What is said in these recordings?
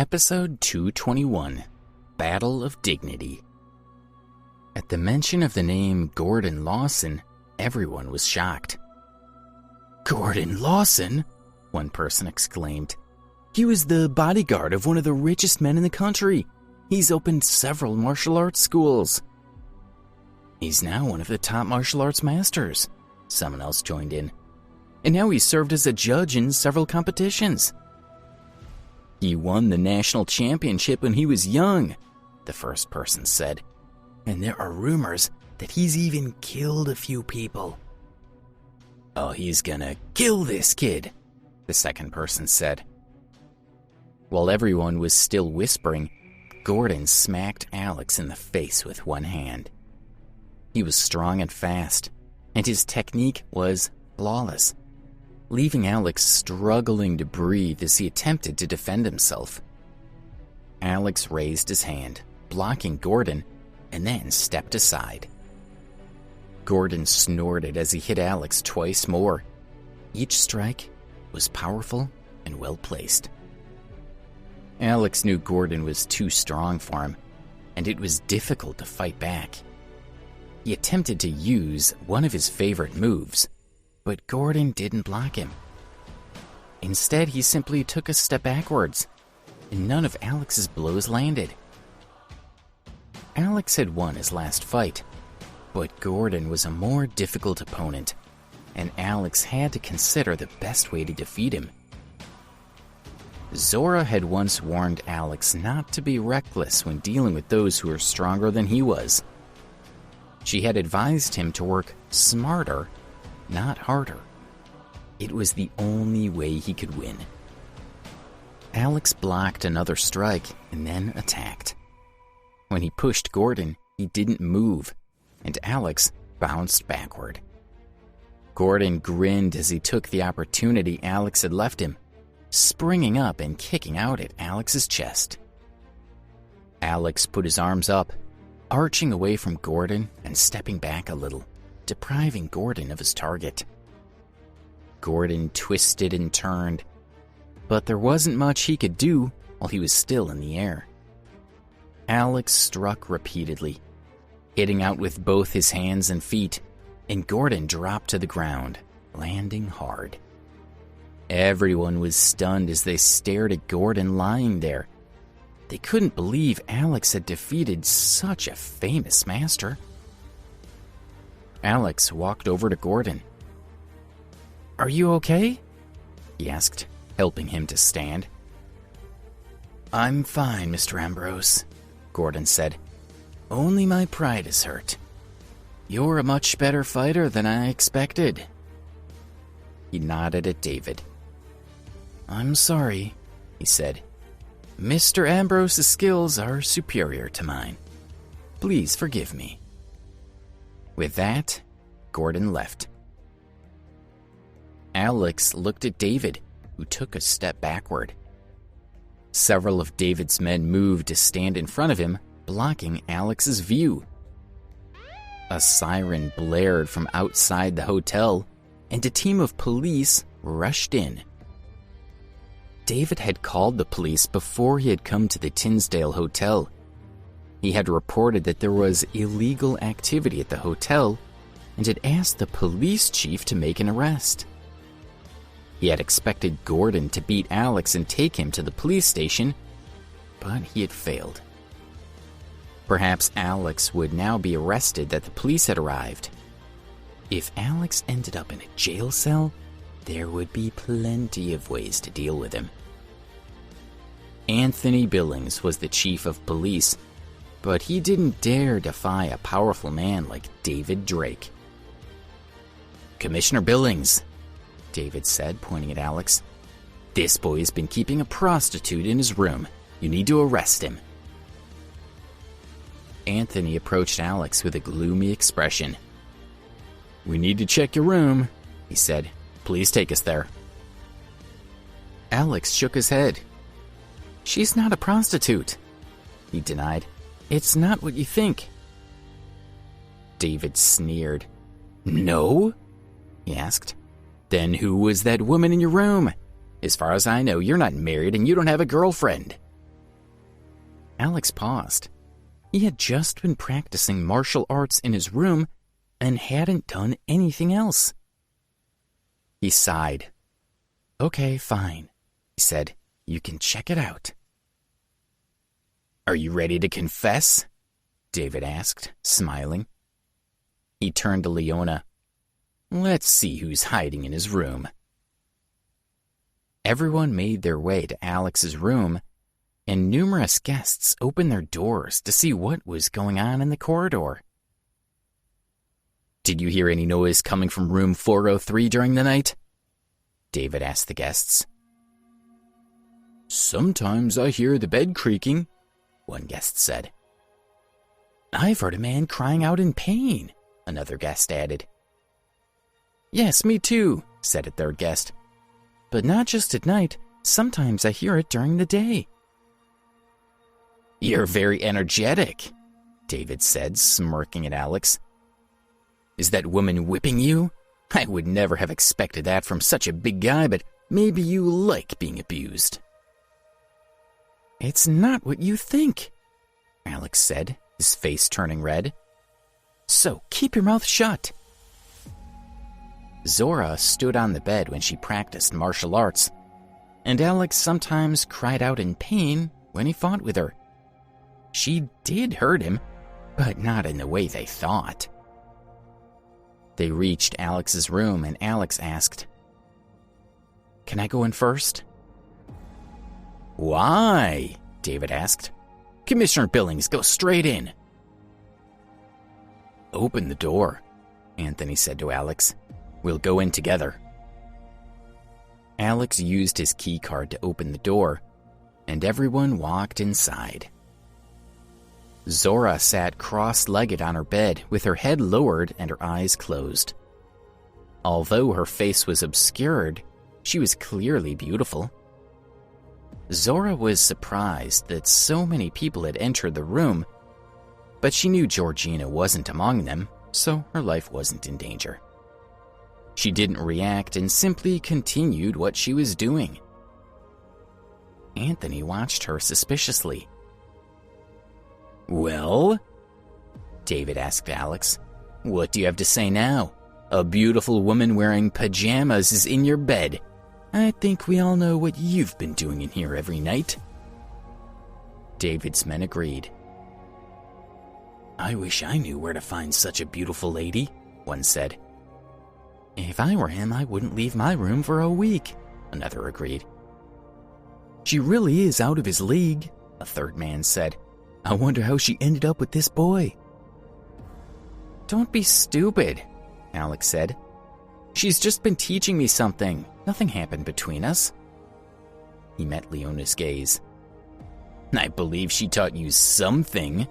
Episode 221, Battle of Dignity. At the mention of the name Gordon Lawson, everyone was shocked. "Gordon Lawson?" one person exclaimed. "He was the bodyguard of one of the richest men in the country. He's opened several martial arts schools." "He's now one of the top martial arts masters," someone else joined in. "And now he's served as a judge in several competitions." "He won the national championship when he was young," the first person said. "And there are rumors that he's even killed a few people." "Oh, he's gonna kill this kid," the second person said. While everyone was still whispering, Gordon smacked Alex in the face with one hand. He was strong and fast, and his technique was flawless, leaving Alex struggling to breathe as he attempted to defend himself. Alex raised his hand, blocking Gordon, and then stepped aside. Gordon snorted as he hit Alex twice more. Each strike was powerful and well-placed. Alex knew Gordon was too strong for him, and it was difficult to fight back. He attempted to use one of his favorite moves, but Gordon didn't block him. Instead, he simply took a step backwards, and none of Alex's blows landed. Alex had won his last fight, but Gordon was a more difficult opponent, and Alex had to consider the best way to defeat him. Zora had once warned Alex not to be reckless when dealing with those who were stronger than he was. She had advised him to work smarter, not harder. It was the only way he could win. Alex blocked another strike and then attacked. When he pushed Gordon, he didn't move, and Alex bounced backward. Gordon grinned as he took the opportunity Alex had left him, springing up and kicking out at Alex's chest. Alex put his arms up, arching away from Gordon and stepping back a little, depriving Gordon of his target. Gordon twisted and turned, but there wasn't much he could do while he was still in the air. Alex struck repeatedly, hitting out with both his hands and feet, and Gordon dropped to the ground, landing hard. Everyone was stunned as they stared at Gordon lying there. They couldn't believe Alex had defeated such a famous master. Alex walked over to Gordon. "Are you okay?" he asked, helping him to stand. "I'm fine, Mr. Ambrose," Gordon said. "Only my pride is hurt. You're a much better fighter than I expected." He nodded at David. "I'm sorry," he said. "Mr. Ambrose's skills are superior to mine. Please forgive me." With that, Gordon left. Alex looked at David, who took a step backward. Several of David's men moved to stand in front of him, blocking Alex's view. A siren blared from outside the hotel, and a team of police rushed in. David had called the police before he had come to the Tinsdale Hotel. He had reported that there was illegal activity at the hotel and had asked the police chief to make an arrest. He had expected Gordon to beat Alex and take him to the police station, but he had failed. Perhaps Alex would now be arrested that the police had arrived. If Alex ended up in a jail cell, there would be plenty of ways to deal with him. Anthony Billings was the chief of police, but he didn't dare defy a powerful man like David Drake. "Commissioner Billings," David said, pointing at Alex, "this boy's been keeping a prostitute in his room. You need to arrest him." Anthony approached Alex with a gloomy expression. "We need to check your room," he said. "Please take us there." Alex shook his head. "She's not a prostitute," he denied. "It's not what you think." David sneered. "No?" he asked. "Then who was that woman in your room? As far as I know, you're not married and you don't have a girlfriend." Alex paused. He had just been practicing martial arts in his room and hadn't done anything else. He sighed. "Okay, fine," he said. "You can check it out." "Are you ready to confess?" David asked, smiling. He turned to Leona. "Let's see who's hiding in his room." Everyone made their way to Alex's room, and numerous guests opened their doors to see what was going on in the corridor. "Did you hear any noise coming from room 403 during the night?" David asked the guests. "Sometimes I hear the bed creaking," one guest said. "I've heard a man crying out in pain," another guest added. "Yes, me too," said a third guest. "But not just at night. Sometimes I hear it during the day." "You're very energetic," David said, smirking at Alex. "Is that woman whipping you? I would never have expected that from such a big guy, but maybe you like being abused." "It's not what you think," Alex said, his face turning red. "So keep your mouth shut." Zora stood on the bed when she practiced martial arts, and Alex sometimes cried out in pain when he fought with her. She did hurt him, but not in the way they thought. They reached Alex's room, and Alex asked, "Can I go in first?" "Why?" David asked. "Commissioner Billings, go straight in." "Open the door," Anthony said to Alex. "We'll go in together." Alex used his key card to open the door, and everyone walked inside. Zora sat cross-legged on her bed with her head lowered and her eyes closed. Although her face was obscured, she was clearly beautiful. Zora was surprised that so many people had entered the room, but she knew Georgina wasn't among them, so her life wasn't in danger. She didn't react and simply continued what she was doing. Anthony watched her suspiciously. "Well?" David asked Alex. "What do you have to say now? A beautiful woman wearing pajamas is in your bed. I think we all know what you've been doing in here every night." David's men agreed. "I wish I knew where to find such a beautiful lady," one said. "If I were him, I wouldn't leave my room for a week," another agreed. "She really is out of his league," a third man said. "I wonder how she ended up with this boy." "Don't be stupid," Alex said. "She's just been teaching me something. Nothing happened between us." He met Leona's gaze. "I believe she taught you something,"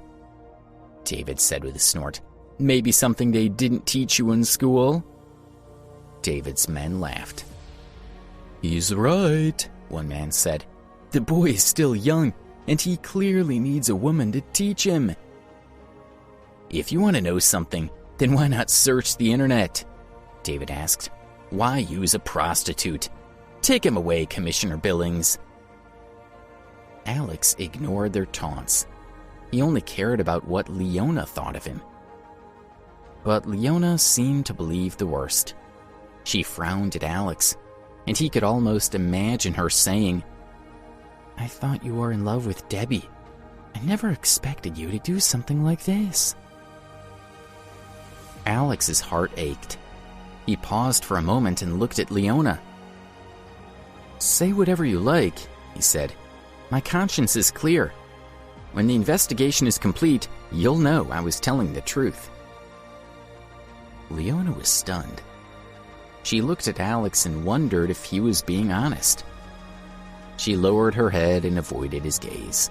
David said with a snort. "Maybe something they didn't teach you in school?" David's men laughed. "He's right," one man said. "The boy is still young, and he clearly needs a woman to teach him." "If you want to know something, then why not search the internet?" David asked. "Why use a prostitute? Take him away, Commissioner Billings." Alex ignored their taunts. He only cared about what Leona thought of him. But Leona seemed to believe the worst. She frowned at Alex, and he could almost imagine her saying, "I thought you were in love with Debbie. I never expected you to do something like this." Alex's heart ached. He paused for a moment and looked at Leona. "Say whatever you like," he said. "My conscience is clear. When the investigation is complete, you'll know I was telling the truth." Leona was stunned. She looked at Alex and wondered if he was being honest. She lowered her head and avoided his gaze.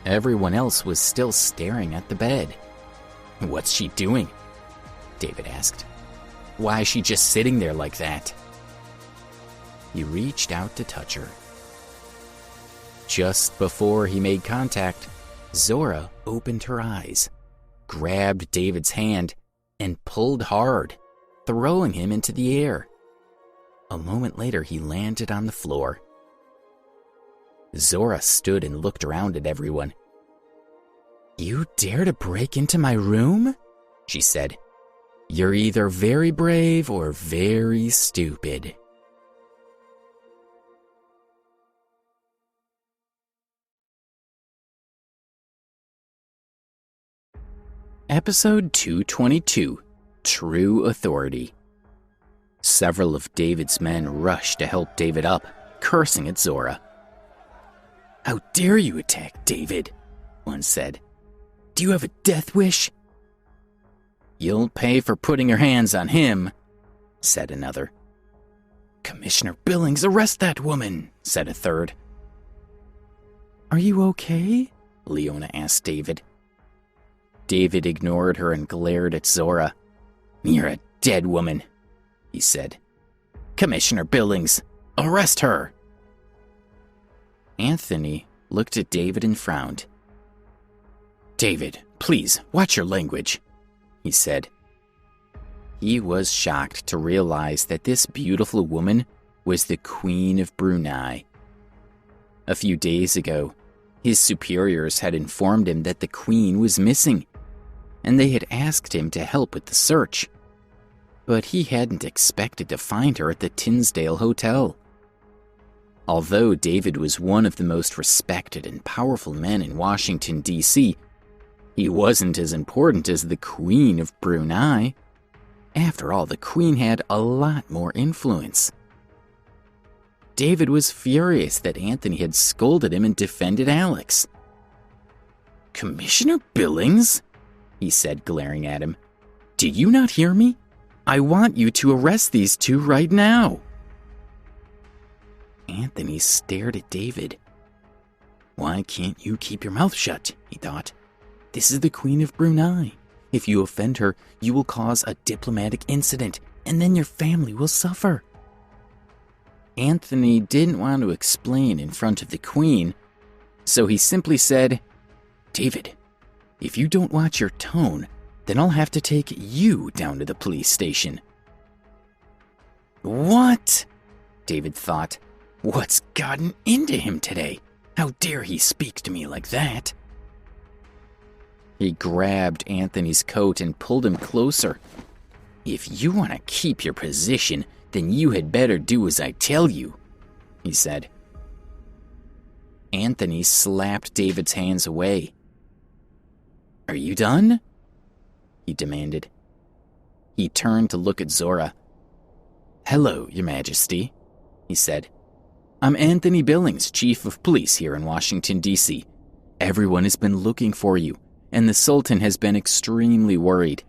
Everyone else was still staring at the bed. "What's she doing?" David asked. "Why is she just sitting there like that?" He reached out to touch her. Just before he made contact, Zora opened her eyes, grabbed David's hand, and pulled hard, throwing him into the air. A moment later, he landed on the floor. Zora stood and looked around at everyone. "You dare to break into my room?" she said. "You're either very brave or very stupid." Episode 222, True Authority. Several of David's men rushed to help David up, cursing at Zora. "How dare you attack David?" one said. "Do you have a death wish?" "You'll pay for putting your hands on him," said another. "Commissioner Billings, arrest that woman," said a third. "Are you okay?" Leona asked David. David ignored her and glared at Zora. "You're a dead woman," he said. "Commissioner Billings, arrest her." Anthony looked at David and frowned. "David, please, watch your language," he said. He was shocked to realize that this beautiful woman was the Queen of Brunei. A few days ago, his superiors had informed him that the Queen was missing, and they had asked him to help with the search. But he hadn't expected to find her at the Tinsdale Hotel. Although David was one of the most respected and powerful men in Washington, D.C., he wasn't as important as the Queen of Brunei. After all, the Queen had a lot more influence. David was furious that Anthony had scolded him and defended Alex. "Commissioner Billings?" he said, glaring at him. "Do you not hear me? I want you to arrest these two right now." Anthony stared at David. "Why can't you keep your mouth shut?" he thought. "This is the Queen of Brunei. If you offend her, you will cause a diplomatic incident, and then your family will suffer." Anthony didn't want to explain in front of the Queen, so he simply said, "David, if you don't watch your tone, then I'll have to take you down to the police station." "What?" David thought. "What's gotten into him today? How dare he speak to me like that?" He grabbed Anthony's coat and pulled him closer. "If you want to keep your position, then you had better do as I tell you," he said. Anthony slapped David's hands away. "Are you done?" he demanded. He turned to look at Zora. "Hello, Your Majesty," he said. "I'm Anthony Billings, Chief of Police here in Washington, D.C. Everyone has been looking for you, and the Sultan has been extremely worried.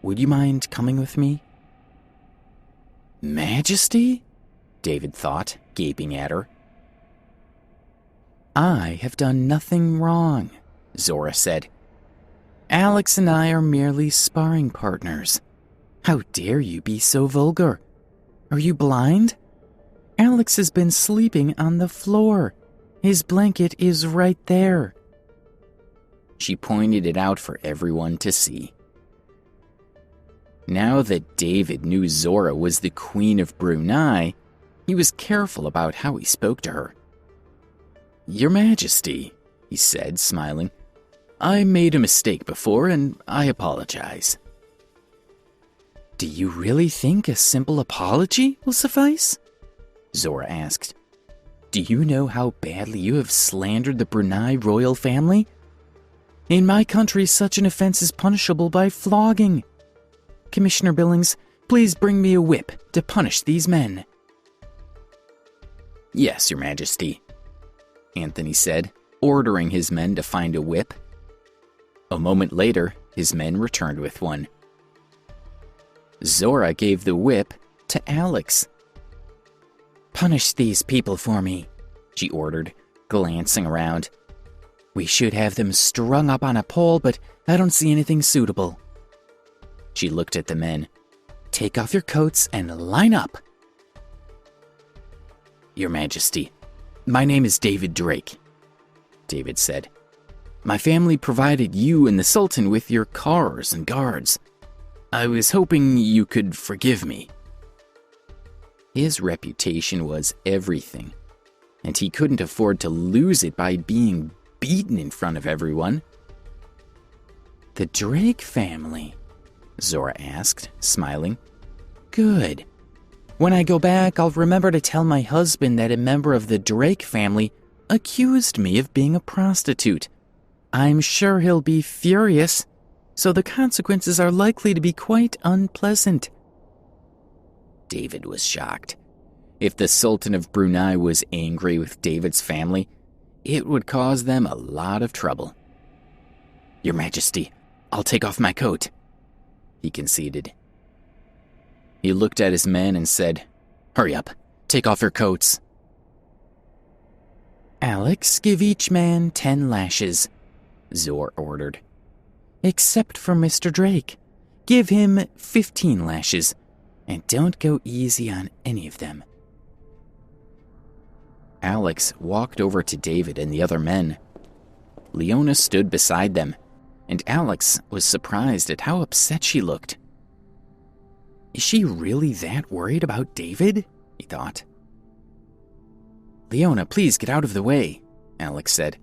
Would you mind coming with me?" "Majesty?" David thought, gaping at her. "I have done nothing wrong," Zora said. "Alex and I are merely sparring partners. How dare you be so vulgar? Are you blind? Alex has been sleeping on the floor. His blanket is right there." She pointed it out for everyone to see. Now that David knew Zora was the Queen of Brunei, he was careful about how he spoke to her. "Your Majesty," he said, smiling, "I made a mistake before, and I apologize." "Do you really think a simple apology will suffice?" Zora asked. "Do you know how badly you have slandered the Brunei royal family? In my country, such an offense is punishable by flogging. Commissioner Billings, please bring me a whip to punish these men." "Yes, Your Majesty," Anthony said, ordering his men to find a whip. A moment later, his men returned with one. Zora gave the whip to Alex. "Punish these people for me," she ordered, glancing around. "We should have them strung up on a pole, but I don't see anything suitable." She looked at the men. "Take off your coats and line up." "Your Majesty, my name is David Drake," David said. "My family provided you and the Sultan with your cars and guards. I was hoping you could forgive me." His reputation was everything. and he couldn't afford to lose it by being beaten in front of everyone. "The Drake family?" Zora asked, smiling. "Good. When I go back, I'll remember to tell my husband that a member of the Drake family accused me of being a prostitute. I'm sure he'll be furious, so the consequences are likely to be quite unpleasant." David was shocked. If the Sultan of Brunei was angry with David's family, it would cause them a lot of trouble. "Your Majesty, I'll take off my coat," he conceded. He looked at his men and said, "Hurry up, take off your coats." "Alex, give each man 10 lashes, Zor ordered. "Except for Mr. Drake. Give him 15 lashes, and don't go easy on any of them." Alex walked over to David and the other men. Leona stood beside them, and Alex was surprised at how upset she looked. Is she really that worried about David? He thought. "Leona, please get out of the way," Alex said.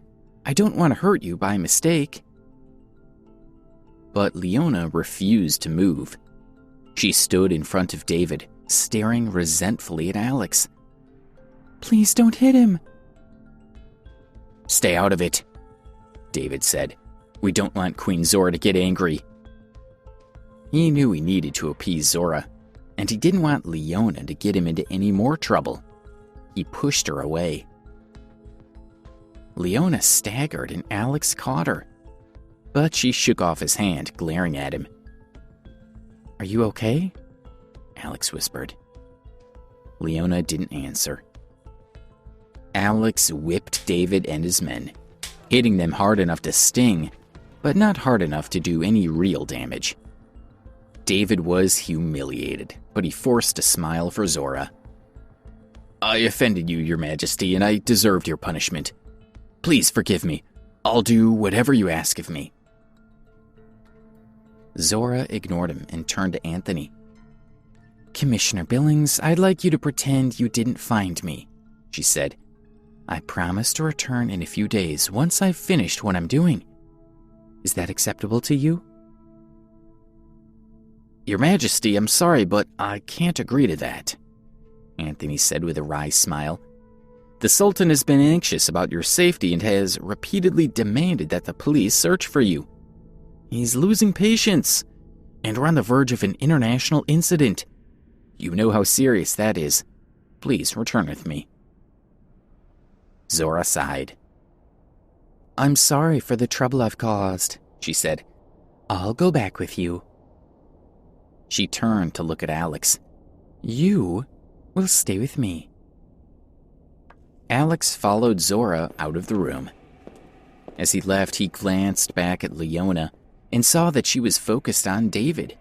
"I don't want to hurt you by mistake." But Leona refused to move. She stood in front of David, staring resentfully at Alex. "Please don't hit him." "Stay out of it," David said. "We don't want Queen Zora to get angry." He knew he needed to appease Zora, and he didn't want Leona to get him into any more trouble. He pushed her away. Leona staggered and Alex caught her, but she shook off his hand, glaring at him. "Are you okay?" Alex whispered. Leona didn't answer. Alex whipped David and his men, hitting them hard enough to sting, but not hard enough to do any real damage. David was humiliated, but he forced a smile for Zora. "I offended you, Your Majesty, and I deserved your punishment. Please forgive me. I'll do whatever you ask of me." Zora ignored him and turned to Anthony. "Commissioner Billings, I'd like you to pretend you didn't find me," she said. "I promise to return in a few days once I've finished what I'm doing. Is that acceptable to you?" "Your Majesty, I'm sorry, but I can't agree to that," Anthony said with a wry smile. "The Sultan has been anxious about your safety and has repeatedly demanded that the police search for you. He's losing patience, and we're on the verge of an international incident. You know how serious that is. Please return with me." Zora sighed. "I'm sorry for the trouble I've caused," she said. "I'll go back with you." She turned to look at Alex. "You will stay with me." Alex followed Zora out of the room. As he left, he glanced back at Leona and saw that she was focused on David,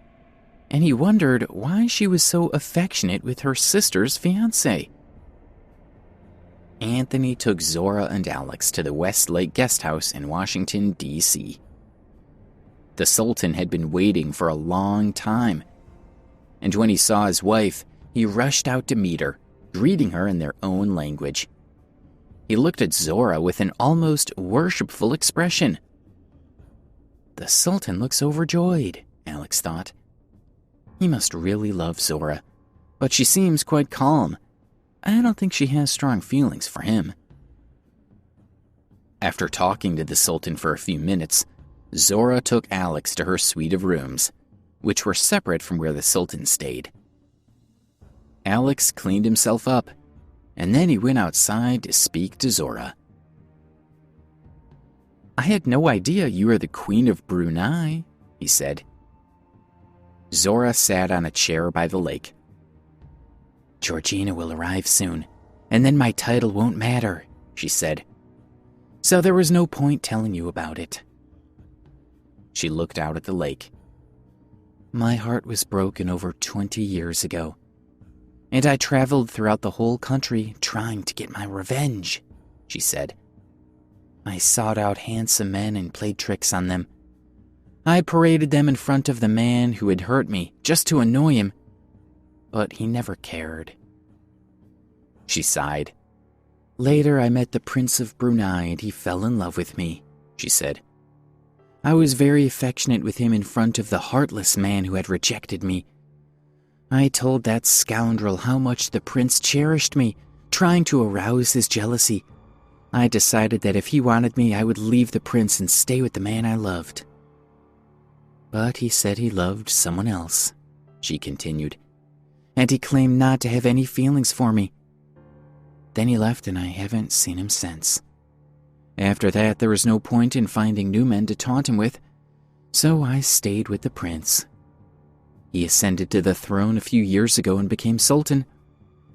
and he wondered why she was so affectionate with her sister's fiancé. Anthony took Zora and Alex to the Westlake Guest House in Washington, D.C. The Sultan had been waiting for a long time, and when he saw his wife, he rushed out to meet her, greeting her in their own language. He looked at Zora with an almost worshipful expression. The Sultan looks overjoyed, Alex thought. He must really love Zora, but she seems quite calm. I don't think she has strong feelings for him. After talking to the Sultan for a few minutes, Zora took Alex to her suite of rooms, which were separate from where the Sultan stayed. Alex cleaned himself up, and then he went outside to speak to Zora. "I had no idea you were the Queen of Brunei," he said. Zora sat on a chair by the lake. "Georgina will arrive soon, and then my title won't matter," she said. "So there was no point telling you about it." She looked out at the lake. "My heart was broken over 20 years ago, and I traveled throughout the whole country trying to get my revenge," she said. "I sought out handsome men and played tricks on them. I paraded them in front of the man who had hurt me just to annoy him, but he never cared." She sighed. Later, I met the Prince of Brunei and he fell in love with me, she said. I was very affectionate with him in front of the heartless man who had rejected me. I told that scoundrel how much the prince cherished me, trying to arouse his jealousy. I decided that if he wanted me, I would leave the prince and stay with the man I loved. But he said he loved someone else, she continued, and he claimed not to have any feelings for me. Then he left and I haven't seen him since. After that, there was no point in finding new men to taunt him with, so I stayed with the prince. He ascended to the throne a few years ago and became sultan,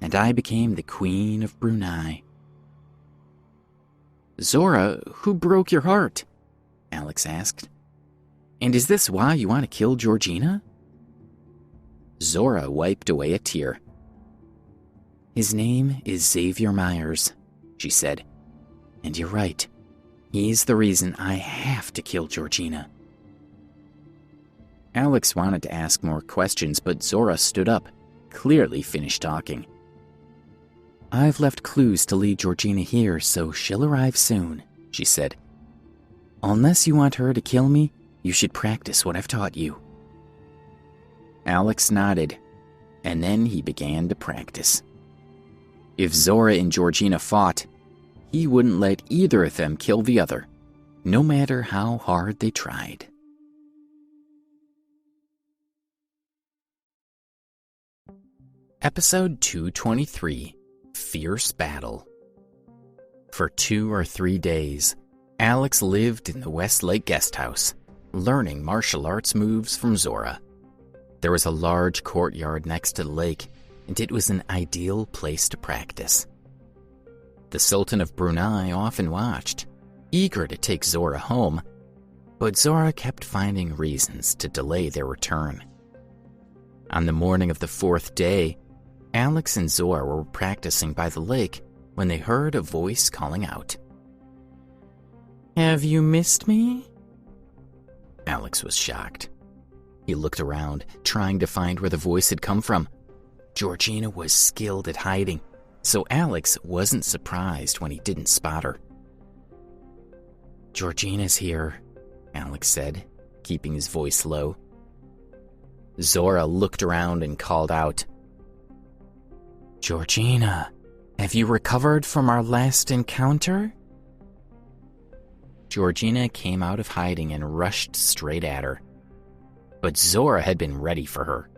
and I became the Queen of Brunei. Zora, who broke your heart? Alex asked. And is this why you want to kill Georgina? Zora wiped away a tear. His name is Xavier Myers, she said. And you're right. He's the reason I have to kill Georgina. Alex wanted to ask more questions, but Zora stood up, clearly finished talking. I've left clues to lead Georgina here, so she'll arrive soon, she said. Unless you want her to kill me, you should practice what I've taught you. Alex nodded, and then he began to practice. If Zora and Georgina fought, he wouldn't let either of them kill the other, no matter how hard they tried. Episode 223, Fierce Battle. For 2 or 3 days, Alex lived in the Westlake guest house, learning martial arts moves from Zora. There was a large courtyard next to the lake, and it was an ideal place to practice. The Sultan of Brunei often watched, eager to take Zora home, but Zora kept finding reasons to delay their return. On the morning of the 4th day, Alex and Zora were practicing by the lake when they heard a voice calling out. Have you missed me? Alex was shocked. He looked around, trying to find where the voice had come from. Georgina was skilled at hiding, so Alex wasn't surprised when he didn't spot her. Georgina's here, Alex said, keeping his voice low. Zora looked around and called out, Georgina, have you recovered from our last encounter? Georgina came out of hiding and rushed straight at her. But Zora had been ready for her.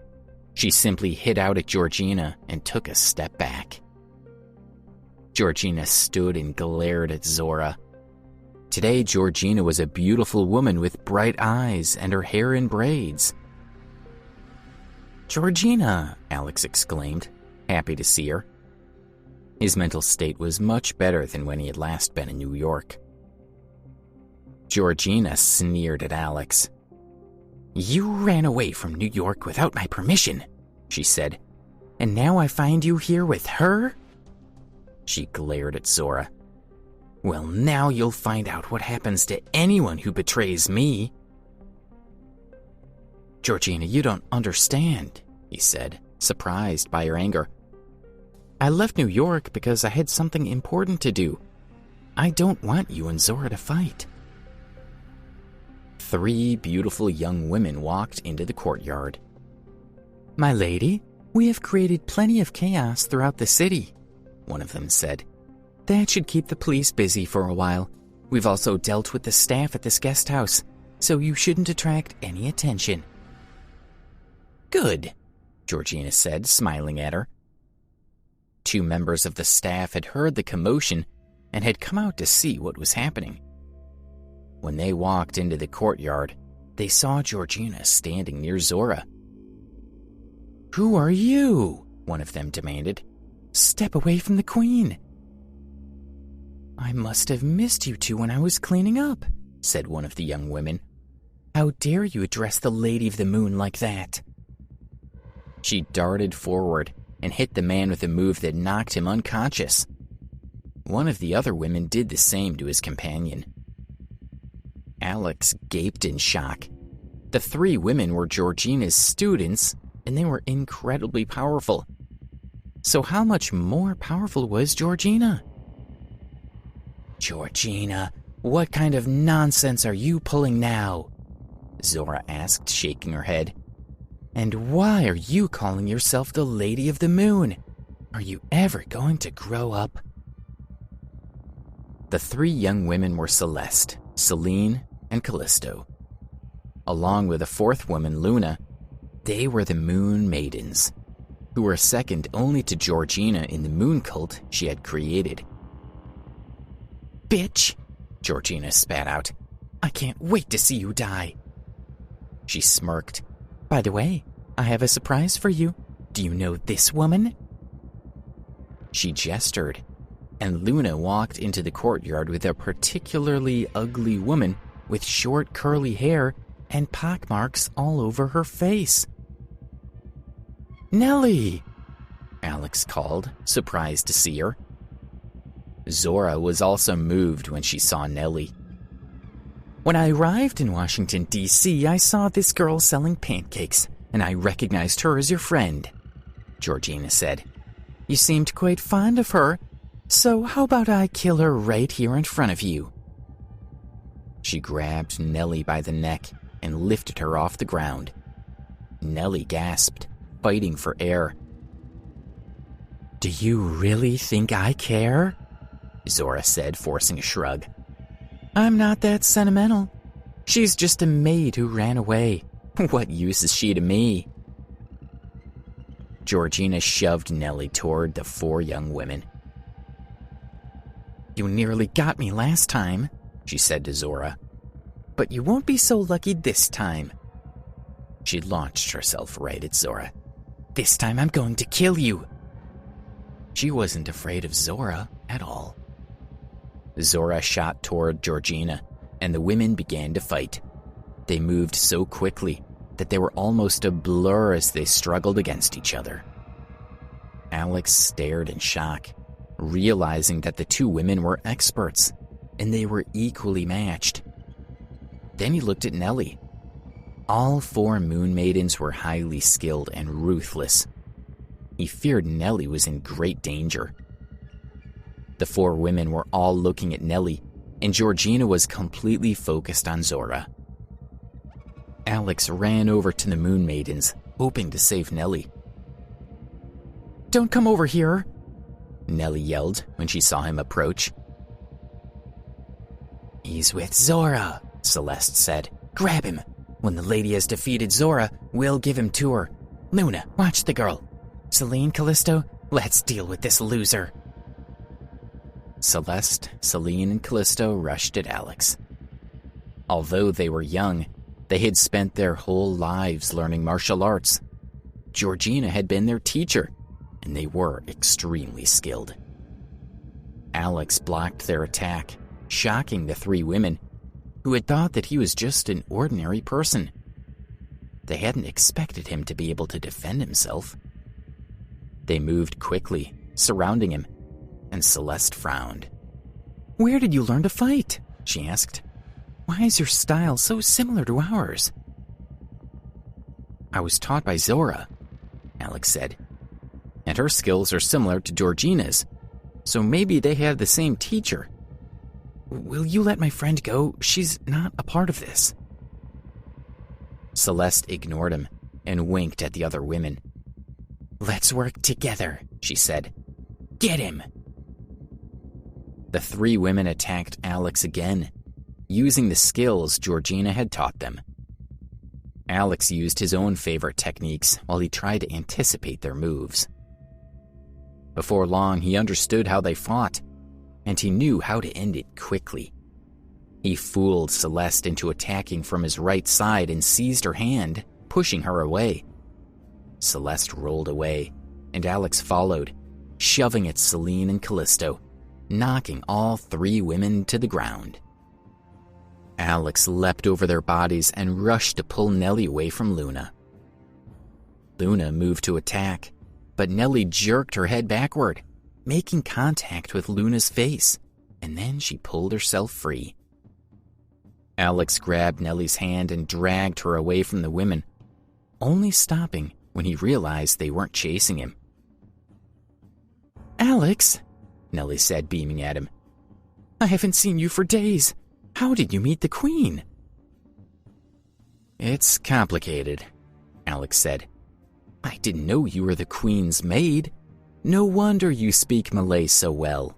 She simply hit out at Georgina and took a step back. Georgina stood and glared at Zora. Today, Georgina was a beautiful woman with bright eyes and her hair in braids. Georgina, Alex exclaimed, happy to see her. His mental state was much better than when he had last been in New York. Georgina sneered at Alex. You ran away from New York without my permission, she said, and now I find you here with her? She glared at Zora. Well, now you'll find out what happens to anyone who betrays me. Georgina, you don't understand, he said, surprised by her anger. I left New York because I had something important to do. I don't want you and Zora to fight. 3 beautiful young women walked into the courtyard. My lady, we have created plenty of chaos throughout the city, one of them said. That should keep the police busy for a while. We've also dealt with the staff at this guest house, so you shouldn't attract any attention. Good, Georgina said, smiling at her. 2 members of the staff had heard the commotion and had come out to see what was happening. When they walked into the courtyard, they saw Georgina standing near Zora. Who are you? One of them demanded. Step away from the queen. I must have missed you two when I was cleaning up, said one of the young women. How dare you address the Lady of the Moon like that? She darted forward and hit the man with a move that knocked him unconscious. One of the other women did the same to his companion. Alex gaped in shock. The 3 women were Georgina's students, and they were incredibly powerful. So how much more powerful was Georgina? "Georgina, what kind of nonsense are you pulling now?" Zora asked, shaking her head. "And why are you calling yourself the Lady of the Moon? Are you ever going to grow up?" The three young women were Celeste, Selene, and Callisto. Along with a fourth woman, Luna, they were the Moon Maidens, who were second only to Georgina in the moon cult she had created. "Bitch," Georgina spat out. "I can't wait to see you die." She smirked. "By the way, I have a surprise for you. Do you know this woman?" She gestured, and Luna walked into the courtyard with a particularly ugly woman with short curly hair and pockmarks all over her face. "Nellie!" Alex called, surprised to see her. Zora was also moved when she saw Nellie. "When I arrived in Washington, D.C., I saw this girl selling pancakes, and I recognized her as your friend," Georgina said. "You seemed quite fond of her, so how about I kill her right here in front of you?" She grabbed Nellie by the neck and lifted her off the ground. Nellie gasped, fighting for air. "Do you really think I care?" Zora said, forcing a shrug. "I'm not that sentimental. She's just a maid who ran away. What use is she to me?" Georgina shoved Nellie toward the four young women. "You nearly got me last time," she said to Zora. "But you won't be so lucky this time." She launched herself right at Zora. "This time I'm going to kill you." She wasn't afraid of Zora at all. Zora shot toward Georgina, and the women began to fight. They moved so quickly that they were almost a blur as they struggled against each other. Alex stared in shock, realizing that the two women were experts, and they were equally matched. Then he looked at Nellie. All four Moon Maidens were highly skilled and ruthless. He feared Nellie was in great danger. The four women were all looking at Nellie, and Georgina was completely focused on Zora. Alex ran over to the Moon Maidens, hoping to save Nellie. "Don't come over here," Nellie yelled when she saw him approach. "He's with Zora," Celeste said. "Grab him. When the lady has defeated Zora, we'll give him to her. Luna, watch the girl. Selene, Callisto, let's deal with this loser." Celeste, Selene, and Callisto rushed at Alex. Although they were young, they had spent their whole lives learning martial arts. Georgina had been their teacher, and they were extremely skilled. Alex blocked their attack, shocking the three women, who had thought that he was just an ordinary person. They hadn't expected him to be able to defend himself. They moved quickly, surrounding him, and Celeste frowned. "Where did you learn to fight?" she asked. "Why is your style so similar to ours?" "I was taught by Zora," Alex said. "And her skills are similar to Georgina's, so maybe they had the same teacher. Will you let my friend go? She's not a part of this." Celeste ignored him and winked at the other women. "Let's work together," she said. "Get him!" The three women attacked Alex again, using the skills Georgina had taught them. Alex used his own favorite techniques while he tried to anticipate their moves. Before long, he understood how they fought, and he knew how to end it quickly. He fooled Celeste into attacking from his right side and seized her hand, pushing her away. Celeste rolled away, and Alex followed, shoving at Selene and Callisto, knocking all three women to the ground. Alex leapt over their bodies and rushed to pull Nellie away from Luna. Luna moved to attack, but Nellie jerked her head backward, making contact with Luna's face, and then she pulled herself free. Alex grabbed Nellie's hand and dragged her away from the women, only stopping when he realized they weren't chasing him. "Alex," Nellie said, beaming at him. I haven't seen you for days. How did you meet the Queen? It's complicated, Alex said. I didn't know you were the Queen's maid. No wonder you speak Malay so well.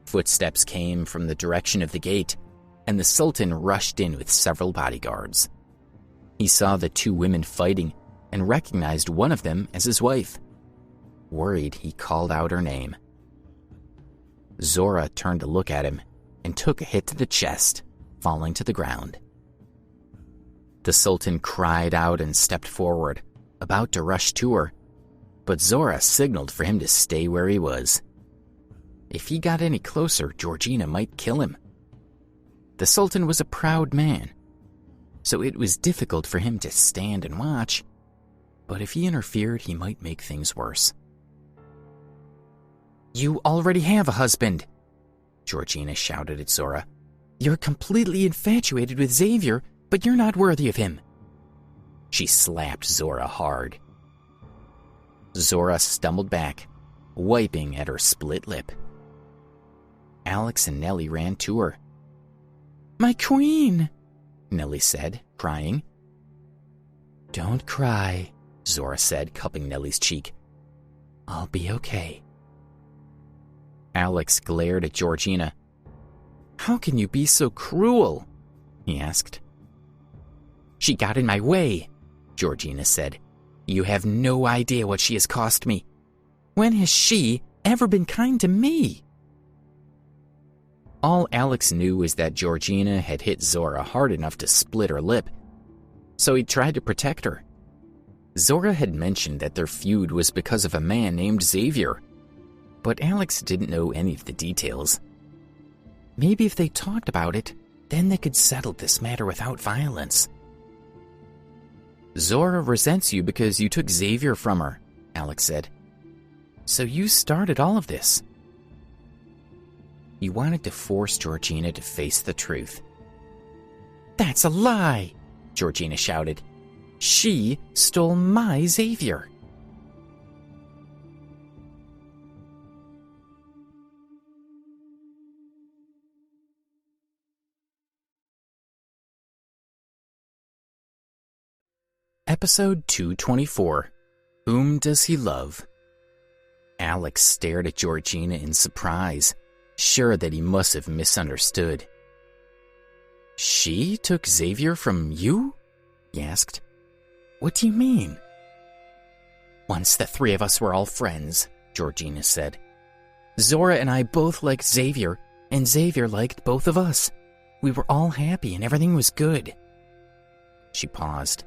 Footsteps came from the direction of the gate, and the Sultan rushed in with several bodyguards. He saw the two women fighting and recognized one of them as his wife. Worried, he called out her name. Zora turned to look at him and took a hit to the chest, falling to the ground. The Sultan cried out and stepped forward, about to rush to her, but Zora signaled for him to stay where he was. If he got any closer, Georgina might kill him. The Sultan was a proud man, so it was difficult for him to stand and watch, but if he interfered, he might make things worse. You already have a husband, Georgina shouted at Zora. You're completely infatuated with Xavier, but you're not worthy of him. She slapped Zora hard. Zora stumbled back, wiping at her split lip. Alex and Nellie ran to her. My queen, Nellie said, crying. Don't cry, Zora said, cupping Nellie's cheek. I'll be okay. Alex glared at Georgina. How can you be so cruel? He asked. She got in my way, Georgina said. You have no idea what she has cost me. When has she ever been kind to me? All Alex knew was that Georgina had hit Zora hard enough to split her lip, so he tried to protect her. Zora had mentioned that their feud was because of a man named Xavier, but Alex didn't know any of the details. Maybe if they talked about it, then they could settle this matter without violence. Zora resents you because you took Xavier from her, Alex said. So you started all of this. You wanted to force Georgina to face the truth. That's a lie, Georgina shouted. She stole my Xavier. Episode 224. Whom Does He Love? Alex stared at Georgina in surprise, sure that he must have misunderstood. She took Xavier from you? He asked. What do you mean? Once the three of us were all friends, Georgina said. Zora and I both liked Xavier, and Xavier liked both of us. We were all happy and everything was good. She paused.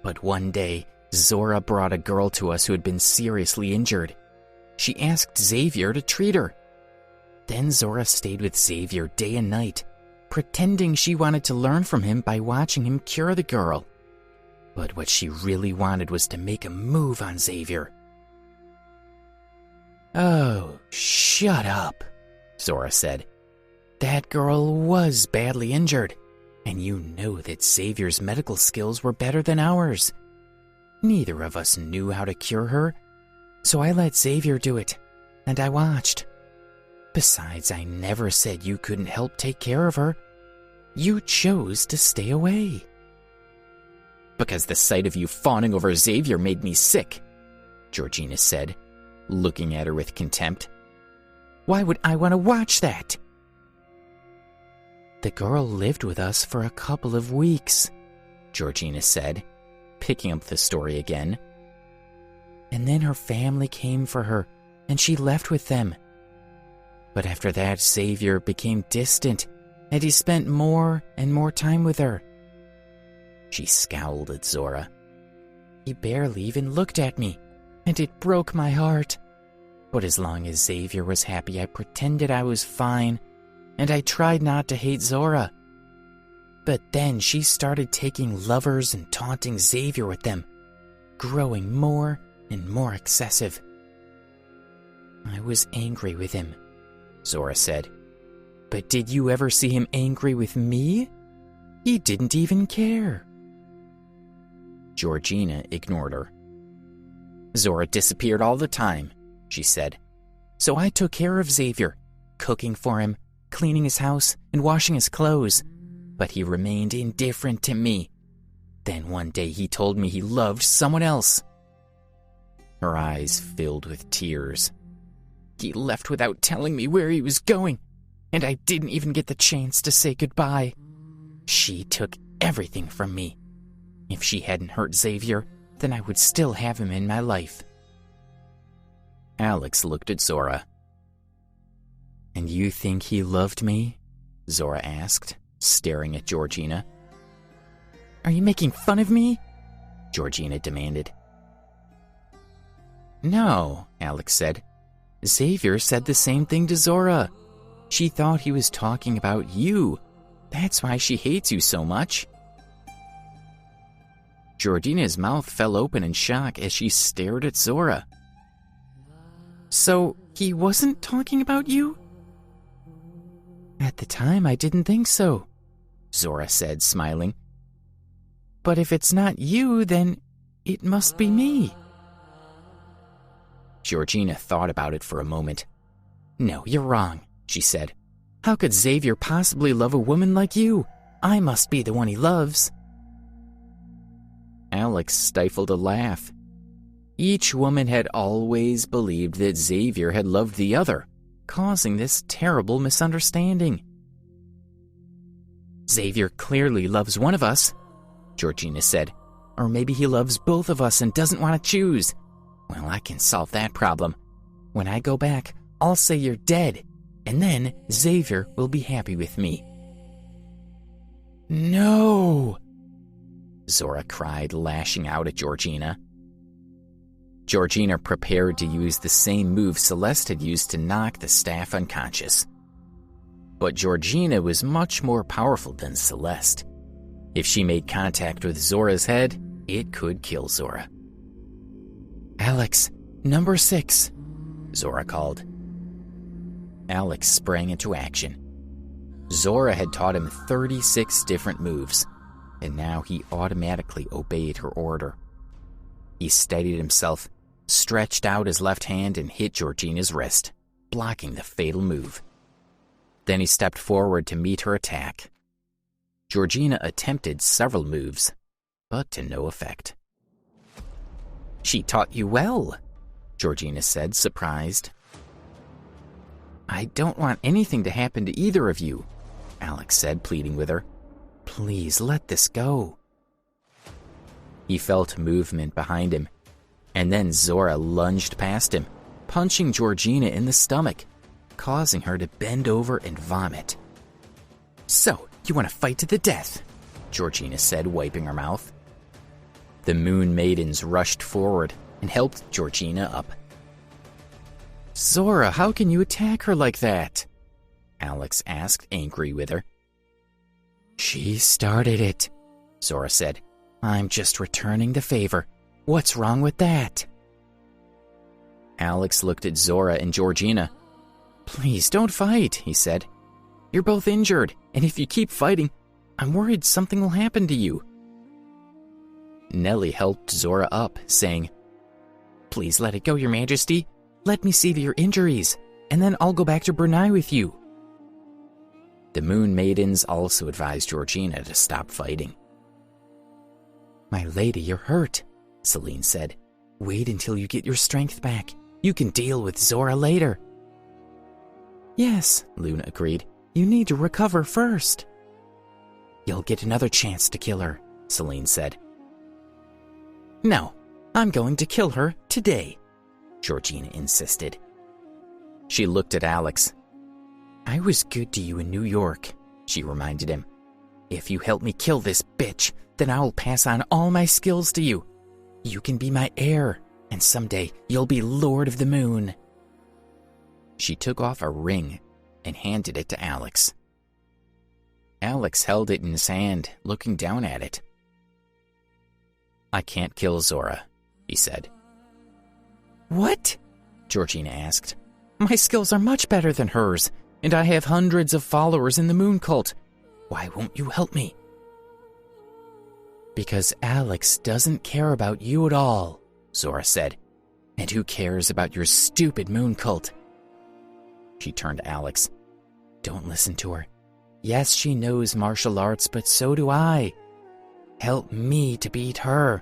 But one day, Zora brought a girl to us who had been seriously injured. She asked Xavier to treat her. Then Zora stayed with Xavier day and night, pretending she wanted to learn from him by watching him cure the girl. But what she really wanted was to make a move on Xavier. Oh, shut up, Zora said. That girl was badly injured, and you know that Xavier's medical skills were better than ours. Neither of us knew how to cure her, so I let Xavier do it, and I watched. Besides, I never said you couldn't help take care of her. You chose to stay away. Because the sight of you fawning over Xavier made me sick, Georgina said, looking at her with contempt. Why would I want to watch that? The girl lived with us for a couple of weeks, Georgina said, picking up the story again. And then her family came for her, and she left with them. But after that, Xavier became distant, and he spent more and more time with her. She scowled at Zora. He barely even looked at me, and it broke my heart. But as long as Xavier was happy, I pretended I was fine, and I tried not to hate Zora. But then she started taking lovers and taunting Xavier with them, growing more and more excessive. I was angry with him, Zora said. But did you ever see him angry with me? He didn't even care. Georgina ignored her. Zora disappeared all the time, she said. So I took care of Xavier, cooking for him, cleaning his house, and washing his clothes, but he remained indifferent to me. Then one day he told me he loved someone else. Her eyes filled with tears. He left without telling me where he was going, and I didn't even get the chance to say goodbye. She took everything from me. If she hadn't hurt Xavier, then I would still have him in my life. Alex looked at Zora. And you think he loved me? Zora asked, staring at Georgina. Are you making fun of me? Georgina demanded. No, Alex said. Xavier said the same thing to Zora. She thought he was talking about you. That's why she hates you so much. Georgina's mouth fell open in shock as she stared at Zora. So, he wasn't talking about you? At the time, I didn't think so, Zora said, smiling. But if it's not you, then it must be me. Georgina thought about it for a moment. No, you're wrong, she said. How could Xavier possibly love a woman like you? I must be the one he loves. Alex stifled a laugh. Each woman had always believed that Xavier had loved the other, causing this terrible misunderstanding. Xavier clearly loves one of us, Georgina said. Or maybe he loves both of us and doesn't want to choose. Well, I can solve that problem. When I go back, I'll say you're dead, and then Xavier will be happy with me. No! Zora cried, lashing out at Georgina. Georgina prepared to use the same move Celeste had used to knock the staff unconscious. But Georgina was much more powerful than Celeste. If she made contact with Zora's head, it could kill Zora. Alex, number 6, Zora called. Alex sprang into action. Zora had taught him 36 different moves, and now he automatically obeyed her order. He steadied himself, stretched out his left hand, and hit Georgina's wrist, blocking the fatal move. Then he stepped forward to meet her attack. Georgina attempted several moves, but to no effect. She taught you well, Georgina said, surprised. I don't want anything to happen to either of you, Alex said, pleading with her. Please let this go. He felt movement behind him, and then Zora lunged past him, punching Georgina in the stomach, causing her to bend over and vomit. So, you want to fight to the death, Georgina said, wiping her mouth. The Moon Maidens rushed forward and helped Georgina up. Zora, how can you attack her like that? Alex asked, angry with her. She started it, Zora said. I'm just returning the favor. What's wrong with that? Alex looked at Zora and Georgina. Please don't fight, he said. You're both injured, and if you keep fighting, I'm worried something will happen to you. Nellie helped Zora up, saying, Please let it go, Your Majesty. Let me see to your injuries, and then I'll go back to Brunei with you. The Moon Maidens also advised Georgina to stop fighting. My lady, you're hurt, Celine said. Wait until you get your strength back. You can deal with Zora later. Yes, Luna agreed. You need to recover first. You'll get another chance to kill her, Celine said. No, I'm going to kill her today, Georgina insisted. She looked at Alex. I was good to you in New York, she reminded him. If you help me kill this bitch, then I'll pass on all my skills to you. You can be my heir, and someday you'll be Lord of the Moon. She took off a ring and handed it to Alex. Alex held it in his hand, looking down at it. I can't kill Zora, he said. What? Georgina asked. My skills are much better than hers, and I have hundreds of followers in the Moon Cult. Why won't you help me? Because Alex doesn't care about you at all, Zora said. And who cares about your stupid Moon Cult? She turned to Alex. Don't listen to her. Yes, she knows martial arts, but so do I. Help me to beat her.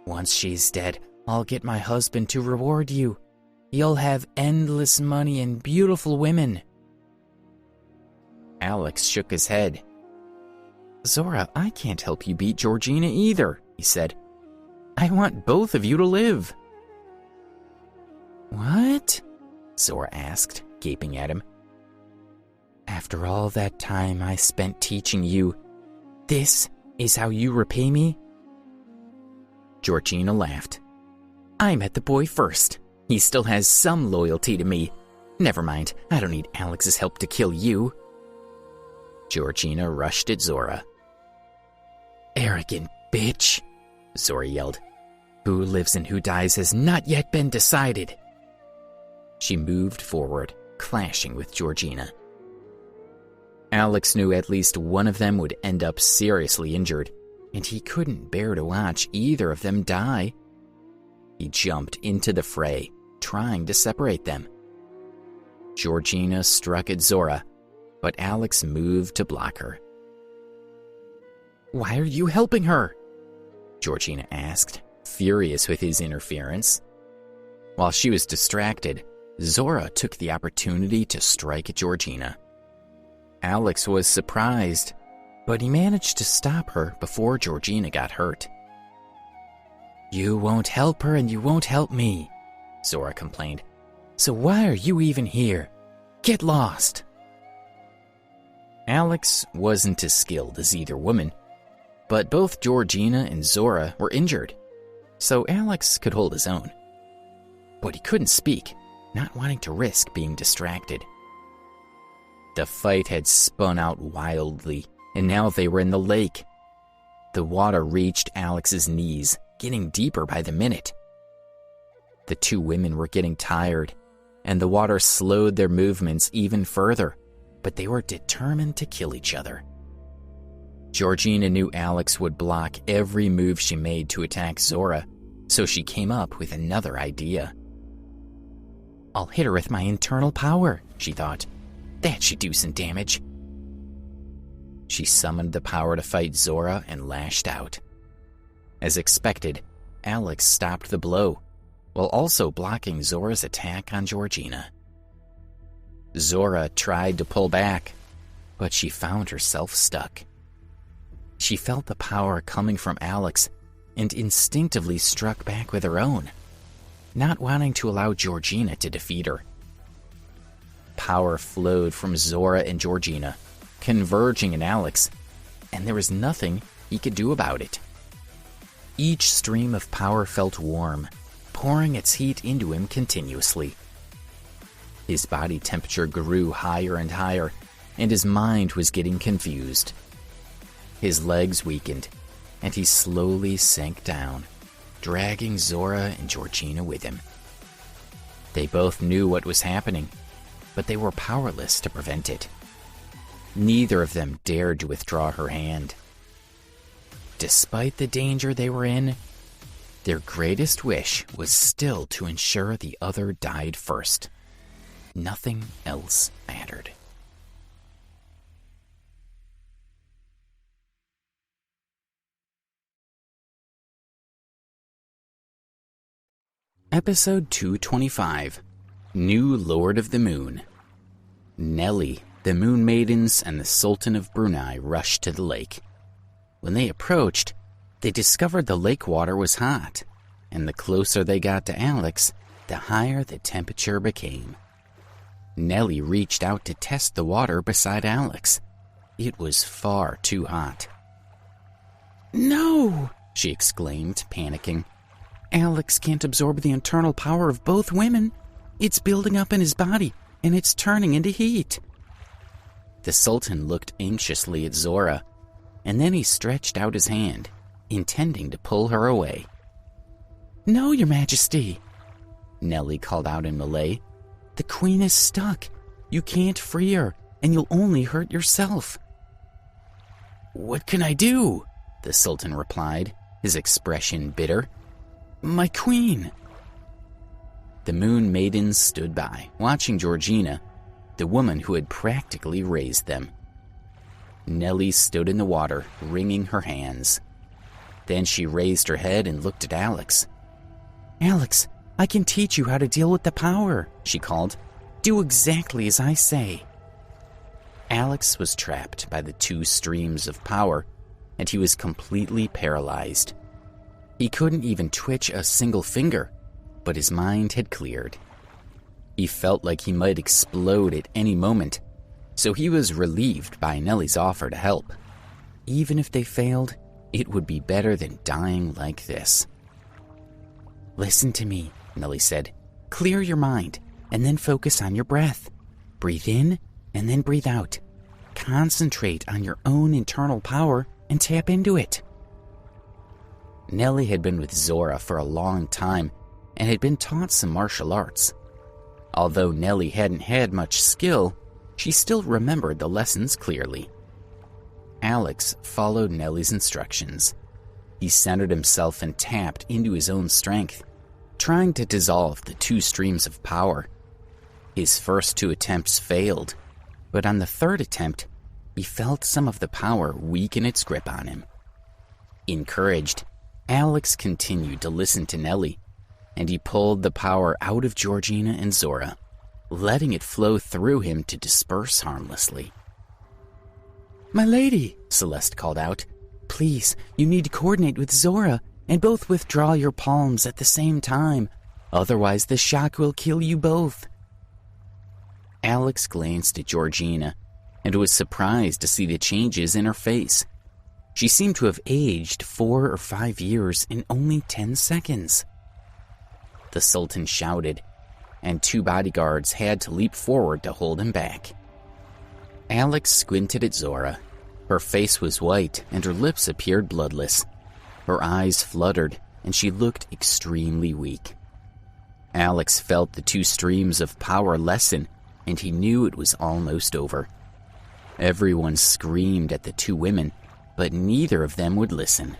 Once she's dead, I'll get my husband to reward you. You'll have endless money and beautiful women. Alex shook his head. Zora, I can't help you beat Georgina either, he said. I want both of you to live. What? Zora asked, gaping at him. After all that time I spent teaching you, this is how you repay me? Georgina laughed. I met the boy first. He still has some loyalty to me. Never mind, I don't need Alex's help to kill you. Georgina rushed at Zora. Arrogant bitch, Zora yelled. Who lives and who dies has not yet been decided. She moved forward, clashing with Georgina. Alex knew at least one of them would end up seriously injured, and he couldn't bear to watch either of them die. He jumped into the fray, trying to separate them. Georgina struck at Zora, but Alex moved to block her. Why are you helping her? Georgina asked, furious with his interference. While she was distracted, Zora took the opportunity to strike at Georgina. Alex was surprised, but he managed to stop her before Georgina got hurt. You won't help her and you won't help me, Zora complained. So why are you even here? Get lost. Alex wasn't as skilled as either woman, but both Georgina and Zora were injured, so Alex could hold his own. But he couldn't speak, not wanting to risk being distracted. The fight had spun out wildly, and now they were in the lake. The water reached Alex's knees, getting deeper by the minute. The two women were getting tired, and the water slowed their movements even further, but they were determined to kill each other. Georgina knew Alex would block every move she made to attack Zora, so she came up with another idea. I'll hit her with my internal power, she thought. That should do some damage. She summoned the power to fight Zora and lashed out. As expected, Alex stopped the blow, while also blocking Zora's attack on Georgina. Zora tried to pull back, but she found herself stuck. She felt the power coming from Alex and instinctively struck back with her own, not wanting to allow Georgina to defeat her. Power flowed from Zora and Georgina, converging in Alex, and there was nothing he could do about it. Each stream of power felt warm, pouring its heat into him continuously. His body temperature grew higher and higher, and his mind was getting confused. His legs weakened, and he slowly sank down, dragging Zora and Georgina with him. They both knew what was happening, but they were powerless to prevent it. Neither of them dared to withdraw her hand. Despite the danger they were in, their greatest wish was still to ensure the other died first. Nothing else mattered. Episode 225, New Lord of the Moon. Nellie, the Moon Maidens, and the Sultan of Brunei rushed to the lake. When they approached, they discovered the lake water was hot, and the closer they got to Alex, the higher the temperature became. Nellie reached out to test the water beside Alex. It was far too hot. No, she exclaimed, panicking. Alex can't absorb the internal power of both women. It's building up in his body, and it's turning into heat. The Sultan looked anxiously at Zora, and then he stretched out his hand, intending to pull her away. No, Your Majesty, Nellie called out in Malay. The Queen is stuck. You can't free her, and you'll only hurt yourself. What can I do? The Sultan replied, his expression bitter. My Queen. The Moon Maidens stood by, watching Georgina, the woman who had practically raised them. Nellie stood in the water, wringing her hands. Then she raised her head and looked at Alex. "Alex, I can teach you how to deal with the power," she called. "Do exactly as I say." Alex was trapped by the two streams of power, and he was completely paralyzed. He couldn't even twitch a single finger, but his mind had cleared. He felt like he might explode at any moment, so he was relieved by Nellie's offer to help. Even if they failed, it would be better than dying like this. "Listen to me," Nellie said. "Clear your mind, and then focus on your breath. Breathe in, and then breathe out. Concentrate on your own internal power and tap into it." Nellie had been with Zora for a long time and had been taught some martial arts. Although Nellie hadn't had much skill, she still remembered the lessons clearly. Alex followed Nellie's instructions. He centered himself and tapped into his own strength, trying to dissolve the two streams of power. His first two attempts failed, but on the third attempt, he felt some of the power weaken its grip on him. Encouraged, Alex continued to listen to Nellie, and he pulled the power out of Georgina and Zora, letting it flow through him to disperse harmlessly. "My lady," Celeste called out, "please, you need to coordinate with Zora and both withdraw your palms at the same time. Otherwise, the shock will kill you both." Alex glanced at Georgina and was surprised to see the changes in her face. She seemed to have aged 4 or 5 years in only 10 seconds. The Sultan shouted, and 2 bodyguards had to leap forward to hold him back. Alex squinted at Zora. Her face was white and her lips appeared bloodless. Her eyes fluttered and she looked extremely weak. Alex felt the two streams of power lessen, and he knew it was almost over. Everyone screamed at the 2 women, but neither of them would listen.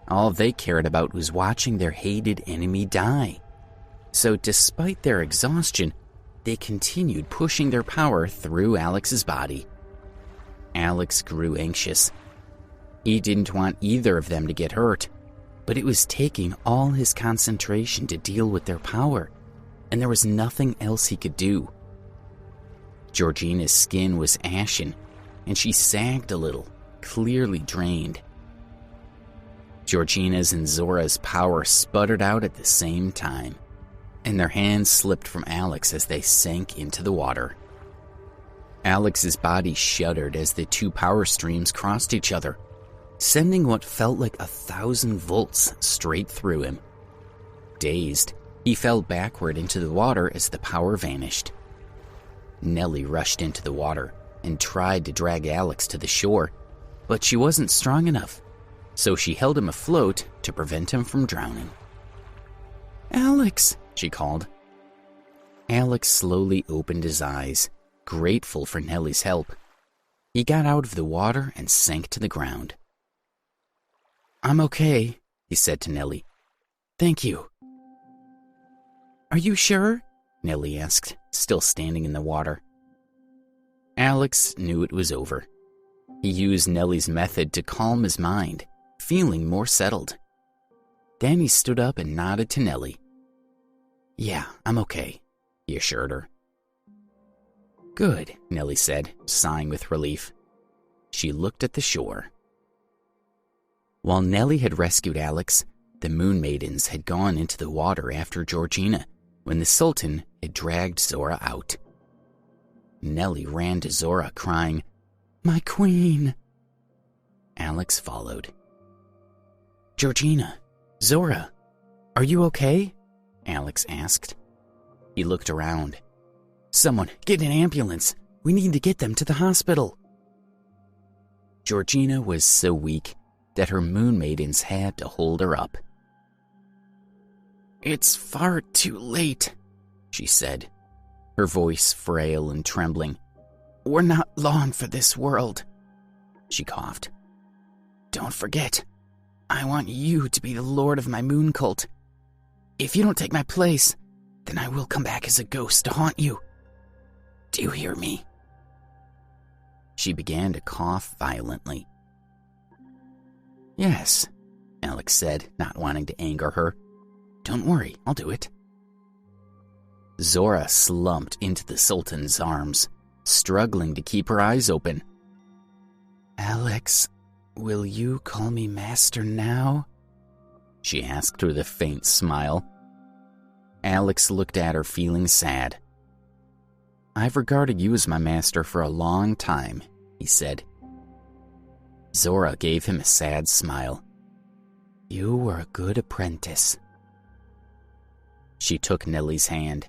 All they cared about was watching their hated enemy die. So despite their exhaustion, they continued pushing their power through Alex's body. Alex grew anxious. He didn't want either of them to get hurt, but it was taking all his concentration to deal with their power, and there was nothing else he could do. Georgina's skin was ashen, and she sagged a little, clearly drained. Georgina's and Zora's power sputtered out at the same time, and their hands slipped from Alex as they sank into the water. Alex's body shuddered as the 2 power streams crossed each other, sending what felt like 1,000 volts straight through him. Dazed, he fell backward into the water as the power vanished. Nellie rushed into the water and tried to drag Alex to the shore, but she wasn't strong enough, so she held him afloat to prevent him from drowning. "Alex," she called. Alex slowly opened his eyes, grateful for Nellie's help. He got out of the water and sank to the ground. "I'm okay," he said to Nellie. "Thank you." "Are you sure?" Nellie asked, still standing in the water. Alex knew it was over. He used Nellie's method to calm his mind, feeling more settled. Then he stood up and nodded to Nellie. "Yeah, I'm okay," he assured her. "Good," Nellie said, sighing with relief. She looked at the shore. While Nellie had rescued Alex, the Moon Maidens had gone into the water after Georgina when the Sultan had dragged Zora out. Nellie ran to Zora, crying, "My queen!" Alex followed. "Georgina, Zora, are you okay?" Alex asked. He looked around. "Someone, get an ambulance. We need to get them to the hospital." Georgina was so weak that her Moon Maidens had to hold her up. "It's far too late," she said, her voice frail and trembling. "We're not long for this world." She coughed. "Don't forget, I want you to be the lord of my moon cult. If you don't take my place, then I will come back as a ghost to haunt you." Do you hear me?" She began to cough violently. "Yes," Alex said, not wanting to anger her. "Don't worry, I'll do it." Zora slumped into the Sultan's arms, struggling to keep her eyes open. "Alex, will you call me master now?" she asked with a faint smile. Alex looked at her, feeling sad. "I've regarded you as my master for a long time," he said. Zora gave him a sad smile. "You were a good apprentice." She took Nellie's hand.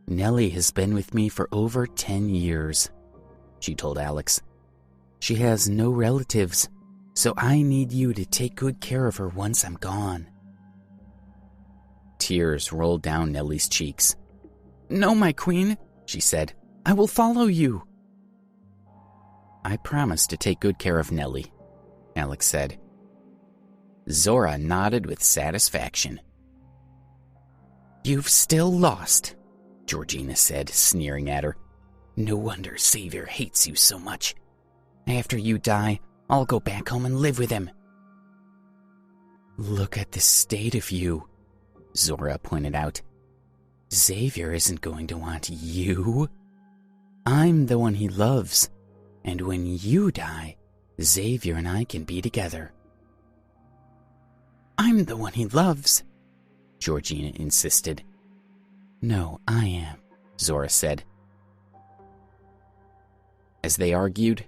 "Nellie has been with me for over 10 years, she told Alex. "She has no relatives, so I need you to take good care of her once I'm gone." Tears rolled down Nellie's cheeks. "No, my queen," she said. "I will follow you." "I promise to take good care of Nellie," Alex said. Zora nodded with satisfaction. "You've still lost," Georgina said, sneering at her. "No wonder Xavier hates you so much. After you die, I'll go back home and live with him." "Look at the state of you," Zora pointed out. "Xavier isn't going to want you. I'm the one he loves, and when you die, Xavier and I can be together." "I'm the one he loves," Georgina insisted. "No, I am," Zora said. As they argued,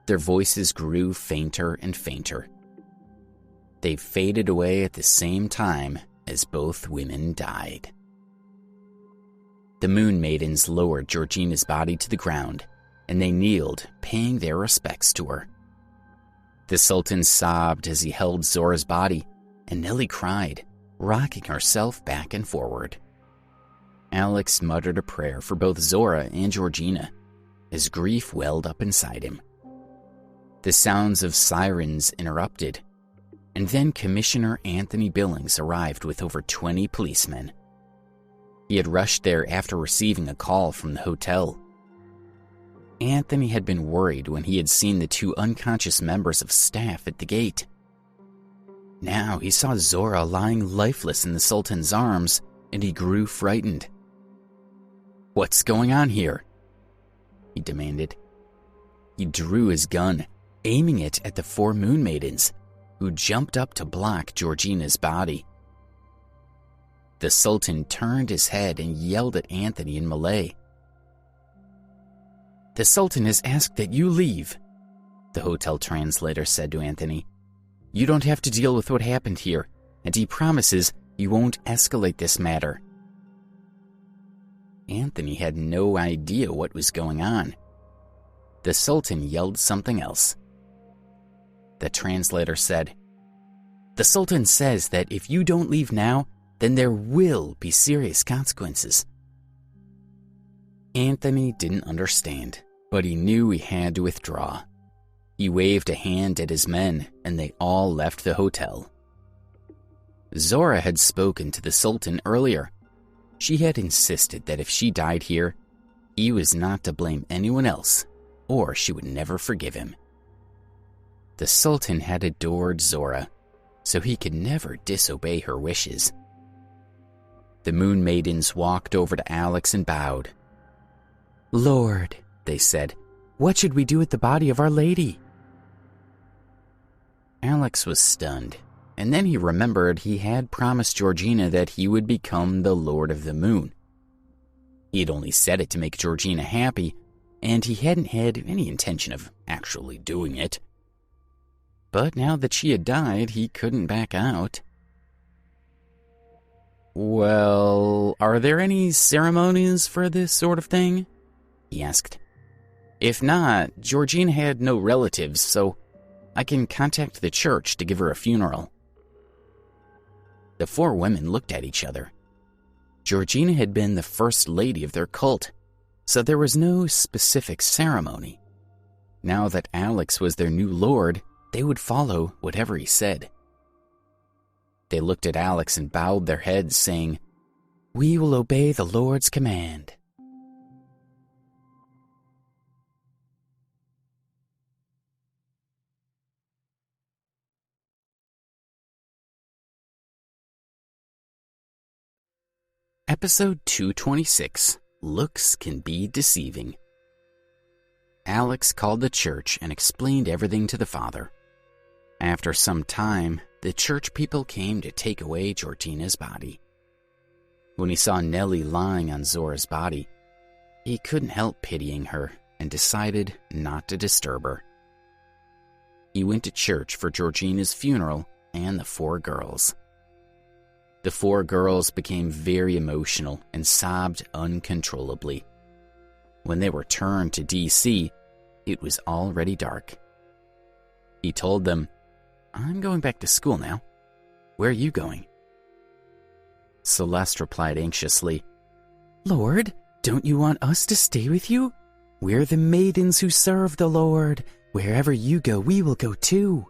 their voices grew fainter and fainter. They faded away at the same time as both women died. The Moon Maidens lowered Georgina's body to the ground, and they kneeled, paying their respects to her. The Sultan sobbed as he held Zora's body, and Nellie cried, rocking herself back and forward. Alex muttered a prayer for both Zora and Georgina, as grief welled up inside him. The sounds of sirens interrupted, and then Commissioner Anthony Billings arrived with over 20 policemen. He had rushed there after receiving a call from the hotel. Anthony had been worried when he had seen the two unconscious members of staff at the gate. Now he saw Zora lying lifeless in the Sultan's arms, and he grew frightened. "What's going on here?" he demanded. He drew his gun, aiming it at the 4 Moon Maidens, who jumped up to block Georgina's body. The Sultan turned his head and yelled at Anthony in Malay. "The Sultan has asked that you leave," the hotel translator said to Anthony. "You don't have to deal with what happened here, and he promises you won't escalate this matter." Anthony had no idea what was going on. The Sultan yelled something else. The translator said, "The Sultan says that if you don't leave now, then there will be serious consequences." Anthony didn't understand, but he knew he had to withdraw. He waved a hand at his men, and they all left the hotel. Zora had spoken to the Sultan earlier. She had insisted that if she died here, he was not to blame anyone else, or she would never forgive him. The Sultan had adored Zora, so he could never disobey her wishes. The Moon Maidens walked over to Alex and bowed. "Lord," they said, "what should we do with the body of Our Lady?" Alex was stunned, and then he remembered he had promised Georgina that he would become the Lord of the Moon. He had only said it to make Georgina happy, and he hadn't had any intention of actually doing it. But now that she had died, he couldn't back out. "Well, are there any ceremonies for this sort of thing?" he asked. "If not, Georgina had no relatives, so I can contact the church to give her a funeral." The 4 women looked at each other. Georgina had been the first lady of their cult, so there was no specific ceremony. Now that Alex was their new lord, they would follow whatever he said. They looked at Alex and bowed their heads, saying, "We will obey the Lord's command." Episode 226, Looks Can Be Deceiving. Alex called the church and explained everything to the father. After some time, the church people came to take away Georgina's body. When he saw Nellie lying on Zora's body, he couldn't help pitying her and decided not to disturb her. He went to church for Georgina's funeral and the 4 girls. The 4 girls became very emotional and sobbed uncontrollably. When they returned to D.C., it was already dark. He told them, "I'm going back to school now. Where are you going?" Celeste replied anxiously, "Lord, don't you want us to stay with you? We're the maidens who serve the Lord. Wherever you go, we will go too."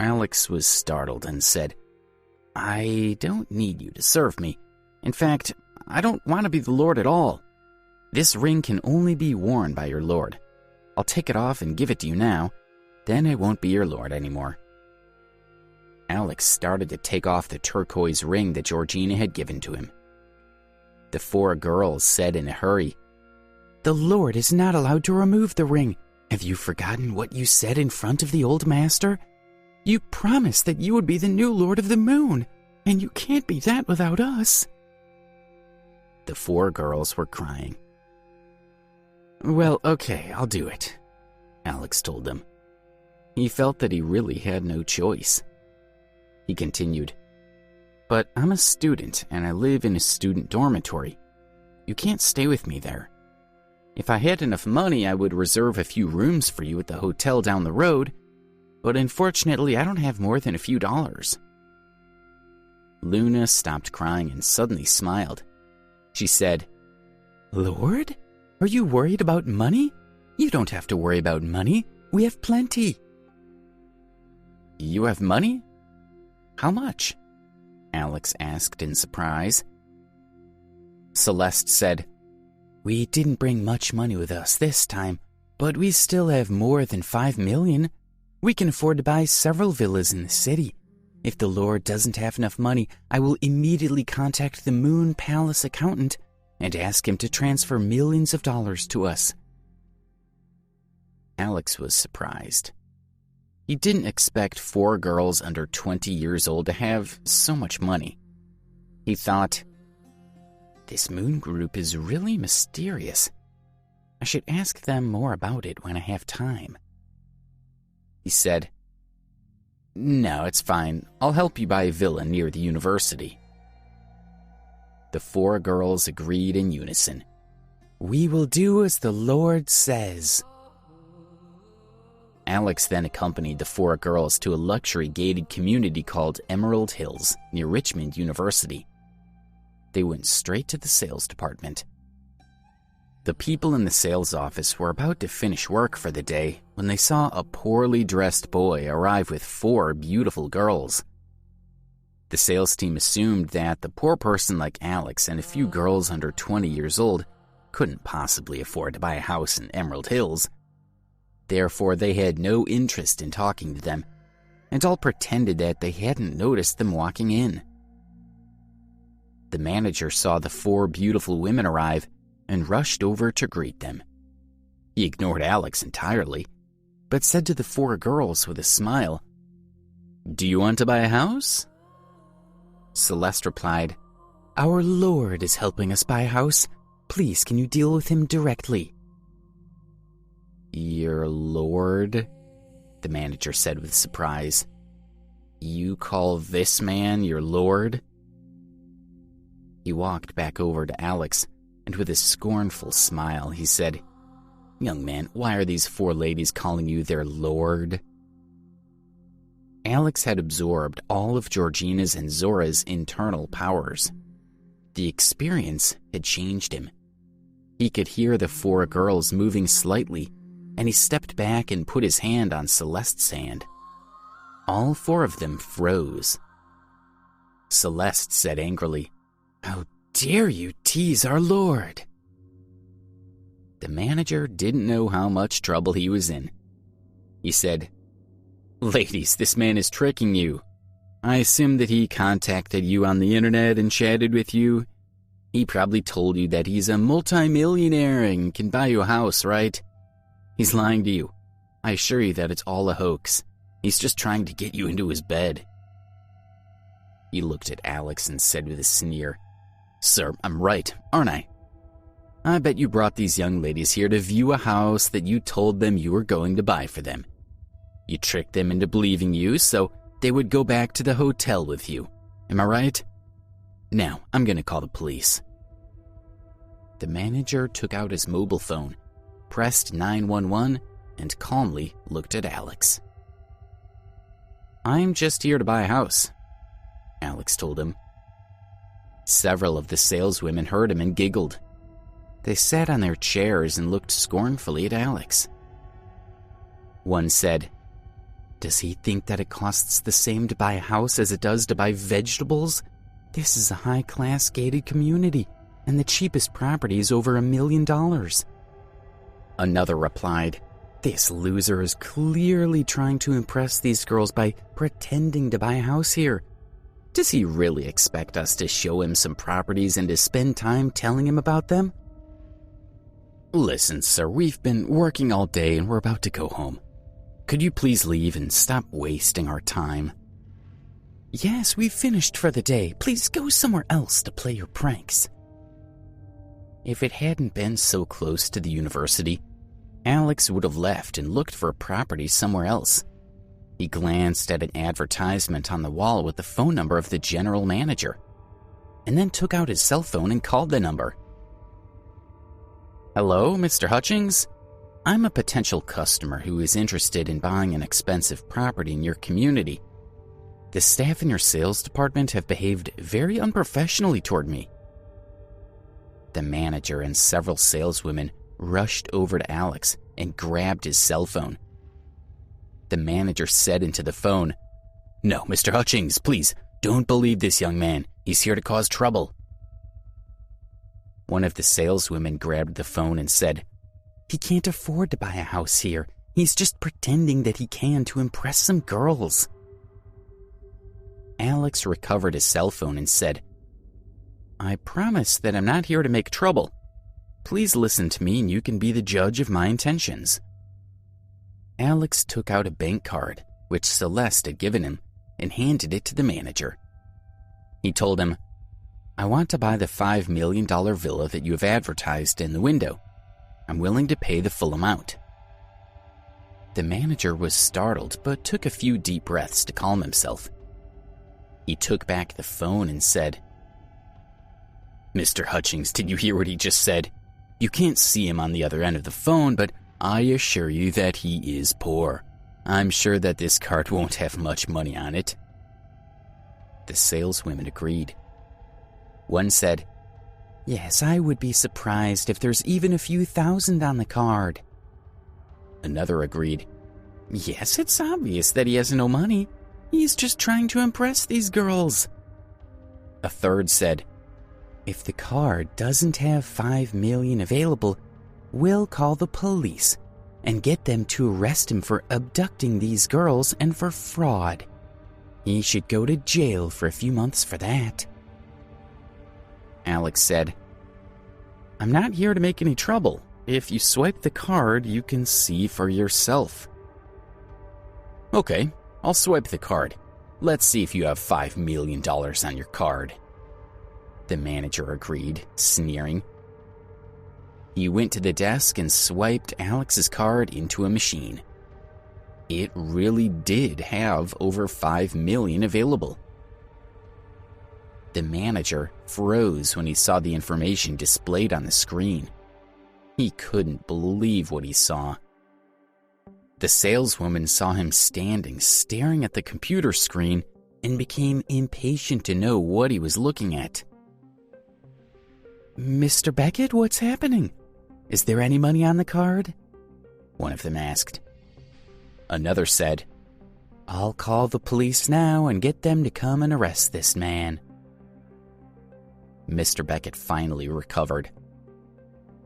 Alex was startled and said, "I don't need you to serve me. In fact, I don't want to be the Lord at all. This ring can only be worn by your Lord. I'll take it off and give it to you now. Then I won't be your Lord anymore." Alex started to take off the turquoise ring that Georgina had given to him. The 4 girls said in a hurry, "The Lord is not allowed to remove the ring. Have you forgotten what you said in front of the old master? You promised that you would be the new Lord of the Moon, and you can't be that without us." The 4 girls were crying. "Well, okay, I'll do it," Alex told them. He felt that he really had no choice. He continued, "But I'm a student and I live in a student dormitory. You can't stay with me there. If I had enough money, I would reserve a few rooms for you at the hotel down the road, but unfortunately I don't have more than a few dollars." Luna stopped crying and suddenly smiled. She said, "Lord, are you worried about money? You don't have to worry about money. We have plenty." "You have money? How much?" Alex asked in surprise. Celeste said, "We didn't bring much money with us this time, but we still have more than 5 million. We can afford to buy several villas in the city. If the Lord doesn't have enough money, I will immediately contact the Moon Palace accountant and ask him to transfer millions of dollars to us." Alex was surprised. He didn't expect 4 girls under 20 years old to have so much money. He thought, "This Moon group is really mysterious. I should ask them more about it when I have time." He said, "No, it's fine. I'll help you buy a villa near the university." The 4 girls agreed in unison. "We will do as the Lord says." Alex then accompanied the 4 girls to a luxury gated community called Emerald Hills near Richmond University. They went straight to the sales department. The people in the sales office were about to finish work for the day when they saw a poorly dressed boy arrive with 4 beautiful girls. The sales team assumed that the poor person like Alex and a few girls under 20 years old couldn't possibly afford to buy a house in Emerald Hills. Therefore, they had no interest in talking to them, and all pretended that they hadn't noticed them walking in. The manager saw the 4 beautiful women arrive and rushed over to greet them. He ignored Alex entirely, but said to the 4 girls with a smile, "Do you want to buy a house?" Celeste replied, "Our Lord is helping us buy a house. Please, can you deal with him directly?" "Your Lord?" the manager said with surprise. "You call this man your Lord?" He walked back over to Alex, and with a scornful smile, he said, "Young man, why are these 4 ladies calling you their Lord?" Alex had absorbed all of Georgina's and Zora's internal powers. The experience had changed him. He could hear the 4 girls moving slightly, and he stepped back and put his hand on Celeste's hand. All 4 of them froze. Celeste said angrily, "How dare you tease our Lord?" The manager didn't know how much trouble he was in. He said, "Ladies, this man is tricking you. I assume that he contacted you on the internet and chatted with you. He probably told you that he's a multimillionaire and can buy you a house, right? He's lying to you. I assure you that it's all a hoax. He's just trying to get you into his bed." He looked at Alex and said with a sneer, "Sir, I'm right, aren't I? I bet you brought these young ladies here to view a house that you told them you were going to buy for them. You tricked them into believing you so they would go back to the hotel with you. Am I right? Now, I'm going to call the police." The manager took out his mobile phone, pressed 911, and calmly looked at Alex. "I'm just here to buy a house," Alex told him. Several of the saleswomen heard him and giggled. They sat on their chairs and looked scornfully at Alex. One said, "Does he think that it costs the same to buy a house as it does to buy vegetables? This is a high-class gated community, and the cheapest property is over $1 million. Another replied, "This loser is clearly trying to impress these girls by pretending to buy a house here. Does he really expect us to show him some properties and to spend time telling him about them?" "Listen, sir, we've been working all day and we're about to go home. Could you please leave and stop wasting our time?" "Yes, we've finished for the day. Please go somewhere else to play your pranks." If it hadn't been so close to the university, Alex would have left and looked for a property somewhere else. He glanced at an advertisement on the wall with the phone number of the general manager, and then took out his cell phone and called the number. "Hello, Mr. Hutchings? I'm a potential customer who is interested in buying an expensive property in your community. The staff in your sales department have behaved very unprofessionally toward me." The manager and several saleswomen rushed over to Alex and grabbed his cell phone. The manager said into the phone, "No, Mr. Hutchings, please, don't believe this young man. He's here to cause trouble." One of the saleswomen grabbed the phone and said, "He can't afford to buy a house here. He's just pretending that he can to impress some girls." Alex recovered his cell phone and said, "I promise that I'm not here to make trouble. Please listen to me and you can be the judge of my intentions." Alex took out a bank card, which Celeste had given him, and handed it to the manager. He told him, "I want to buy the $5 million villa that you have advertised in the window. I'm willing to pay the full amount." The manager was startled, but took a few deep breaths to calm himself. He took back the phone and said, "Mr. Hutchings, did you hear what he just said? You can't see him on the other end of the phone, but I assure you that he is poor. I'm sure that this card won't have much money on it." The saleswomen agreed. One said, "Yes, I would be surprised if there's even a few thousand on the card." Another agreed, "Yes, it's obvious that he has no money. He's just trying to impress these girls." A third said, "If the card doesn't have $5 million available, we'll call the police and get them to arrest him for abducting these girls and for fraud. He should go to jail for a few months for that." Alex said, "I'm not here to make any trouble. If you swipe the card, you can see for yourself." "Okay, I'll swipe the card. Let's see if you have $5 million on your card." The manager agreed, sneering. He went to the desk and swiped Alex's card into a machine. It really did have over $5 million available. The manager froze when he saw the information displayed on the screen. He couldn't believe what he saw. The saleswoman saw him standing, staring at the computer screen, and became impatient to know what he was looking at. "Mr. Beckett, what's happening? Is there any money on the card?" one of them asked. Another said, "I'll call the police now and get them to come and arrest this man." Mr. Beckett finally recovered.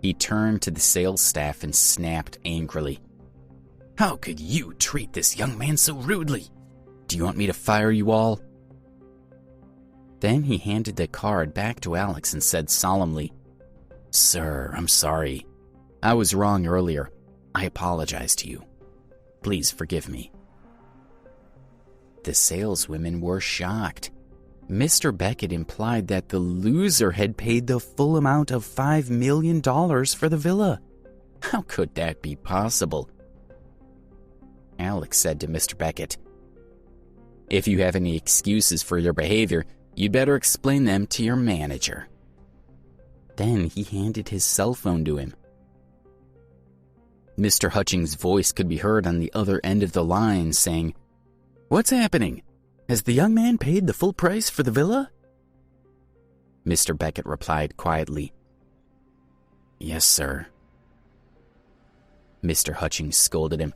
He turned to the sales staff and snapped angrily, "How could you treat this young man so rudely? Do you want me to fire you all? Then he handed the card back to Alex and said solemnly, "Sir, I'm sorry. I was wrong earlier. I apologize to you. Please forgive me." The saleswomen were shocked. Mr. Beckett implied that the loser had paid the full amount of $5 million for the villa. How could that be possible? Alex said to Mr. Beckett, "If you have any excuses for your behavior, you'd better explain them to your manager." Then he handed his cell phone to him. Mr. Hutchings' voice could be heard on the other end of the line saying, "What's happening? Has the young man paid the full price for the villa?" Mr. Beckett replied quietly, "Yes, sir." Mr. Hutchings scolded him.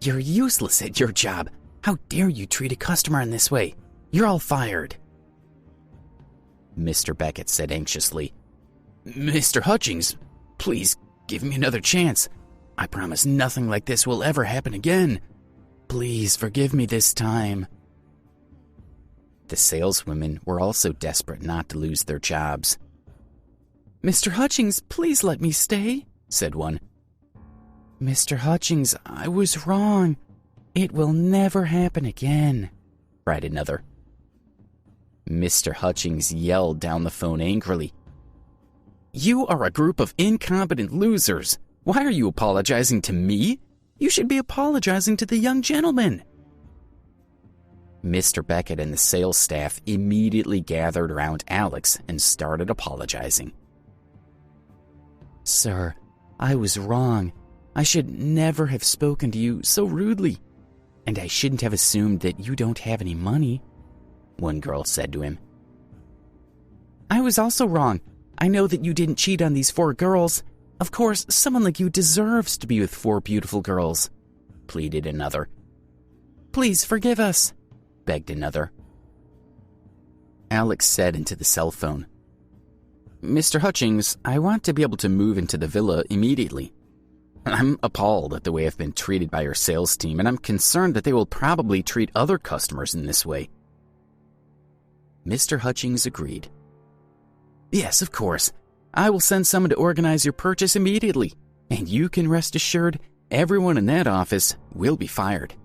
"You're useless at your job. How dare you treat a customer in this way? You're all fired." Mr. Beckett said anxiously, "Mr. Hutchings, please give me another chance. I promise nothing like this will ever happen again. Please forgive me this time." The saleswomen were also desperate not to lose their jobs. "Mr. Hutchings, please let me stay," said one. "Mr. Hutchings, I was wrong. It will never happen again," cried another. Mr. Hutchings yelled down the phone angrily, "You are a group of incompetent losers. Why are you apologizing to me? You should be apologizing to the young gentleman." Mr. Beckett and the sales staff immediately gathered around Alex and started apologizing. "Sir, I was wrong. I should never have spoken to you so rudely. And I shouldn't have assumed that you don't have any money," one girl said to him. "I was also wrong. I know that you didn't cheat on these 4 girls. Of course, someone like you deserves to be with 4 beautiful girls," pleaded another. "Please forgive us," begged another. Alex said into the cell phone, "Mr. Hutchings, I want to be able to move into the villa immediately. I'm appalled at the way I've been treated by your sales team, and I'm concerned that they will probably treat other customers in this way." Mr. Hutchings agreed. "Yes, of course. I will send someone to organize your purchase immediately, and you can rest assured everyone in that office will be fired."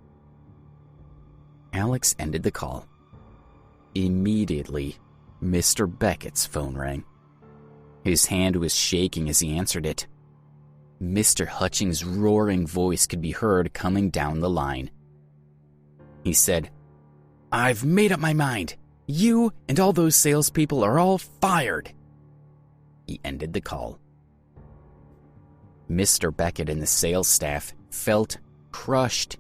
Alex ended the call. Immediately, Mr. Beckett's phone rang. His hand was shaking as he answered it. Mr. Hutchings' roaring voice could be heard coming down the line. He said, "I've made up my mind. You and all those salespeople are all fired." He ended the call. Mr. Beckett and the sales staff felt crushed.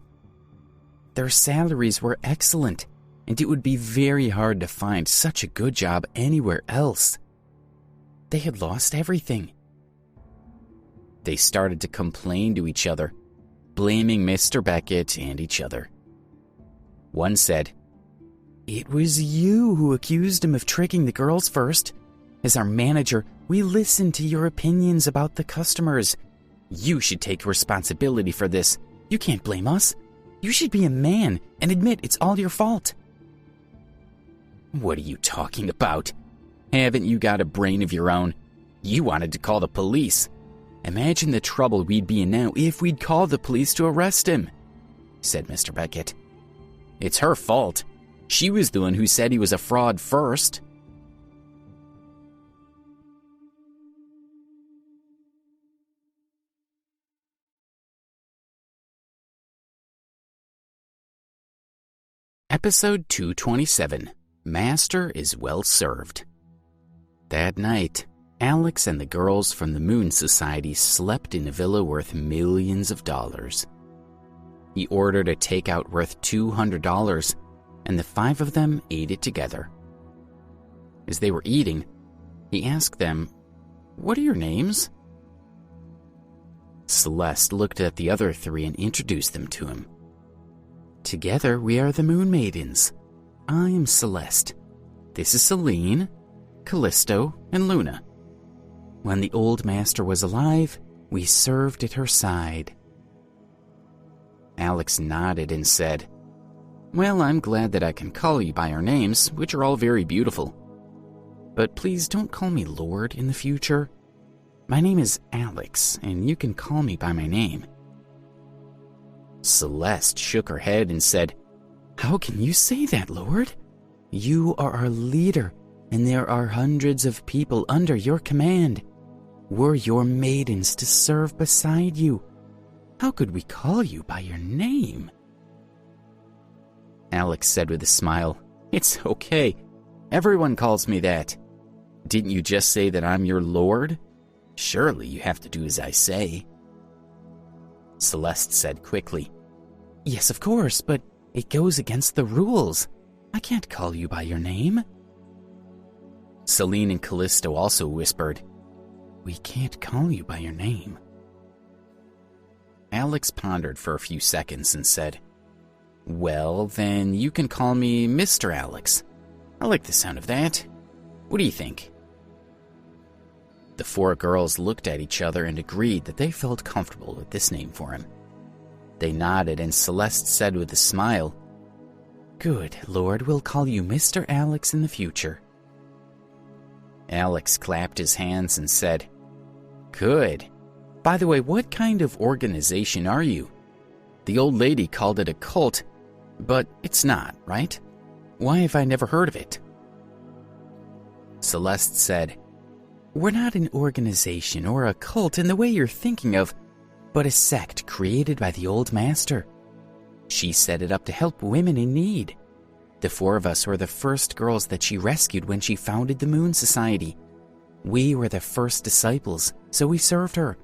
Their salaries were excellent, and it would be very hard to find such a good job anywhere else. They had lost everything. They started to complain to each other, blaming Mr. Beckett and each other. One said, "It was you who accused him of tricking the girls first. As our manager, we listened to your opinions about the customers. You should take responsibility for this. You can't blame us. You should be a man and admit it's all your fault." "What are you talking about? Haven't you got a brain of your own? You wanted to call the police. Imagine the trouble we'd be in now if we'd called the police to arrest him," said Mr. Beckett. "It's her fault. She was the one who said he was a fraud first." Episode 227, Master is Well Served. That night, Alex and the girls from the Moon Society slept in a villa worth millions of dollars. He ordered a takeout worth $200, and the 5 of them ate it together. As they were eating, he asked them, "What are your names?" Celeste looked at the other 3 and introduced them to him. "Together we are the Moon Maidens. I am Celeste. This is Celine, Callisto, and Luna. When the old master was alive, we served at her side." Alex nodded and said, "Well, I'm glad that I can call you by our names, which are all very beautiful. but please don't call me Lord in the future. My name is Alex, and you can call me by my name." Celeste shook her head and said, "How can you say that, Lord? You are our leader, and there are hundreds of people under your command. We're your maidens to serve beside you. How could we call you by your name?" Alex said with a smile, "It's okay. Everyone calls me that. Didn't you just say that I'm your lord? Surely you have to do as I say." Celeste said quickly, "Yes, of course, but it goes against the rules. I can't call you by your name." Selene and Callisto also whispered, "We can't call you by your name." Alex pondered for a few seconds and said, "Well, then you can call me Mr. Alex. I like the sound of that. What do you think?" The four girls looked at each other and agreed that they felt comfortable with this name for him. They nodded, and Celeste said with a smile, "Good, Lord, we'll call you Mr. Alex in the future." Alex clapped his hands and said, "Good. By the way, what kind of organization are you? The old lady called it a cult, but it's not, right? Why have I never heard of it?" Celeste said, "We're not an organization or a cult in the way you're thinking of, but a sect created by the Old Master. She set it up to help women in need. The four of us were the first girls that she rescued when she founded the Moon Society. We were the first disciples, so we served her.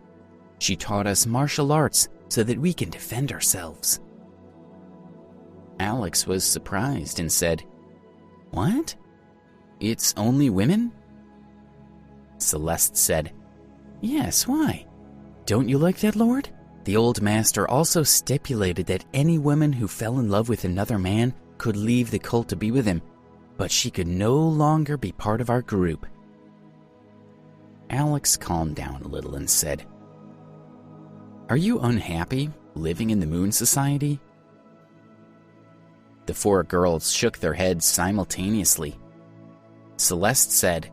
She taught us martial arts so that we can defend ourselves." Alex was surprised and said, "What? It's only women?" Celeste said, "Yes, why? Don't you like that, Lord? The Old Master also stipulated that any woman who fell in love with another man could leave the cult to be with him, but she could no longer be part of our group." Alex calmed down a little and said, "Are you unhappy living in the Moon Society?" The four girls shook their heads simultaneously. Celeste said,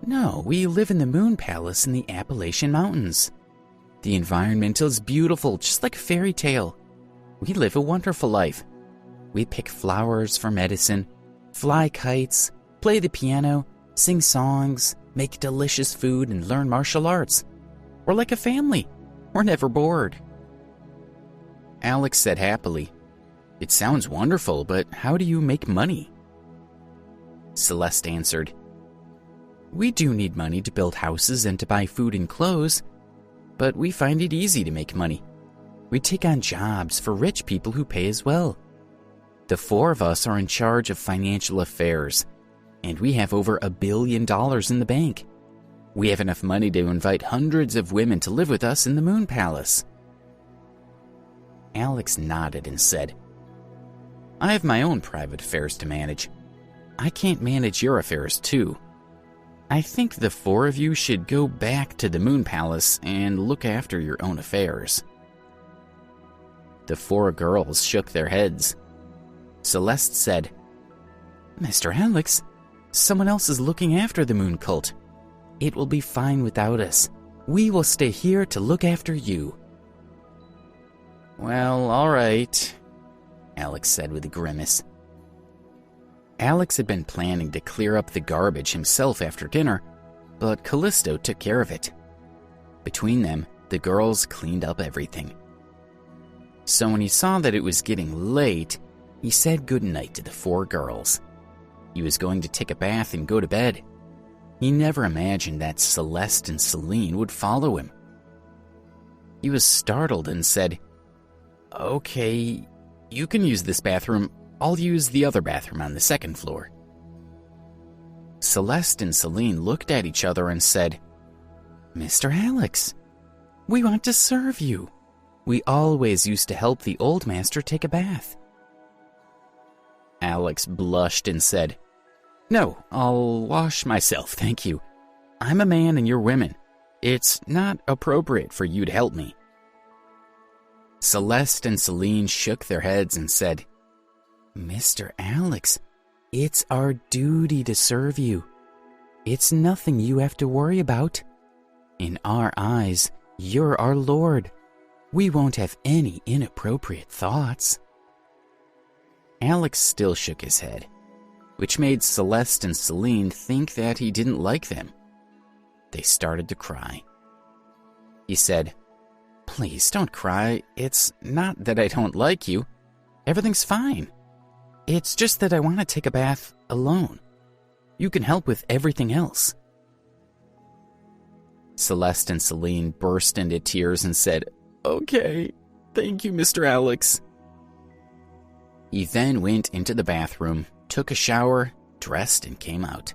"No, we live in the Moon Palace in the Appalachian Mountains. The environment is beautiful, just like a fairy tale. We live a wonderful life. We pick flowers for medicine, fly kites, play the piano, sing songs, make delicious food, and learn martial arts. We're like a family. We're never bored." Alex said happily, "It sounds wonderful, but how do you make money?" Celeste answered, "We do need money to build houses and to buy food and clothes, but we find it easy to make money. We take on jobs for rich people who pay as well. The four of us are in charge of financial affairs, and we have over $1 billion in the bank. We have enough money to invite hundreds of women to live with us in the Moon Palace." Alex nodded and said, "I have my own private affairs to manage. I can't manage your affairs too. I think the four of you should go back to the Moon Palace and look after your own affairs." The four girls shook their heads. Celeste said, "Mr. Alex, someone else is looking after the Moon Cult. It will be fine without us. We will stay here to look after you." "Well, all right," Alex said with a grimace. Alex had been planning to clear up the garbage himself after dinner, but Callisto took care of it. Between them, the girls cleaned up everything. So when he saw that it was getting late, he said goodnight to the four girls. He was going to take a bath and go to bed. He never imagined that Celeste and Selene would follow him. He was startled and said, "Okay, you can use this bathroom. I'll use the other bathroom on the second floor." Celeste and Selene looked at each other and said, "Mr. Alex, we want to serve you. We always used to help the Old Master take a bath." Alex blushed and said, "No, I'll wash myself, thank you. I'm a man and you're women. It's not appropriate for you to help me." Celeste and Selene shook their heads and said, "Mr. Alex, it's our duty to serve you. It's nothing you have to worry about. In our eyes, you're our Lord. We won't have any inappropriate thoughts." Alex still shook his head, which made Celeste and Celine think that he didn't like them. They started to cry. He said, "Please don't cry. It's not that I don't like you. Everything's fine. It's just that I want to take a bath alone. You can help with everything else." Celeste and Celine burst into tears and said, "Okay, thank you, Mr. Alex." He then went into the bathroom, took a shower, dressed, and came out.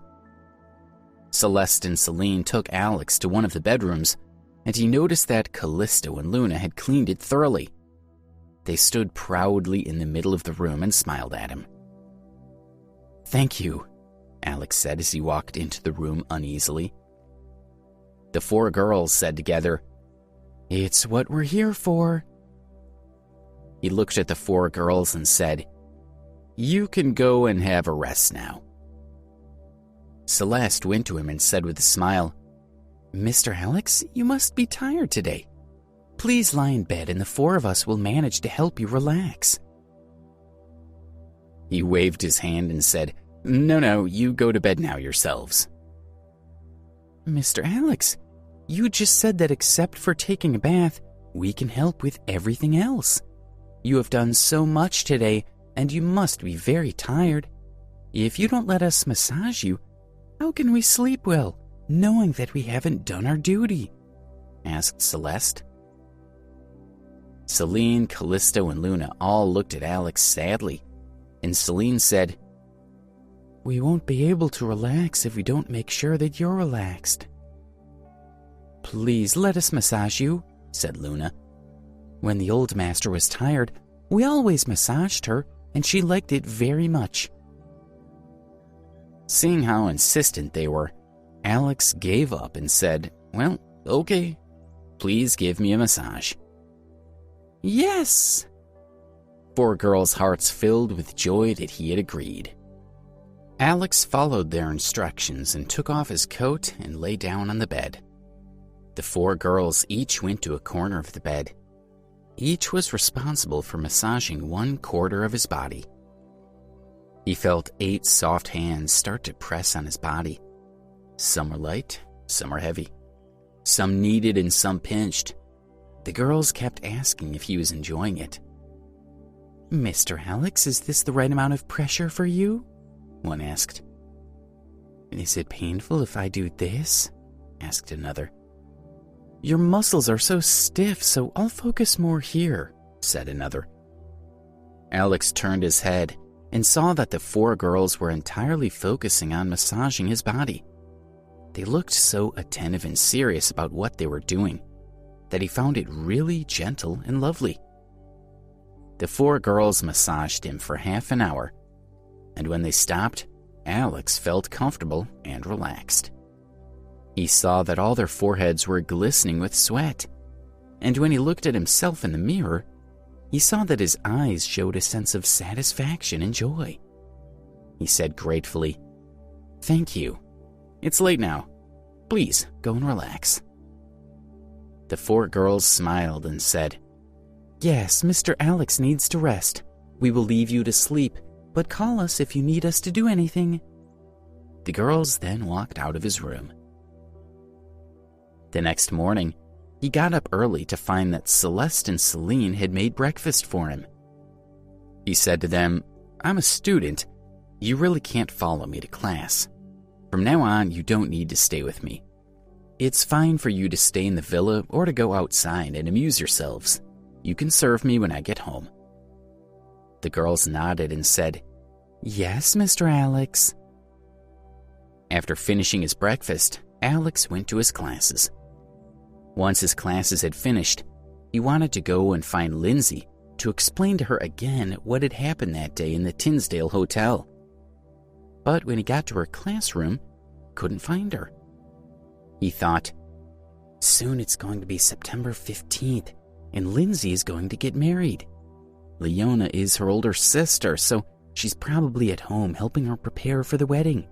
Celeste and Celine took Alex to one of the bedrooms, and he noticed that Callisto and Luna had cleaned it thoroughly. They stood proudly in the middle of the room and smiled at him. "Thank you," Alex said as he walked into the room uneasily. The four girls said together, "It's what we're here for." He looked at the four girls and said, "You can go and have a rest now." Celeste went to him and said with a smile, "Mr. Alex, you must be tired today. Please lie in bed and the four of us will manage to help you relax." He waved his hand and said, No, you go to bed now yourselves." "Mr. Alex, you just said that except for taking a bath, we can help with everything else. You have done so much today, and you must be very tired. If you don't let us massage you, how can we sleep well, knowing that we haven't done our duty?" asked Celeste. Celine, Callisto, and Luna all looked at Alex sadly, and Celine said, "We won't be able to relax if we don't make sure that you're relaxed." "Please let us massage you," said Luna. "When the old master was tired, we always massaged her, and she liked it very much." Seeing how insistent they were, Alex gave up and said, "Well, okay. Please give me a massage." "Yes!" Four girls' hearts filled with joy that he had agreed. Alex followed their instructions and took off his coat and lay down on the bed. The four girls each went to a corner of the bed. Each was responsible for massaging one quarter of his body. He felt 8 soft hands start to press on his body. Some were light, some were heavy. Some kneaded and some pinched. The girls kept asking if he was enjoying it. "Mr. Alex, is this the right amount of pressure for you?" one asked. "Is it painful if I do this?" asked another. "Your muscles are so stiff, so I'll focus more here," said another. Alex turned his head and saw that the four girls were entirely focusing on massaging his body. They looked so attentive and serious about what they were doing that he found it really gentle and lovely. The four girls massaged him for half an hour, and when they stopped, Alex felt comfortable and relaxed. He saw that all their foreheads were glistening with sweat, and when he looked at himself in the mirror, he saw that his eyes showed a sense of satisfaction and joy. He said gratefully, "Thank you. It's late now. Please go and relax." The four girls smiled and said, "Yes, Mr. Alex needs to rest. We will leave you to sleep, but call us if you need us to do anything." The girls then walked out of his room. The next morning, he got up early to find that Celeste and Celine had made breakfast for him. He said to them, "I'm a student. You really can't follow me to class. From now on, you don't need to stay with me. It's fine for you to stay in the villa or to go outside and amuse yourselves. You can serve me when I get home." The girls nodded and said, "Yes, Mr. Alex." After finishing his breakfast, Alex went to his classes. Once his classes had finished, he wanted to go and find Lindsay to explain to her again what had happened that day in the Tinsdale Hotel. But when he got to her classroom, couldn't find her. He thought, soon it's going to be September 15th, and Lindsay is going to get married. Leona is her older sister, so she's probably at home helping her prepare for the wedding.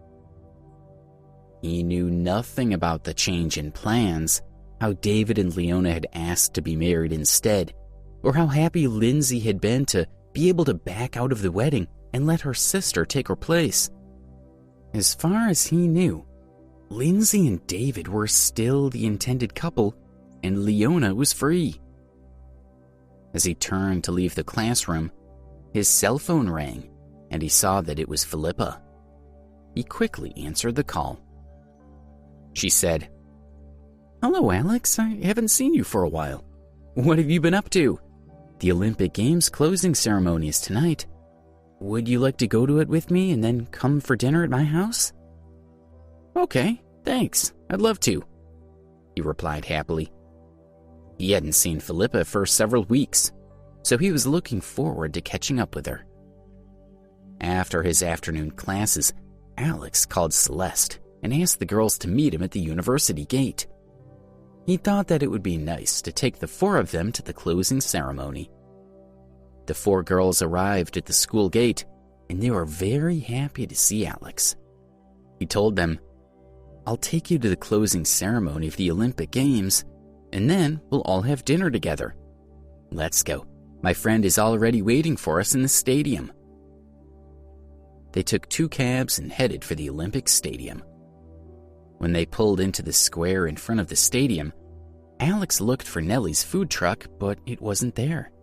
He knew nothing about the change in plans, how David and Leona had asked to be married instead, or how happy Lindsay had been to be able to back out of the wedding and let her sister take her place. As far as he knew, Lindsay and David were still the intended couple, and Leona was free. As he turned to leave the classroom, his cell phone rang, and he saw that it was Philippa. He quickly answered the call. She said, "Hello, Alex. I haven't seen you for a while. What have you been up to? The Olympic Games closing ceremony is tonight. Would you like to go to it with me and then come for dinner at my house?" "Okay, thanks. I'd love to," he replied happily. He hadn't seen Philippa for several weeks, so he was looking forward to catching up with her. After his afternoon classes, Alex called Celeste and asked the girls to meet him at the university gate. He thought that it would be nice to take the four of them to the closing ceremony. The four girls arrived at the school gate, and they were very happy to see Alex. He told them, "I'll take you to the closing ceremony of the Olympic Games, and then we'll all have dinner together. Let's go. My friend is already waiting for us in the stadium." They took 2 cabs and headed for the Olympic Stadium. When they pulled into the square in front of the stadium, Alex looked for Nellie's food truck, but it wasn't there.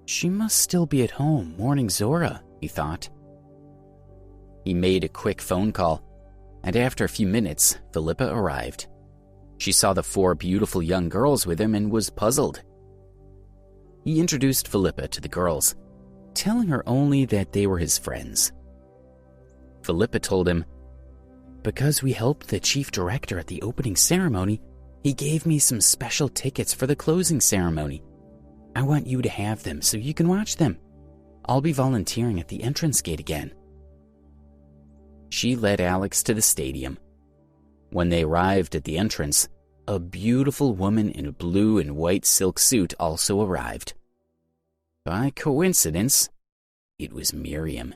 She must still be at home mourning Zora, he thought. He made a quick phone call, and after a few minutes, Philippa arrived. She saw the 4 beautiful young girls with him and was puzzled. He introduced Philippa to the girls, telling her only that they were his friends. Philippa told him, "Because we helped the chief director at the opening ceremony, he gave me some special tickets for the closing ceremony. I want you to have them so you can watch them. I'll be volunteering at the entrance gate again." She led Alex to the stadium. When they arrived at the entrance, a beautiful woman in a blue and white silk suit also arrived. By coincidence, it was Miriam.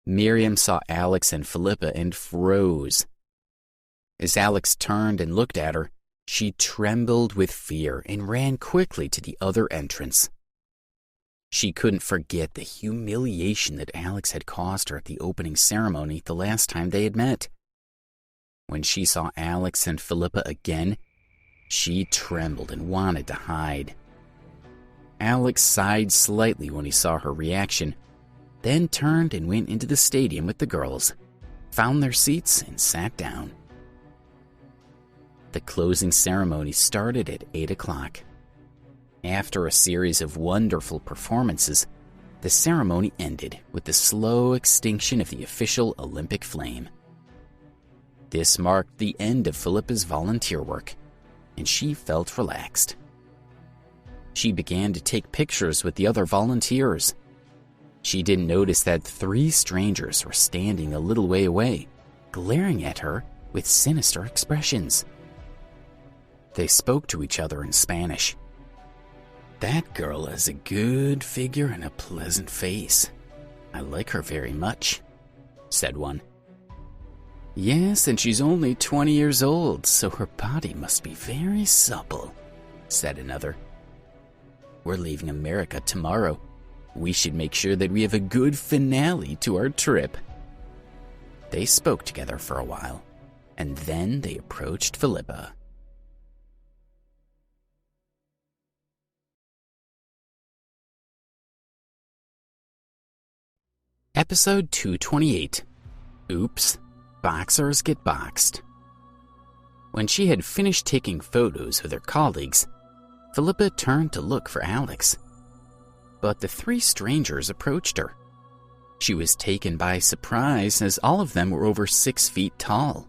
Miriam saw Alex and Philippa and froze. As Alex turned and looked at her, she trembled with fear and ran quickly to the other entrance. She couldn't forget the humiliation that Alex had caused her at the opening ceremony the last time they had met. When she saw Alex and Philippa again, she trembled and wanted to hide. Alex sighed slightly when he saw her reaction, then turned and went into the stadium with the girls, found their seats, and sat down. The closing ceremony started at 8 o'clock. After a series of wonderful performances, the ceremony ended with the slow extinction of the official Olympic flame. This marked the end of Philippa's volunteer work, and she felt relaxed. She began to take pictures with the other volunteers. She didn't notice that 3 strangers were standing a little way away, glaring at her with sinister expressions. They spoke to each other in Spanish. "That girl has a good figure and a pleasant face. I like her very much," said one. "Yes, and she's only 20 years old, so her body must be very supple," said another. "We're leaving America tomorrow. We should make sure that we have a good finale to our trip." They spoke together for a while, and then they approached Philippa. Episode 228. Oops, Boxers Get Boxed. When she had finished taking photos with her colleagues, Philippa turned to look for Alex. But the 3 strangers approached her. She was taken by surprise as all of them were over 6 feet tall.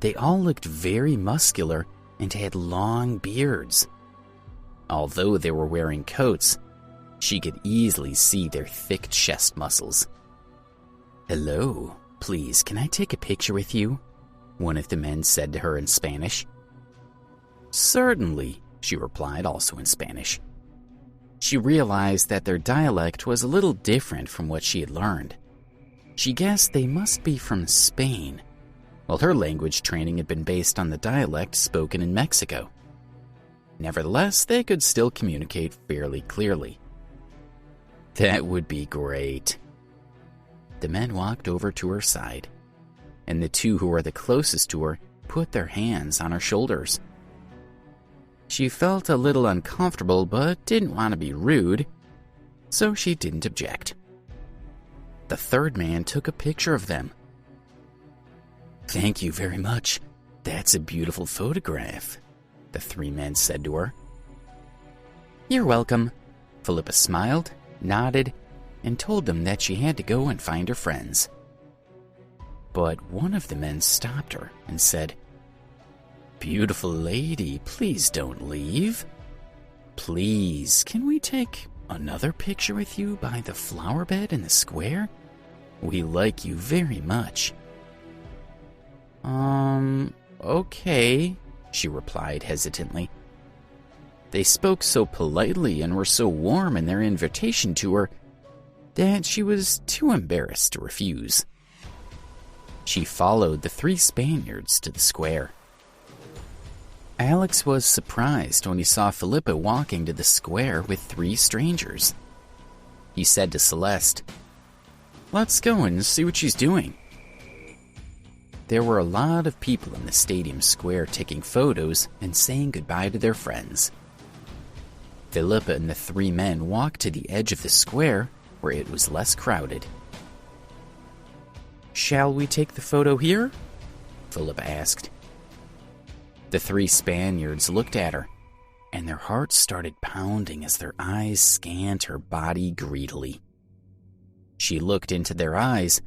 They all looked very muscular and had long beards. Although they were wearing coats, she could easily see their thick chest muscles. "Hello, please, can I take a picture with you?" one of the men said to her in Spanish. "Certainly," she replied, also in Spanish. She realized that their dialect was a little different from what she had learned. She guessed they must be from Spain, while her language training had been based on the dialect spoken in Mexico. Nevertheless, they could still communicate fairly clearly. That would be great. The men walked over to her side, and the two who were the closest to her put their hands on her shoulders. She felt a little uncomfortable but didn't want to be rude, so she didn't object. The third man took a picture of them. "Thank you very much. That's a beautiful photograph," the three men said to her. "You're welcome." Philippa smiled, nodded, and told them that she had to go and find her friends. But one of the men stopped her and said, "Beautiful lady, please don't leave. Please, can we take another picture with you by the flower bed in the square? We like you very much." Okay, she replied hesitantly. They spoke so politely and were so warm in their invitation to her that she was too embarrassed to refuse. She followed the three Spaniards to the square. Alex was surprised when he saw Philippa walking to the square with three strangers. He said to Celeste, "Let's go and see what she's doing." There were a lot of people in the stadium square taking photos and saying goodbye to their friends. Philippa and the three men walked to the edge of the square where it was less crowded. "Shall we take the photo here?" Philippa asked. The three Spaniards looked at her, and their hearts started pounding as their eyes scanned her body greedily. She looked into their eyes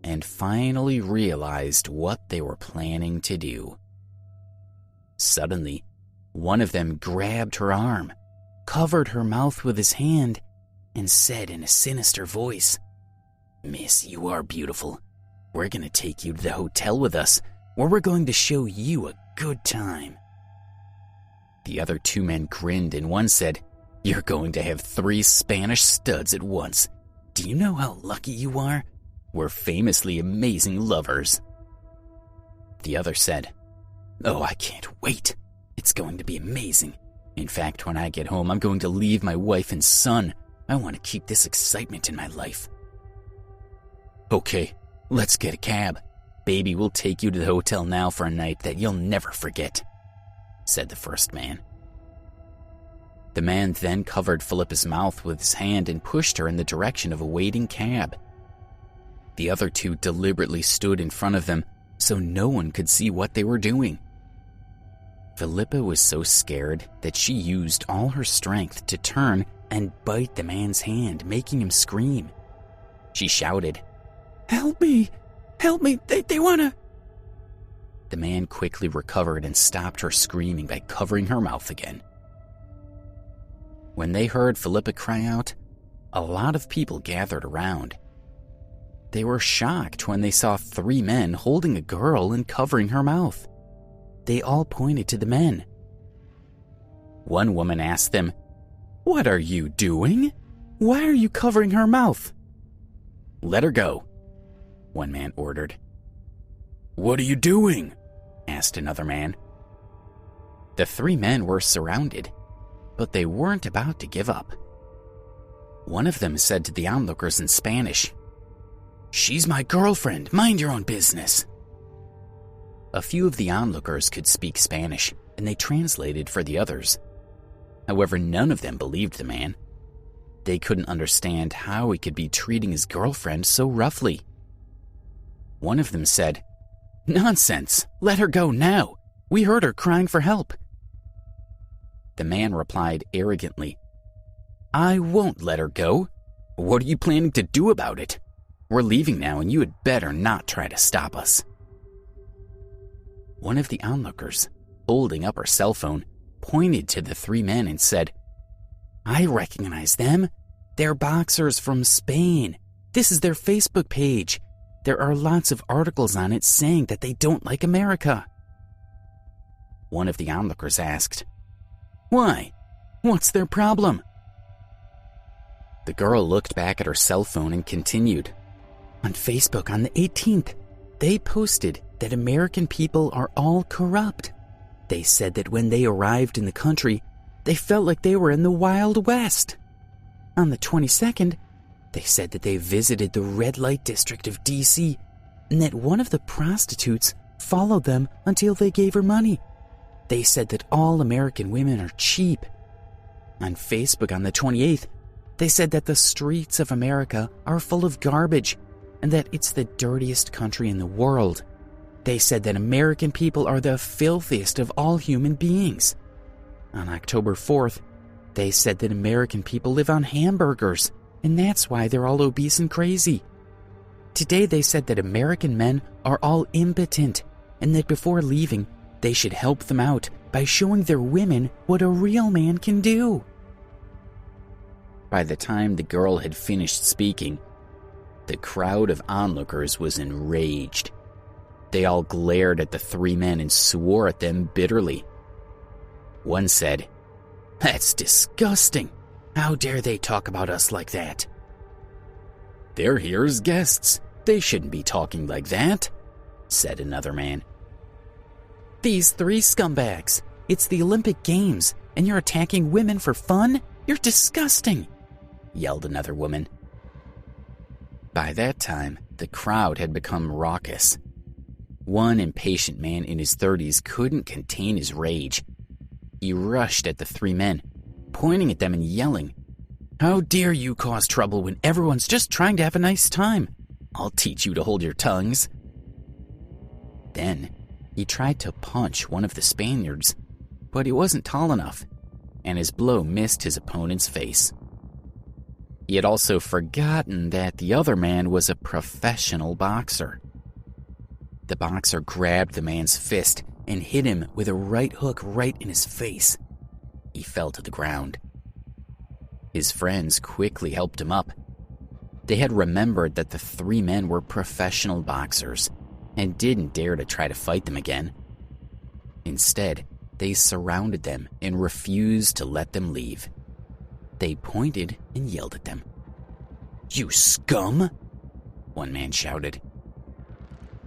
and finally realized what they were planning to do. Suddenly, one of them grabbed her arm, covered her mouth with his hand, and said in a sinister voice, "Miss, you are beautiful. We're going to take you to the hotel with us, where we're going to show you a good time." The other two men grinned, and one said, "You're going to have three Spanish studs at once. Do you know how lucky you are? We're famously amazing lovers." The other said, "Oh, I can't wait. It's going to be amazing. In fact, when I get home, I'm going to leave my wife and son. I want to keep this excitement in my life." "Okay, let's get a cab. Baby, we'll take you to the hotel now for a night that you'll never forget," said the first man. The man then covered Philippa's mouth with his hand and pushed her in the direction of a waiting cab. The other two deliberately stood in front of them so no one could see what they were doing. Philippa was so scared that she used all her strength to turn and bite the man's hand, making him scream. She shouted, "Help me! Help me! They wanna..." The man quickly recovered and stopped her screaming by covering her mouth again. When they heard Philippa cry out, a lot of people gathered around. They were shocked when they saw three men holding a girl and covering her mouth. They all pointed to the men. One woman asked them, "What are you doing? Why are you covering her mouth?" "Let her go," one man ordered. "What are you doing?" asked another man. The three men were surrounded, but they weren't about to give up. One of them said to the onlookers in Spanish, "She's my girlfriend. Mind your own business." A few of the onlookers could speak Spanish, and they translated for the others. However, none of them believed the man. They couldn't understand how he could be treating his girlfriend so roughly. One of them said, "Nonsense! Let her go now! We heard her crying for help." The man replied arrogantly, "I won't let her go. What are you planning to do about it? We're leaving now, and you had better not try to stop us." One of the onlookers, holding up her cell phone, pointed to the three men and said, "I recognize them. They're boxers from Spain. This is their Facebook page. There are lots of articles on it saying that they don't like America." One of the onlookers asked, "Why? What's their problem?" The girl looked back at her cell phone and continued, On Facebook on the 18th, they posted that American people are all corrupt. They said that when they arrived in the country, they felt like they were in the Wild West. On the 22nd, they said that they visited the red light district of D.C. and that one of the prostitutes followed them until they gave her money. They said that all American women are cheap. On Facebook on the 28th, they said that the streets of America are full of garbage and that it's the dirtiest country in the world. They said that American people are the filthiest of all human beings. On October 4th, they said that American people live on hamburgers, and that's why they're all obese and crazy. Today they said that American men are all impotent, and that before leaving, they should help them out by showing their women what a real man can do. By the time the girl had finished speaking, the crowd of onlookers was enraged. They all glared at the three men and swore at them bitterly. One said, "That's disgusting. How dare they talk about us like that? They're here as guests. They shouldn't be talking like that," said another man. "These three scumbags. It's the Olympic Games, and you're attacking women for fun? You're disgusting," yelled another woman. By that time, the crowd had become raucous. One impatient man in his 30s couldn't contain his rage. He rushed at the three men, pointing at them and yelling, "How dare you cause trouble when everyone's just trying to have a nice time? I'll teach you to hold your tongues." Then, he tried to punch one of the Spaniards, but he wasn't tall enough, and his blow missed his opponent's face. He had also forgotten that the other man was a professional boxer. The boxer grabbed the man's fist and hit him with a right hook right in his face. He fell to the ground. His friends quickly helped him up. They had remembered that the three men were professional boxers and didn't dare to try to fight them again. Instead, they surrounded them and refused to let them leave. They pointed and yelled at them. "You scum!" one man shouted.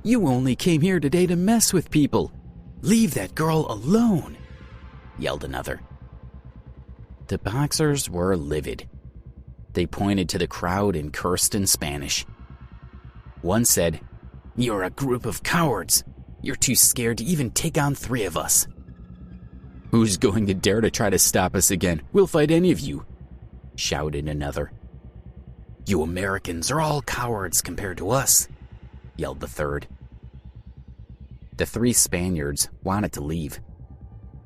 "You only came here today to mess with people. Leave that girl alone," yelled another. The boxers were livid. They pointed to the crowd and cursed in Spanish. One said, "You're a group of cowards. You're too scared to even take on three of us." "Who's going to dare to try to stop us again? We'll fight any of you," shouted another. "You Americans are all cowards compared to us," yelled the third. The three Spaniards wanted to leave.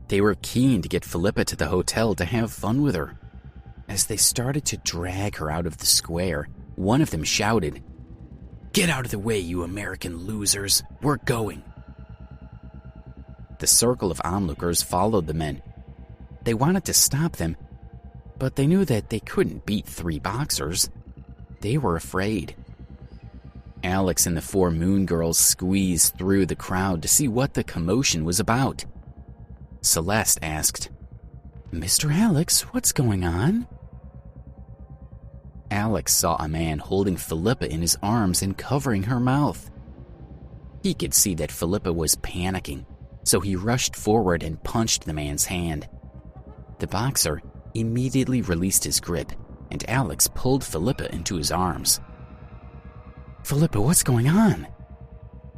They were keen to get Philippa to the hotel to have fun with her. As they started to drag her out of the square, one of them shouted, "Get out of the way, you American losers. We're going." The circle of onlookers followed the men. They wanted to stop them, but they knew that they couldn't beat three boxers. They were afraid. Alex and the four Moon Girls squeezed through the crowd to see what the commotion was about. Celeste asked, "Mr. Alex, what's going on?" Alex saw a man holding Philippa in his arms and covering her mouth. He could see that Philippa was panicking, so he rushed forward and punched the man's hand. The boxer immediately released his grip, and Alex pulled Philippa into his arms. "Philippa, what's going on?"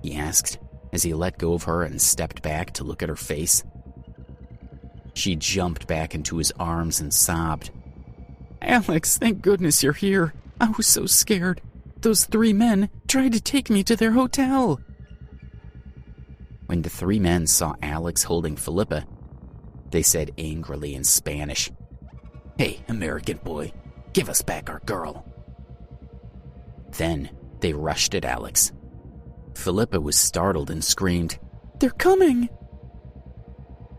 he asked as he let go of her and stepped back to look at her face. She jumped back into his arms and sobbed. "Alex, thank goodness you're here. I was so scared. Those three men tried to take me to their hotel." When the three men saw Alex holding Philippa, they said angrily in Spanish, "Hey, American boy, give us back our girl." Then they rushed at Alex. Philippa was startled and screamed, "They're coming!"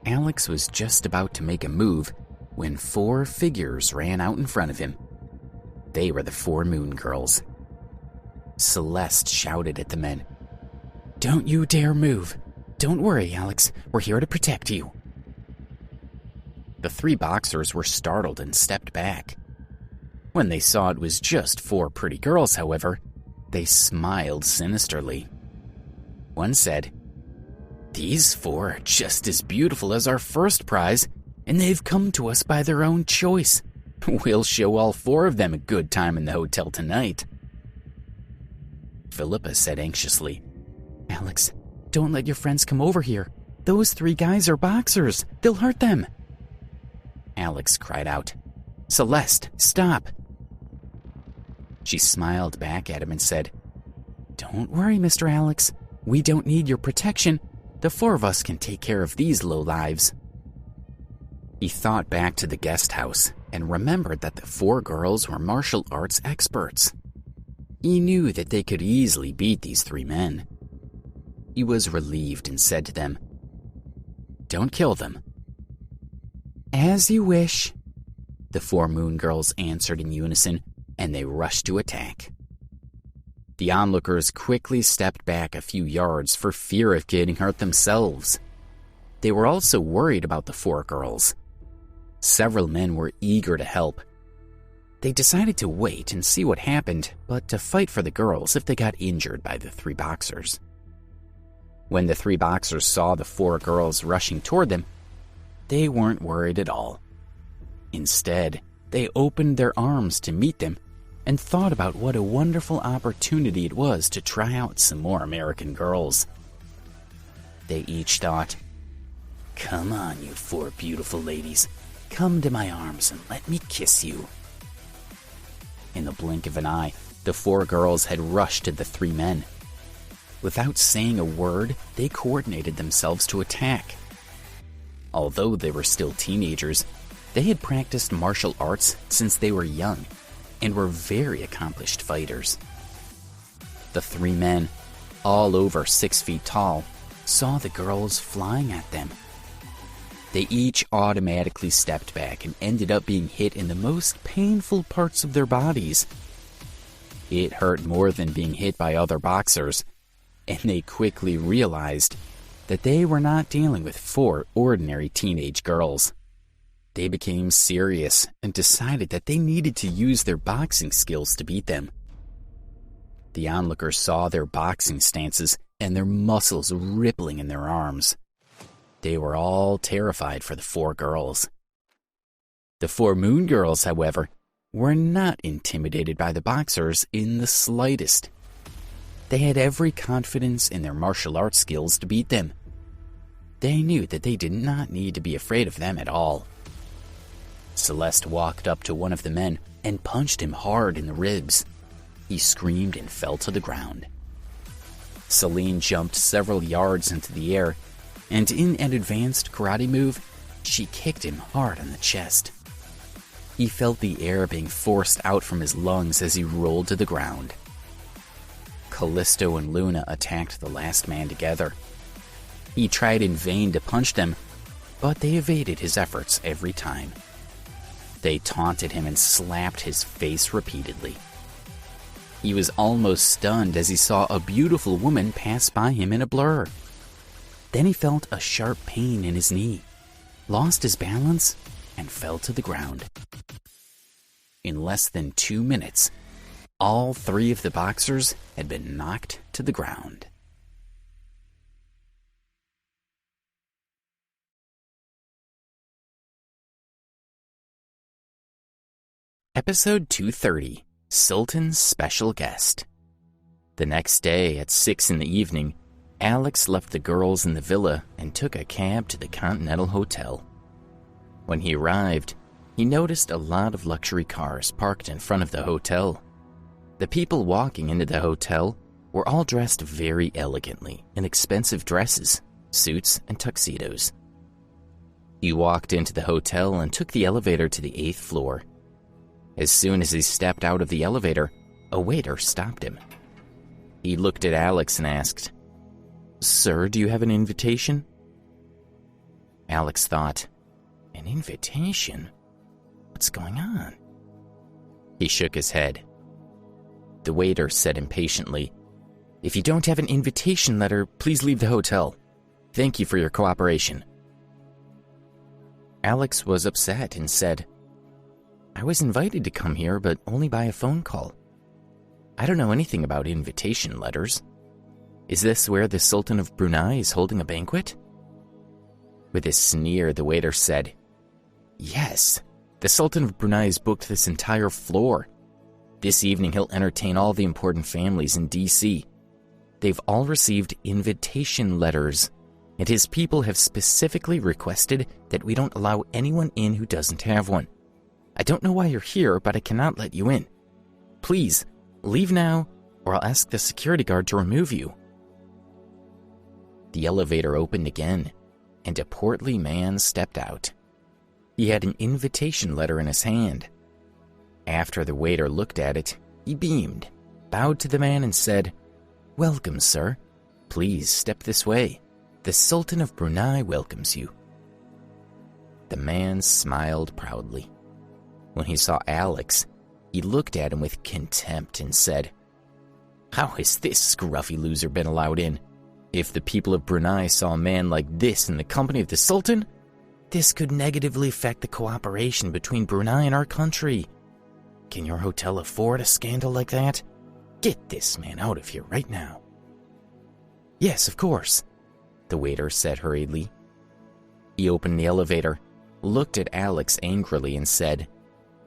Alex was just about to make a move when four figures ran out in front of him. They were the four Moon Girls. Celeste shouted at the men, "Don't you dare move. Don't worry, Alex. We're here to protect you." The three boxers were startled and stepped back. When they saw it was just four pretty girls, however, They smiled sinisterly. One said, "These four are just as beautiful as our first prize, and they've come to us by their own choice. We'll show all four of them a good time in the hotel tonight." Philippa said anxiously, "Alex, don't let your friends come over here. Those three guys are boxers. They'll hurt them." Alex cried out, "Celeste, stop." She smiled back at him and said, "Don't worry, Mr. Alex. We don't need your protection. The four of us can take care of these lowlives." He thought back to the guest house and remembered that the four girls were martial arts experts. He knew that they could easily beat these three men. He was relieved and said to them, "Don't kill them." "As you wish," the four moon girls answered in unison, and they rushed to attack. The onlookers quickly stepped back a few yards for fear of getting hurt themselves. They were also worried about the four girls. Several men were eager to help. They decided to wait and see what happened, but to fight for the girls if they got injured by the three boxers. When the three boxers saw the four girls rushing toward them, they weren't worried at all. Instead, they opened their arms to meet them and thought about what a wonderful opportunity it was to try out some more American girls. They each thought, "Come on, you four beautiful ladies. Come to my arms and let me kiss you." In the blink of an eye, the four girls had rushed to the three men. Without saying a word, they coordinated themselves to attack. Although they were still teenagers, they had practiced martial arts since they were young and were very accomplished fighters. The three men, all over 6 feet tall, saw the girls flying at them. They each automatically stepped back and ended up being hit in the most painful parts of their bodies. It hurt more than being hit by other boxers, and they quickly realized that they were not dealing with four ordinary teenage girls. They became serious and decided that they needed to use their boxing skills to beat them. The onlookers saw their boxing stances and their muscles rippling in their arms. They were all terrified for the four girls. The four moon girls, however, were not intimidated by the boxers in the slightest. They had every confidence in their martial arts skills to beat them. They knew that they did not need to be afraid of them at all. Celeste walked up to one of the men and punched him hard in the ribs. He screamed and fell to the ground. Celine jumped several yards into the air, and in an advanced karate move, she kicked him hard on the chest. He felt the air being forced out from his lungs as he rolled to the ground. Callisto and Luna attacked the last man together. He tried in vain to punch them, but they evaded his efforts every time. They taunted him and slapped his face repeatedly. He was almost stunned as he saw a beautiful woman pass by him in a blur. Then he felt a sharp pain in his knee, lost his balance, and fell to the ground. In less than 2 minutes, all three of the boxers had been knocked to the ground. Episode 230, Sultan's Special Guest. The next day at 6 in the evening, Alex left the girls in the villa and took a cab to the Continental Hotel. When he arrived, he noticed a lot of luxury cars parked in front of the hotel. The people walking into the hotel were all dressed very elegantly in expensive dresses, suits, and tuxedos. He walked into the hotel and took the elevator to the 8th floor. As soon as he stepped out of the elevator, a waiter stopped him. He looked at Alex and asked, "Sir, do you have an invitation?" Alex thought, "An invitation? What's going on?" He shook his head. The waiter said impatiently, "If you don't have an invitation letter, please leave the hotel. Thank you for your cooperation." Alex was upset and said, "I was invited to come here, but only by a phone call." I don't know anything about invitation letters. Is this where the Sultan of Brunei is holding a banquet? With a sneer, the waiter said, Yes, the Sultan of Brunei has booked this entire floor. This evening he'll entertain all the important families in D.C. They've all received invitation letters, and his people have specifically requested that we don't allow anyone in who doesn't have one. I don't know why you're here, but I cannot let you in. Please, leave now, or I'll ask the security guard to remove you. The elevator opened again, and a portly man stepped out. He had an invitation letter in his hand. After the waiter looked at it, he beamed, bowed to the man, and said, Welcome, sir. Please step this way. The Sultan of Brunei welcomes you. The man smiled proudly. When he saw Alex, he looked at him with contempt and said, How has this scruffy loser been allowed in? If the people of Brunei saw a man like this in the company of the Sultan, this could negatively affect the cooperation between Brunei and our country. Can your hotel afford a scandal like that? Get this man out of here right now. Yes, of course, the waiter said hurriedly. He opened the elevator, looked at Alex angrily, and said,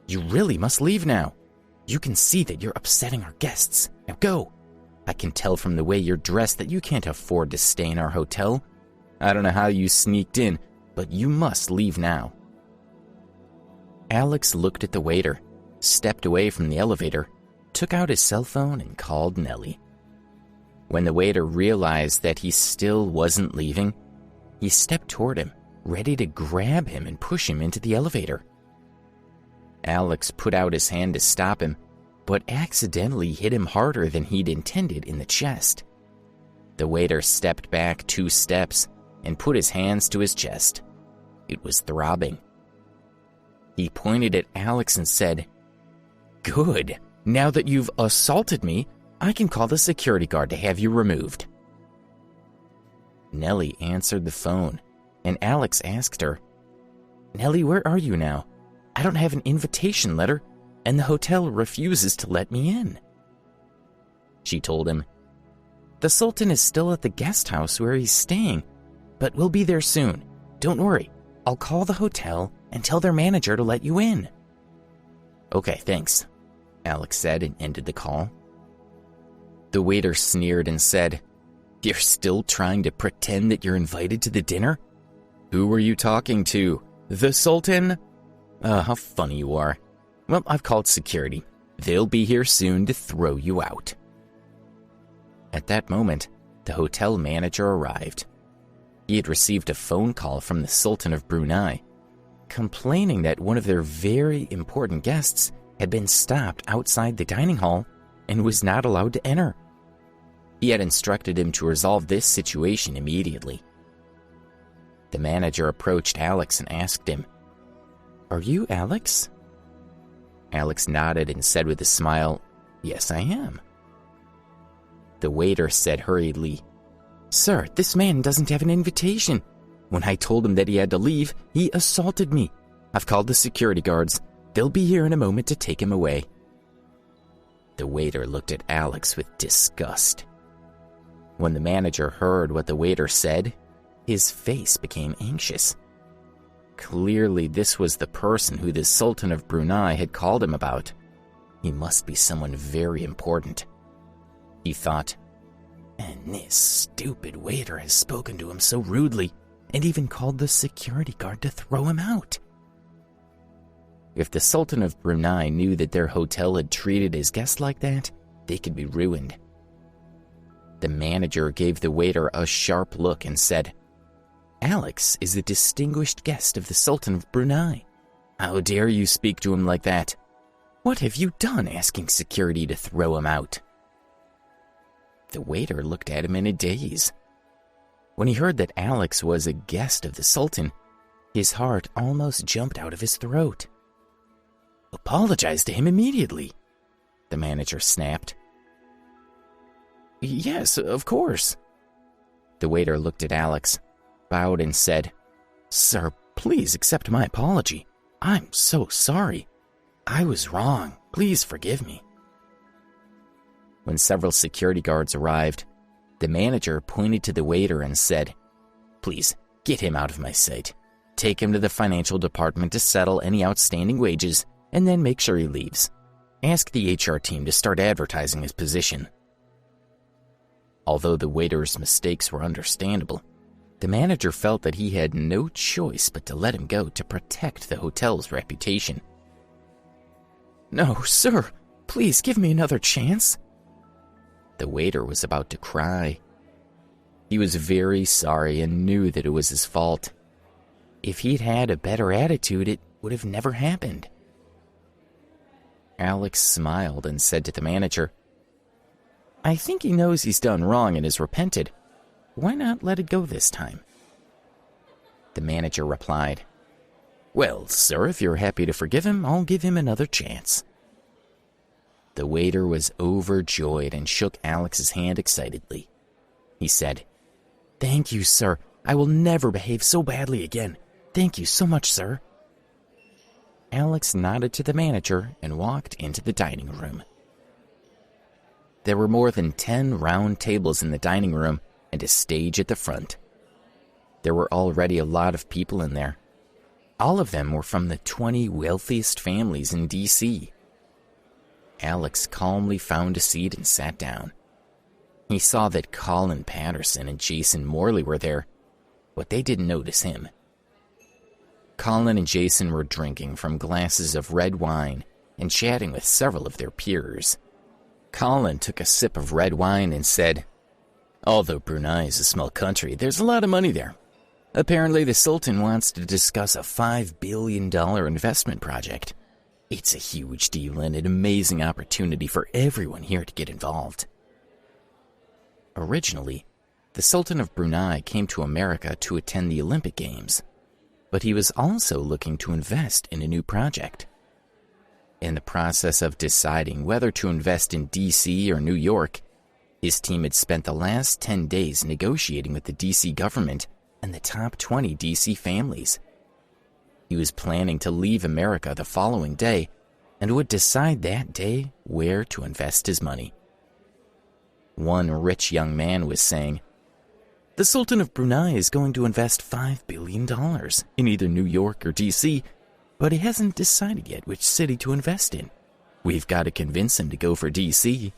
You really must leave now. You can see that you're upsetting our guests. Now go. I can tell from the way you're dressed that you can't afford to stay in our hotel. I don't know how you sneaked in, but you must leave now. Alex looked at the waiter, stepped away from the elevator, took out his cell phone, and called Nellie. When the waiter realized that he still wasn't leaving, he stepped toward him, ready to grab him and push him into the elevator. Alex put out his hand to stop him, but accidentally hit him harder than he'd intended in the chest. The waiter stepped back 2 steps and put his hands to his chest. It was throbbing. He pointed at Alex and said, Good. Now that you've assaulted me, I can call the security guard to have you removed. Nellie answered the phone, and Alex asked her, Nellie, where are you now? I don't have an invitation letter, and the hotel refuses to let me in. She told him, The Sultan is still at the guest house where he's staying, but we'll be there soon. Don't worry, I'll call the hotel and tell their manager to let you in. Okay, thanks, Alex said and ended the call. The waiter sneered and said, You're still trying to pretend that you're invited to the dinner? Who were you talking to? The Sultan? How funny you are. Well, I've called security. They'll be here soon to throw you out. At that moment, the hotel manager arrived. He had received a phone call from the Sultan of Brunei, complaining that one of their very important guests had been stopped outside the dining hall and was not allowed to enter. He had instructed him to resolve this situation immediately. The manager approached Alex and asked him, Are you Alex? Alex nodded and said with a smile, Yes, I am. The waiter said hurriedly, Sir, this man doesn't have an invitation. When I told him that he had to leave, he assaulted me. I've called the security guards. They'll be here in a moment to take him away. The waiter looked at Alex with disgust. When the manager heard what the waiter said, his face became anxious. Clearly, this was the person who the Sultan of Brunei had called him about. He must be someone very important. He thought, and this stupid waiter has spoken to him so rudely and even called the security guard to throw him out. If the Sultan of Brunei knew that their hotel had treated his guests like that, they could be ruined. The manager gave the waiter a sharp look and said, Alex is a distinguished guest of the Sultan of Brunei. How dare you speak to him like that? What have you done asking security to throw him out? The waiter looked at him in a daze. When he heard that Alex was a guest of the Sultan, his heart almost jumped out of his throat. Apologize to him immediately, the manager snapped. Yes, of course. The waiter looked at Alex, bowed and said, Sir, please accept my apology. I'm so sorry. I was wrong. Please forgive me. When several security guards arrived, the manager pointed to the waiter and said, "Please, get him out of my sight. Take him to the financial department to settle any outstanding wages, and then make sure he leaves. Ask the HR team to start advertising his position." Although the waiter's mistakes were understandable, the manager felt that he had no choice but to let him go to protect the hotel's reputation. "No, sir, please give me another chance." The waiter was about to cry. He was very sorry and knew that it was his fault. If he'd had a better attitude, it would have never happened. Alex smiled and said to the manager, "I think he knows he's done wrong and has repented. Why not let it go this time?" The manager replied, "Well, sir, if you're happy to forgive him, I'll give him another chance." The waiter was overjoyed and shook Alex's hand excitedly. He said, "Thank you, sir. I will never behave so badly again. Thank you so much, sir." Alex nodded to the manager and walked into the dining room. There were more than 10 round tables in the dining room and a stage at the front. There were already a lot of people in there. All of them were from the 20 wealthiest families in D.C. Alex calmly found a seat and sat down. He saw that Colin Patterson and Jason Morley were there, but they didn't notice him. Colin and Jason were drinking from glasses of red wine and chatting with several of their peers. Colin took a sip of red wine and said, "Although Brunei is a small country, there's a lot of money there. Apparently the Sultan wants to discuss a $5 billion investment project. It's a huge deal and an amazing opportunity for everyone here to get involved." Originally, the Sultan of Brunei came to America to attend the Olympic Games, but he was also looking to invest in a new project. In the process of deciding whether to invest in D.C. or New York, his team had spent the last 10 days negotiating with the D.C. government and the top 20 D.C. families. He was planning to leave America the following day and would decide that day where to invest his money. One rich young man was saying, "The Sultan of Brunei is going to invest $5 billion in either New York or D.C., but he hasn't decided yet which city to invest in. We've got to convince him to go for D.C.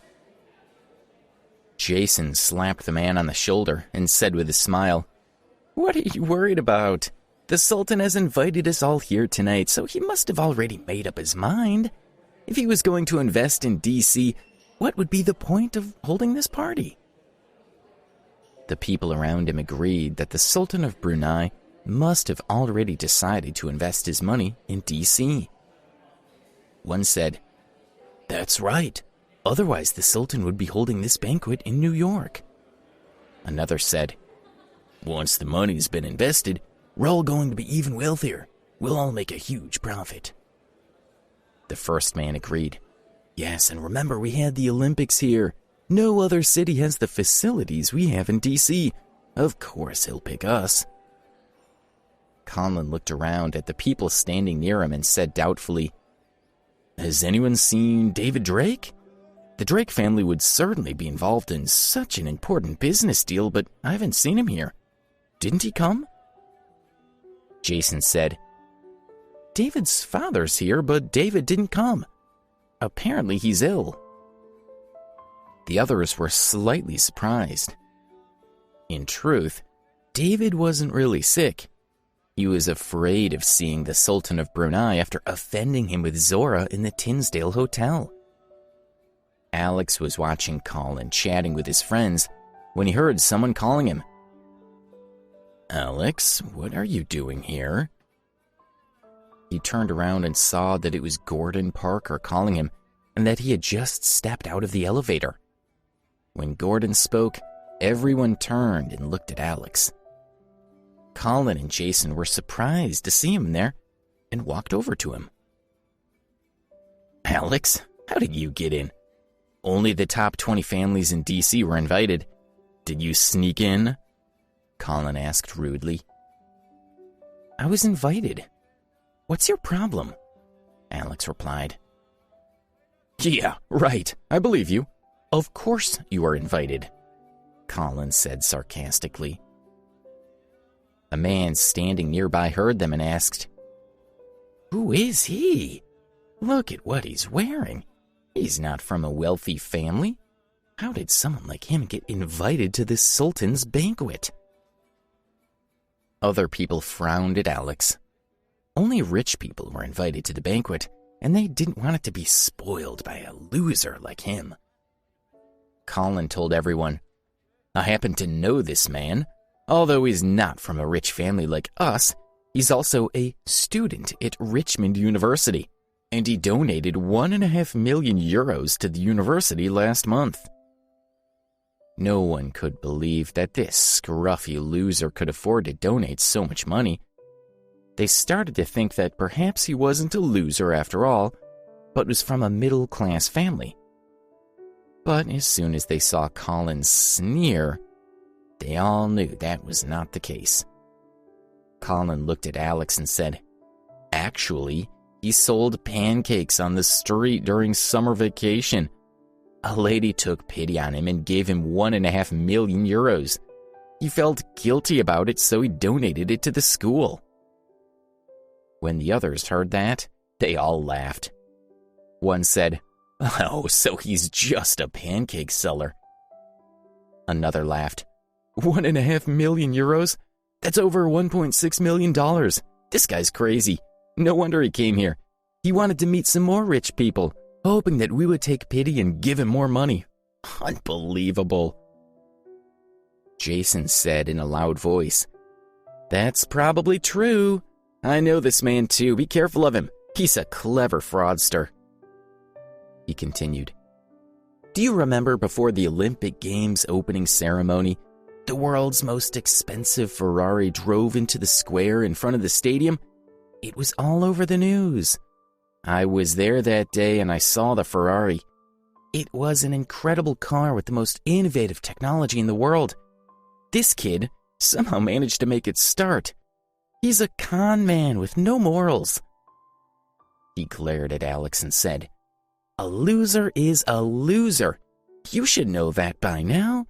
Jason slapped the man on the shoulder and said with a smile, "What are you worried about? The Sultan has invited us all here tonight, so he must have already made up his mind. If he was going to invest in D.C., what would be the point of holding this party?" The people around him agreed that the Sultan of Brunei must have already decided to invest his money in D.C. One said, "That's right. Otherwise the Sultan would be holding this banquet in New York." Another said, "Once the money's been invested, we're all going to be even wealthier. We'll all make a huge profit." The first man agreed, "Yes, and remember we had the Olympics here. No other city has the facilities we have in D.C. Of course he'll pick us." Colin looked around at the people standing near him and said doubtfully, "Has anyone seen David Drake? The Drake family would certainly be involved in such an important business deal, but I haven't seen him here. Didn't he come?" Jason said, "David's father's here, but David didn't come. Apparently he's ill." The others were slightly surprised. In truth, David wasn't really sick. He was afraid of seeing the Sultan of Brunei after offending him with Zora in the Tinsdale Hotel. Alex was watching Colin chatting with his friends when he heard someone calling him. "Alex, what are you doing here?" He turned around and saw that it was Gordon Parker calling him and that he had just stepped out of the elevator. When Gordon spoke, everyone turned and looked at Alex. Colin and Jason were surprised to see him there and walked over to him. "Alex, how did you get in? Only the top 20 families in D.C. were invited. Did you sneak in?" Colin asked rudely. "I was invited. What's your problem?" Alex replied. "Yeah, right. I believe you. Of course you are invited, Colin said sarcastically. A man standing nearby heard them and asked, "Who is he? Look at what he's wearing. He's not from a wealthy family. How did someone like him get invited to this sultan's banquet?" Other people frowned at Alex. Only rich people were invited to the banquet, and they didn't want it to be spoiled by a loser like him. Colin told everyone, "I happen to know this man. Although he's not from a rich family like us, he's also a student at Richmond University, and he donated €1.5 million to the university last month." No one could believe that this scruffy loser could afford to donate so much money. They started to think that perhaps he wasn't a loser after all, but was from a middle-class family. But as soon as they saw Colin's sneer, they all knew that was not the case. Colin looked at Alex and said, "Actually, he sold pancakes on the street during summer vacation. A lady took pity on him and gave him €1.5 million. He felt guilty about it, so he donated it to the school." When the others heard that, they all laughed. One said, "Oh, so he's just a pancake seller." Another laughed. €1.5 million? That's over $1.6 million. This guy's crazy. No wonder he came here. He wanted to meet some more rich people, hoping that we would take pity and give him more money. Unbelievable. Jason said in a loud voice, "That's probably true. I know this man too. Be careful of him. He's a clever fraudster." He continued, "Do you remember before the Olympic Games opening ceremony, the world's most expensive Ferrari drove into the square in front of the stadium? It was all over the news. I was there that day and I saw the Ferrari. It was an incredible car with the most innovative technology in the world. This kid somehow managed to make it start. He's a con man with no morals." He glared at Alex and said, "A loser is a loser. You should know that by now.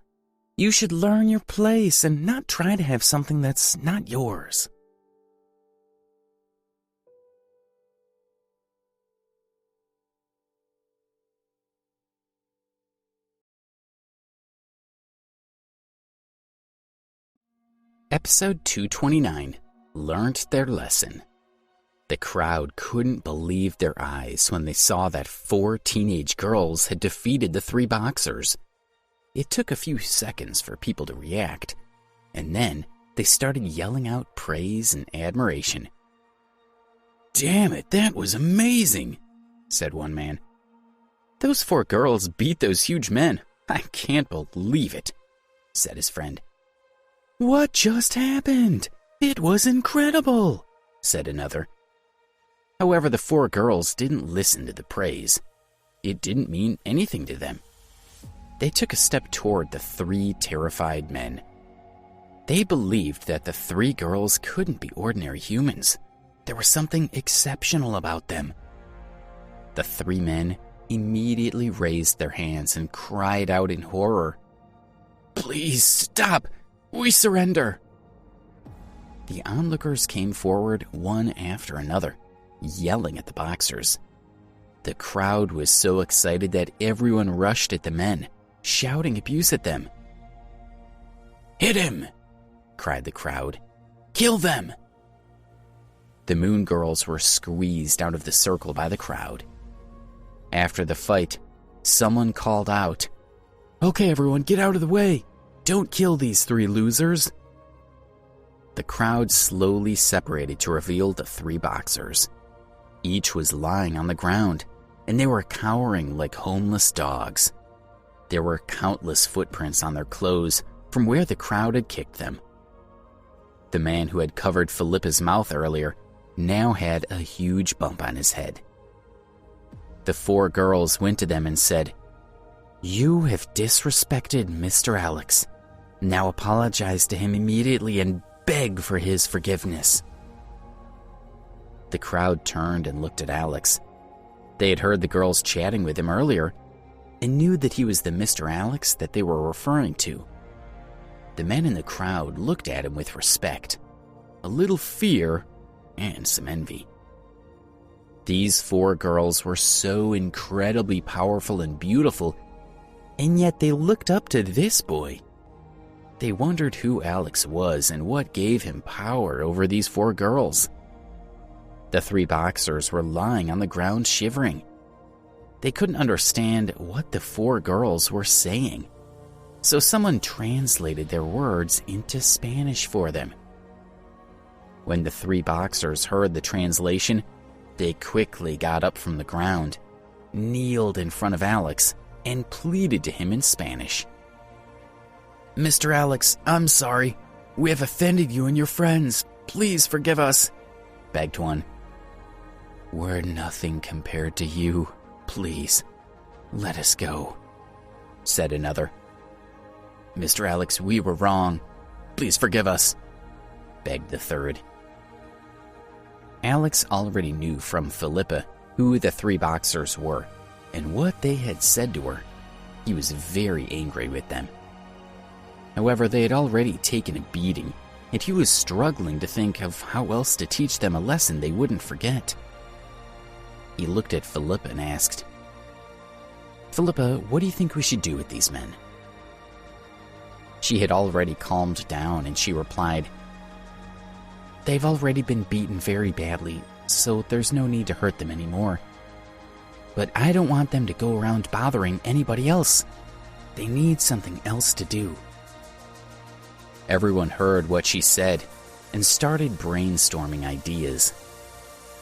You should learn your place and not try to have something that's not yours." Episode 229, Learned Their Lesson. The crowd couldn't believe their eyes when they saw that 4 teenage girls had defeated the 3 boxers. It took a few seconds for people to react, and then they started yelling out praise and admiration. "Damn it, that was amazing," said one man. "Those 4 girls beat those huge men. I can't believe it," said his friend. "What just happened? It was incredible," said another. However, the 4 girls didn't listen to the praise. It didn't mean anything to them. They took a step toward the 3 terrified men. They believed that the 3 girls couldn't be ordinary humans. There was something exceptional about them. The 3 men immediately raised their hands and cried out in horror, "Please stop! We surrender!" The onlookers came forward one after another, yelling at the boxers. The crowd was so excited that everyone rushed at the men, shouting abuse at them. "Hit him!" cried the crowd. "Kill them!" The Moon Girls were squeezed out of the circle by the crowd. After the fight, someone called out, "Okay, everyone, get out of the way! Don't kill these 3 losers!" The crowd slowly separated to reveal the 3 boxers. Each was lying on the ground, and they were cowering like homeless dogs. There were countless footprints on their clothes from where the crowd had kicked them. The man who had covered Philippa's mouth earlier now had a huge bump on his head. The 4 girls went to them and said, "You have disrespected Mr. Alex. Now apologize to him immediately and beg for his forgiveness." The crowd turned and looked at Alex. They had heard the girls chatting with him earlier. and knew that he was the Mr. Alex that they were referring to. The men in the crowd looked at him with respect, a little fear, and some envy. These 4 girls were so incredibly powerful and beautiful, and yet they looked up to this boy. They wondered who Alex was and what gave him power over these 4 girls. The 3 boxers were lying on the ground shivering. They couldn't understand what the 4 girls were saying, so someone translated their words into Spanish for them. When the 3 boxers heard the translation, they quickly got up from the ground, kneeled in front of Alex, and pleaded to him in Spanish. "Mr. Alex, I'm sorry. We have offended you and your friends. Please forgive us," begged one. "We're nothing compared to you. Please, let us go," said another. "Mr. Alex, we were wrong. Please forgive us," begged the third. Alex already knew from Philippa who the 3 boxers were and what they had said to her. He was very angry with them. However, they had already taken a beating, and he was struggling to think of how else to teach them a lesson they wouldn't forget. He looked at Philippa and asked, "Philippa, what do you think we should do with these men?" She had already calmed down, and she replied, "They've already been beaten very badly, so there's no need to hurt them anymore. But I don't want them to go around bothering anybody else. They need something else to do." Everyone heard what she said and started brainstorming ideas.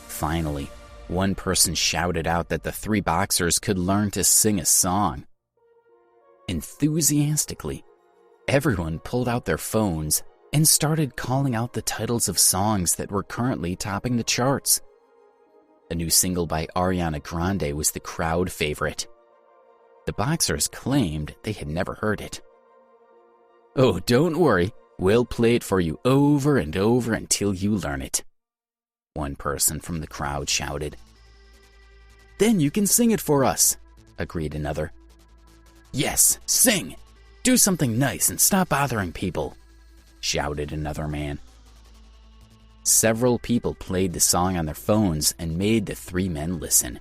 Finally, one person shouted out that the 3 boxers could learn to sing a song. Enthusiastically, everyone pulled out their phones and started calling out the titles of songs that were currently topping the charts. A new single by Ariana Grande was the crowd favorite. The boxers claimed they had never heard it. "Oh, don't worry. We'll play it for you over and over until you learn it," one person from the crowd shouted. "Then you can sing it for us," agreed another. "Yes, sing! Do something nice and stop bothering people," shouted another man. Several people played the song on their phones and made the 3 men listen.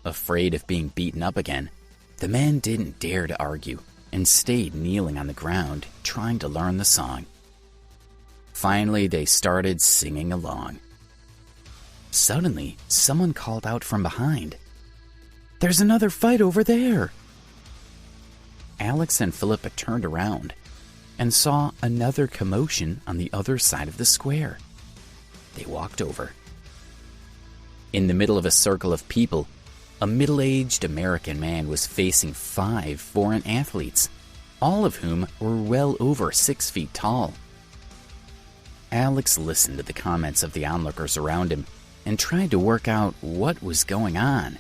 Afraid of being beaten up again, the men didn't dare to argue and stayed kneeling on the ground, trying to learn the song. Finally, they started singing along. Suddenly, someone called out from behind, "There's another fight over there!" Alex and Philippa turned around and saw another commotion on the other side of the square. They walked over. In the middle of a circle of people, a middle-aged American man was facing 5 foreign athletes, all of whom were well over 6 feet tall. Alex listened to the comments of the onlookers around him and tried to work out what was going on.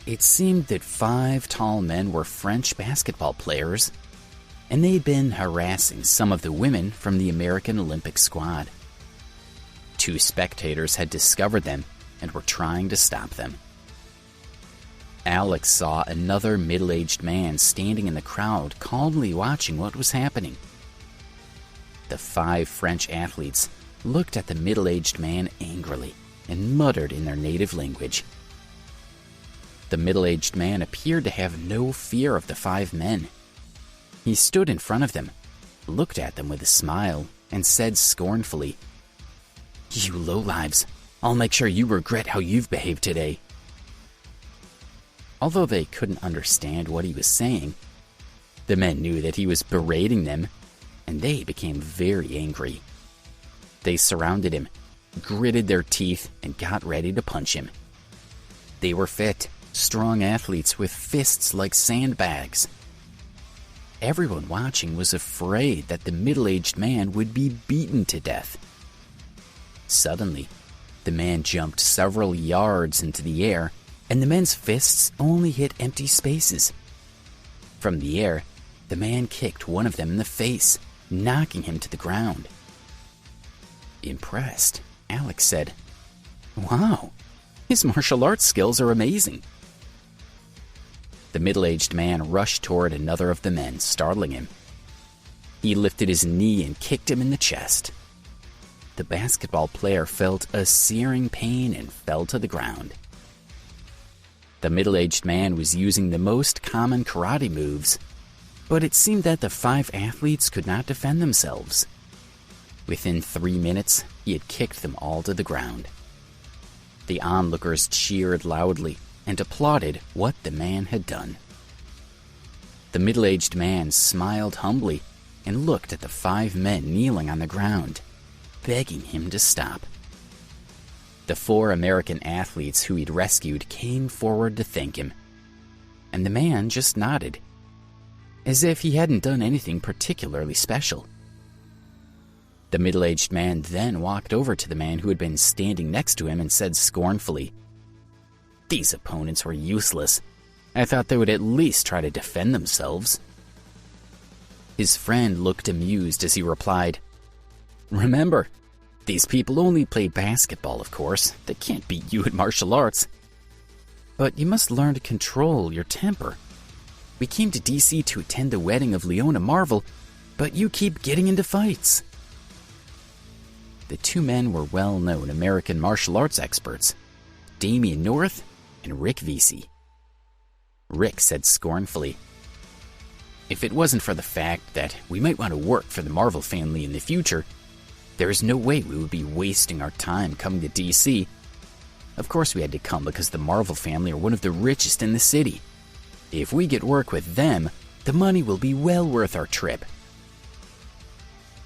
It seemed that 5 tall men were French basketball players, and they'd been harassing some of the women from the American Olympic squad. 2 spectators had discovered them and were trying to stop them. Alex saw another middle-aged man standing in the crowd, calmly watching what was happening. The 5 French athletes looked at the middle-aged man angrily and muttered in their native language. The middle-aged man appeared to have no fear of the 5 men. He stood in front of them, looked at them with a smile, and said scornfully, "You lowlives, I'll make sure you regret how you've behaved today." Although they couldn't understand what he was saying, the men knew that he was berating them, and they became very angry. They surrounded him, gritted their teeth, and got ready to punch him. They were fit, strong athletes with fists like sandbags. Everyone watching was afraid that the middle-aged man would be beaten to death. Suddenly, the man jumped several yards into the air, and the men's fists only hit empty spaces. From the air, the man kicked one of them in the face, knocking him to the ground. Impressed, Alex said, "Wow, his martial arts skills are amazing." The middle-aged man rushed toward another of the men, startling him. He lifted his knee and kicked him in the chest. The basketball player felt a searing pain and fell to the ground. The middle-aged man was using the most common karate moves, but it seemed that the 5 athletes could not defend themselves. Within 3 minutes, he had kicked them all to the ground. The onlookers cheered loudly and applauded what the man had done. The middle-aged man smiled humbly and looked at the 5 men kneeling on the ground, begging him to stop. The 4 American athletes who he'd rescued came forward to thank him, and the man just nodded, as if he hadn't done anything particularly special. The middle-aged man then walked over to the man who had been standing next to him and said scornfully, "These opponents were useless. I thought they would at least try to defend themselves." His friend looked amused as he replied, "Remember, these people only play basketball, of course. They can't beat you at martial arts. But you must learn to control your temper. We came to DC to attend the wedding of Leona Marvel, but you keep getting into fights." The 2 men were well-known American martial arts experts, Damian North and Rick Vesey. Rick said scornfully, "If it wasn't for the fact that we might want to work for the Marvel family in the future, there is no way we would be wasting our time coming to DC. Of course we had to come because the Marvel family are one of the richest in the city. If we get work with them, the money will be well worth our trip."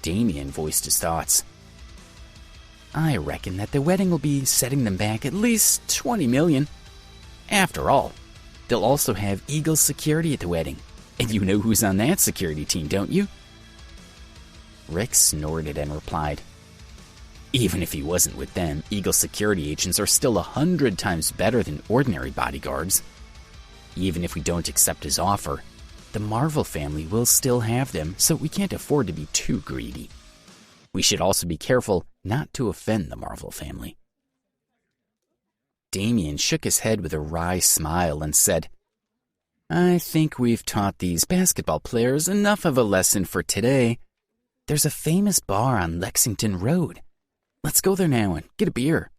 Damian voiced his thoughts. "I reckon that the wedding will be setting them back at least $20 million. After all, they'll also have Eagle security at the wedding, and you know who's on that security team, don't you?" Rick snorted and replied, "Even if he wasn't with them, Eagle security agents are still 100 times better than ordinary bodyguards. Even if we don't accept his offer, the Marvel family will still have them, so we can't afford to be too greedy. We should also be careful not to offend the Marvel family." Damian shook his head with a wry smile and said, "I think we've taught these basketball players enough of a lesson for today. There's a famous bar on Lexington Road. Let's go there now and get a beer."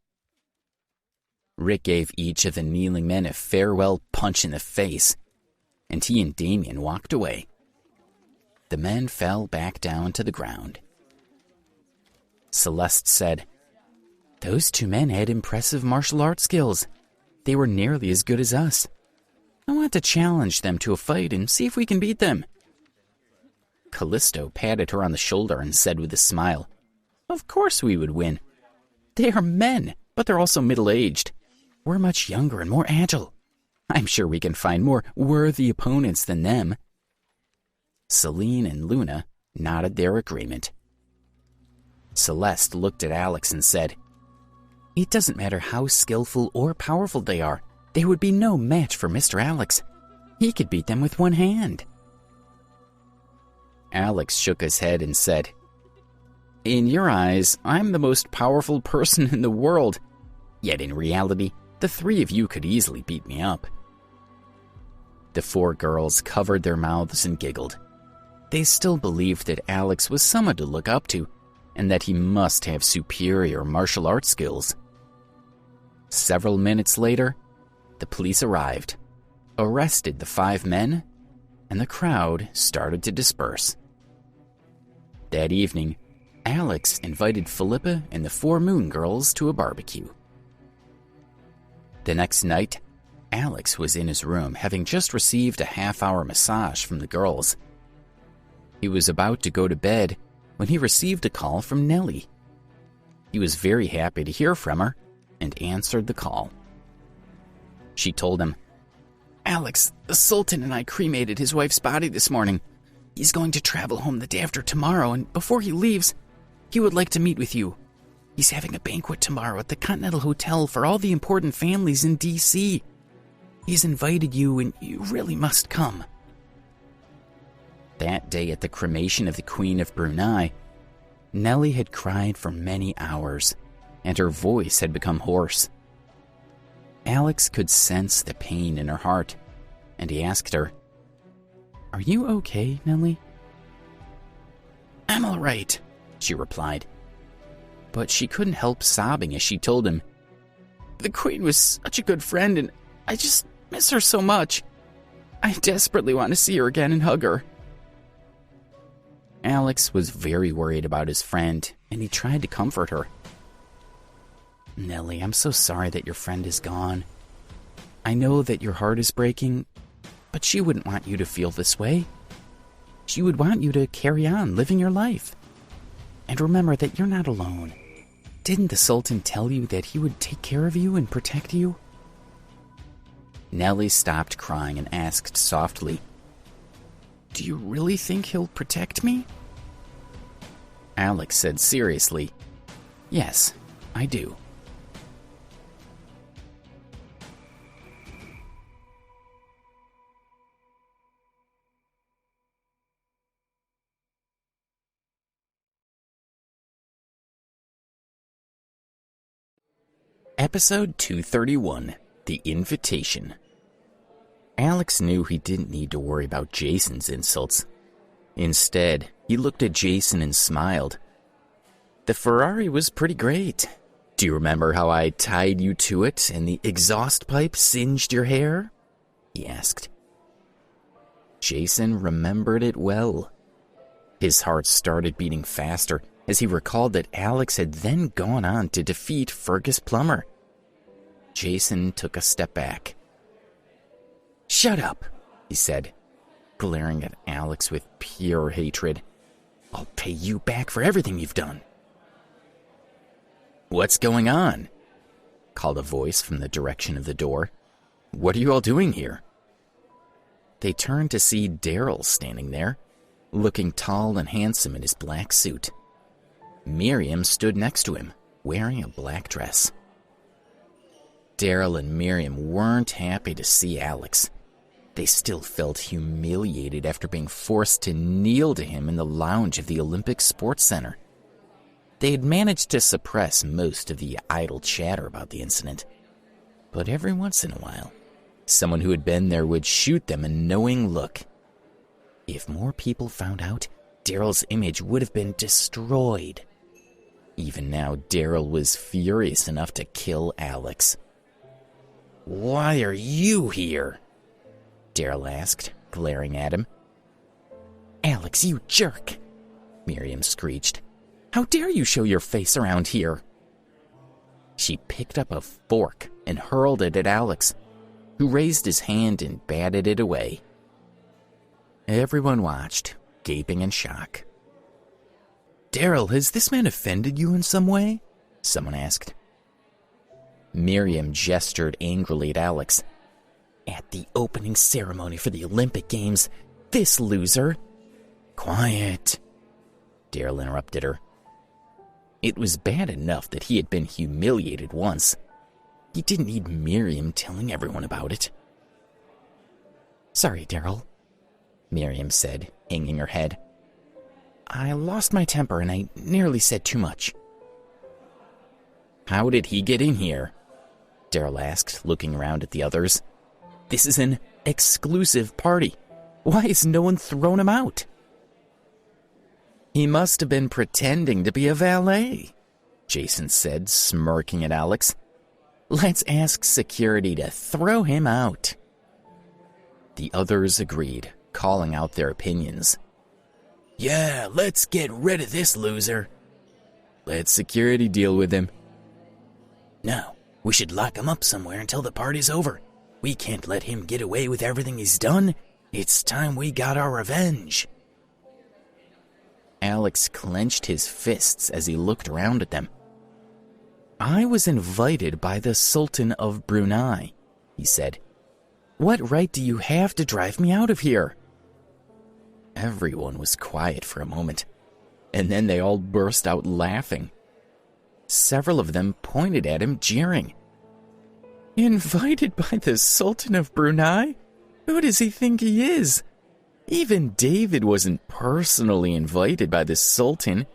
Rick gave each of the kneeling men a farewell punch in the face, and he and Damian walked away. The men fell back down to the ground. Celeste said, "Those 2 men had impressive martial arts skills. They were nearly as good as us. I want to challenge them to a fight and see if we can beat them." Callisto patted her on the shoulder and said with a smile, "Of course we would win. They are men, but they're also middle-aged. We're much younger and more agile. I'm sure we can find more worthy opponents than them." Celine and Luna nodded their agreement. Celeste looked at Alex and said, "It doesn't matter how skillful or powerful they are. They would be no match for Mr. Alex. He could beat them with one hand." Alex shook his head and said, "In your eyes, I'm the most powerful person in the world. Yet in reality, the 3 of you could easily beat me up." The 4 girls covered their mouths and giggled. They still believed that Alex was someone to look up to, and that he must have superior martial arts skills. Several minutes later, the police arrived, arrested the 5 men, and the crowd started to disperse. That evening, Alex invited Philippa and the 4 Moon girls to a barbecue. The next night, Alex was in his room having just received a half-hour massage from the girls. He was about to go to bed when he received a call from Nellie. He was very happy to hear from her and answered the call. She told him, "Alex, the Sultan and I cremated his wife's body this morning. He's going to travel home the day after tomorrow, and before he leaves, he would like to meet with you. He's having a banquet tomorrow at the Continental Hotel for all the important families in D.C. He's invited you, and you really must come." That day at the cremation of the Queen of Brunei, Nellie had cried for many hours, and her voice had become hoarse. Alex could sense the pain in her heart, and he asked her, "Are you okay, Nellie?" "I'm all right," she replied. But she couldn't help sobbing as she told him, "The Queen was such a good friend, and I just miss her so much. I desperately want to see her again and hug her." Alex was very worried about his friend, and he tried to comfort her. "Nellie, I'm so sorry that your friend is gone. I know that your heart is breaking, but she wouldn't want you to feel this way. She would want you to carry on living your life. And remember that you're not alone. Didn't the Sultan tell you that he would take care of you and protect you?" Nellie stopped crying and asked softly, "Do you really think he'll protect me?" Alex said seriously, "Yes, I do." Episode 231, The Invitation. Alex knew he didn't need to worry about Jason's insults. Instead, he looked at Jason and smiled. "The Ferrari was pretty great. Do you remember how I tied you to it and the exhaust pipe singed your hair?" he asked. Jason remembered it well. His heart started beating faster as he recalled that Alex had then gone on to defeat Fergus Plummer. Jason took a step back. "Shut up," he said, glaring at Alex with pure hatred. "I'll pay you back for everything you've done." "What's going on?" called a voice from the direction of the door. "What are you all doing here?" They turned to see Daryl standing there, looking tall and handsome in his black suit. Miriam stood next to him, wearing a black dress. Daryl and Miriam weren't happy to see Alex. They still felt humiliated after being forced to kneel to him in the lounge of the Olympic Sports Center. They had managed to suppress most of the idle chatter about the incident, but every once in a while, someone who had been there would shoot them a knowing look. If more people found out, Daryl's image would have been destroyed. Even now, Daryl was furious enough to kill Alex. "Why are you here?" Daryl asked, glaring at him. "Alex, you jerk!" Miriam screeched. "How dare you show your face around here?" She picked up a fork and hurled it at Alex, who raised his hand and batted it away. Everyone watched, gaping in shock. "Daryl, has this man offended you in some way?" someone asked. Miriam gestured angrily at Alex. "At the opening ceremony for the Olympic Games, this loser—" "Quiet," Daryl interrupted her. It was bad enough that he had been humiliated once. He didn't need Miriam telling everyone about it. "Sorry, Daryl," Miriam said, hanging her head. "I lost my temper and I nearly said too much." "How did he get in here?" Daryl asked, looking around at the others. "This is an exclusive party. Why has no one thrown him out?" "He must have been pretending to be a valet," Jason said, smirking at Alex. "Let's ask security to throw him out." The others agreed, calling out their opinions. "Yeah, let's get rid of this loser." "Let security deal with him." "No, we should lock him up somewhere until the party's over. We can't let him get away with everything he's done. It's time we got our revenge." Alex clenched his fists as he looked around at them. "I was invited by the Sultan of Brunei," he said. "What right do you have to drive me out of here?" Everyone was quiet for a moment, and then they all burst out laughing. Several of them pointed at him, jeering. "Invited by the Sultan of Brunei? Who does he think he is? Even David wasn't personally invited by the Sultan."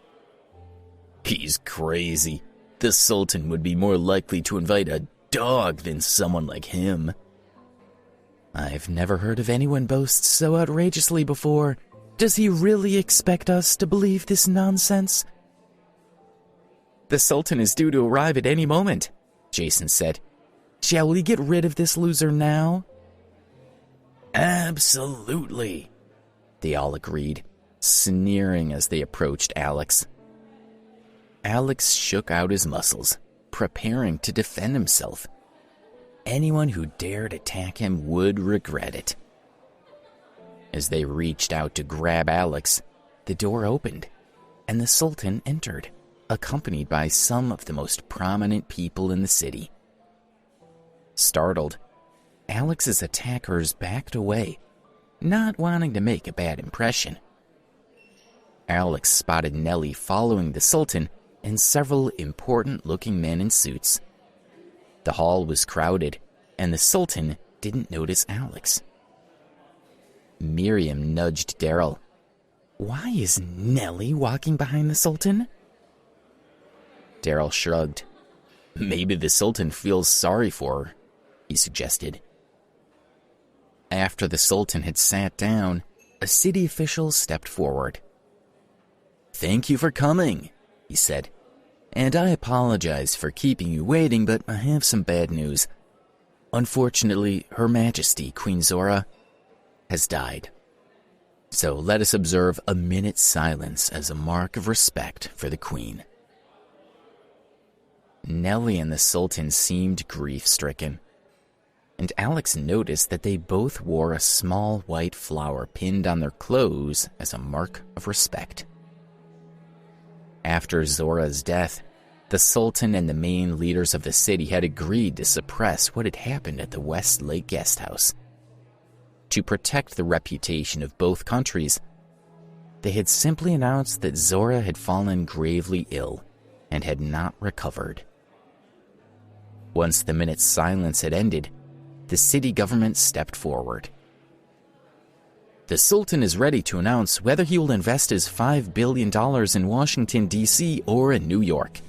"He's crazy. The Sultan would be more likely to invite a dog than someone like him." I've never heard of anyone boast so outrageously before. Does he really expect us to believe this nonsense? The Sultan is due to arrive at any moment, Jason said. Shall we get rid of this loser now? Absolutely, they all agreed, sneering as they approached Alex. Alex shook out his muscles, preparing to defend himself. Anyone who dared attack him would regret it. As they reached out to grab Alex, the door opened, and the Sultan entered, accompanied by some of the most prominent people in the city. Startled, Alex's attackers backed away, not wanting to make a bad impression. Alex spotted Nellie following the Sultan and several important-looking men in suits. The hall was crowded, and the Sultan didn't notice Alex. Miriam nudged Daryl. Why is Nellie walking behind the Sultan? Daryl shrugged. Maybe the Sultan feels sorry for her, he suggested. After the Sultan had sat down, a city official stepped forward. Thank you for coming, he said. And I apologize for keeping you waiting, but I have some bad news. Unfortunately, Her Majesty, Queen Zora, has died. So let us observe a minute's silence as a mark of respect for the Queen. Nellie and the Sultan seemed grief-stricken, and Alex noticed that they both wore a small white flower pinned on their clothes as a mark of respect. After Zora's death, the Sultan and the main leaders of the city had agreed to suppress what had happened at the Westlake Guesthouse. To protect the reputation of both countries, they had simply announced that Zora had fallen gravely ill and had not recovered. Once the minute's silence had ended, the city government stepped forward. The Sultan is ready to announce whether he will invest his $5 billion in Washington, D.C. or in New York.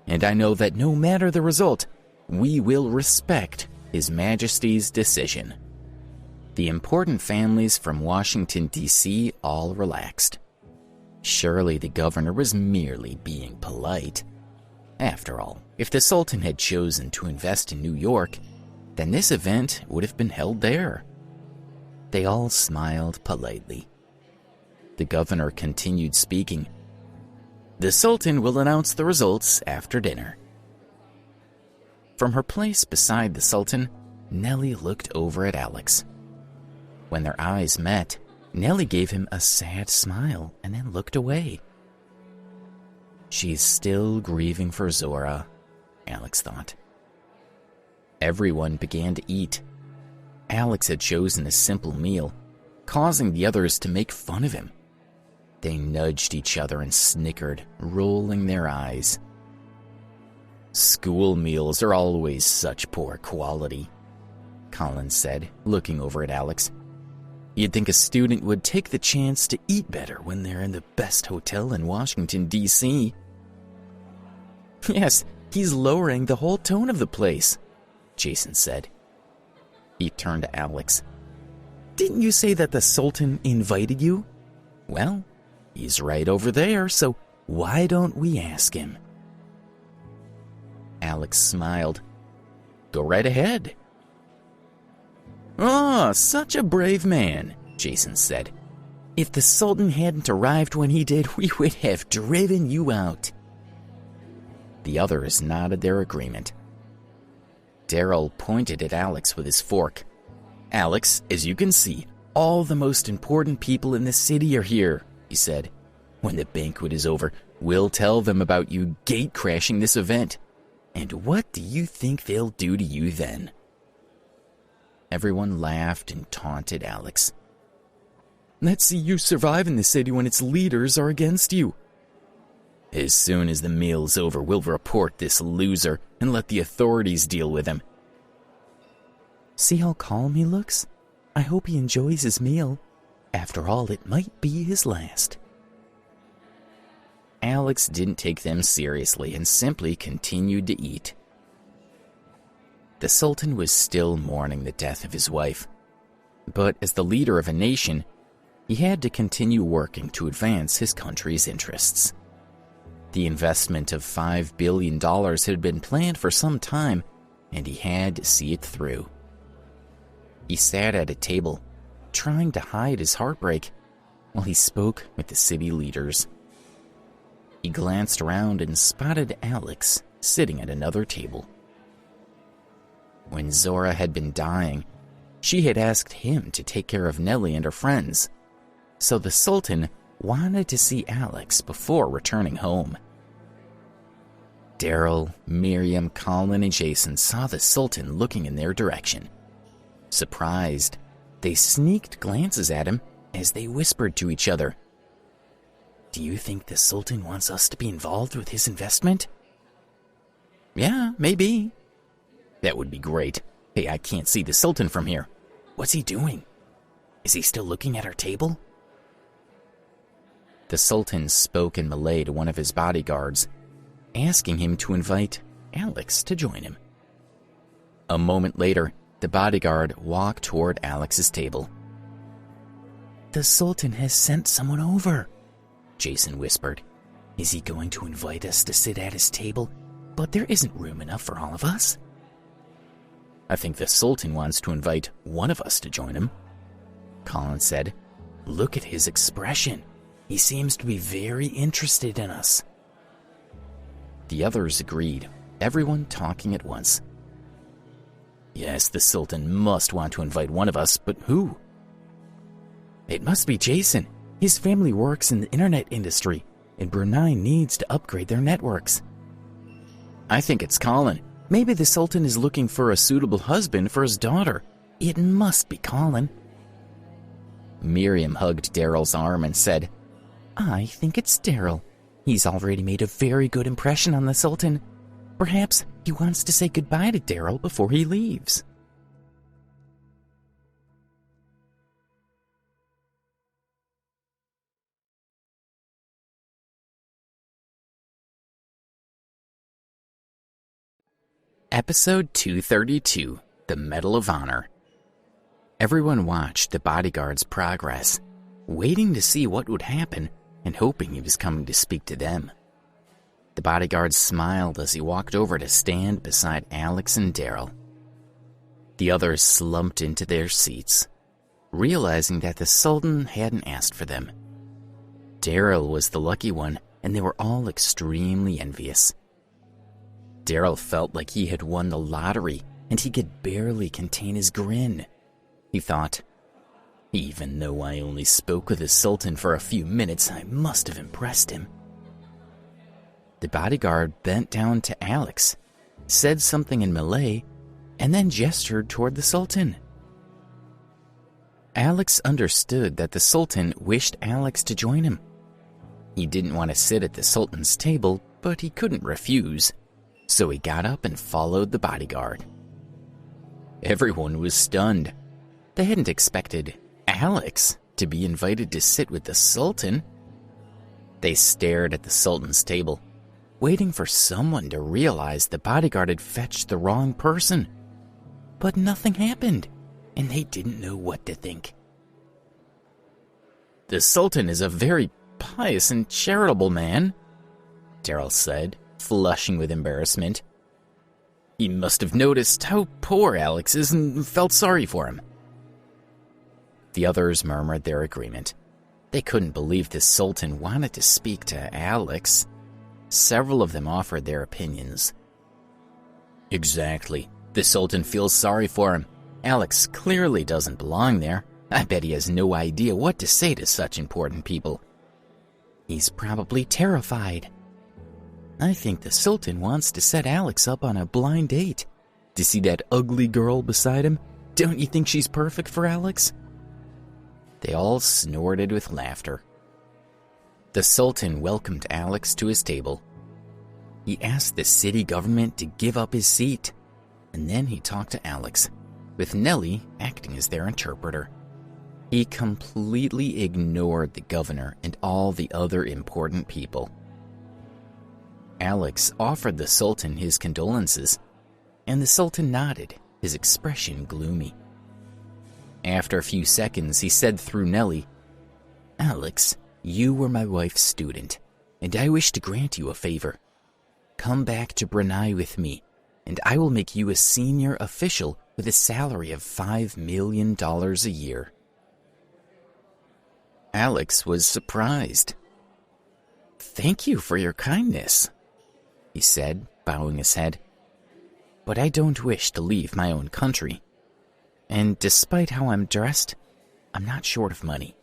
And I know that no matter the result, we will respect His Majesty's decision. The important families from Washington, D.C. all relaxed. Surely the governor was merely being polite. After all, if the Sultan had chosen to invest in New York, then this event would have been held there. They all smiled politely. The governor continued speaking. The Sultan will announce the results after dinner. From her place beside the Sultan, Nellie looked over at Alex. When their eyes met, Nellie gave him a sad smile and then looked away. She's still grieving for Zora, Alex thought. Everyone began to eat. Alex had chosen a simple meal, causing the others to make fun of him. They nudged each other and snickered, rolling their eyes. School meals are always such poor quality, Colin said, looking over at Alex. You'd think a student would take the chance to eat better when they're in the best hotel in Washington, D.C. Yes, he's lowering the whole tone of the place, Jason said. He turned to Alex. Didn't you say that the Sultan invited you? Well, he's right over there, so why don't we ask him? Alex smiled. Go right ahead. Oh, such a brave man, Jason said. If the Sultan hadn't arrived when he did, we would have driven you out. The others nodded their agreement. Daryl pointed at Alex with his fork. Alex, as you can see, all the most important people in the city are here, he said. When the banquet is over, we'll tell them about you gate-crashing this event. And what do you think they'll do to you then? Everyone laughed and taunted Alex. Let's see you survive in the city when its leaders are against you. As soon as the meal's over, we'll report this loser and let the authorities deal with him. See how calm he looks? I hope he enjoys his meal. After all, it might be his last. Alex didn't take them seriously and simply continued to eat. The Sultan was still mourning the death of his wife, But as the leader of a nation, he had to continue working to advance his country's interests. The investment of $5 billion had been planned for some time, and he had to see it through. He sat at a table, trying to hide his heartbreak, while he spoke with the city leaders. He glanced around and spotted Alex sitting at another table. When Zora had been dying, she had asked him to take care of Nellie and her friends, so the Sultan wanted to see Alex before returning home. Daryl, Miriam, Colin, and Jason saw the Sultan looking in their direction. Surprised, they sneaked glances at him as they whispered to each other, "Do you think the Sultan wants us to be involved with his investment?" "Yeah, maybe." "That would be great. Hey, I can't see the Sultan from here. What's he doing? Is he still looking at our table?" The Sultan spoke in Malay to one of his bodyguards, asking him to invite Alex to join him. A moment later, the bodyguard walked toward Alex's table. "The Sultan has sent someone over," Jason whispered. "Is he going to invite us to sit at his table? But there isn't room enough for all of us." "I think the Sultan wants to invite one of us to join him," Colin said. "Look at his expression. He seems to be very interested in us." The others agreed, everyone talking at once. "Yes, the Sultan must want to invite one of us, but who?" "It must be Jason. His family works in the internet industry, and Brunei needs to upgrade their networks." "I think it's Colin. Maybe the Sultan is looking for a suitable husband for his daughter. It must be Colin." Miriam hugged Daryl's arm and said, "I think it's Daryl. He's already made a very good impression on the Sultan. Perhaps he wants to say goodbye to Daryl before he leaves." Episode 232, The Medal of Honor. Everyone watched the bodyguard's progress, waiting to see what would happen and hoping he was coming to speak to them. The bodyguard smiled as he walked over to stand beside Alex and Daryl. The others slumped into their seats, realizing that the Sultan hadn't asked for them. Daryl was the lucky one, and they were all extremely envious. Daryl felt like he had won the lottery, and he could barely contain his grin. He thought, "Even though I only spoke with the Sultan for a few minutes, I must have impressed him." The bodyguard bent down to Alex, said something in Malay, and then gestured toward the Sultan. Alex understood that the Sultan wished Alex to join him. He didn't want to sit at the Sultan's table, but he couldn't refuse, so he got up and followed the bodyguard. Everyone was stunned. They hadn't expected Alex to be invited to sit with the Sultan. They stared at the Sultan's table, waiting for someone to realize the bodyguard had fetched the wrong person. But nothing happened, and they didn't know what to think. "The Sultan is a very pious and charitable man," Daryl said, flushing with embarrassment. "He must have noticed how poor Alex is and felt sorry for him." The others murmured their agreement. They couldn't believe the Sultan wanted to speak to Alex. Several of them offered their opinions. "Exactly. The Sultan feels sorry for him. Alex clearly doesn't belong there. I bet he has no idea what to say to such important people. He's probably terrified. I think the Sultan wants to set Alex up on a blind date. To see that ugly girl beside him, don't you think she's perfect for Alex?" They all snorted with laughter. The Sultan welcomed Alex to his table. He asked the city government to give up his seat, and then he talked to Alex, with Nellie acting as their interpreter. He completely ignored the governor and all the other important people. Alex offered the Sultan his condolences, and the Sultan nodded, his expression gloomy. After a few seconds, he said through Nellie, "Alex, you were my wife's student, and I wish to grant you a favor. Come back to Brunei with me, and I will make you a senior official with a salary of $5 million a year." Alex was surprised. "Thank you for your kindness," he said, bowing his head. "But I don't wish to leave my own country. And despite how I'm dressed, I'm not short of money."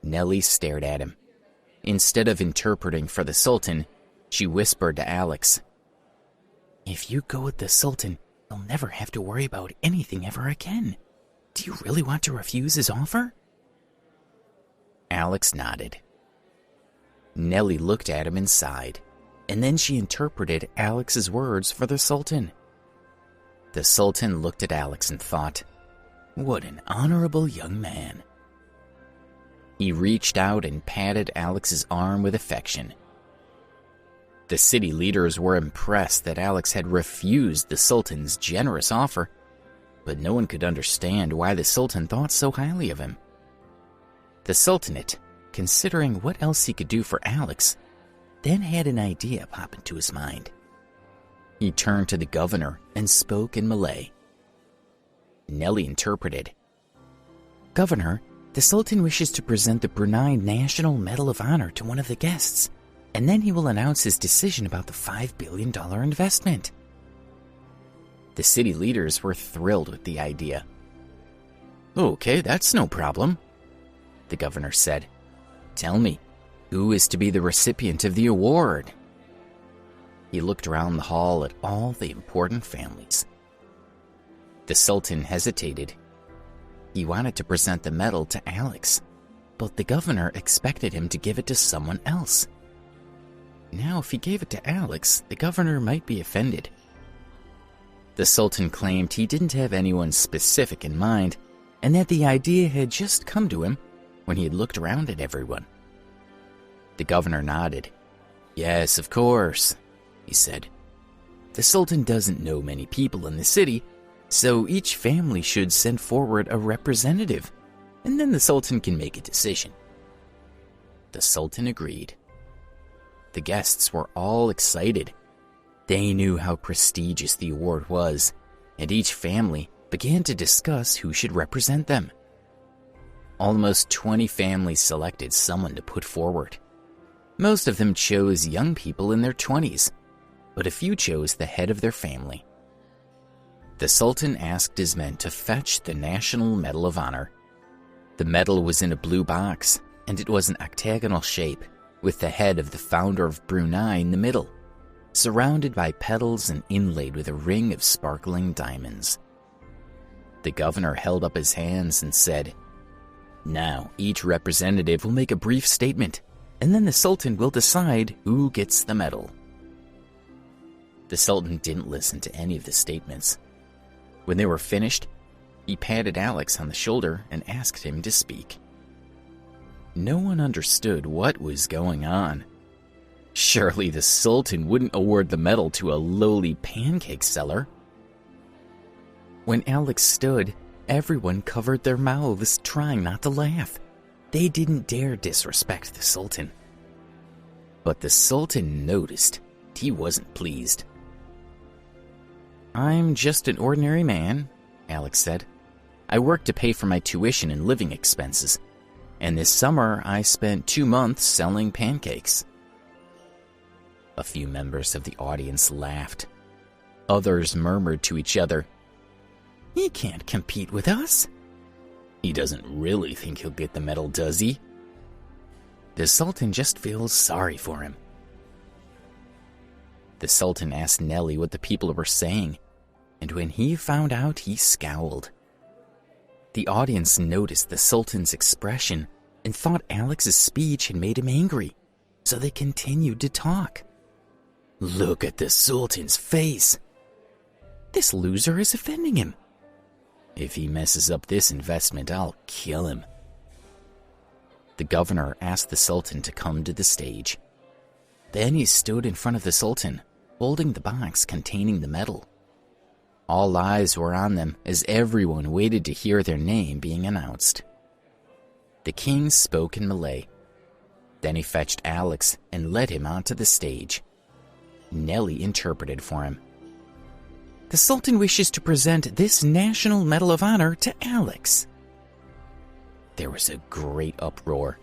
Nellie stared at him. Instead of interpreting for the Sultan, she whispered to Alex, "If you go with the Sultan, you'll never have to worry about anything ever again. Do you really want to refuse his offer?" Alex nodded. Nellie looked at him and sighed, and then she interpreted Alex's words for the Sultan. The Sultan looked at Alex and thought, "What an honorable young man." He reached out and patted Alex's arm with affection. The city leaders were impressed that Alex had refused the Sultan's generous offer, but no one could understand why the Sultan thought so highly of him. The Sultanate, considering what else he could do for Alex, then had an idea pop into his mind. He turned to the governor and spoke in Malay. Nellie interpreted, "Governor, the Sultan wishes to present the Brunei National Medal of Honor to one of the guests, and then he will announce his decision about the $5 billion investment." The city leaders were thrilled with the idea. "Okay, that's no problem," the governor said. "Tell me, who is to be the recipient of the award?" He looked around the hall at all the important families. The Sultan hesitated. He wanted to present the medal to Alex, but the governor expected him to give it to someone else. Now, if he gave it to Alex, the governor might be offended. The Sultan claimed he didn't have anyone specific in mind, and that the idea had just come to him when he had looked around at everyone. The governor nodded. "Yes, of course," he said. "The Sultan doesn't know many people in the city, so each family should send forward a representative, and then the Sultan can make a decision." The Sultan agreed. The guests were all excited. They knew how prestigious the award was, and each family began to discuss who should represent them. Almost 20 families selected someone to put forward. Most of them chose young people in their 20s, but a few chose the head of their family. The Sultan asked his men to fetch the National Medal of Honor. The medal was in a blue box, and it was an octagonal shape, with the head of the founder of Brunei in the middle, surrounded by petals and inlaid with a ring of sparkling diamonds. The governor held up his hands and said, "Now, each representative will make a brief statement, and then the Sultan will decide who gets the medal." The Sultan didn't listen to any of the statements. When they were finished, he patted Alex on the shoulder and asked him to speak. No one understood what was going on. Surely the Sultan wouldn't award the medal to a lowly pancake seller. When Alex stood, everyone covered their mouths, trying not to laugh. They didn't dare disrespect the Sultan. But the Sultan noticed. He wasn't pleased. "I'm just an ordinary man," Alex said. "I work to pay for my tuition and living expenses, and this summer I spent 2 months selling pancakes." A few members of the audience laughed. Others murmured to each other, "He can't compete with us." "He doesn't really think he'll get the medal, does he?" "The Sultan just feels sorry for him." The Sultan asked Nellie what the people were saying, and when he found out, he scowled. The audience noticed the Sultan's expression and thought Alex's speech had made him angry, so they continued to talk. "Look at the Sultan's face. This loser is offending him. If he messes up this investment, I'll kill him." The governor asked the Sultan to come to the stage. Then he stood in front of the Sultan, holding the box containing the medal. All eyes were on them as everyone waited to hear their name being announced. The king spoke in Malay. Then he fetched Alex and led him onto the stage. Nellie interpreted for him. "The Sultan wishes to present this National Medal of Honor to Alex." There was a great uproar.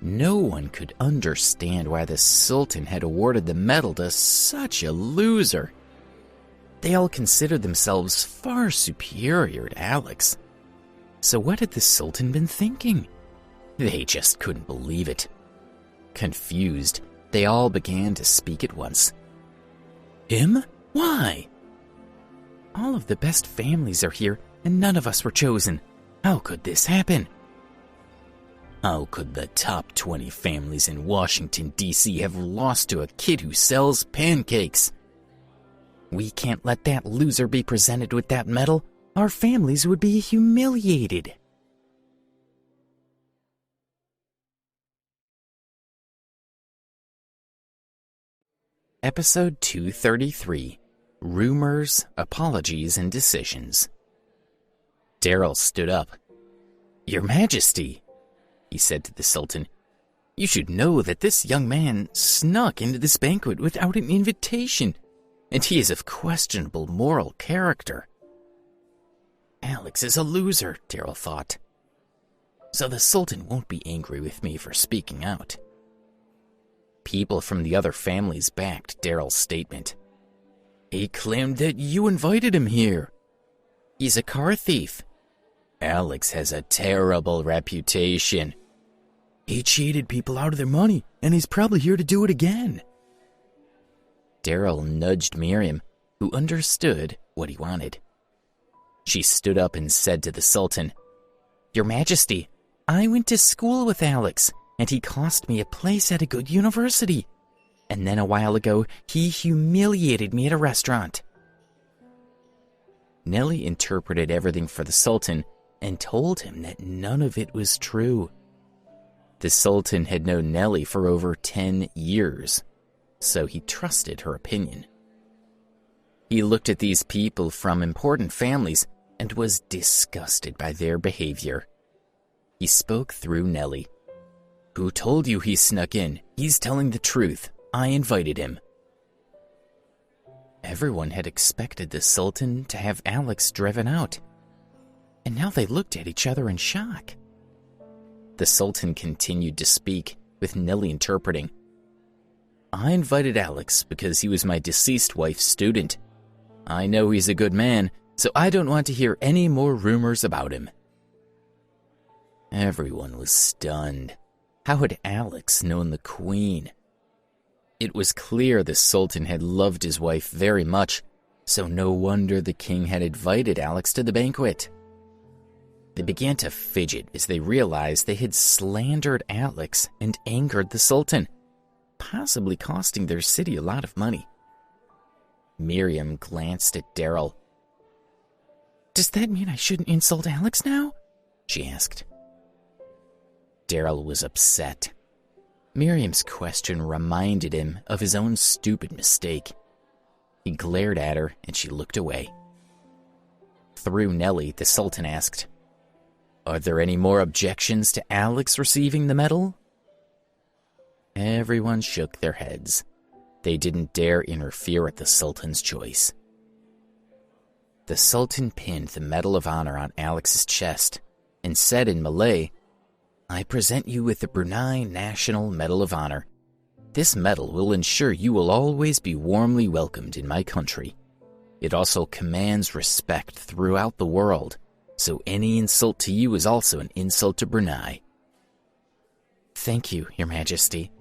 No one could understand why the Sultan had awarded the medal to such a loser. They all considered themselves far superior to Alex. So what had the Sultan been thinking? They just couldn't believe it. Confused, they all began to speak at once. "Him? Why?" "All of the best families are here, and none of us were chosen. How could this happen?" "How could the top 20 families in Washington, D.C. have lost to a kid who sells pancakes?" "We can't let that loser be presented with that medal. Our families would be humiliated." Episode 233, Rumors, Apologies, and Decisions. Daryl stood up. "Your Majesty," he said to the Sultan, "you should know that this young man snuck into this banquet without an invitation, and he is of questionable moral character." Alex is a loser, Daryl thought. So the Sultan won't be angry with me for speaking out. People from the other families backed Daryl's statement. "He claimed that you invited him here." "He's a car thief." "Alex has a terrible reputation." "He cheated people out of their money, and he's probably here to do it again." Daryl nudged Miriam, who understood what he wanted. She stood up and said to the Sultan, "Your Majesty, I went to school with Alex, and he cost me a place at a good university. And then a while ago, he humiliated me at a restaurant." Nellie interpreted everything for the Sultan and told him that none of it was true. The Sultan had known Nellie for over 10 years, so he trusted her opinion. He looked at these people from important families and was disgusted by their behavior. He spoke through Nellie. "Who told you he snuck in? He's telling the truth. I invited him." Everyone had expected the Sultan to have Alex driven out, and now they looked at each other in shock. The Sultan continued to speak, with Nellie interpreting. "I invited Alex because he was my deceased wife's student. I know he's a good man, so I don't want to hear any more rumors about him." Everyone was stunned. How had Alex known the Queen? It was clear the Sultan had loved his wife very much, so no wonder the king had invited Alex to the banquet. They began to fidget as they realized they had slandered Alex and angered the Sultan, possibly costing their city a lot of money. Miriam glanced at Daryl. "Does that mean I shouldn't insult Alex now?" she asked. Daryl was upset. Miriam's question reminded him of his own stupid mistake. He glared at her and she looked away. Through Nellie, the Sultan asked, "Are there any more objections to Alex receiving the medal?" Everyone shook their heads. They didn't dare interfere at the Sultan's choice. The Sultan pinned the Medal of Honor on Alex's chest and said in Malay, "I present you with the Brunei National Medal of Honor. This medal will ensure you will always be warmly welcomed in my country. It also commands respect throughout the world, so any insult to you is also an insult to Brunei." "Thank you, Your Majesty,"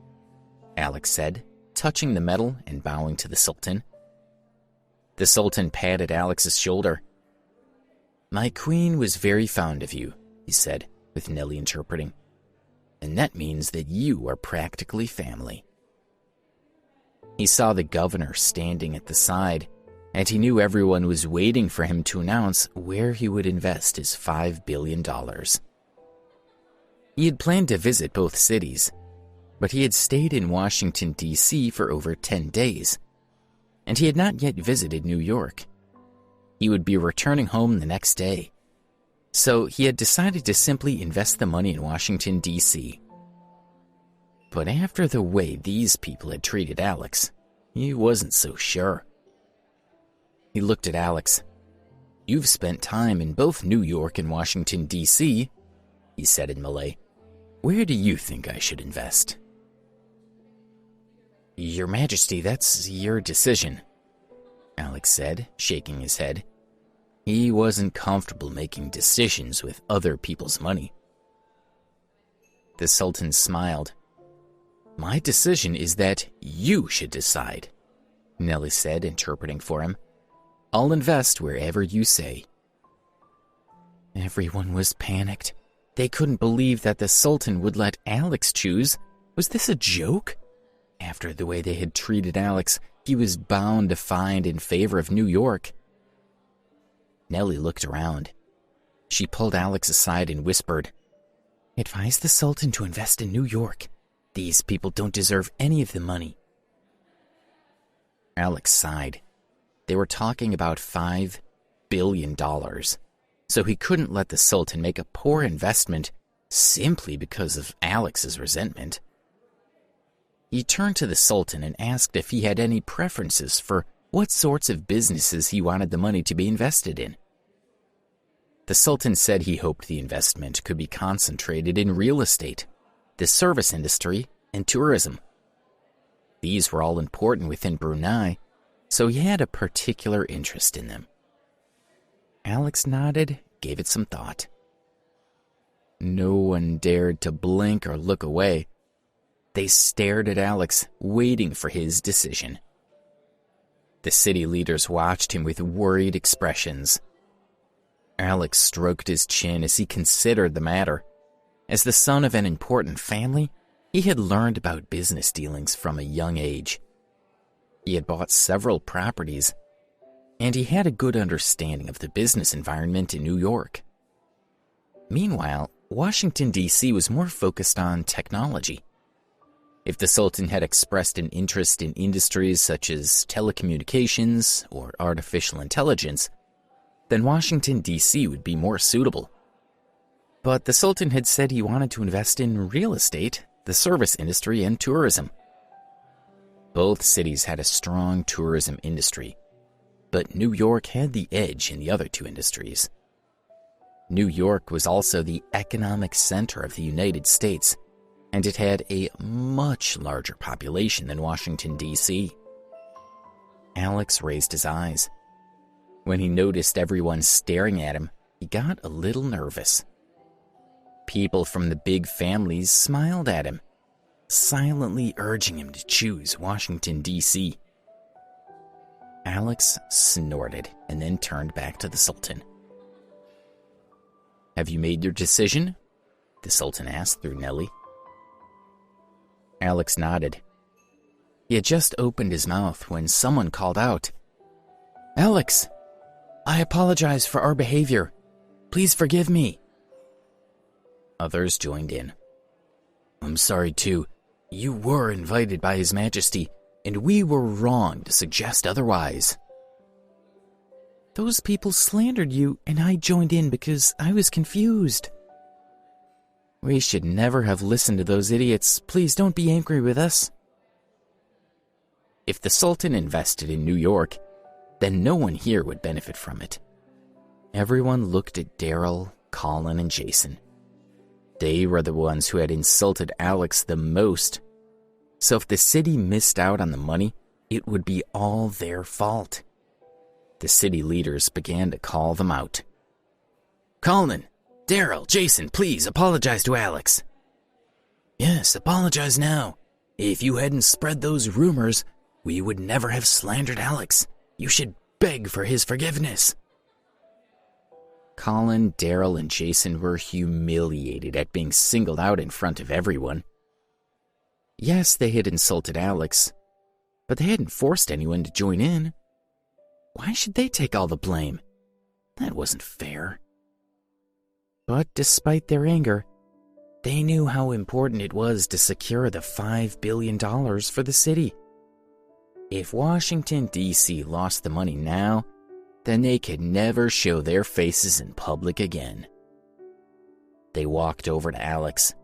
Alex said, touching the medal and bowing to the Sultan. The Sultan patted Alex's shoulder. "My queen was very fond of you," he said, with Nellie interpreting. "And that means that you are practically family." He saw the governor standing at the side, and he knew everyone was waiting for him to announce where he would invest his $5 billion. He had planned to visit both cities, but he had stayed in Washington, D.C. for over 10 days, and he had not yet visited New York. he would be returning home the next day. So he had decided to simply invest the money in Washington, D.C. But after the way these people had treated Alex, he wasn't so sure. He looked at Alex. "You've spent time in both New York and Washington, D.C., he said in Malay. "Where do you think I should invest?" "Your Majesty, that's your decision," Alex said, shaking his head. He wasn't comfortable making decisions with other people's money. The Sultan smiled. "My decision is that you should decide," Nelly said, interpreting for him. "I'll invest wherever you say." Everyone was panicked. They couldn't believe that the Sultan would let Alex choose. Was this a joke? After the way they had treated Alex, he was bound to find in favor of New York. Nelly looked around. She pulled Alex aside and whispered, "Advise the Sultan to invest in New York. These people don't deserve any of the money." Alex sighed. They were talking about $5 billion, so he couldn't let the Sultan make a poor investment simply because of Alex's resentment. He turned to the Sultan and asked if he had any preferences for what sorts of businesses he wanted the money to be invested in. The Sultan said he hoped the investment could be concentrated in real estate, the service industry, and tourism. These were all important within Brunei, so he had a particular interest in them. Alex nodded, gave it some thought. No one dared to blink or look away. They stared at Alex, waiting for his decision. The city leaders watched him with worried expressions. Alex stroked his chin as he considered the matter. As the son of an important family, he had learned about business dealings from a young age. He had bought several properties, and he had a good understanding of the business environment in New York. Meanwhile, Washington, D.C. was more focused on technology. If the Sultan had expressed an interest in industries such as telecommunications or artificial intelligence, then Washington, D.C. would be more suitable. But the Sultan had said he wanted to invest in real estate, the service industry, and tourism. Both cities had a strong tourism industry, but New York had the edge in the other two industries. New York was also the economic center of the United States, and it had a much larger population than Washington, D.C. Alex raised his eyes. When he noticed everyone staring at him, he got a little nervous. People from the big families smiled at him, silently urging him to choose Washington, D.C. Alex snorted and then turned back to the Sultan. "Have you made your decision?" the Sultan asked through Nelly. Alex nodded. He had just opened his mouth when someone called out, "Alex, I apologize for our behavior. Please forgive me." Others joined in. "I'm sorry too. You were invited by His Majesty, and we were wrong to suggest otherwise." "Those people slandered you, and I joined in because I was confused." "We should never have listened to those idiots. Please don't be angry with us." If the Sultan invested in New York, then no one here would benefit from it. Everyone looked at Daryl, Colin, and Jason. They were the ones who had insulted Alex the most. So if the city missed out on the money, it would be all their fault. The city leaders began to call them out. "Colin, Daryl, Jason, please apologize to Alex." "Yes, apologize now. If you hadn't spread those rumors, we would never have slandered Alex. You should beg for his forgiveness." Colin, Daryl, and Jason were humiliated at being singled out in front of everyone. Yes, they had insulted Alex, but they hadn't forced anyone to join in. Why should they take all the blame? That wasn't fair. But despite their anger, they knew how important it was to secure the $5 billion for the city. If Washington, D.C. lost the money now, then they could never show their faces in public again. They walked over to Alex,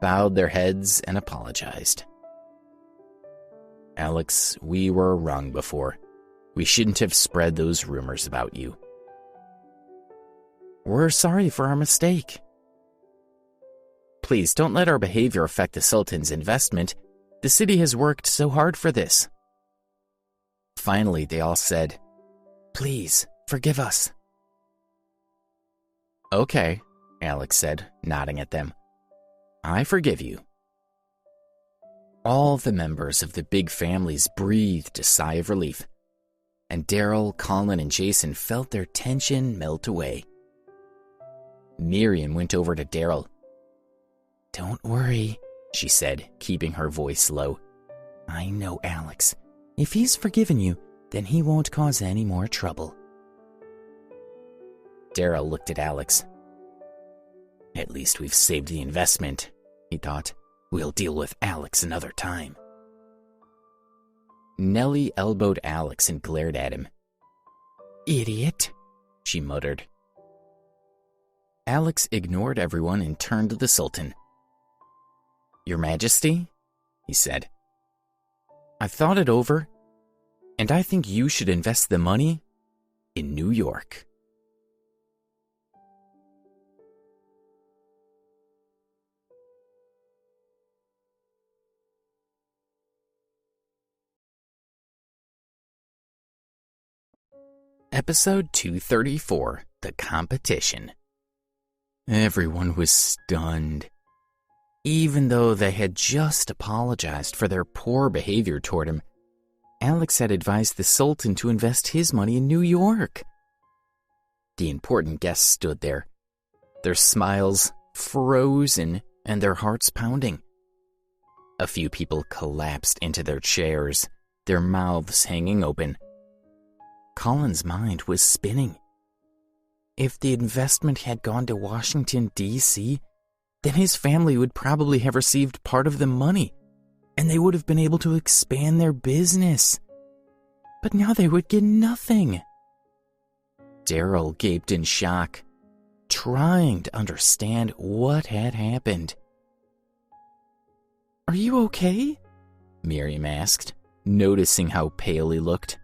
bowed their heads, and apologized. "Alex, we were wrong before. We shouldn't have spread those rumors about you." "We're sorry for our mistake." "Please don't let our behavior affect the Sultan's investment. The city has worked so hard for this." Finally, they all said, "Please, forgive us." "Okay," Alex said, nodding at them. "I forgive you." All the members of the big families breathed a sigh of relief, and Daryl, Colin, and Jason felt their tension melt away. Miriam went over to Daryl. "Don't worry," she said, keeping her voice low. "I know Alex. If he's forgiven you, then he won't cause any more trouble." Daryl looked at Alex. "At least we've saved the investment," he thought. "We'll deal with Alex another time." Nellie elbowed Alex and glared at him. "Idiot," she muttered. Alex ignored everyone and turned to the Sultan. "Your Majesty," he said, "I've thought it over, and I think you should invest the money in New York." Episode 234, The Competition. Everyone was stunned. Even though they had just apologized for their poor behavior toward him, Alex had advised the Sultan to invest his money in New York. The important guests stood there, their smiles frozen and their hearts pounding. A few people collapsed into their chairs, their mouths hanging open. Colin's mind was spinning. If the investment had gone to Washington, D.C., then his family would probably have received part of the money, and they would have been able to expand their business. But now they would get nothing. Daryl gaped in shock, trying to understand what had happened. "Are you okay?" Miriam asked, noticing how pale he looked.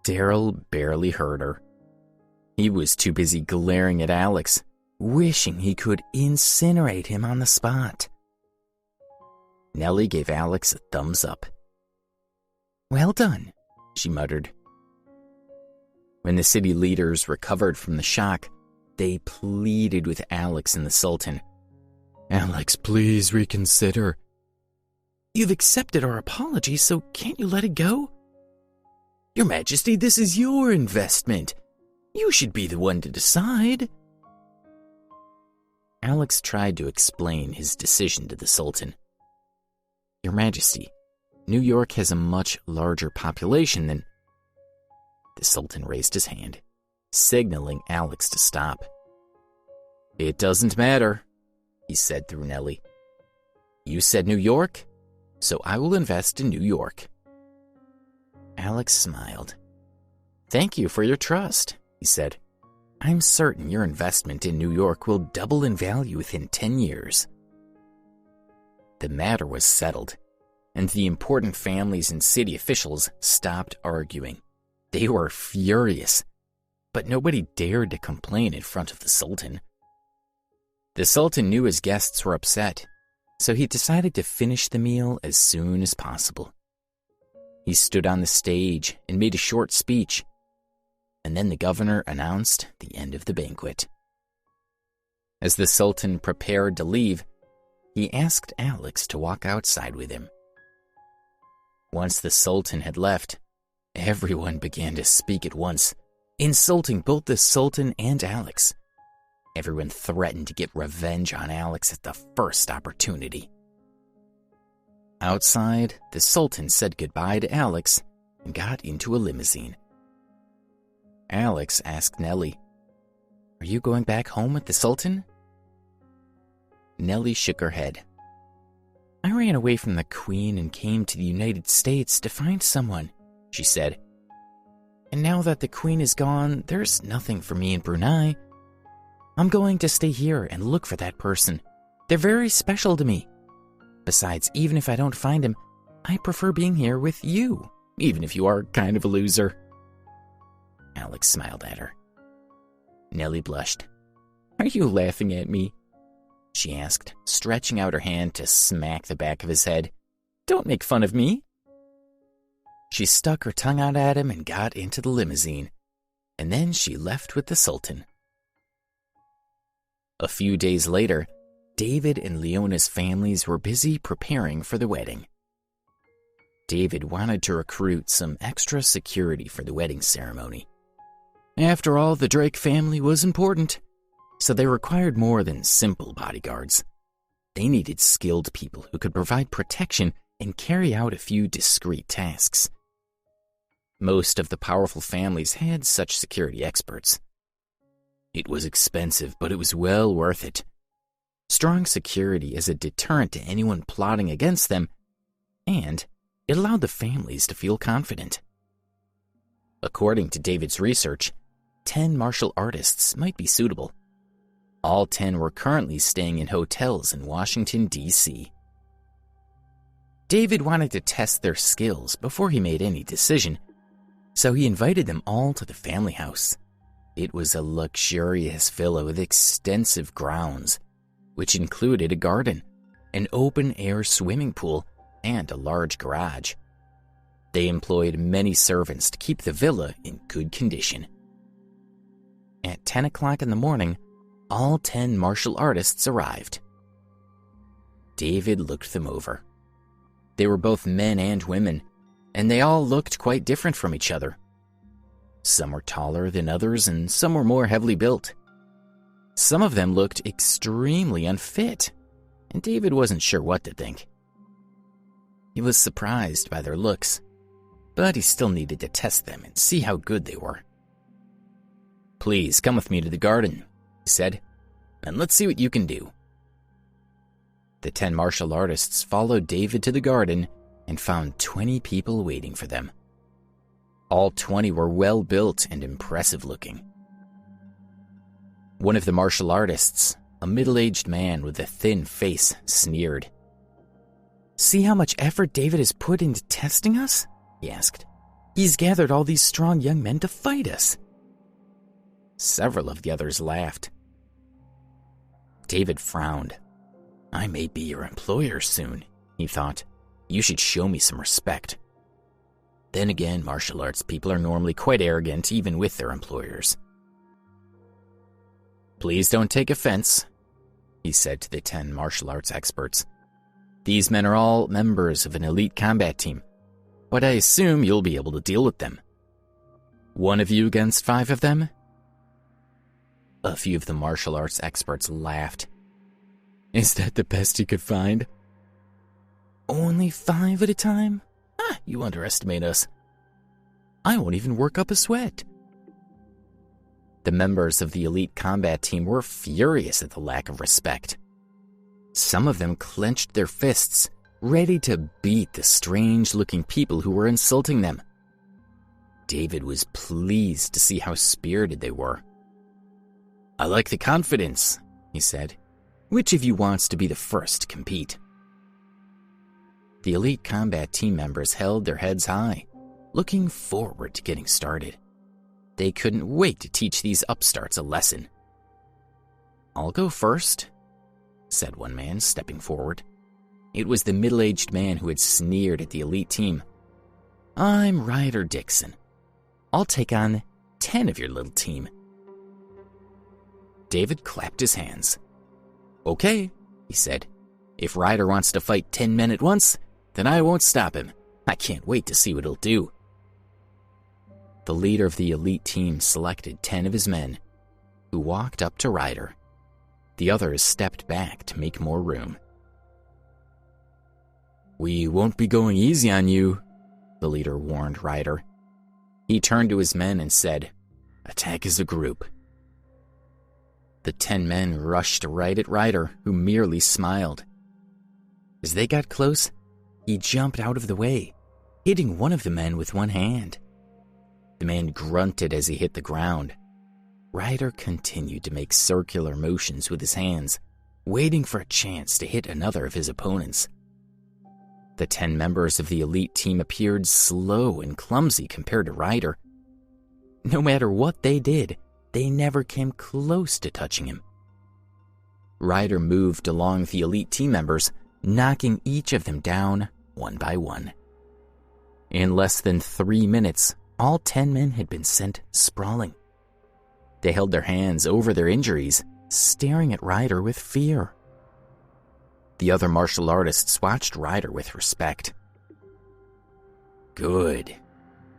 Daryl barely heard her. He was too busy glaring at Alex, wishing he could incinerate him on the spot. Nellie gave Alex a thumbs up. "Well done," she muttered. When the city leaders recovered from the shock, they pleaded with Alex and the Sultan. "Alex, please reconsider." "You've accepted our apology, so can't you let it go?" "Your Majesty, this is your investment. You should be the one to decide." Alex tried to explain his decision to the Sultan. "Your Majesty, New York has a much larger population than..." The Sultan raised his hand, signaling Alex to stop. "It doesn't matter," he said through Nellie. "You said New York, so I will invest in New York." Alex smiled. "Thank you for your trust," he said. "I'm certain your investment in New York will double in value within 10 years. The matter was settled, and the important families and city officials stopped arguing. They were furious, but nobody dared to complain in front of the Sultan. The Sultan knew his guests were upset, so he decided to finish the meal as soon as possible. He stood on the stage and made a short speech, and then the governor announced the end of the banquet. As the Sultan prepared to leave, he asked Alex to walk outside with him. Once the Sultan had left, everyone began to speak at once, insulting both the Sultan and Alex. Everyone threatened to get revenge on Alex at the first opportunity. Outside, the Sultan said goodbye to Alex and got into a limousine. Alex asked Nellie, "Are you going back home with the Sultan?" Nellie shook her head. "I ran away from the Queen and came to the United States to find someone," she said. And now that the queen is gone, there's nothing for me in Brunei. I'm going to stay here and look for that person. They're very special to me. Besides, even if I don't find him, I prefer being here with you, even if you are kind of a loser." Alex smiled at her. Nellie blushed. "Are you laughing at me?" she asked, stretching out her hand to smack the back of his head. "Don't make fun of me." She stuck her tongue out at him and got into the limousine, and then she left with the Sultan. A few days later, David and Leona's families were busy preparing for the wedding. David wanted to recruit some extra security for the wedding ceremony. After all, the Drake family was important, so they required more than simple bodyguards. They needed skilled people who could provide protection and carry out a few discreet tasks. Most of the powerful families had such security experts. It was expensive, but it was well worth it. Strong security is a deterrent to anyone plotting against them, and it allowed the families to feel confident. According to David's research, 10 martial artists might be suitable. All 10 were currently staying in hotels in Washington, D.C. David wanted to test their skills before he made any decision, so he invited them all to the family house. It was a luxurious villa with extensive grounds, which included a garden, an open-air swimming pool, and a large garage. They employed many servants to keep the villa in good condition. At 10 o'clock in the morning, all 10 martial artists arrived. David looked them over. They were both men and women, and they all looked quite different from each other. Some were taller than others, and some were more heavily built. Some of them looked extremely unfit, and David wasn't sure what to think. He was surprised by their looks, but he still needed to test them and see how good they were. "Please come with me to the garden," he said, "and let's see what you can do." The 10 martial artists followed David to the garden and found 20 people waiting for them. All 20 were well-built and impressive-looking. One of the martial artists, a middle-aged man with a thin face, sneered. "See how much effort David has put into testing us?" he asked. "He's gathered all these strong young men to fight us." Several of the others laughed. David frowned. "I may be your employer soon," he thought. "You should show me some respect." Then again, martial arts people are normally quite arrogant even with their employers. "Please don't take offense," he said to the 10 martial arts experts. "These men are all members of an elite combat team, but I assume you'll be able to deal with them. One of you against 5 of them?" A few of the martial arts experts laughed. "Is that the best you could find?" "Only 5 at a time? You underestimate us. I won't even work up a sweat." The members of the elite combat team were furious at the lack of respect. Some of them clenched their fists, ready to beat the strange-looking people who were insulting them. David was pleased to see how spirited they were. "I like the confidence," he said. "Which of you wants to be the first to compete?" The elite combat team members held their heads high, looking forward to getting started. They couldn't wait to teach these upstarts a lesson. "I'll go first," said one man, stepping forward. It was the middle-aged man who had sneered at the elite team. "I'm Ryder Dixon. I'll take on 10 of your little team." David clapped his hands. "Okay," he said. "If Ryder wants to fight 10 men at once, then I won't stop him. I can't wait to see what he'll do." The leader of the elite team selected 10 of his men, who walked up to Ryder. The others stepped back to make more room. "We won't be going easy on you," the leader warned Ryder. He turned to his men and said, "Attack as a group." The 10 men rushed right at Ryder, who merely smiled. As they got close, he jumped out of the way, hitting one of the men with one hand. The man grunted as he hit the ground. Ryder continued to make circular motions with his hands, waiting for a chance to hit another of his opponents. The 10 members of the elite team appeared slow and clumsy compared to Ryder. No matter what they did, they never came close to touching him. Ryder moved along the elite team members, knocking each of them down one by one. In less than 3 minutes, all 10 men had been sent sprawling. They held their hands over their injuries, staring at Ryder with fear. The other martial artists watched Ryder with respect. "Good,"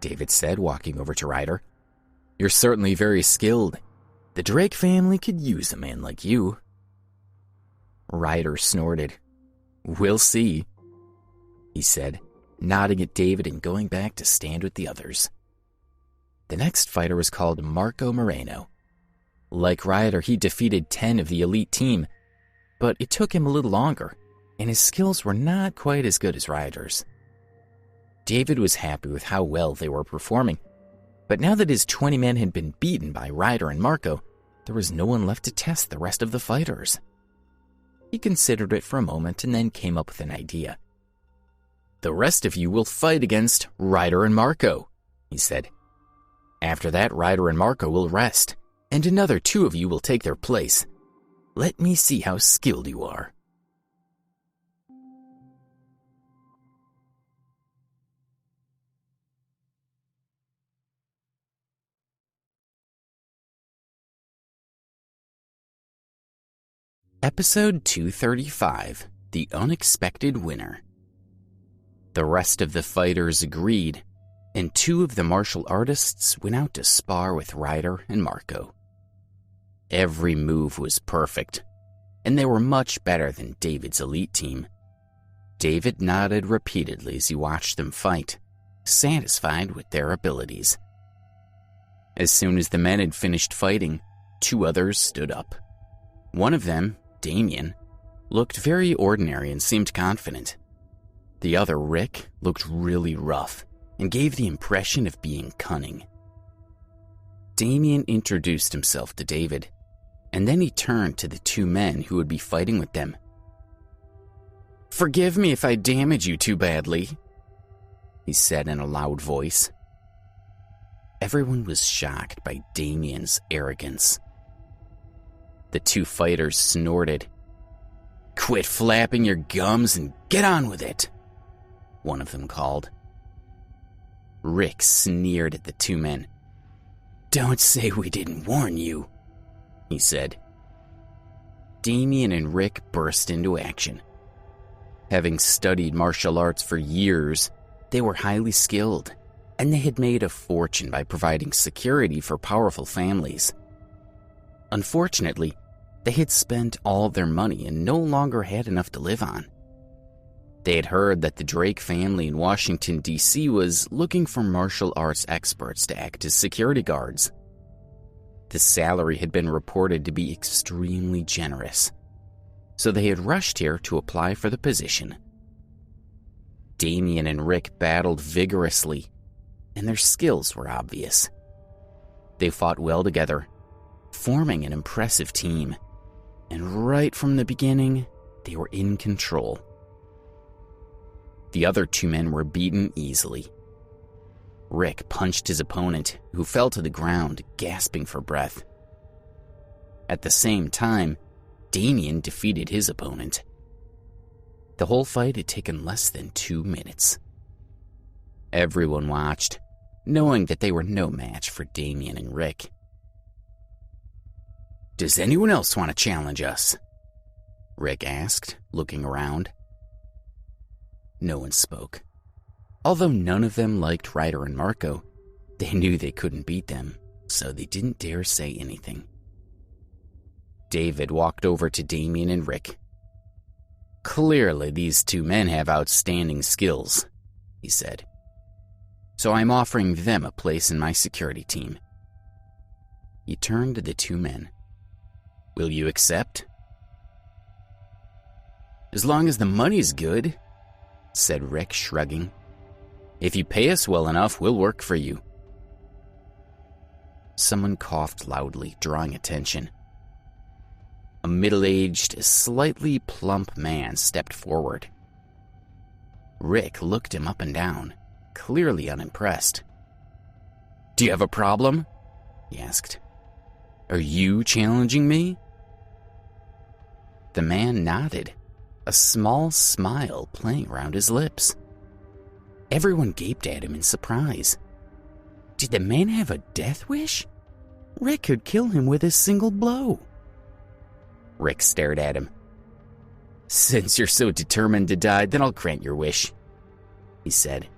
David said, walking over to Ryder. "You're certainly very skilled. The Drake family could use a man like you." Ryder snorted. "We'll see," he said, nodding at David and going back to stand with the others. The next fighter was called Marco Moreno. Like Ryder, he defeated 10 of the elite team, but it took him a little longer, and his skills were not quite as good as Ryder's. David was happy with how well they were performing, but now that his 20 men had been beaten by Ryder and Marco, there was no one left to test the rest of the fighters. He considered it for a moment and then came up with an idea. "The rest of you will fight against Ryder and Marco," he said. "After that, Ryder and Marco will rest, and another 2 of you will take their place. Let me see how skilled you are." Episode 235, The Unexpected Winner. The rest of the fighters agreed, and 2 of the martial artists went out to spar with Ryder and Marco. Every move was perfect, and they were much better than David's elite team. David nodded repeatedly as he watched them fight, satisfied with their abilities. As soon as the men had finished fighting, 2 others stood up. One of them, Damien, looked very ordinary and seemed confident. The other, Rick, looked really rough and gave the impression of being cunning. Damien introduced himself to David, and then he turned to the 2 men who would be fighting with them. "Forgive me if I damage you too badly," he said in a loud voice. Everyone was shocked by Damien's arrogance. The 2 fighters snorted. "Quit flapping your gums and get on with it," one of them called. Rick sneered at the 2 men. "Don't say we didn't warn you," he said. Damien and Rick burst into action. Having studied martial arts for years, they were highly skilled, and they had made a fortune by providing security for powerful families. Unfortunately, they had spent all their money and no longer had enough to live on. They had heard that the Drake family in Washington, D.C. was looking for martial arts experts to act as security guards. The salary had been reported to be extremely generous, so they had rushed here to apply for the position. Damien and Rick battled vigorously, and their skills were obvious. They fought well together, forming an impressive team, and right from the beginning, they were in control. The other 2 men were beaten easily. Rick punched his opponent, who fell to the ground, gasping for breath. At the same time, Damien defeated his opponent. The whole fight had taken less than 2 minutes. Everyone watched, knowing that they were no match for Damien and Rick. "Does anyone else want to challenge us?" Rick asked, looking around. No one spoke. Although none of them liked Ryder and Marco, they knew they couldn't beat them, so they didn't dare say anything. David walked over to Damien and Rick. "Clearly, these 2 men have outstanding skills," he said. "So I'm offering them a place in my security team." He turned to the 2 men. "Will you accept?" "As long as the money's good," said Rick, shrugging. "If you pay us well enough, we'll work for you." someone coughed loudly, drawing attention. A middle-aged, slightly plump man stepped forward. Rick looked him up and down, clearly unimpressed. "Do you have a problem?" he asked. "Are you challenging me?" The man nodded, a small smile playing around his lips. Everyone gaped at him in surprise. Did the man have a death wish? Rick could kill him with a single blow. Rick stared at him. "Since you're so determined to die, then I'll grant your wish," he said.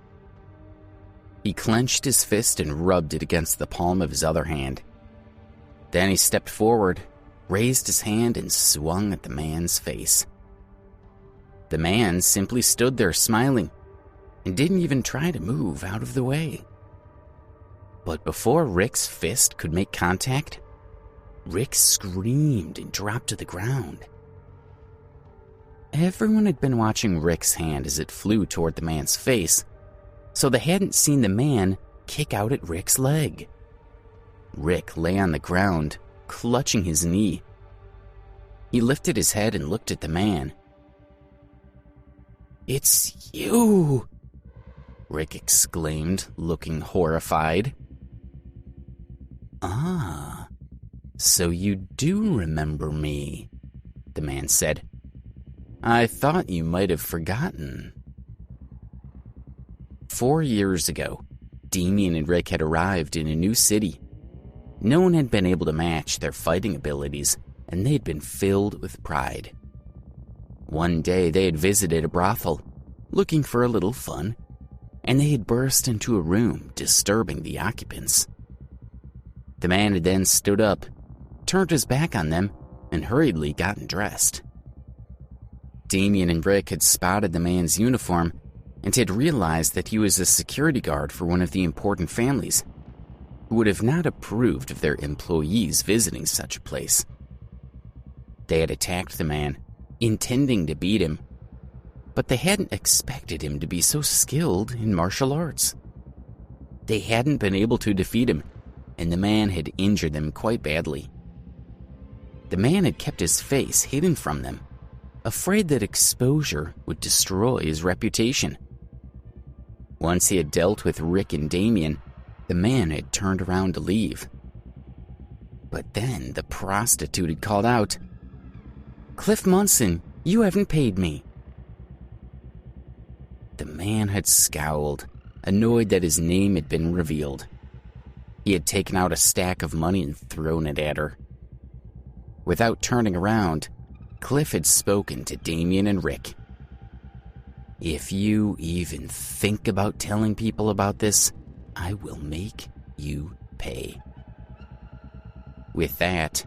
He clenched his fist and rubbed it against the palm of his other hand. Then he stepped forward, raised his hand, and swung at the man's face. The man simply stood there smiling and didn't even try to move out of the way. But before Rick's fist could make contact, Rick screamed and dropped to the ground. Everyone had been watching Rick's hand as it flew toward the man's face, so they hadn't seen the man kick out at Rick's leg. Rick lay on the ground, clutching his knee. He lifted his head and looked at the man. "It's you!" Rick exclaimed, looking horrified. "Ah, so you do remember me," the man said. "I thought you might have forgotten." 4 years ago, Damien and Rick had arrived in a new city. No one had been able to match their fighting abilities, and they'd been filled with pride. One day they had visited a brothel, looking for a little fun, and they had burst into a room, disturbing the occupants. The man had then stood up, turned his back on them, and hurriedly gotten dressed. Damien and Rick had spotted the man's uniform and had realized that he was a security guard for one of the important families, who would have not approved of their employees visiting such a place. They had attacked the man, intending to beat him, but they hadn't expected him to be so skilled in martial arts. They hadn't been able to defeat him, and the man had injured them quite badly. The man had kept his face hidden from them, afraid that exposure would destroy his reputation. Once he had dealt with Rick and Damien, the man had turned around to leave. But then the prostitute had called out, "Cliff Munson, you haven't paid me." The man had scowled, annoyed that his name had been revealed. He had taken out a stack of money and thrown it at her. Without turning around, Cliff had spoken to Damien and Rick. "If you even think about telling people about this, I will make you pay." With that,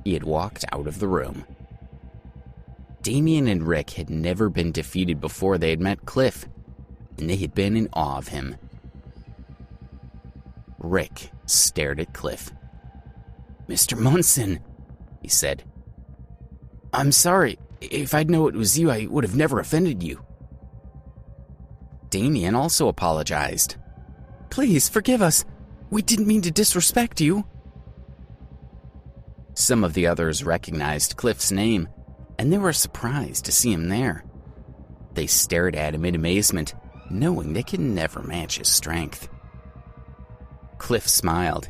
he had walked out of the room. Damien and Rick had never been defeated before they had met Cliff, and they had been in awe of him. Rick stared at Cliff. "Mr. Munson," he said. "I'm sorry. If I'd known it was you, I would have never offended you." Damien also apologized. "Please, forgive us. We didn't mean to disrespect you." Some of the others recognized Cliff's name, and they were surprised to see him there. They stared at him in amazement, knowing they could never match his strength. Cliff smiled.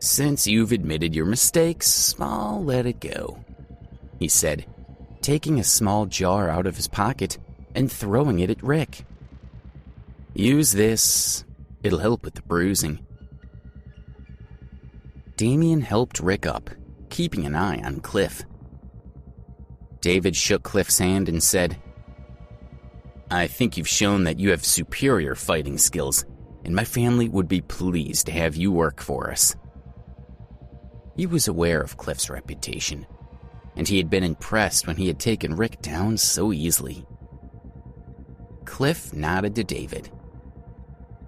"Since you've admitted your mistakes, I'll let it go," he said, taking a small jar out of his pocket and throwing it at Rick. "Use this. It'll help with the bruising." Damien helped Rick up, keeping an eye on Cliff. David shook Cliff's hand and said, "I think you've shown that you have superior fighting skills, and my family would be pleased to have you work for us." He was aware of Cliff's reputation, and he had been impressed when he had taken Rick down so easily. Cliff nodded to David.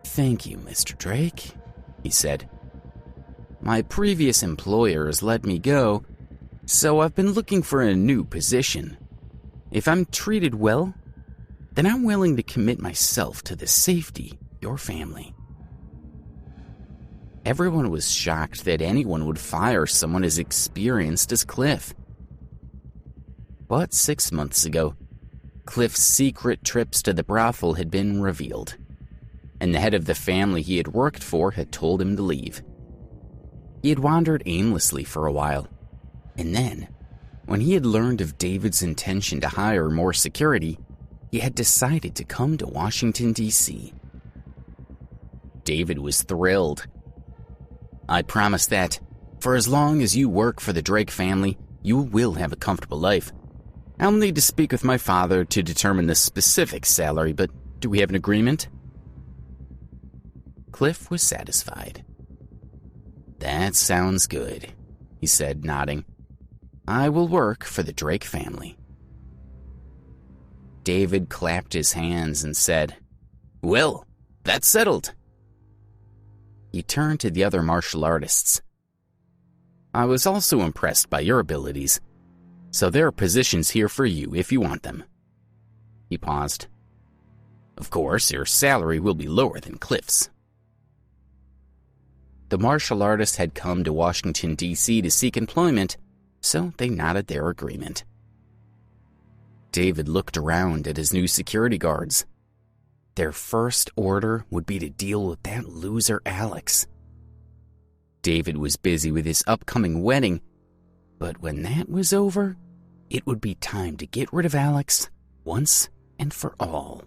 "Thank you, Mr. Drake," he said. "My previous employer has let me go, so I've been looking for a new position. If I'm treated well, then I'm willing to commit myself to the safety of your family." Everyone was shocked that anyone would fire someone as experienced as Cliff. But 6 months ago, Cliff's secret trips to the brothel had been revealed, and the head of the family he had worked for had told him to leave. He had wandered aimlessly for a while, and then, when he had learned of David's intention to hire more security, he had decided to come to Washington, D.C. David was thrilled. "I promise that, for as long as you work for the Drake family, you will have a comfortable life. I'll need to speak with my father to determine the specific salary, but do we have an agreement?" Cliff was satisfied. "That sounds good," he said, nodding. "I will work for the Drake family." David clapped his hands and said, "Well, that's settled." He turned to the other martial artists. "I was also impressed by your abilities, so there are positions here for you if you want them." He paused. "Of course, your salary will be lower than Cliff's." The martial artists had come to Washington, D.C. to seek employment, so they nodded their agreement. David looked around at his new security guards. Their first order would be to deal with that loser Alex. David was busy with his upcoming wedding, but when that was over, it would be time to get rid of Alex once and for all.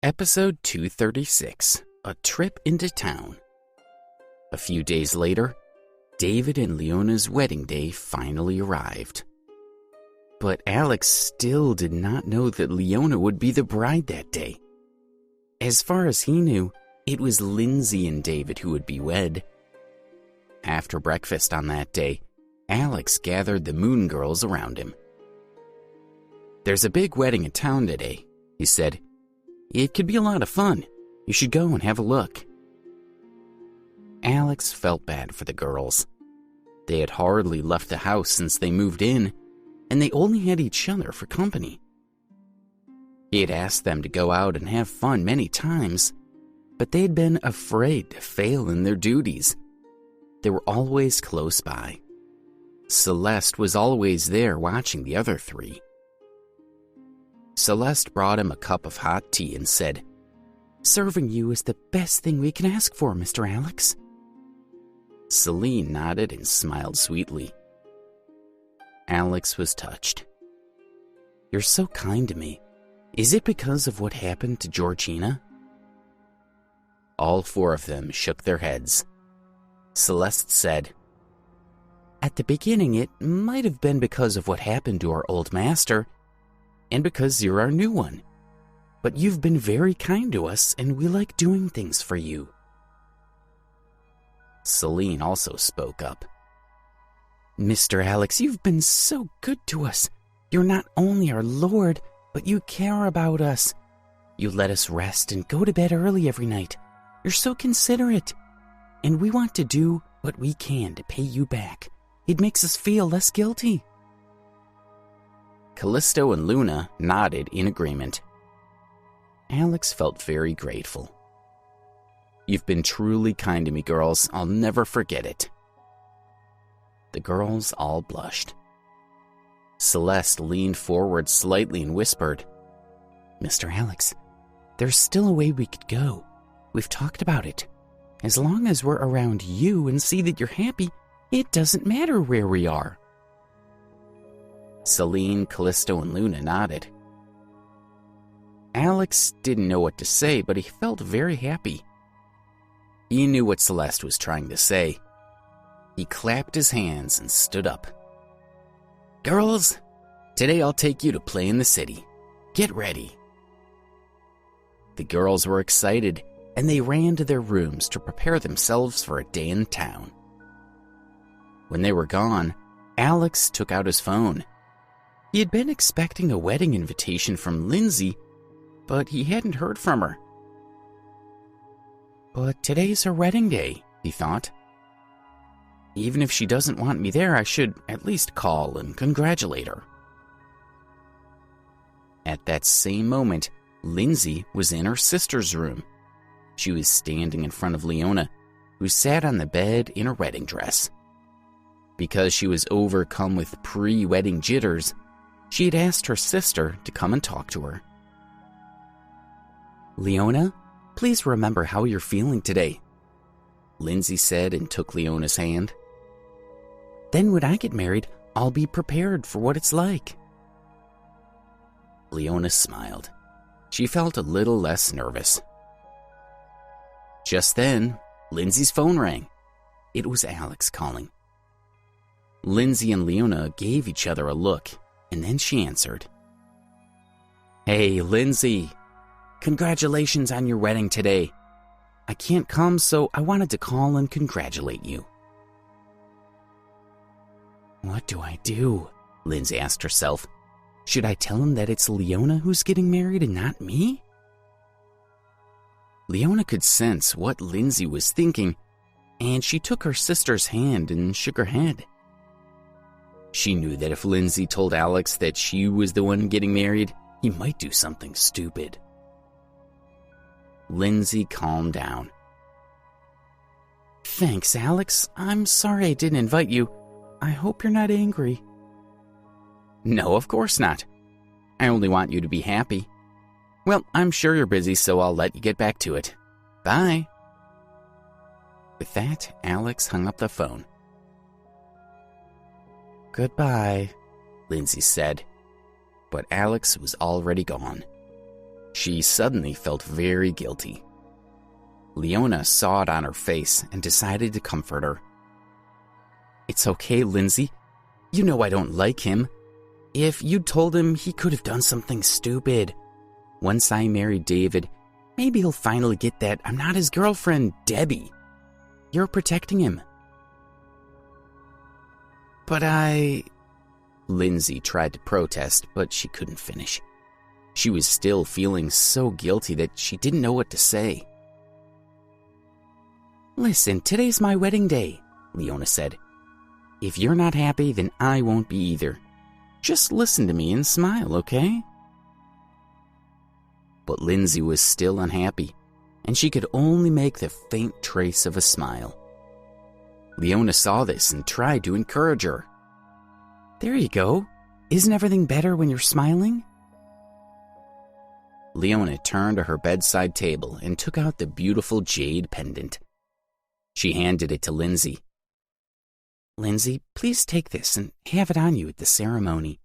Episode 236, A Trip into Town. A few days later, David and Leona's wedding day finally arrived. But Alex still did not know that Leona would be the bride that day. As far as he knew, it was Lindsay and David who would be wed. After breakfast on that day, Alex gathered the Moon Girls around him. "There's a big wedding in town today," he said. "It could be a lot of fun. You should go and have a look." Alex felt bad for the girls. They had hardly left the house since they moved in, and they only had each other for company. He had asked them to go out and have fun many times, but they had been afraid to fail in their duties. They were always close by. Celeste was always there watching the other three. Celeste brought him a cup of hot tea and said, "Serving you is the best thing we can ask for, Mr. Alex." Celine nodded and smiled sweetly. Alex was touched. "You're so kind to me. Is it because of what happened to Georgina?" All four of them shook their heads. Celeste said, "At the beginning, it might have been because of what happened to our old master, and because you're our new one. But you've been very kind to us, and we like doing things for you." Celine also spoke up. "Mr. Alex, you've been so good to us. You're not only our Lord, but you care about us. You let us rest and go to bed early every night. You're so considerate. And we want to do what we can to pay you back. It makes us feel less guilty." Callisto and Luna nodded in agreement. Alex felt very grateful. "You've been truly kind to me, girls. I'll never forget it." The girls all blushed. Celeste leaned forward slightly and whispered, "Mr. Alex, there's still a way we could go. We've talked about it. As long as we're around you and see that you're happy, it doesn't matter where we are." Celine, Callisto, and Luna nodded. Alex didn't know what to say, but he felt very happy. He knew what Celeste was trying to say. He clapped his hands and stood up. "Girls, today I'll take you to play in the city. Get ready." The girls were excited, and they ran to their rooms to prepare themselves for a day in town. When they were gone, Alex took out his phone. He had been expecting a wedding invitation from Lindsay, but he hadn't heard from her. "But today's her wedding day," he thought. Even if she doesn't want me there, I should at least call and congratulate her. At that same moment, Lindsay was in her sister's room. She was standing in front of Leona, who sat on the bed in her wedding dress. Because she was overcome with pre-wedding jitters, she had asked her sister to come and talk to her. "Leona, please remember how you're feeling today," Lindsay said and took Leona's hand. "Then when I get married, I'll be prepared for what it's like." Leona smiled. She felt a little less nervous. Just then, Lindsay's phone rang. It was Alex calling. Lindsay and Leona gave each other a look, and then she answered. "Hey, Lindsay. Congratulations on your wedding today. I can't come, so I wanted to call and congratulate you." What do I do? Lindsay asked herself. Should I tell him that it's Leona who's getting married and not me? Leona could sense what Lindsay was thinking, and she took her sister's hand and shook her head. She knew that if Lindsay told Alex that she was the one getting married, he might do something stupid. Lindsay calmed down. "Thanks, Alex. I'm sorry I didn't invite you. I hope you're not angry." "No, of course not. I only want you to be happy. Well, I'm sure you're busy, so I'll let you get back to it. Bye." With that, Alex hung up the phone. "Goodbye," Lindsay said, but Alex was already gone. She suddenly felt very guilty. Leona saw it on her face and decided to comfort her. "It's okay, Lindsay. You know I don't like him. If you'd told him, he could have done something stupid. Once I marry David, maybe he'll finally get that I'm not his girlfriend, Debbie. You're protecting him." "But Lindsay tried to protest, but she couldn't finish. She was still feeling so guilty that she didn't know what to say. "Listen, today's my wedding day," Leona said. "If you're not happy, then I won't be either. Just listen to me and smile, okay?" But Lindsay was still unhappy, and she could only make the faint trace of a smile. Leona saw this and tried to encourage her. "There you go. Isn't everything better when you're smiling?" Leona turned to her bedside table and took out the beautiful jade pendant. She handed it to Lindsay. "Lindsay, please take this and have it on you at the ceremony."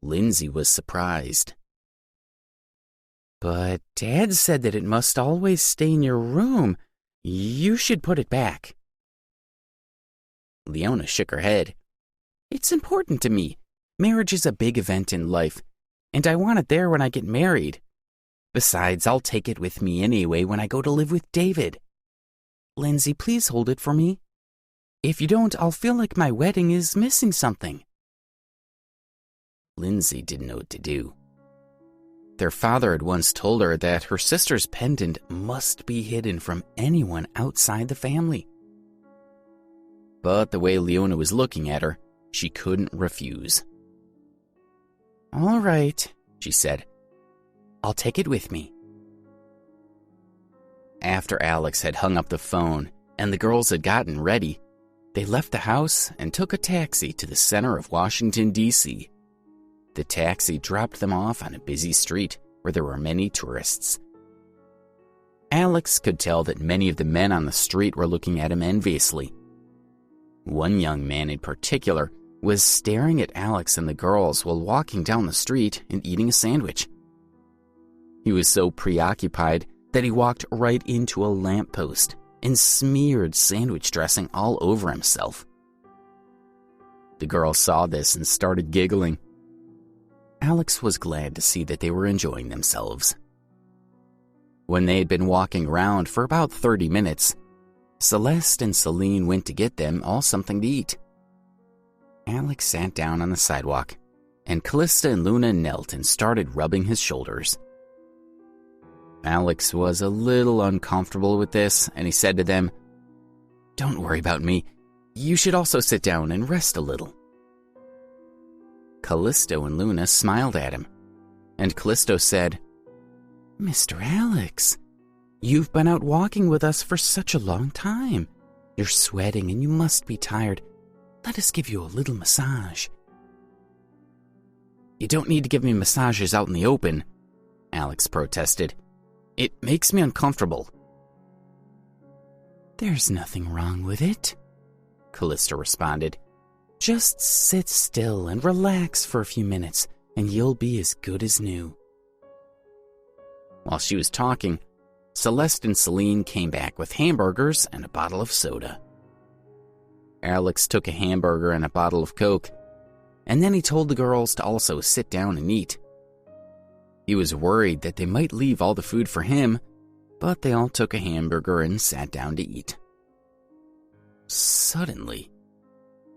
Lindsay was surprised. "But Dad said that it must always stay in your room. You should put it back." Leona shook her head. "It's important to me. Marriage is a big event in life, and I want it there when I get married. Besides, I'll take it with me anyway when I go to live with David. Lindsay, please hold it for me. If you don't, I'll feel like my wedding is missing something." Lindsay didn't know what to do. Their father had once told her that her sister's pendant must be hidden from anyone outside the family. But the way Leona was looking at her, she couldn't refuse. "All right," she said. "I'll take it with me." After Alex had hung up the phone and the girls had gotten ready, they left the house and took a taxi to the center of Washington, D.C. The taxi dropped them off on a busy street where there were many tourists. Alex could tell that many of the men on the street were looking at him enviously. One young man in particular was staring at Alex and the girls while walking down the street and eating a sandwich. He was so preoccupied that he walked right into a lamppost and smeared sandwich dressing all over himself. The girls saw this and started giggling. Alex was glad to see that they were enjoying themselves. When they had been walking around for about 30 minutes, Celeste and Celine went to get them all something to eat. Alex sat down on the sidewalk, and Callista and Luna knelt and started rubbing his shoulders. Alex was a little uncomfortable with this, and he said to them, "Don't worry about me. You should also sit down and rest a little." Callisto and Luna smiled at him, and Callisto said, "Mr. Alex, you've been out walking with us for such a long time. You're sweating and you must be tired. Let us give you a little massage." "You don't need to give me massages out in the open," Alex protested. "It makes me uncomfortable." "There's nothing wrong with it," Callisto responded. "Just sit still and relax for a few minutes, and you'll be as good as new." While she was talking, Celeste and Celine came back with hamburgers and a bottle of soda. Alex took a hamburger and a bottle of Coke, and then he told the girls to also sit down and eat. He was worried that they might leave all the food for him, but they all took a hamburger and sat down to eat. Suddenly,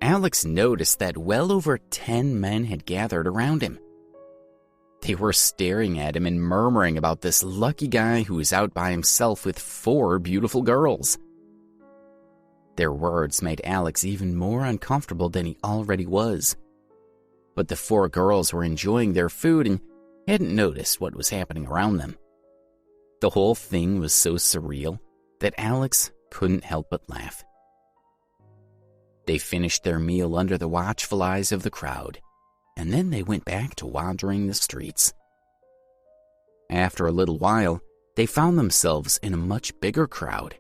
Alex noticed that well over 10 men had gathered around him. They were staring at him and murmuring about this lucky guy who was out by himself with 4 beautiful girls. Their words made Alex even more uncomfortable than he already was. But the 4 girls were enjoying their food and hadn't noticed what was happening around them. The whole thing was so surreal that Alex couldn't help but laugh. They finished their meal under the watchful eyes of the crowd, and then they went back to wandering the streets. After a little while, they found themselves in a much bigger crowd.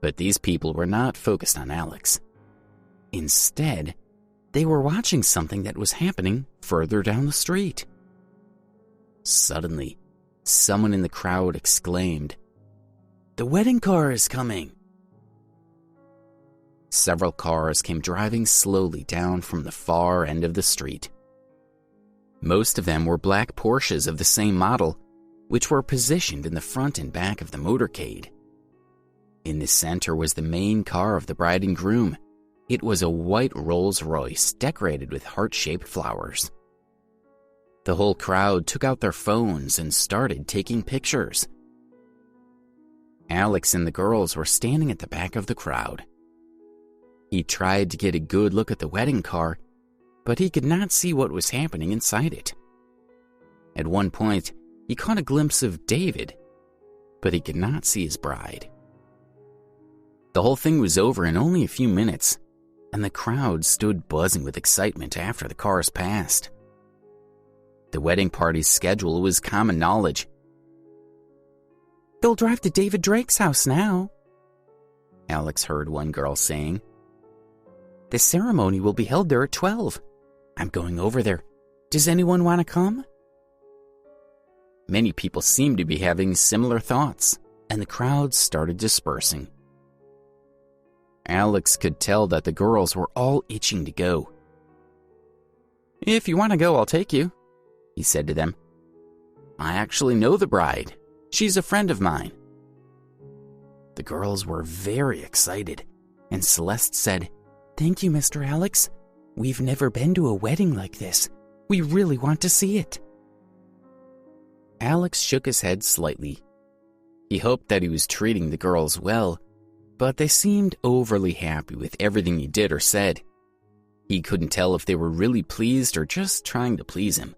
But these people were not focused on Alex. Instead, they were watching something that was happening further down the street. Suddenly, someone in the crowd exclaimed, "The wedding car is coming!" Several cars came driving slowly down from the far end of the street. Most of them were black Porsches of the same model, which were positioned in the front and back of the motorcade. In the center was the main car of the bride and groom. It was a white Rolls-Royce decorated with heart-shaped flowers. The whole crowd took out their phones and started taking pictures. Alex and the girls were standing at the back of the crowd. He tried to get a good look at the wedding car, but he could not see what was happening inside it. At one point, he caught a glimpse of David, but he could not see his bride. The whole thing was over in only a few minutes, and the crowd stood buzzing with excitement after the cars passed. The wedding party's schedule was common knowledge. "They'll drive to David Drake's house now," Alex heard one girl saying. "The ceremony will be held there at 12. I'm going over there. Does anyone want to come?" Many people seemed to be having similar thoughts, and the crowd started dispersing. Alex could tell that the girls were all itching to go. "If you want to go, I'll take you," he said to them. "I actually know the bride. She's a friend of mine." The girls were very excited, and Celeste said, "Thank you, Mr. Alex. We've never been to a wedding like this. We really want to see it." Alex shook his head slightly. He hoped that he was treating the girls well, but they seemed overly happy with everything he did or said. He couldn't tell if they were really pleased or just trying to please him.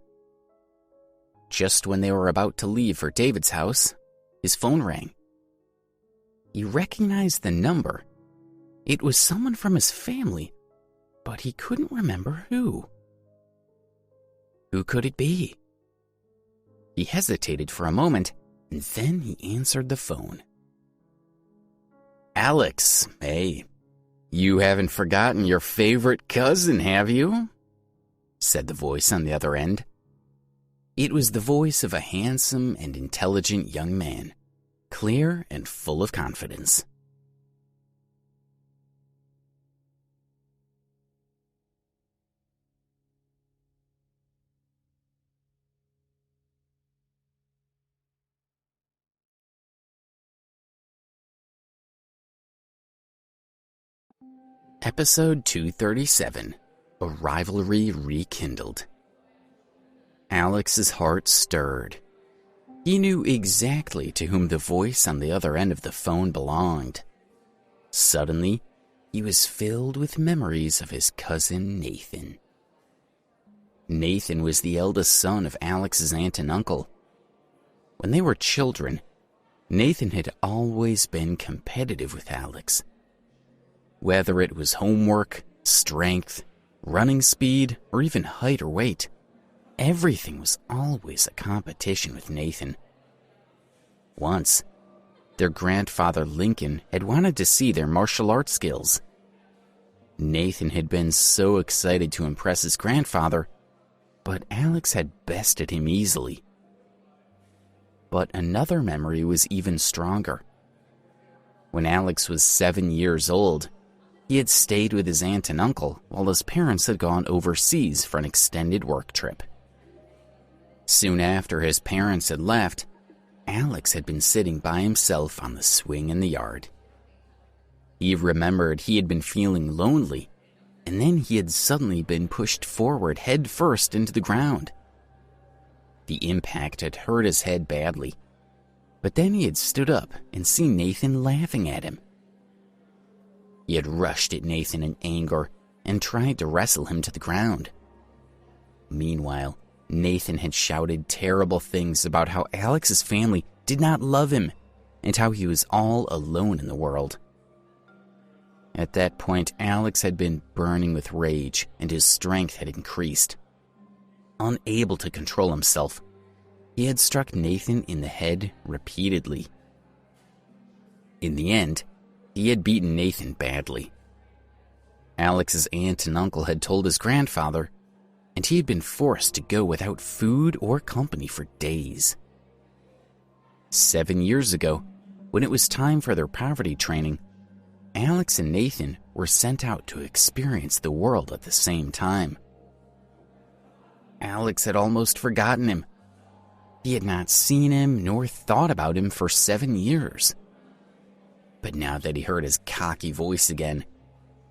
Just when they were about to leave for David's house, his phone rang. He recognized the number. It was someone from his family, but he couldn't remember who. Who could it be? He hesitated for a moment, and then he answered the phone. "Alex, hey, you haven't forgotten your favorite cousin, have you?" said the voice on the other end. It was the voice of a handsome and intelligent young man, clear and full of confidence. Episode 237, A Rivalry Rekindled. Alex's heart stirred. He knew exactly to whom the voice on the other end of the phone belonged. Suddenly, he was filled with memories of his cousin Nathan. Nathan was the eldest son of Alex's aunt and uncle. When they were children, Nathan had always been competitive with Alex. Whether it was homework, strength, running speed, or even height or weight, everything was always a competition with Nathan. Once, their grandfather Lincoln had wanted to see their martial arts skills. Nathan had been so excited to impress his grandfather, but Alex had bested him easily. But another memory was even stronger. When Alex was 7 years old, he had stayed with his aunt and uncle while his parents had gone overseas for an extended work trip. Soon after his parents had left, Alex had been sitting by himself on the swing in the yard. He remembered he had been feeling lonely, and then he had suddenly been pushed forward head first into the ground. The impact had hurt his head badly, but then he had stood up and seen Nathan laughing at him. He had rushed at Nathan in anger and tried to wrestle him to the ground. Meanwhile, Nathan had shouted terrible things about how Alex's family did not love him and how he was all alone in the world. At that point, Alex had been burning with rage and his strength had increased. Unable to control himself, he had struck Nathan in the head repeatedly. In the end, he had beaten Nathan badly. Alex's aunt and uncle had told his grandfather, and he had been forced to go without food or company for days. 7 years ago, when it was time for their poverty training, Alex and Nathan were sent out to experience the world at the same time. Alex had almost forgotten him. He had not seen him nor thought about him for 7 years. But now that he heard his cocky voice again,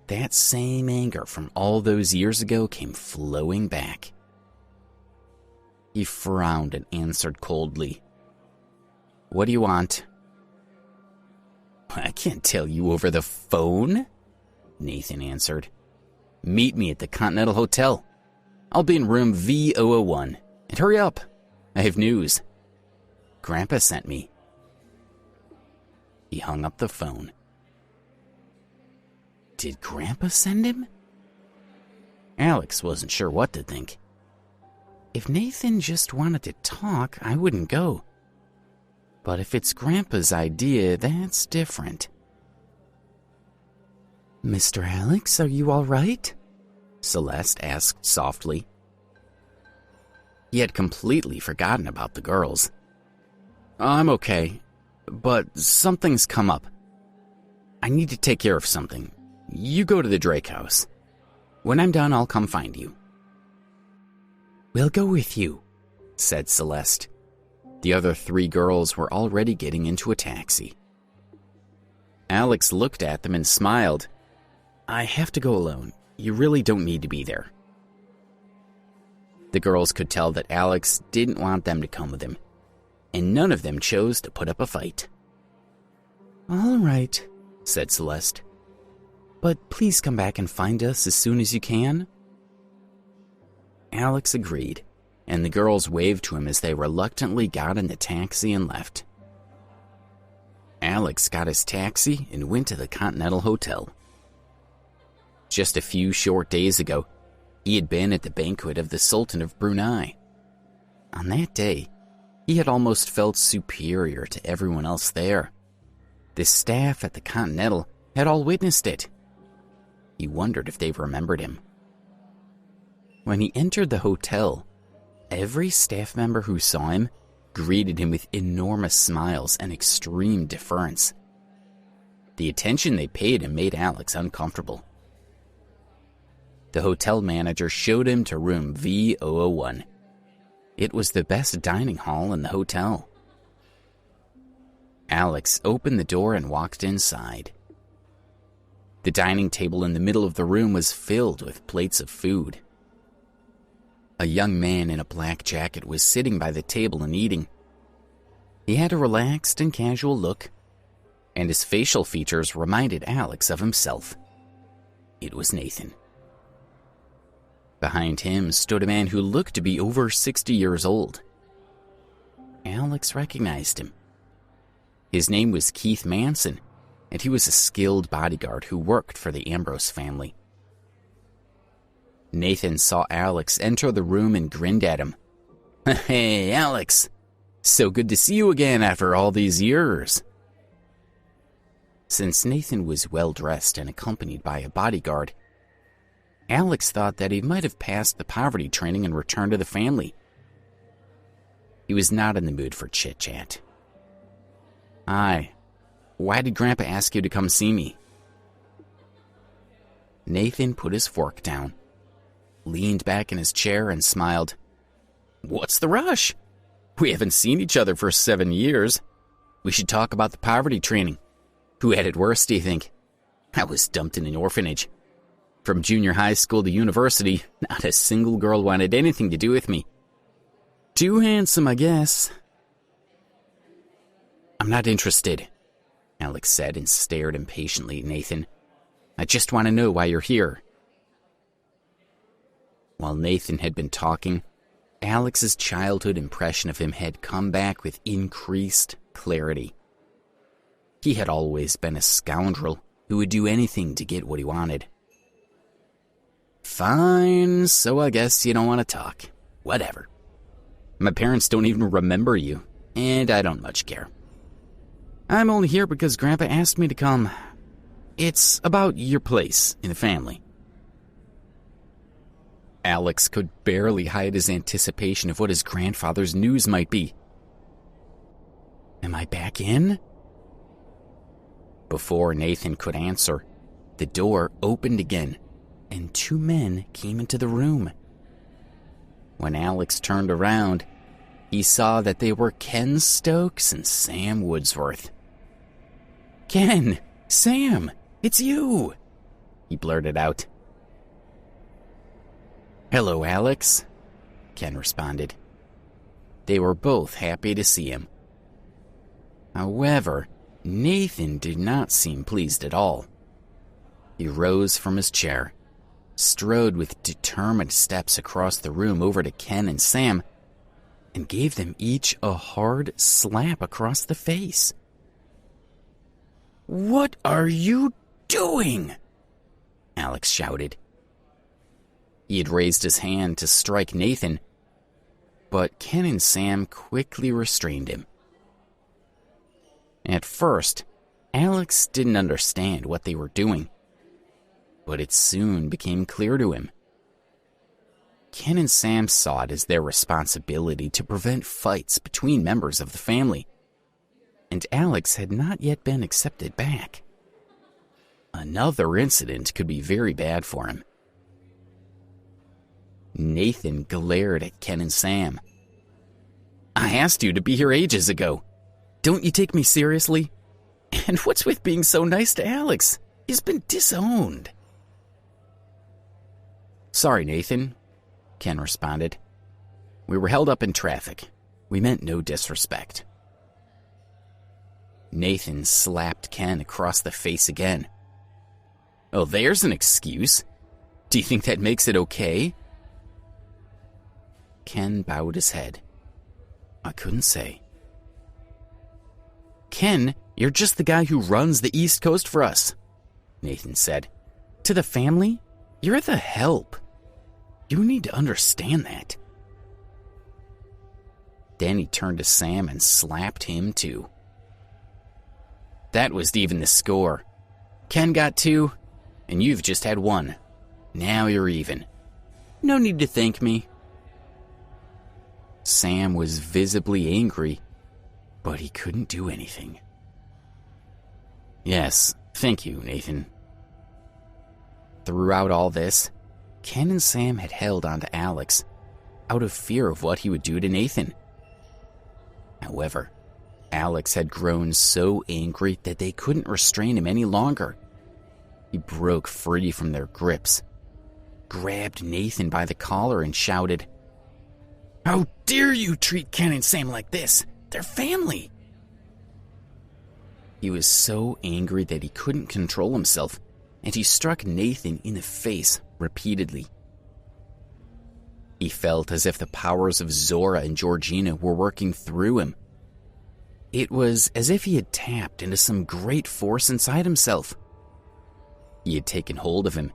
that same anger from all those years ago came flowing back. He frowned and answered coldly, "What do you want?" "I can't tell you over the phone," Nathan answered. "Meet me at the Continental Hotel. I'll be in room V001. And hurry up. I have news. Grandpa sent me." He hung up the phone. Did Grandpa send him? Alex wasn't sure what to think. If Nathan just wanted to talk, I wouldn't go. But if it's Grandpa's idea, that's different. "Mr. Alex, are you all right?" Celeste asked softly. He had completely forgotten about the girls. "I'm okay, but something's come up. I need to take care of something. You go to the Drake house. When I'm done, I'll come find you." "We'll go with you," said Celeste. The other 3 girls were already getting into a taxi. Alex looked at them and smiled. "I have to go alone. You really don't need to be there." The girls could tell that Alex didn't want them to come with him, and none of them chose to put up a fight. "All right," said Celeste. "But please come back and find us as soon as you can." Alex agreed, and the girls waved to him as they reluctantly got in the taxi and left. Alex got his taxi and went to the Continental Hotel. Just a few short days ago, he had been at the banquet of the Sultan of Brunei. On that day, he had almost felt superior to everyone else there. The staff at the Continental had all witnessed it. He wondered if they remembered him. When he entered the hotel, every staff member who saw him greeted him with enormous smiles and extreme deference. The attention they paid him made Alex uncomfortable. The hotel manager showed him to room V001. It was the best dining hall in the hotel. Alex opened the door and walked inside. The dining table in the middle of the room was filled with plates of food. A young man in a black jacket was sitting by the table and eating. He had a relaxed and casual look, and his facial features reminded Alex of himself. It was Nathan. Behind him stood a man who looked to be over 60 years old. Alex recognized him. His name was Keith Manson, and he was a skilled bodyguard who worked for the Ambrose family. Nathan saw Alex enter the room and grinned at him. "Hey, Alex. So good to see you again after all these years." Since Nathan was well-dressed and accompanied by a bodyguard, Alex thought that he might have passed the poverty training and returned to the family. He was not in the mood for chit-chat. "Hi, why did Grandpa ask you to come see me?" Nathan put his fork down, leaned back in his chair, and smiled. "What's the rush? We haven't seen each other for 7 years. We should talk about the poverty training. Who had it worse, do you think? I was dumped in an orphanage. From junior high school to university, not a single girl wanted anything to do with me. Too handsome, I guess." "I'm not interested," Alex said and stared impatiently at Nathan. "I just want to know why you're here." While Nathan had been talking, Alex's childhood impression of him had come back with increased clarity. He had always been a scoundrel who would do anything to get what he wanted. "Fine, so I guess you don't want to talk. Whatever. My parents don't even remember you, and I don't much care. I'm only here because Grandpa asked me to come. It's about your place in the family." Alex could barely hide his anticipation of what his grandfather's news might be. "Am I back in?" Before Nathan could answer, the door opened again, and 2 men came into the room. When Alex turned around, he saw that they were Ken Stokes and Sam Woodsworth. "Ken! Sam! It's you!" he blurted out. "Hello, Alex," Ken responded. They were both happy to see him. However, Nathan did not seem pleased at all. He rose from his chair, strode with determined steps across the room over to Ken and Sam, and gave them each a hard slap across the face. "What are you doing?" Alex shouted. He had raised his hand to strike Nathan, but Ken and Sam quickly restrained him. At first, Alex didn't understand what they were doing, but it soon became clear to him. Ken and Sam saw it as their responsibility to prevent fights between members of the family, and Alex had not yet been accepted back. Another incident could be very bad for him. Nathan glared at Ken and Sam. "I asked you to be here ages ago. Don't you take me seriously? And what's with being so nice to Alex? He's been disowned." "Sorry, Nathan," Ken responded. "We were held up in traffic. We meant no disrespect." Nathan slapped Ken across the face again. "Oh, there's an excuse. Do you think that makes it okay?" Ken bowed his head. "I couldn't say." "Ken, you're just the guy who runs the East Coast for us," Nathan said. "To the family, you're the help. You need to understand that." Then he turned to Sam and slapped him too. "That was to even the score. Ken got 2, and you've just had 1. Now you're even. No need to thank me." Sam was visibly angry, but he couldn't do anything. "Yes, thank you, Nathan." Throughout all this, Ken and Sam had held on to Alex out of fear of what he would do to Nathan. However, Alex had grown so angry that they couldn't restrain him any longer. He broke free from their grips, grabbed Nathan by the collar, and shouted, "How dare you treat Ken and Sam like this? They're family. He was so angry that he couldn't control himself, and he struck Nathan in the face repeatedly. He felt as if the powers of Zora and Georgina were working through him. It was as if he had tapped into some great force inside himself. He had taken hold of him,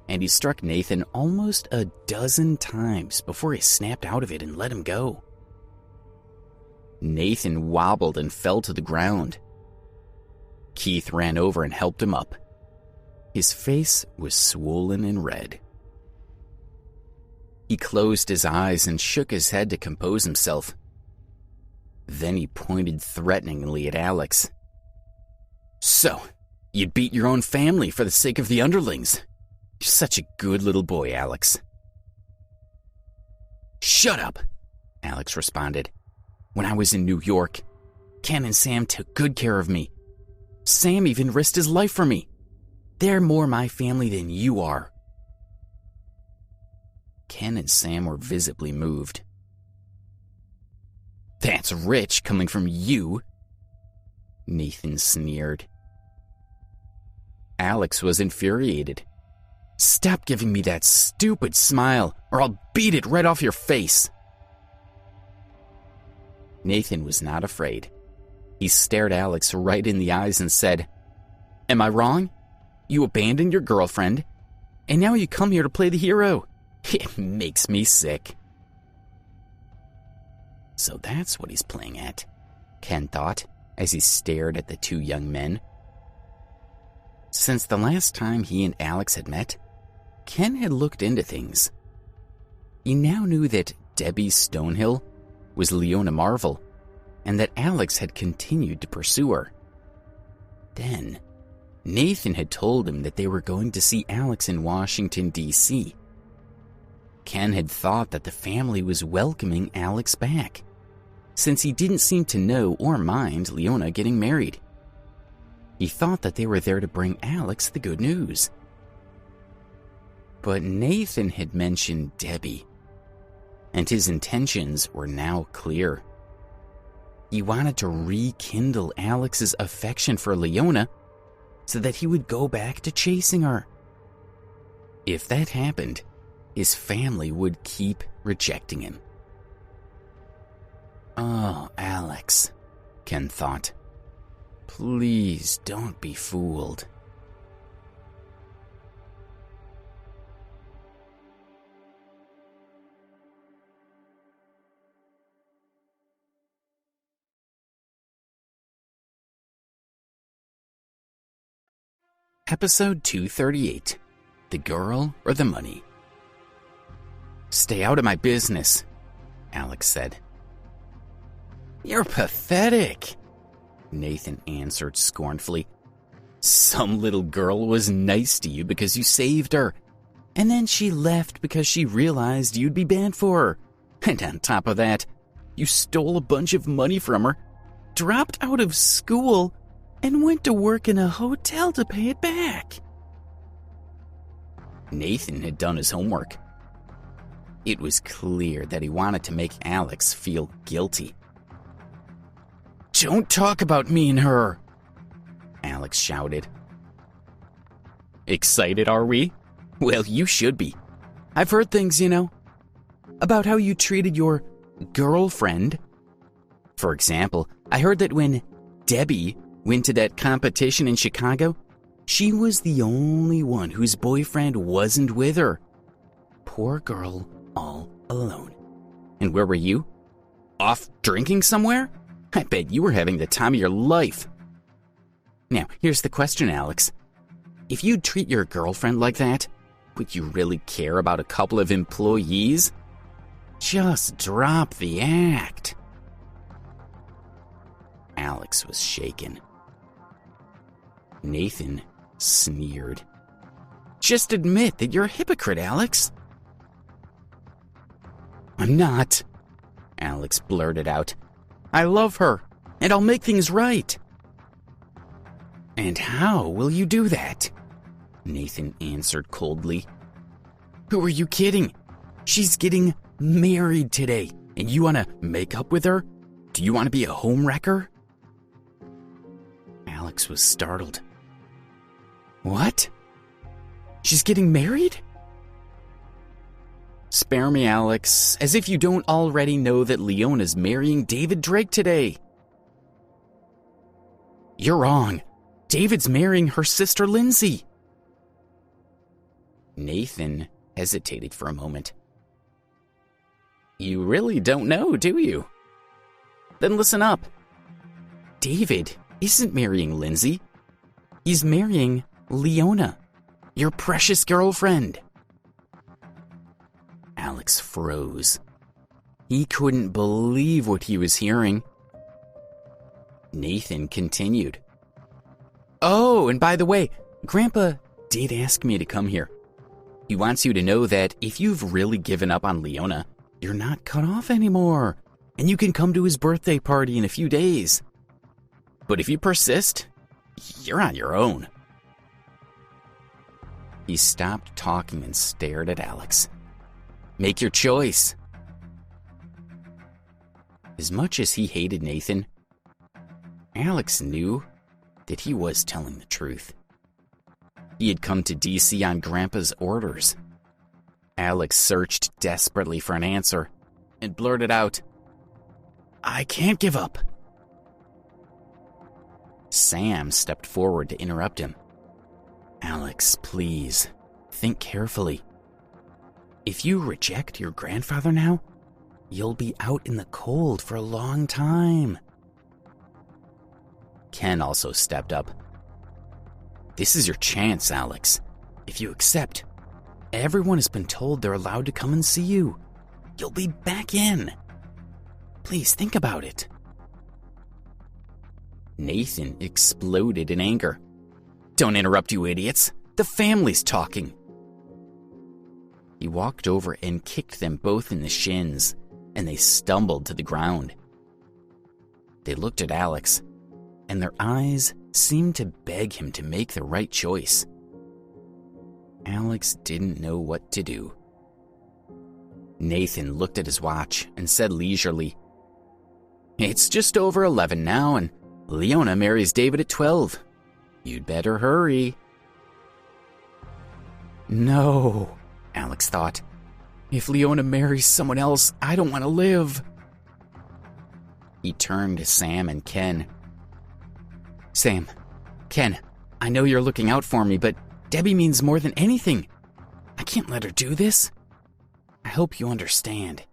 and he struck Nathan almost a dozen times before he snapped out of it and let him go. Nathan wobbled and fell to the ground. Keith ran over and helped him up. His face was swollen and red. He closed his eyes and shook his head to compose himself. Then he pointed threateningly at Alex. "So, you'd beat your own family for the sake of the underlings. You're such a good little boy, Alex." "Shut up," Alex responded. "When I was in New York, Ken and Sam took good care of me. Sam even risked his life for me. They're more my family than you are." Ken and Sam were visibly moved. "That's rich coming from you," Nathan sneered. Alex was infuriated. "Stop giving me that stupid smile, or I'll beat it right off your face." Nathan was not afraid. He stared Alex right in the eyes and said, "Am I wrong? You abandoned your girlfriend, and now you come here to play the hero. It makes me sick." So that's what he's playing at, Ken thought, as he stared at the two young men. Since the last time he and Alex had met, Ken had looked into things. He now knew that Debbie Stonehill was Leona Marvel, and that Alex had continued to pursue her. Then, Nathan had told him that they were going to see Alex in Washington, D.C. Ken had thought that the family was welcoming Alex back, since he didn't seem to know or mind Leona getting married. He thought that they were there to bring Alex the good news. But Nathan had mentioned Debbie, and his intentions were now clear. He wanted to rekindle Alex's affection for Leona so that he would go back to chasing her. If that happened, his family would keep rejecting him. "Oh, Alex," Ken thought. "Please don't be fooled." Episode 238, The Girl or the Money. "Stay out of my business," Alex said. "You're pathetic," Nathan answered scornfully. "Some little girl was nice to you because you saved her, and then she left because she realized you'd be bad for her. And on top of that, you stole a bunch of money from her, dropped out of school, and went to work in a hotel to pay it back." Nathan had done his homework. It was clear that he wanted to make Alex feel guilty. "Don't talk about me and her," Alex shouted. "Excited, are we? Well, you should be. I've heard things, about how you treated your girlfriend. For example, I heard that when Debbie went to that competition in Chicago, she was the only one whose boyfriend wasn't with her. Poor girl, all alone. And where were you? Off drinking somewhere? I bet you were having the time of your life. Now, here's the question, Alex. If you treat your girlfriend like that, would you really care about a couple of employees? Just drop the act." Alex was shaken. Nathan sneered. "Just admit that you're a hypocrite, Alex." "I'm not," Alex blurted out. "I love her, and I'll make things right." "And how will you do that?" Nathan answered coldly. "Who are you kidding? She's getting married today, and you want to make up with her? Do you want to be a homewrecker?" Alex was startled. What? She's getting married? Spare me, Alex, as if you don't already know that Leona's marrying David Drake today. You're wrong. David's marrying her sister Lindsay. Nathan hesitated for a moment. You really don't know, do you? Then listen up. David isn't marrying Lindsay. He's marrying Leona, your precious girlfriend. Alex froze. He couldn't believe what he was hearing. Nathan continued. Oh, and by the way, Grandpa did ask me to come here. He wants you to know that if you've really given up on Leona, you're not cut off anymore, and you can come to his birthday party in a few days. But if you persist, you're on your own. He stopped talking and stared at Alex. Make your choice. As much as he hated Nathan, Alex knew that he was telling the truth. He had come to DC on Grandpa's orders. Alex searched desperately for an answer and blurted out, I can't give up. Sam stepped forward to interrupt him. Alex, please, think carefully. If you reject your grandfather now, you'll be out in the cold for a long time. Ken also stepped up. This is your chance, Alex. If you accept, everyone has been told they're allowed to come and see you. You'll be back in. Please think about it. Nathan exploded in anger. Don't interrupt, you idiots. The family's talking. He walked over and kicked them both in the shins, and they stumbled to the ground. They looked at Alex, and their eyes seemed to beg him to make the right choice. Alex didn't know what to do. Nathan looked at his watch and said leisurely, It's just over 11 now, and Leona marries David at 12. You'd better hurry. No, Alex thought. If Leona marries someone else, I don't want to live. He turned to Sam and Ken. Sam, Ken, I know you're looking out for me, but Debbie means more than anything. I can't let her do this. I hope you understand.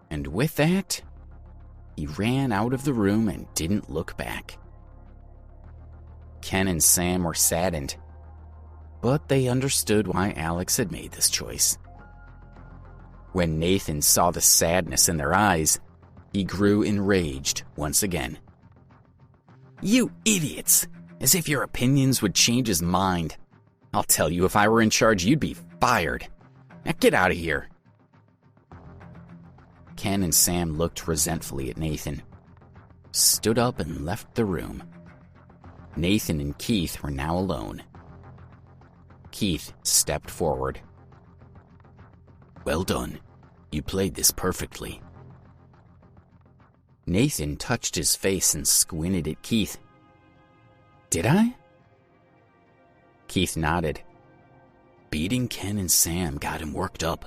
And with that, he ran out of the room and didn't look back. Ken and Sam were saddened, but they understood why Alex had made this choice. When Nathan saw the sadness in their eyes, he grew enraged once again. You idiots! As if your opinions would change his mind. I'll tell you, if I were in charge, you'd be fired. Now get out of here. Ken and Sam looked resentfully at Nathan, stood up and left the room. Nathan and Keith were now alone. Keith stepped forward. Well done. You played this perfectly. Nathan touched his face and squinted at Keith. Did I? Keith nodded. Beating Ken and Sam got him worked up.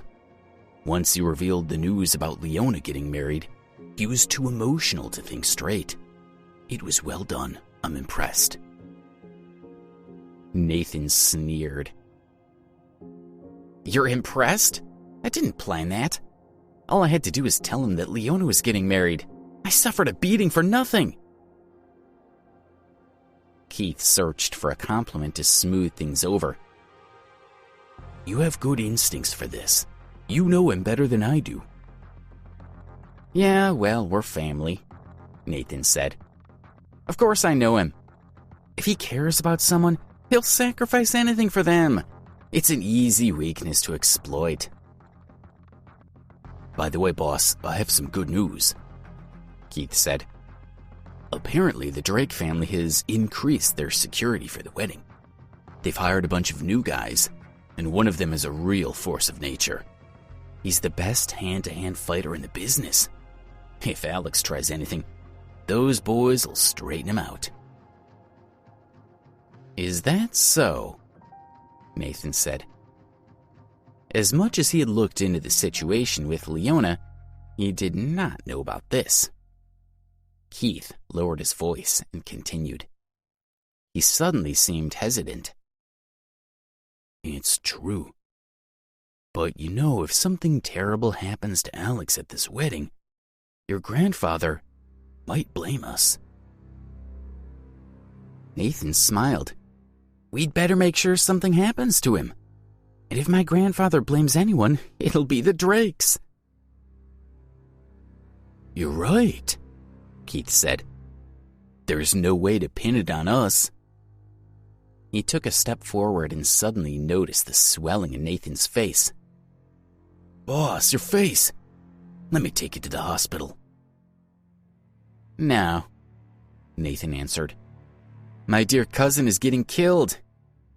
Once you revealed the news about Leona getting married, he was too emotional to think straight. It was well done. I'm impressed. Nathan sneered. You're impressed? I didn't plan that. All I had to do was tell him that Leona was getting married. I suffered a beating for nothing. Keith searched for a compliment to smooth things over. You have good instincts for this. You know him better than I do. Yeah, well, we're family, Nathan said. Of course I know him. If he cares about someone, he'll sacrifice anything for them. It's an easy weakness to exploit. By the way, boss, I have some good news, Keith said. Apparently, the Drake family has increased their security for the wedding. They've hired a bunch of new guys, and one of them is a real force of nature. He's the best hand-to-hand fighter in the business. If Alex tries anything, Those boys will straighten him out." "Is that so?" Nathan said. As much as he had looked into the situation with Leona, he did not know about this. Keith lowered his voice and continued. He suddenly seemed hesitant. "It's true. But you know, if something terrible happens to Alex at this wedding, your grandfather might blame us." Nathan smiled. "We'd better make sure something happens to him. And if my grandfather blames anyone, it'll be the Drakes." "You're right," Keith said. "There's no way to pin it on us." He took a step forward and suddenly noticed the swelling in Nathan's face. "Boss, your face. Let me take you to the hospital." "No," Nathan answered. "My dear cousin is getting killed,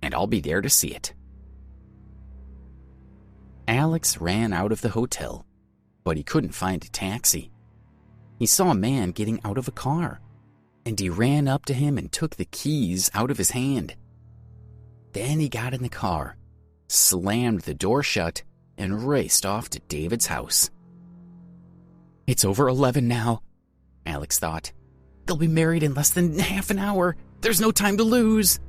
and I'll be there to see it." Alex ran out of the hotel, but he couldn't find a taxi. He saw a man getting out of a car, and he ran up to him and took the keys out of his hand. Then he got in the car, slammed the door shut, and raced off to David's house. "It's over 11 now," Alex thought. "They'll be married in less than half an hour. There's no time to lose."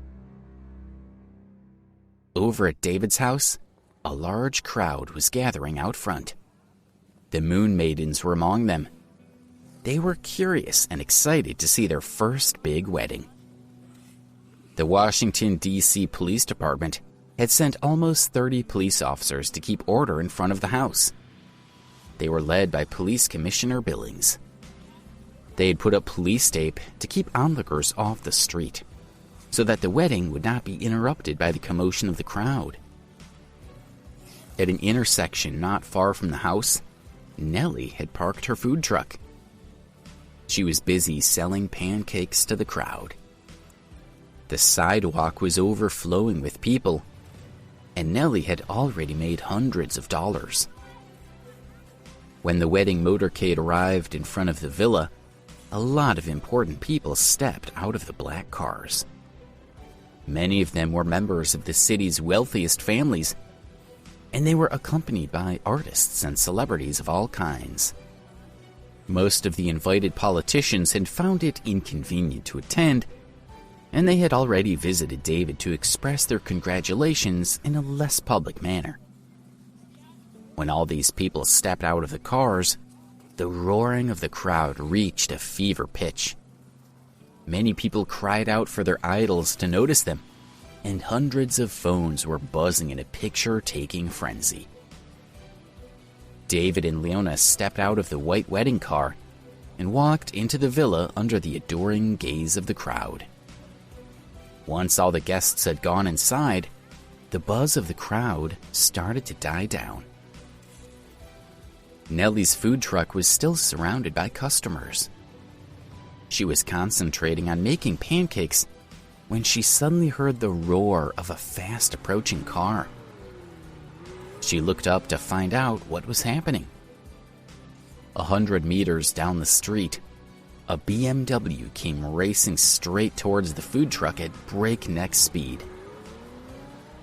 Over at David's house, a large crowd was gathering out front. The Moon Maidens were among them. They were curious and excited to see their first big wedding. The Washington, D.C. Police Department had sent almost 30 police officers to keep order in front of the house. They were led by Police Commissioner Billings. They had put up police tape to keep onlookers off the street, so that the wedding would not be interrupted by the commotion of the crowd. At an intersection not far from the house, Nellie had parked her food truck. She was busy selling pancakes to the crowd. The sidewalk was overflowing with people, and Nellie had already made hundreds of dollars. When the wedding motorcade arrived in front of the villa, a lot of important people stepped out of the black cars. Many of them were members of the city's wealthiest families, and they were accompanied by artists and celebrities of all kinds. Most of the invited politicians had found it inconvenient to attend, and they had already visited David to express their congratulations in a less public manner. When all these people stepped out of the cars, the roaring of the crowd reached a fever pitch. Many people cried out for their idols to notice them, and hundreds of phones were buzzing in a picture-taking frenzy. David and Leona stepped out of the white wedding car and walked into the villa under the adoring gaze of the crowd. Once all the guests had gone inside, the buzz of the crowd started to die down. Nellie's food truck was still surrounded by customers. She was concentrating on making pancakes when she suddenly heard the roar of a fast-approaching car. She looked up to find out what was happening. 100 meters down the street, a BMW came racing straight towards the food truck at breakneck speed.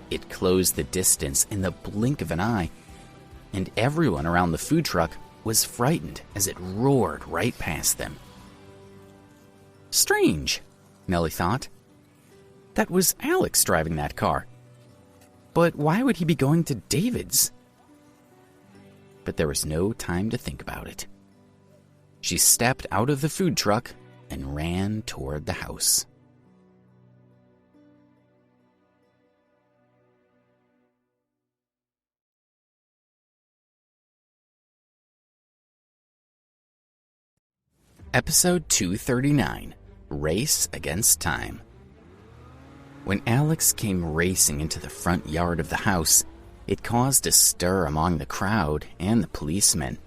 It closed the distance in the blink of an eye, and everyone around the food truck was frightened as it roared right past them. Strange, Nellie thought. That was Alex driving that car. But why would he be going to David's? But there was no time to think about it. She stepped out of the food truck and ran toward the house. Episode 239, Race Against Time. When Alex came racing into the front yard of the house, it caused a stir among the crowd and the policemen.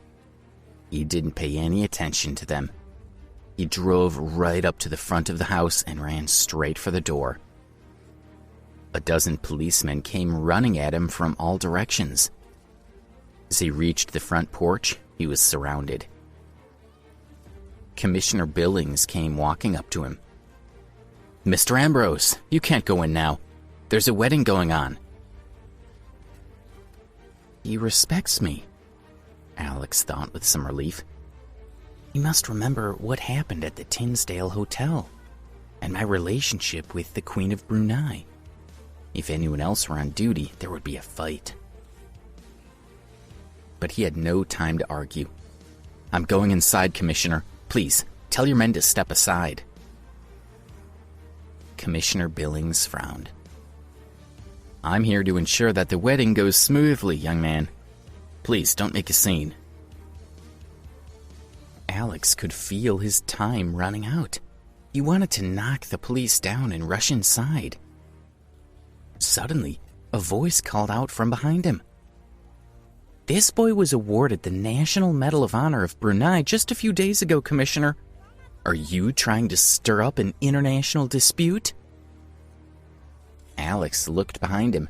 He didn't pay any attention to them. He drove right up to the front of the house and ran straight for the door. A dozen policemen came running at him from all directions. As he reached the front porch, he was surrounded. Commissioner Billings came walking up to him. "Mr. Ambrose, you can't go in now. There's a wedding going on." He respects me, Alex thought with some relief. He must remember what happened at the Tinsdale Hotel and my relationship with the Queen of Brunei. If anyone else were on duty, there would be a fight. But he had no time to argue. "I'm going inside, Commissioner. Please, tell your men to step aside." Commissioner Billings frowned. "I'm here to ensure that the wedding goes smoothly, young man. Please don't make a scene." Alex could feel his time running out. He wanted to knock the police down and rush inside. Suddenly, a voice called out from behind him. "This boy was awarded the National Medal of Honor of Brunei just a few days ago, Commissioner. Are you trying to stir up an international dispute?" Alex looked behind him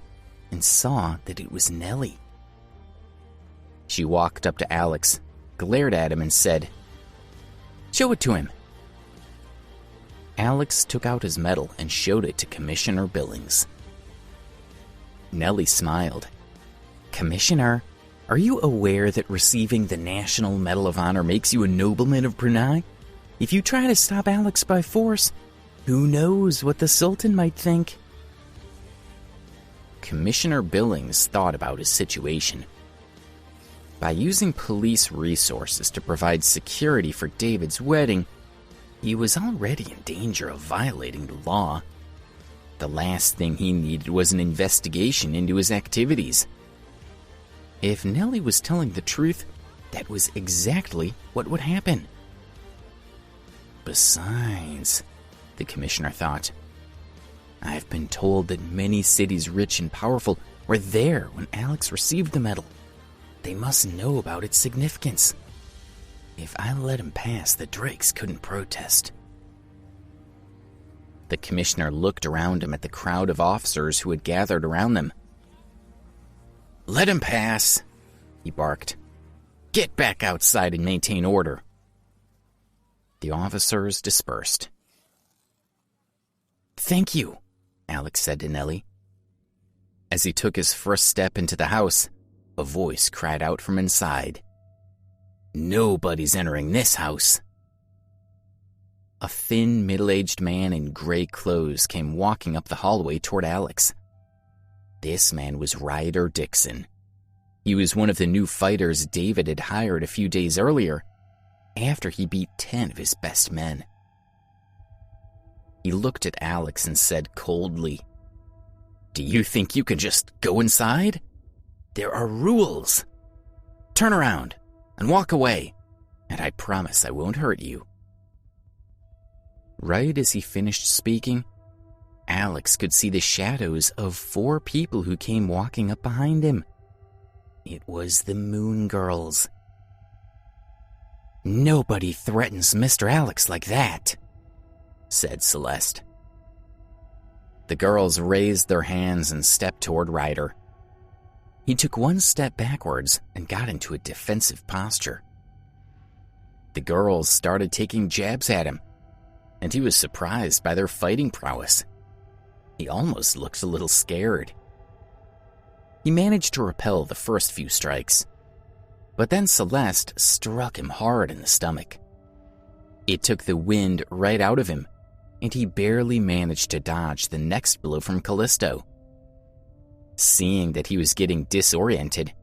and saw that it was Nellie. She walked up to Alex, glared at him, and said, "Show it to him." Alex took out his medal and showed it to Commissioner Billings. Nellie smiled. "Commissioner, are you aware that receiving the National Medal of Honor makes you a nobleman of Brunei? If you try to stop Alex by force, who knows what the Sultan might think?" Commissioner Billings thought about his situation. By using police resources to provide security for David's wedding, he was already in danger of violating the law. The last thing he needed was an investigation into his activities. If Nellie was telling the truth, that was exactly what would happen. Besides, the commissioner thought, I've been told that many cities rich and powerful were there when Alex received the medal. They must know about its significance. If I let him pass, the Drakes couldn't protest. The commissioner looked around him at the crowd of officers who had gathered around them. "Let him pass," he barked. "Get back outside and maintain order." The officers dispersed. "Thank you," Alex said to Nellie. As he took his first step into the house, a voice cried out from inside. "Nobody's entering this house." A thin, middle-aged man in gray clothes came walking up the hallway toward Alex. This man was Ryder Dixon. He was one of the new fighters David had hired a few days earlier, after he beat 10 of his best men. He looked at Alex and said coldly, "Do you think you can just go inside? There are rules. Turn around and walk away, and I promise I won't hurt you." Right as he finished speaking, Alex could see the shadows of 4 people who came walking up behind him. It was the Moon Girls. "Nobody threatens Mr. Alex like that," said Celeste. The girls raised their hands and stepped toward Ryder. He took one step backwards and got into a defensive posture. The girls started taking jabs at him, and he was surprised by their fighting prowess. He almost looked a little scared. He managed to repel the first few strikes, but then Celeste struck him hard in the stomach. It took the wind right out of him, and he barely managed to dodge the next blow from Callisto. Seeing that he was getting disoriented,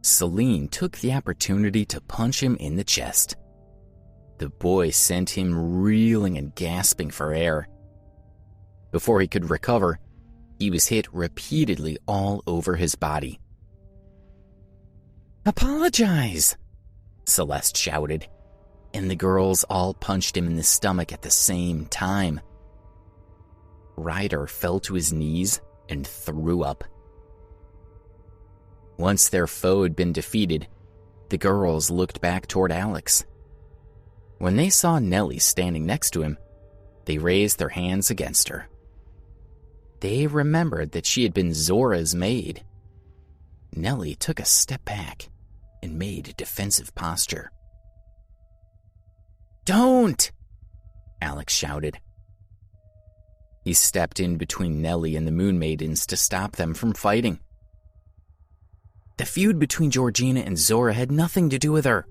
Celine took the opportunity to punch him in the chest. The boy sent him reeling and gasping for air. Before he could recover, he was hit repeatedly all over his body. "Apologize!" Celeste shouted, and the girls all punched him in the stomach at the same time. Ryder fell to his knees and threw up. Once their foe had been defeated, the girls looked back toward Alex. When they saw Nellie standing next to him, they raised their hands against her. They remembered that she had been Zora's maid. Nellie took a step back and made a defensive posture. Don't! Alex shouted. He stepped in between Nellie and the Moon Maidens to stop them from fighting. The feud between Georgina and Zora had nothing to do with her.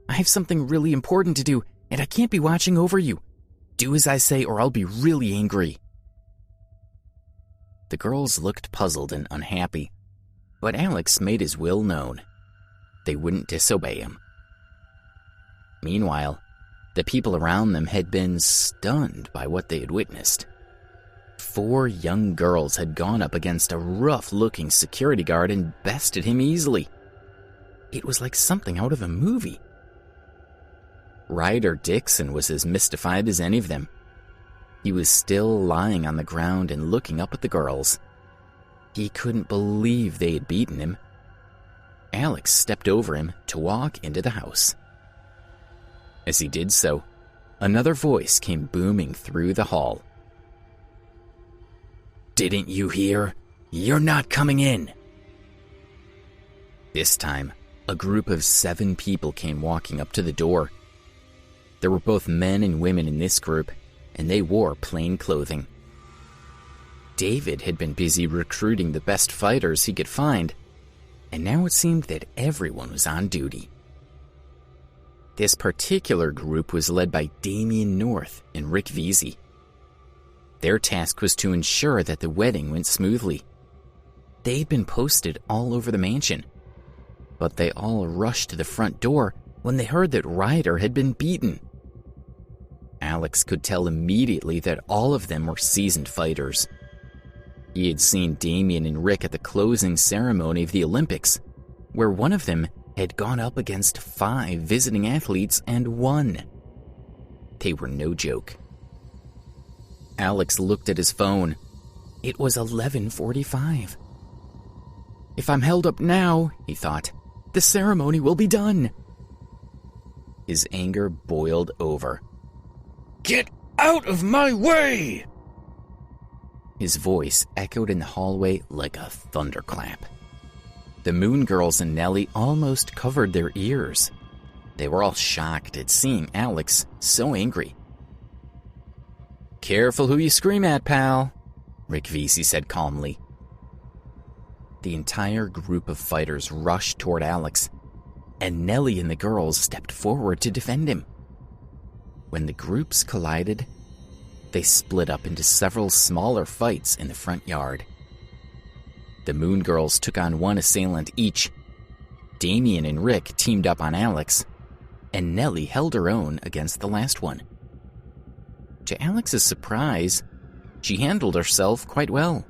I have something really important to do, and I can't be watching over you. Do as I say or I'll be really angry. The girls looked puzzled and unhappy, but Alex made his will known. They wouldn't disobey him. Meanwhile, the people around them had been stunned by what they had witnessed. 4 young girls had gone up against a rough-looking security guard and bested him easily. It was like something out of a movie. Ryder Dixon was as mystified as any of them. He was still lying on the ground and looking up at the girls. He couldn't believe they had beaten him. Alex stepped over him to walk into the house. As he did so, another voice came booming through the hall. Didn't you hear? You're not coming in. This time, a group of 7 people came walking up to the door. There were both men and women in this group, and they wore plain clothing. David had been busy recruiting the best fighters he could find, and now it seemed that everyone was on duty. This particular group was led by Damien North and Rick Veazey. Their task was to ensure that the wedding went smoothly. They'd been posted all over the mansion, but they all rushed to the front door when they heard that Ryder had been beaten. Alex could tell immediately that all of them were seasoned fighters. He had seen Damien and Rick at the closing ceremony of the Olympics, where one of them had gone up against 5 visiting athletes and won. They were no joke. Alex looked at his phone. It was 11:45. If I'm held up now, he thought, the ceremony will be done. His anger boiled over. Get out of my way! His voice echoed in the hallway like a thunderclap. The Moon Girls and Nellie almost covered their ears. They were all shocked at seeing Alex so angry. Careful who you scream at, pal, Rick Veazey said calmly. The entire group of fighters rushed toward Alex, and Nellie and the girls stepped forward to defend him. When the groups collided, they split up into several smaller fights in the front yard. The Moon Girls took on 1 assailant each. Damien and Rick teamed up on Alex, and Nellie held her own against the last one. To Alex's surprise, she handled herself quite well.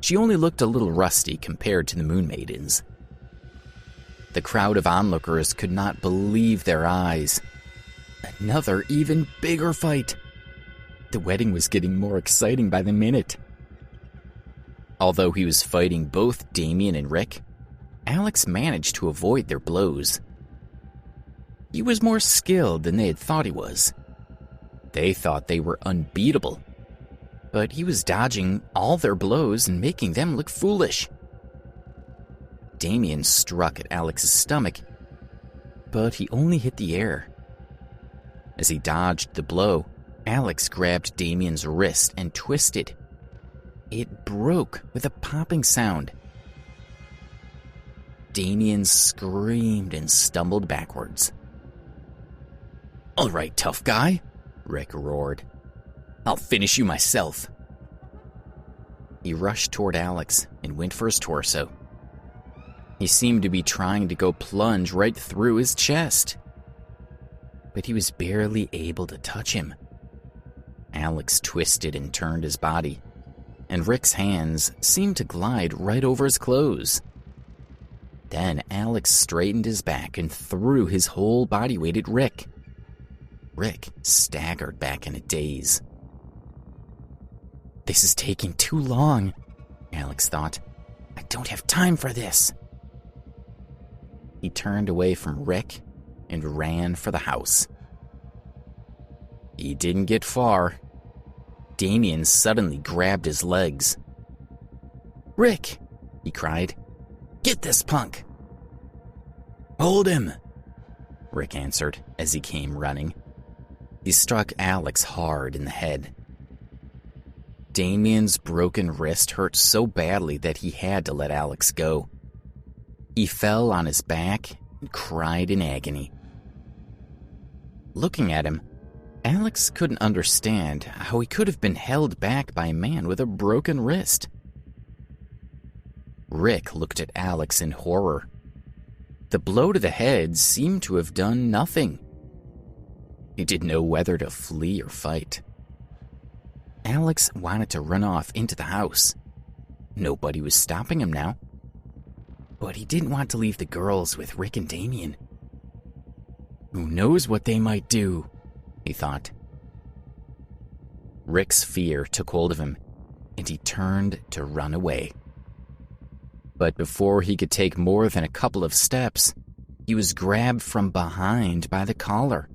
She only looked a little rusty compared to the Moon Maidens. The crowd of onlookers could not believe their eyes. Another even bigger fight. The wedding was getting more exciting by the minute. Although he was fighting both Damien and Rick, Alex managed to avoid their blows. He was more skilled than they had thought he was. They thought they were unbeatable, but he was dodging all their blows and making them look foolish. Damien struck at Alex's stomach, but he only hit the air. As he dodged the blow, Alex grabbed Damien's wrist and twisted. It broke with a popping sound. Damien screamed and stumbled backwards. All right, tough guy, Rick roared. I'll finish you myself. He rushed toward Alex and went for his torso. He seemed to be trying to go plunge right through his chest, but he was barely able to touch him. Alex twisted and turned his body, and Rick's hands seemed to glide right over his clothes. Then Alex straightened his back and threw his whole body weight at Rick. Rick staggered back in a daze. This is taking too long, Alex thought. I don't have time for this. He turned away from Rick and ran for the house. He didn't get far. Damien suddenly grabbed his legs. Rick, he cried. Get this punk. Hold him, Rick answered as he came running. He struck Alex hard in the head. Damien's broken wrist hurt so badly that he had to let Alex go. He fell on his back and cried in agony. Looking at him, Alex couldn't understand how he could have been held back by a man with a broken wrist. Rick looked at Alex in horror. The blow to the head seemed to have done nothing. He didn't know whether to flee or fight. Alex wanted to run off into the house. Nobody was stopping him now. But he didn't want to leave the girls with Rick and Damien. Who knows what they might do, he thought. Rick's fear took hold of him, and he turned to run away. But before he could take more than a couple of steps, he was grabbed from behind by the collar.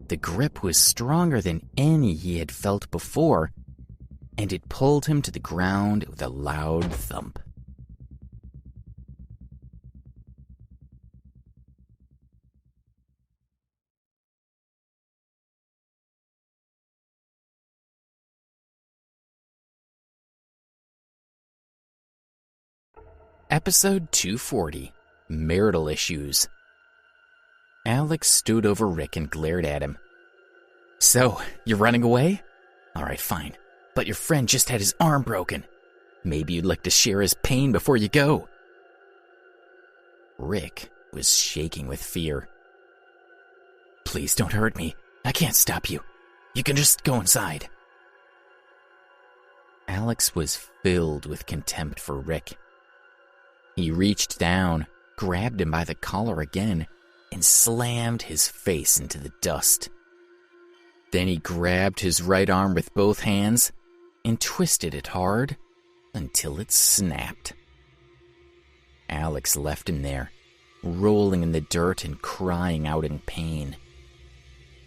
The grip was stronger than any he had felt before, and it pulled him to the ground with a loud thump. Episode 240, Marital Issues. Alex stood over Rick and glared at him. So, you're running away? All right, fine. But your friend just had his arm broken. Maybe you'd like to share his pain before you go. Rick was shaking with fear. Please don't hurt me. I can't stop you. You can just go inside. Alex was filled with contempt for Rick. He reached down, grabbed him by the collar again, and slammed his face into the dust. Then he grabbed his right arm with both hands and twisted it hard until it snapped. Alex left him there, rolling in the dirt and crying out in pain.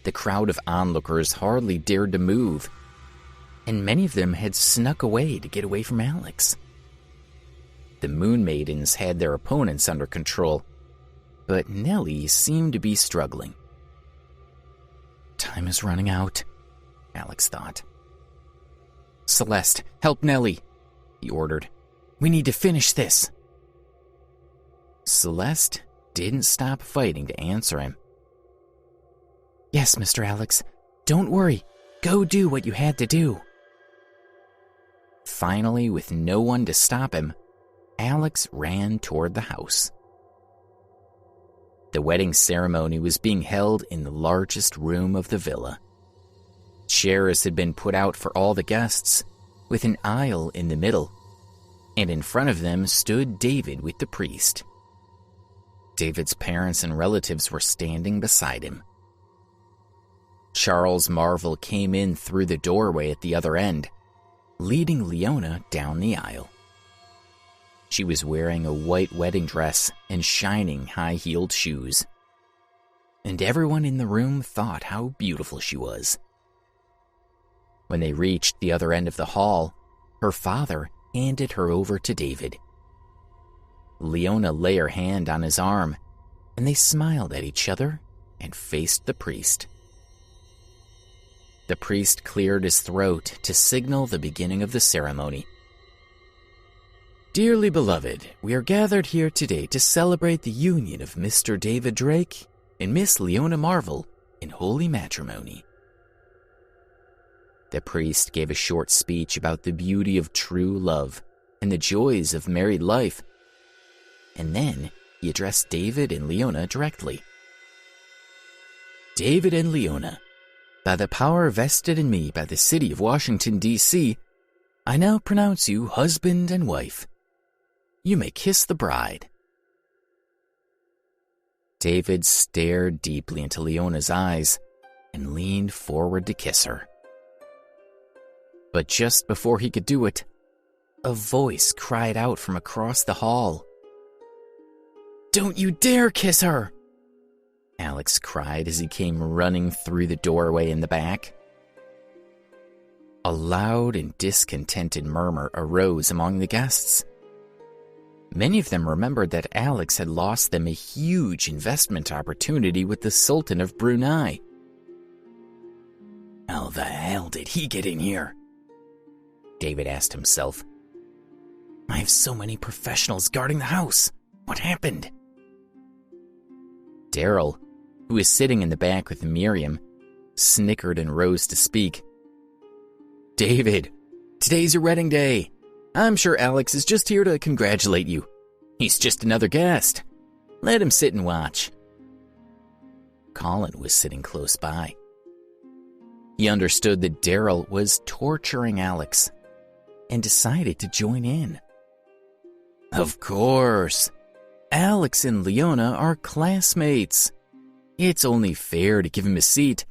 The crowd of onlookers hardly dared to move, and many of them had snuck away to get away from Alex. The Moon Maidens had their opponents under control, but Nellie seemed to be struggling. Time is running out, Alex thought. Celeste, help Nellie, he ordered. We need to finish this. Celeste didn't stop fighting to answer him. Yes, Mr. Alex, don't worry. Go do what you had to do. Finally, with no one to stop him, Alex ran toward the house. The wedding ceremony was being held in the largest room of the villa. Chairs had been put out for all the guests, with an aisle in the middle, and in front of them stood David with the priest. David's parents and relatives were standing beside him. Charles Marvel came in through the doorway at the other end, leading Leona down the aisle. She was wearing a white wedding dress and shining high-heeled shoes. And everyone in the room thought how beautiful she was. When they reached the other end of the hall, her father handed her over to David. Leona lay her hand on his arm, and they smiled at each other and faced the priest. The priest cleared his throat to signal the beginning of the ceremony. Dearly beloved, we are gathered here today to celebrate the union of Mr. David Drake and Miss Leona Marvel in holy matrimony. The priest gave a short speech about the beauty of true love and the joys of married life, and then he addressed David and Leona directly. David and Leona, by the power vested in me by the city of Washington, D.C., I now pronounce you husband and wife. You may kiss the bride. David stared deeply into Leona's eyes and leaned forward to kiss her. But just before he could do it, a voice cried out from across the hall. Don't you dare kiss her! Alex cried as he came running through the doorway in the back. A loud and discontented murmur arose among the guests. Many of them remembered that Alex had lost them a huge investment opportunity with the Sultan of Brunei. the hell did he get in here? David asked himself. I have so many professionals guarding the house. What happened? Daryl, who was sitting in the back with Miriam, snickered and rose to speak. David, today's your wedding day. I'm sure Alex is just here to congratulate you. He's just another guest. Let him sit and watch. Colin was sitting close by. He understood that Daryl was torturing Alex and decided to join in. Of course. Alex and Leona are classmates. It's only fair to give him a seat.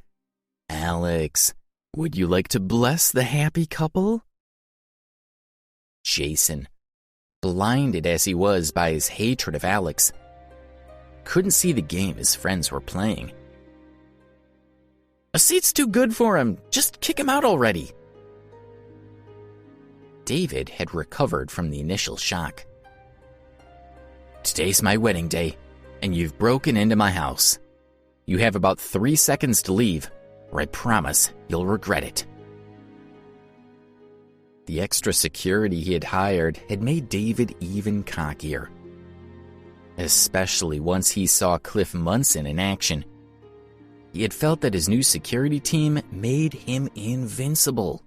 Alex, would you like to bless the happy couple? Jason, blinded as he was by his hatred of Alex, couldn't see the game his friends were playing. A seat's too good for him. Just kick him out already. David had recovered from the initial shock. Today's my wedding day, and you've broken into my house. You have about 3 seconds to leave, or I promise you'll regret it. The extra security he had hired had made David even cockier, especially once he saw Cliff Munson in action. He had felt that his new security team made him invincible.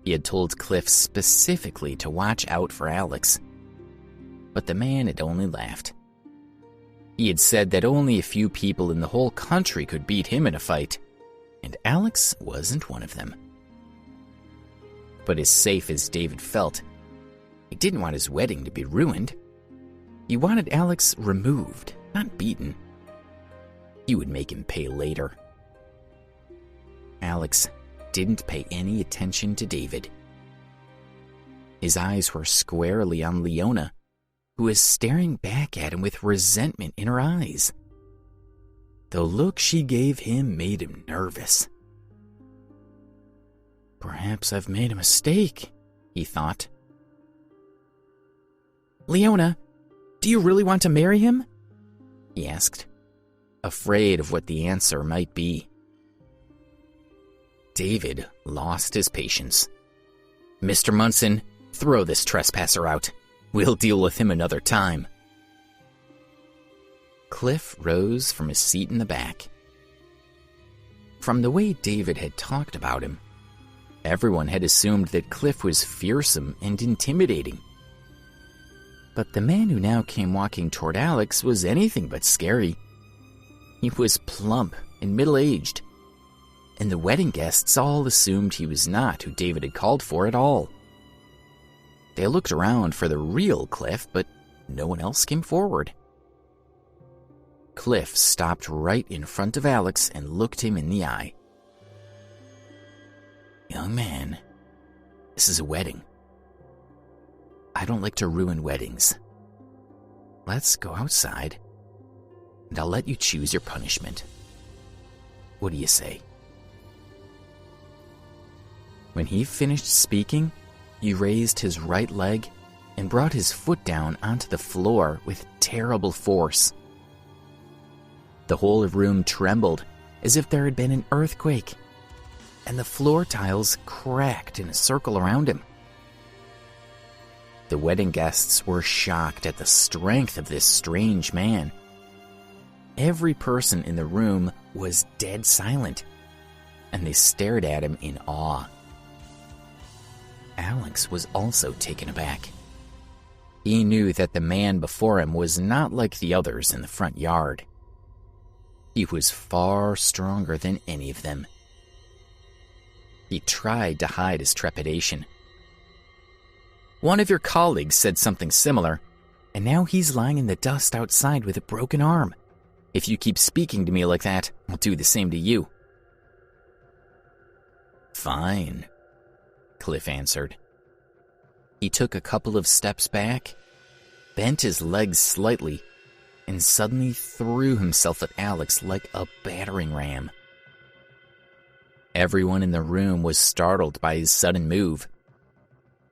He had told Cliff specifically to watch out for Alex, but the man had only laughed. He had said that only a few people in the whole country could beat him in a fight, and Alex wasn't one of them. But as safe as David felt, he didn't want his wedding to be ruined. He wanted Alex removed, not beaten. He would make him pay later. Alex didn't pay any attention to David. His eyes were squarely on Leona, who was staring back at him with resentment in her eyes. The look she gave him made him nervous. Perhaps I've made a mistake, he thought. Leona, do you really want to marry him? He asked, afraid of what the answer might be. David lost his patience. Mr. Munson, throw this trespasser out. We'll deal with him another time. Cliff rose from his seat in the back. From the way David had talked about him, everyone had assumed that Cliff was fearsome and intimidating. But the man who now came walking toward Alex was anything but scary. He was plump and middle-aged, and the wedding guests all assumed he was not who David had called for at all. They looked around for the real Cliff, but no one else came forward. Cliff stopped right in front of Alex and looked him in the eye. Young man, this is a wedding. I don't like to ruin weddings. Let's go outside, and I'll let you choose your punishment. What do you say? When he finished speaking, he raised his right leg and brought his foot down onto the floor with terrible force. The whole room trembled as if there had been an earthquake, and the floor tiles cracked in a circle around him. The wedding guests were shocked at the strength of this strange man. Every person in the room was dead silent, and they stared at him in awe. Alex was also taken aback. He knew that the man before him was not like the others in the front yard. He was far stronger than any of them. He tried to hide his trepidation. One of your colleagues said something similar, and now he's lying in the dust outside with a broken arm. If you keep speaking to me like that, I'll do the same to you. Fine, Cliff answered. He took a couple of steps back, bent his legs slightly, and suddenly threw himself at Alex like a battering ram. Everyone in the room was startled by his sudden move.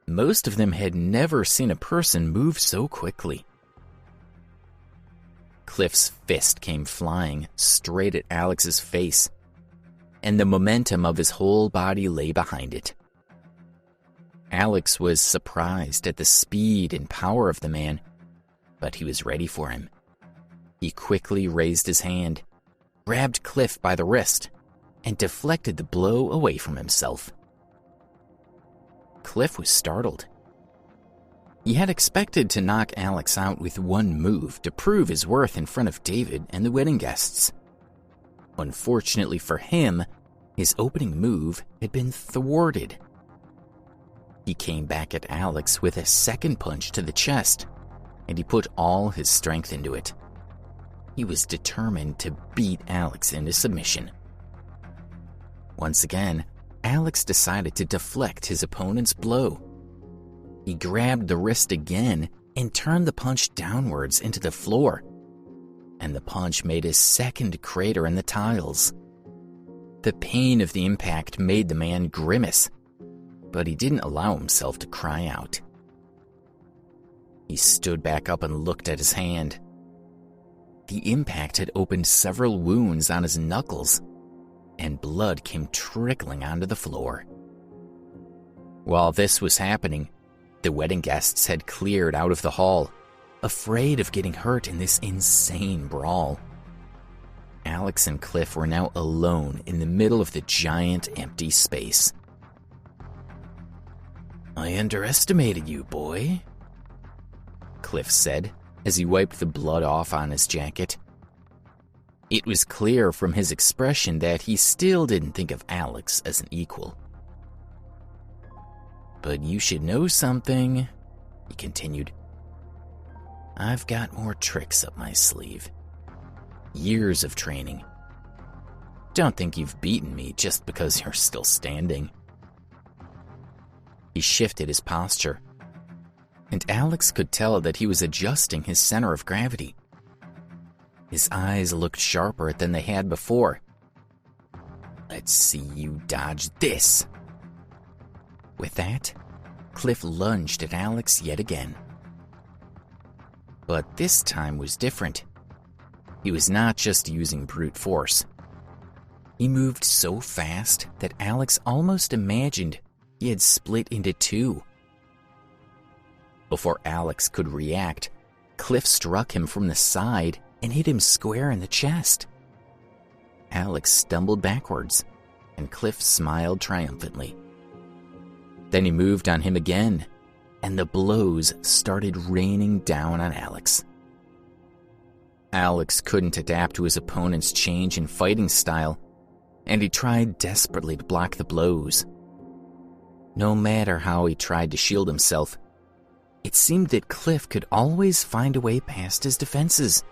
Most of them had never seen a person move so quickly. Cliff's fist came flying straight at Alex's face, and the momentum of his whole body lay behind it. Alex was surprised at the speed and power of the man, but he was ready for him. He quickly raised his hand, grabbed Cliff by the wrist, and deflected the blow away from himself. Cliff was startled. He had expected to knock Alex out with one move to prove his worth in front of David and the wedding guests. Unfortunately for him, his opening move had been thwarted. He came back at Alex with a second punch to the chest, and he put all his strength into it. He was determined to beat Alex into submission. Once again, Alex decided to deflect his opponent's blow. He grabbed the wrist again and turned the punch downwards into the floor, and the punch made a second crater in the tiles. The pain of the impact made the man grimace, but he didn't allow himself to cry out. He stood back up and looked at his hand. The impact had opened several wounds on his knuckles, and blood came trickling onto the floor. While this was happening, the wedding guests had cleared out of the hall, afraid of getting hurt in this insane brawl. Alex and Cliff were now alone in the middle of the giant empty space. "I underestimated you, boy," Cliff said as he wiped the blood off on his jacket. It was clear from his expression that he still didn't think of Alex as an equal. "But you should know something," he continued. "I've got more tricks up my sleeve. Years of training. Don't think you've beaten me just because you're still standing." He shifted his posture, and Alex could tell that he was adjusting his center of gravity. His eyes looked sharper than they had before. "Let's see you dodge this." With that, Cliff lunged at Alex yet again. But this time was different. He was not just using brute force. He moved so fast that Alex almost imagined he had split into two. Before Alex could react, Cliff struck him from the side and hit him square in the chest. Alex stumbled backwards, and Cliff smiled triumphantly. Then he moved on him again, and the blows started raining down on Alex. Alex couldn't adapt to his opponent's change in fighting style, and he tried desperately to block the blows. No matter how he tried to shield himself, it seemed that Cliff could always find a way past his defenses.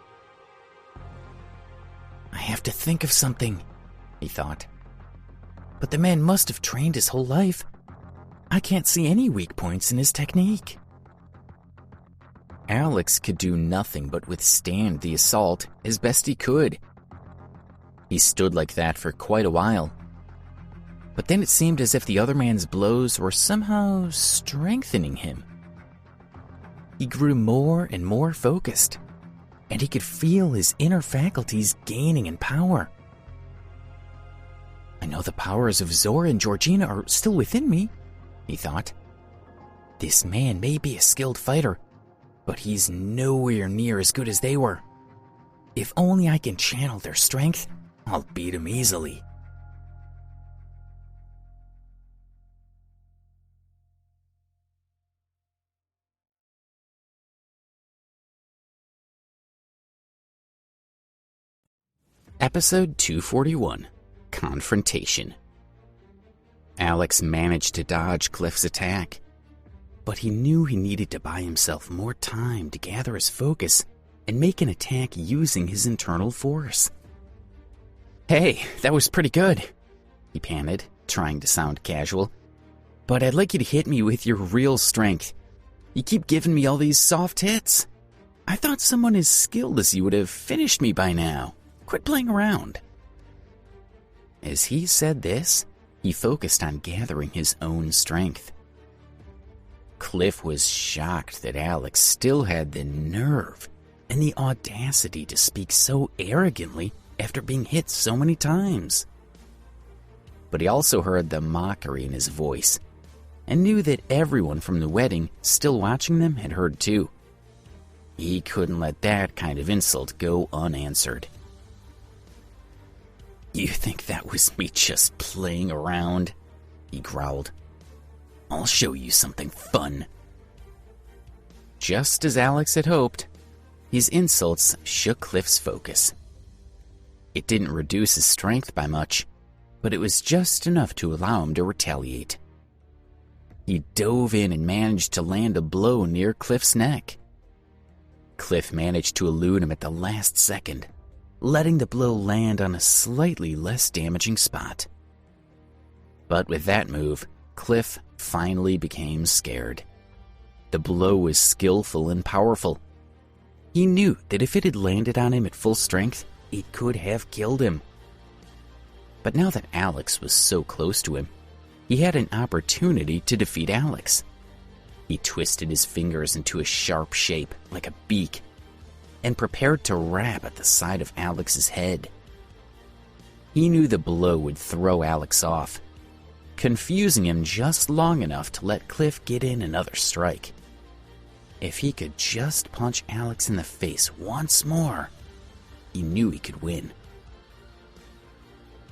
"I have to think of something," he thought. "But the man must have trained his whole life. I can't see any weak points in his technique." Alex could do nothing but withstand the assault as best he could. He stood like that for quite a while. But then it seemed as if the other man's blows were somehow strengthening him. He grew more and more focused, and he could feel his inner faculties gaining in power. "I know the powers of Zora and Georgina are still within me," he thought. "This man may be a skilled fighter, but he's nowhere near as good as they were. If only I can channel their strength, I'll beat him easily." Episode 241, Confrontation. Alex managed to dodge Cliff's attack, but he knew he needed to buy himself more time to gather his focus and make an attack using his internal force. "Hey, that was pretty good," he panted, trying to sound casual. "But I'd like you to hit me with your real strength. You keep giving me all these soft hits. I thought someone as skilled as you would have finished me by now. Quit playing around." As he said this, he focused on gathering his own strength. Cliff was shocked that Alex still had the nerve and the audacity to speak so arrogantly after being hit so many times. but he also heard the mockery in his voice and knew that everyone from the wedding still watching them had heard too. He couldn't let that kind of insult go unanswered. "You think that was me just playing around?" he growled. "I'll show you something fun." Just as Alex had hoped, his insults shook Cliff's focus. It didn't reduce his strength by much, but it was just enough to allow him to retaliate. He dove in and managed to land a blow near Cliff's neck. Cliff managed to elude him at the last second, letting the blow land on a slightly less damaging spot. But with that move, Cliff finally became scared. The blow was skillful and powerful. He knew that if it had landed on him at full strength, it could have killed him. But now that Alex was so close to him, he had an opportunity to defeat Alex. He twisted his fingers into a sharp shape like a beak and prepared to rap at the side of Alex's head. He knew the blow would throw Alex off, confusing him just long enough to let Cliff get in another strike. If he could just punch Alex in the face once more, he knew he could win.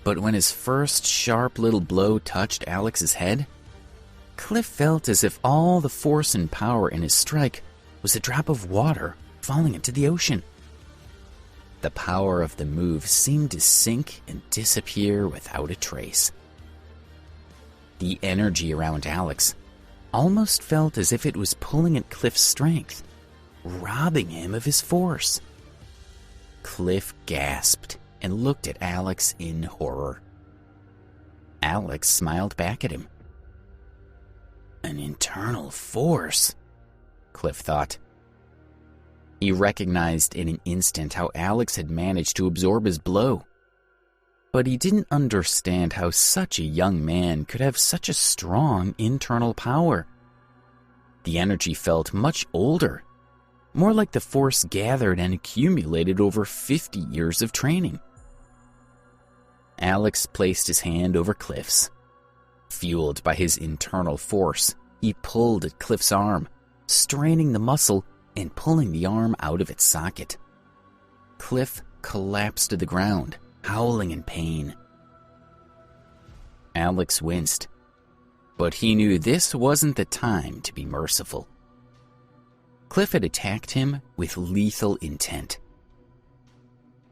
But when his first sharp little blow touched Alex's head, Cliff felt as if all the force and power in his strike was a drop of water falling into the ocean. The power of the move seemed to sink and disappear without a trace. The energy around Alex almost felt as if it was pulling at Cliff's strength, robbing him of his force. Cliff gasped and looked at Alex in horror. Alex smiled back at him. An internal force, Cliff thought. He recognized in an instant how Alex had managed to absorb his blow. But he didn't understand how such a young man could have such a strong internal power. The energy felt much older, more like the force gathered and accumulated over 50 years of training. Alex placed his hand over Cliff's. Fueled by his internal force, he pulled at Cliff's arm, straining the muscle and pulling the arm out of its socket. Cliff collapsed to the ground, howling in pain. Alex winced, but he knew this wasn't the time to be merciful. Cliff had attacked him with lethal intent.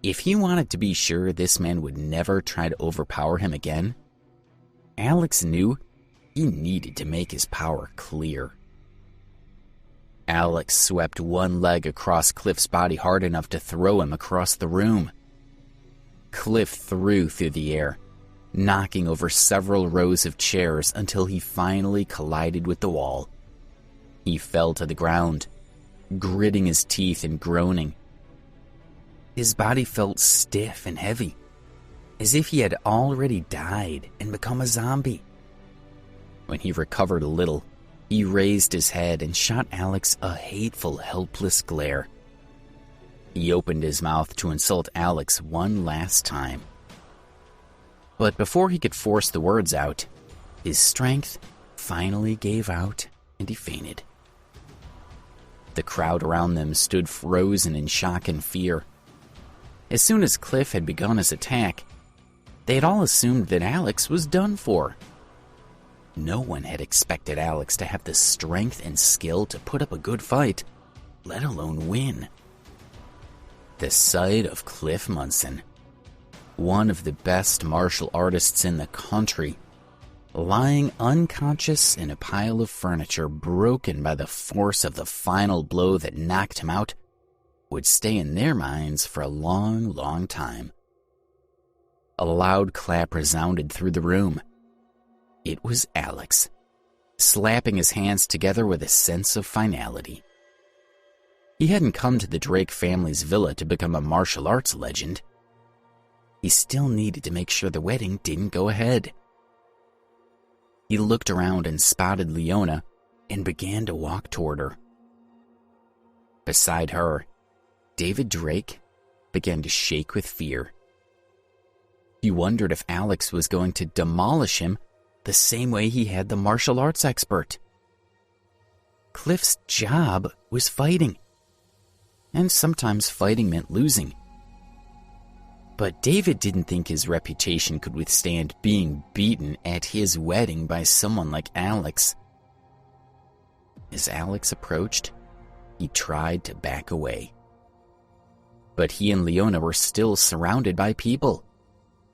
If he wanted to be sure this man would never try to overpower him again, Alex knew he needed to make his power clear. Alex swept one leg across Cliff's body hard enough to throw him across the room. Cliff threw through the air, knocking over several rows of chairs until he finally collided with the wall. He fell to the ground, gritting his teeth and groaning. His body felt stiff and heavy, as if he had already died and become a zombie. When he recovered a little, he raised his head and shot Alex a hateful, helpless glare. He opened his mouth to insult Alex one last time. But before he could force the words out, his strength finally gave out and he fainted. The crowd around them stood frozen in shock and fear. As soon as Cliff had begun his attack, they had all assumed that Alex was done for. No one had expected Alex to have the strength and skill to put up a good fight, let alone win. The sight of Cliff Munson, one of the best martial artists in the country, lying unconscious in a pile of furniture broken by the force of the final blow that knocked him out, would stay in their minds for a long, long time. A loud clap resounded through the room. It was Alex, slapping his hands together with a sense of finality. He hadn't come to the Drake family's villa to become a martial arts legend. He still needed to make sure the wedding didn't go ahead. He looked around and spotted Leona and began to walk toward her. Beside her, David Drake began to shake with fear. He wondered if Alex was going to demolish him the same way he had the martial arts expert. Cliff's job was fighting, and sometimes fighting meant losing. But David didn't think his reputation could withstand being beaten at his wedding by someone like Alex. As Alex approached, he tried to back away. But he and Leona were still surrounded by people,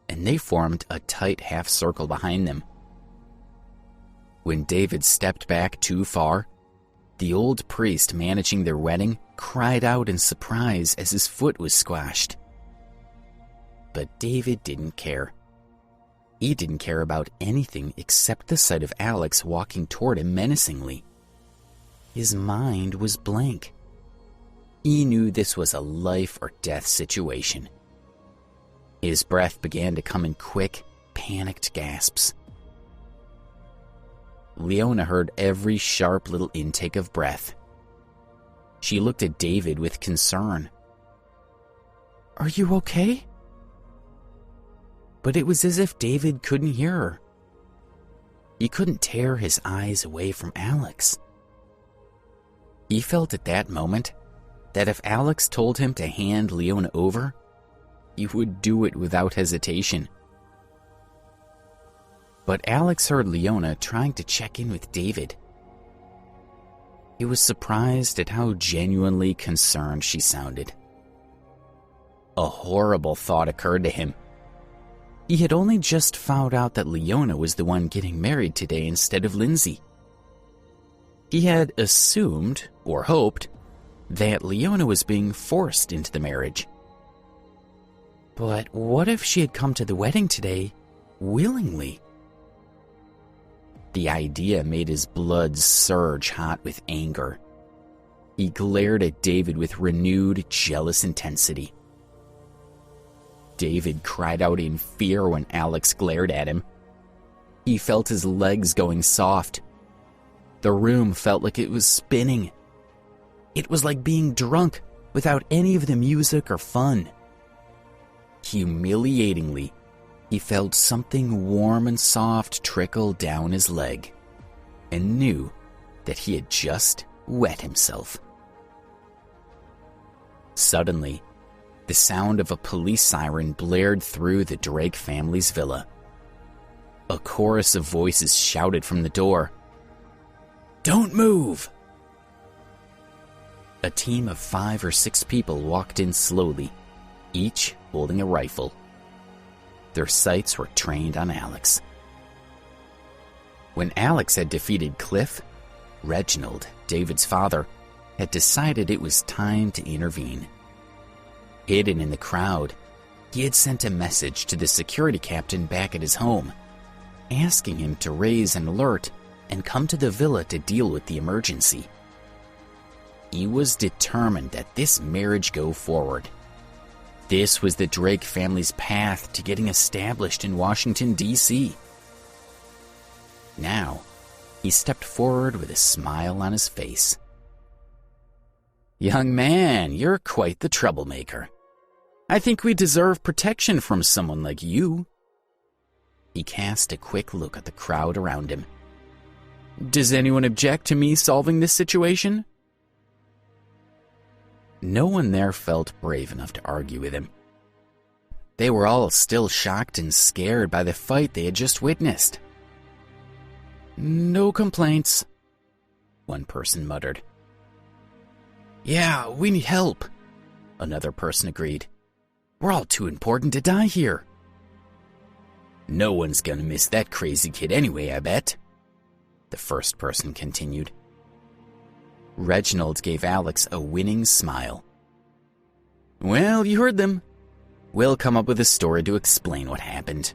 and they formed a tight half-circle behind them. When David stepped back too far, the old priest managing their wedding cried out in surprise as his foot was squashed. But David didn't care. He didn't care about anything except the sight of Alex walking toward him menacingly. His mind was blank. He knew this was a life or death situation. His breath began to come in quick, panicked gasps. Leona heard every sharp little intake of breath. She looked at David with concern. "Are you okay?" But it was as if David couldn't hear her. He couldn't tear his eyes away from Alex. He felt at that moment that if Alex told him to hand Leona over, he would do it without hesitation. But Alex heard Leona trying to check in with David. He was surprised at how genuinely concerned she sounded. A horrible thought occurred to him. He had only just found out that Leona was the one getting married today instead of Lindsay. He had assumed, or hoped, that Leona was being forced into the marriage. But what if she had come to the wedding today willingly? The idea made his blood surge hot with anger. He glared at David with renewed, jealous intensity. David cried out in fear when Alex glared at him. He felt his legs going soft. The room felt like it was spinning. It was like being drunk without any of the music or fun. Humiliatingly, he felt something warm and soft trickle down his leg, and knew that he had just wet himself. Suddenly, the sound of a police siren blared through the Drake family's villa. A chorus of voices shouted from the door, "Don't move!" A team of 5 or 6 people walked in slowly, each holding a rifle. Their sights were trained on Alex. When Alex had defeated Cliff, Reginald, David's father, had decided it was time to intervene. Hidden in the crowd, he had sent a message to the security captain back at his home, asking him to raise an alert and come to the villa to deal with the emergency. He was determined that this marriage go forward. This was the Drake family's path to getting established in Washington, D.C. Now, he stepped forward with a smile on his face. "Young man, you're quite the troublemaker. I think we deserve protection from someone like you." He cast a quick look at the crowd around him. "Does anyone object to me solving this situation?" No one there felt brave enough to argue with him. They were all still shocked and scared by the fight they had just witnessed. "No complaints," one person muttered. "Yeah, we need help," another person agreed. "We're all too important to die here." "No one's gonna miss that crazy kid anyway, I bet," the first person continued. Reginald gave Alex a winning smile. "Well, you heard them. We'll come up with a story to explain what happened.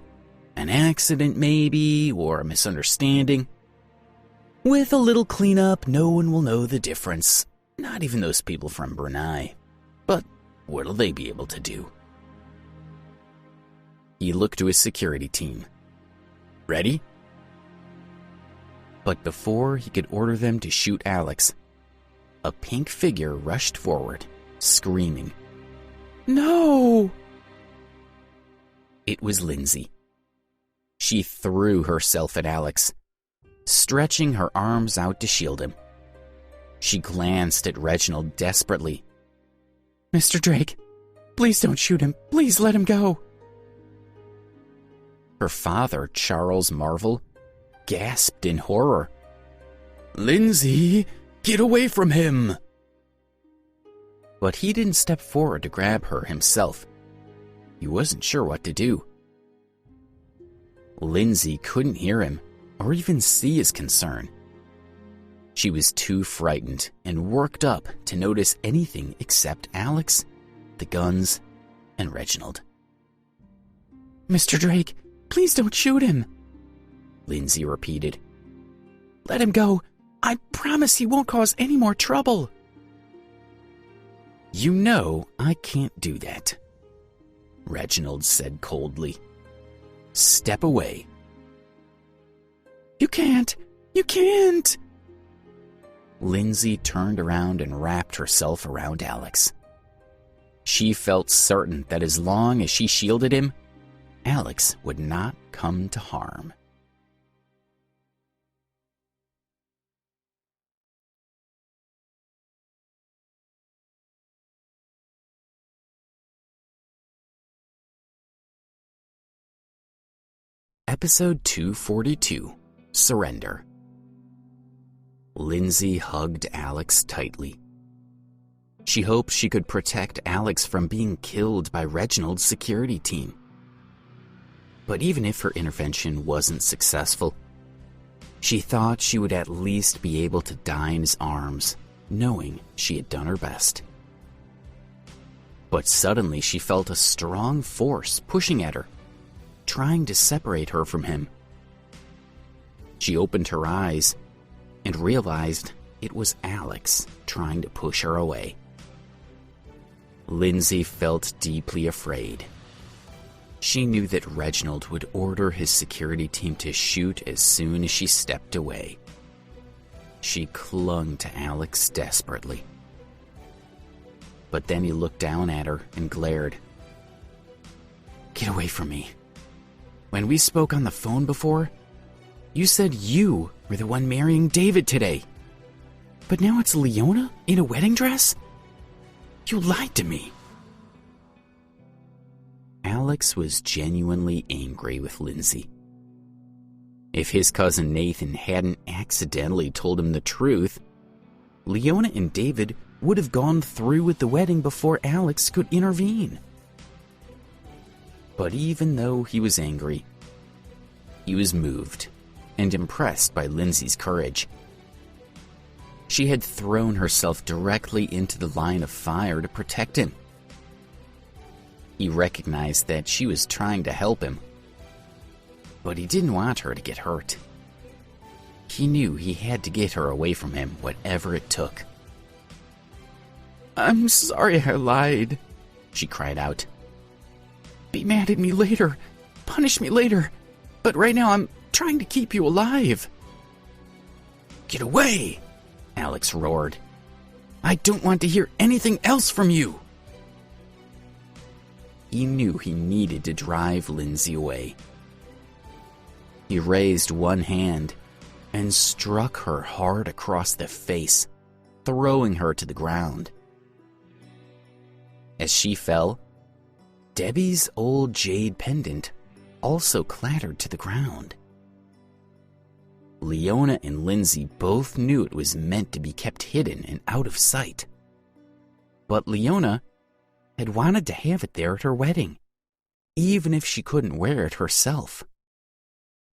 An accident, maybe, or a misunderstanding. With a little cleanup, no one will know the difference. Not even those people from Brunei. But what'll they be able to do?" He looked to his security team. "Ready?" But before he could order them to shoot Alex, a pink figure rushed forward, screaming, "No!" It was Lindsay. She threw herself at Alex, stretching her arms out to shield him. She glanced at Reginald desperately. "Mr. Drake, please don't shoot him. Please let him go." Her father, Charles Marvel, gasped in horror. "Lindsay, get away from him!" But he didn't step forward to grab her himself. He wasn't sure what to do. Lindsay couldn't hear him or even see his concern. She was too frightened and worked up to notice anything except Alex, the guns, and Reginald. "Mr. Drake, please don't shoot him," Lindsay repeated. "Let him go. I promise he won't cause any more trouble." "You know I can't do that," Reginald said coldly. "Step away." You can't! Lindsay turned around and wrapped herself around Alex. She felt certain that as long as she shielded him, Alex would not come to harm. Episode 242, Surrender. Lindsay hugged Alex tightly. She hoped she could protect Alex from being killed by Reginald's security team. But even if her intervention wasn't successful, she thought she would at least be able to die in his arms, knowing she had done her best. But suddenly she felt a strong force pushing at her, trying to separate her from him. She opened her eyes and realized it was Alex trying to push her away. Lindsay felt deeply afraid. She knew that Reginald would order his security team to shoot as soon as she stepped away. She clung to Alex desperately. But then he looked down at her and glared. "Get away from me. When we spoke on the phone before, you said you were the one marrying David today. But now it's Leona in a wedding dress? You lied to me." Alex was genuinely angry with Lindsay. If his cousin Nathan hadn't accidentally told him the truth, Leona and David would have gone through with the wedding before Alex could intervene. But even though he was angry, he was moved and impressed by Lindsay's courage. She had thrown herself directly into the line of fire to protect him. He recognized that she was trying to help him, but he didn't want her to get hurt. He knew he had to get her away from him, whatever it took. "I'm sorry I lied," she cried out. "Be mad at me later. Punish me later. But right now I'm trying to keep you alive." "Get away!" Alex roared. "I don't want to hear anything else from you." He knew he needed to drive Lindsay away. He raised one hand and struck her hard across the face, throwing her to the ground. As she fell, Debbie's old jade pendant also clattered to the ground. Leona and Lindsay both knew it was meant to be kept hidden and out of sight. But Leona had wanted to have it there at her wedding, even if she couldn't wear it herself.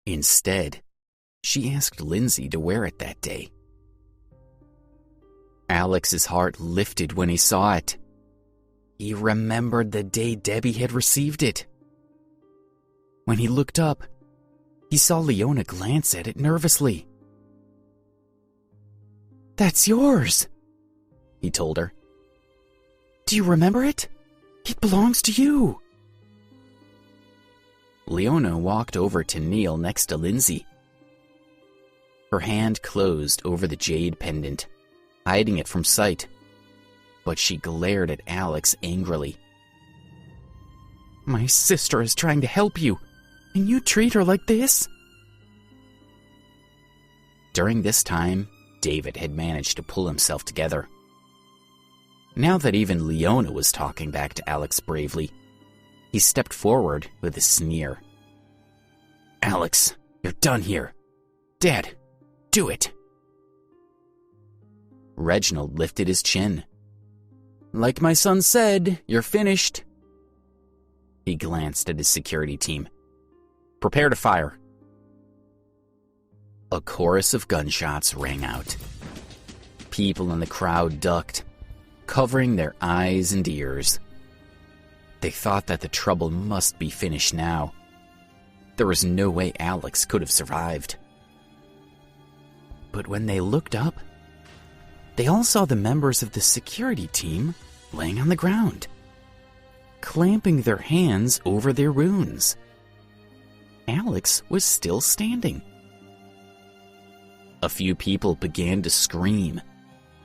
Instead, she asked Lindsay to wear it that day. Alex's heart lifted when he saw it. He remembered the day Debbie had received it. When he looked up, he saw Leona glance at it nervously. "That's yours," he told her. "Do you remember it? It belongs to you." Leona walked over to kneel next to Lindsay. Her hand closed over the jade pendant, hiding it from sight, but she glared at Alex angrily. My sister is trying to help you, and you treat her like this? During this time, David had managed to pull himself together. Now that even Leona was talking back to Alex bravely, he stepped forward with a sneer. Alex, you're done here. Dad, do it. Reginald lifted his chin. Like my son said, you're finished. He glanced at his security team. Prepare to fire. A chorus of gunshots rang out. People in the crowd ducked, covering their eyes and ears. They thought that the trouble must be finished now. There was no way Alex could have survived. But when they looked up, they all saw the members of the security team laying on the ground, clamping their hands over their wounds. Alex was still standing. A few people began to scream,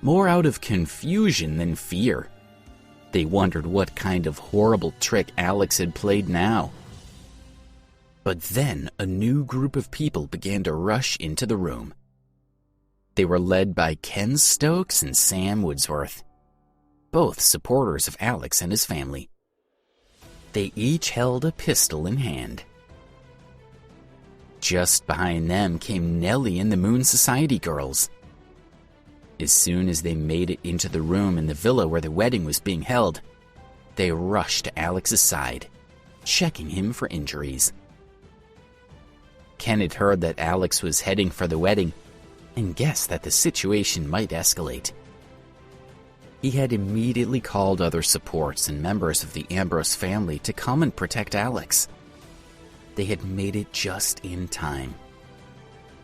more out of confusion than fear. They wondered what kind of horrible trick Alex had played now. But then a new group of people began to rush into the room. They were led by Ken Stokes and Sam Woodsworth, both supporters of Alex and his family. They each held a pistol in hand. Just behind them came Nellie and the Moon Society girls. As soon as they made it into the room in the villa where the wedding was being held, they rushed to Alex's side, checking him for injuries. Ken had heard that Alex was heading for the wedding and guessed that the situation might escalate. He had immediately called other supports and members of the Ambrose family to come and protect Alex. They had made it just in time.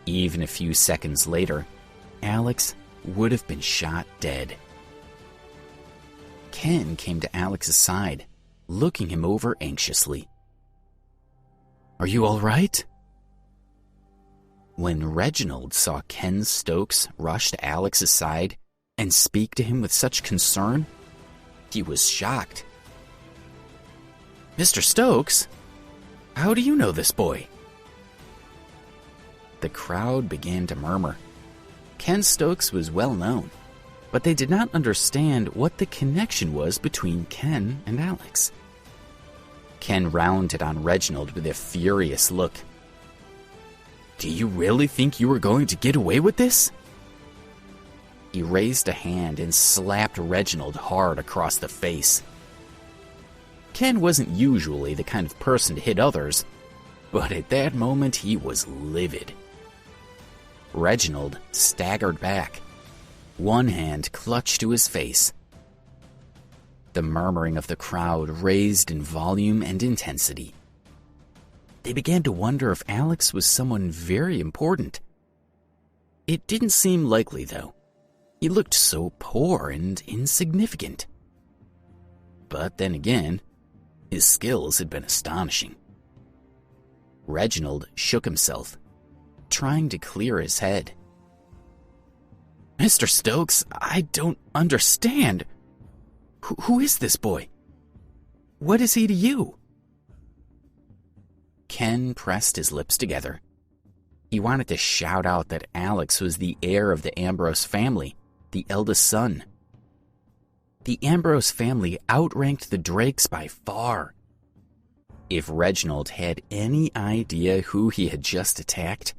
Even a few seconds later, Alex would have been shot dead. Ken came to Alex's side, looking him over anxiously. Are you all right? When Reginald saw Ken Stokes rush to Alex's side and speak to him with such concern, he was shocked. Mr. Stokes? How do you know this boy? The crowd began to murmur. Ken Stokes was well known, but they did not understand what the connection was between Ken and Alex. Ken rounded on Reginald with a furious look. Do you really think you were going to get away with this? He raised a hand and slapped Reginald hard across the face. Ken wasn't usually the kind of person to hit others, but at that moment he was livid. Reginald staggered back, one hand clutched to his face. The murmuring of the crowd raised in volume and intensity. They began to wonder if Alex was someone very important. It didn't seem likely, though. He looked so poor and insignificant. But then again, his skills had been astonishing. Reginald shook himself, trying to clear his head. Mr. Stokes, I don't understand. Who is this boy? What is he to you? Ken pressed his lips together. He wanted to shout out that Alex was the heir of the Ambrose family, the eldest son. The Ambrose family outranked the Drakes by far. If Reginald had any idea who he had just attacked,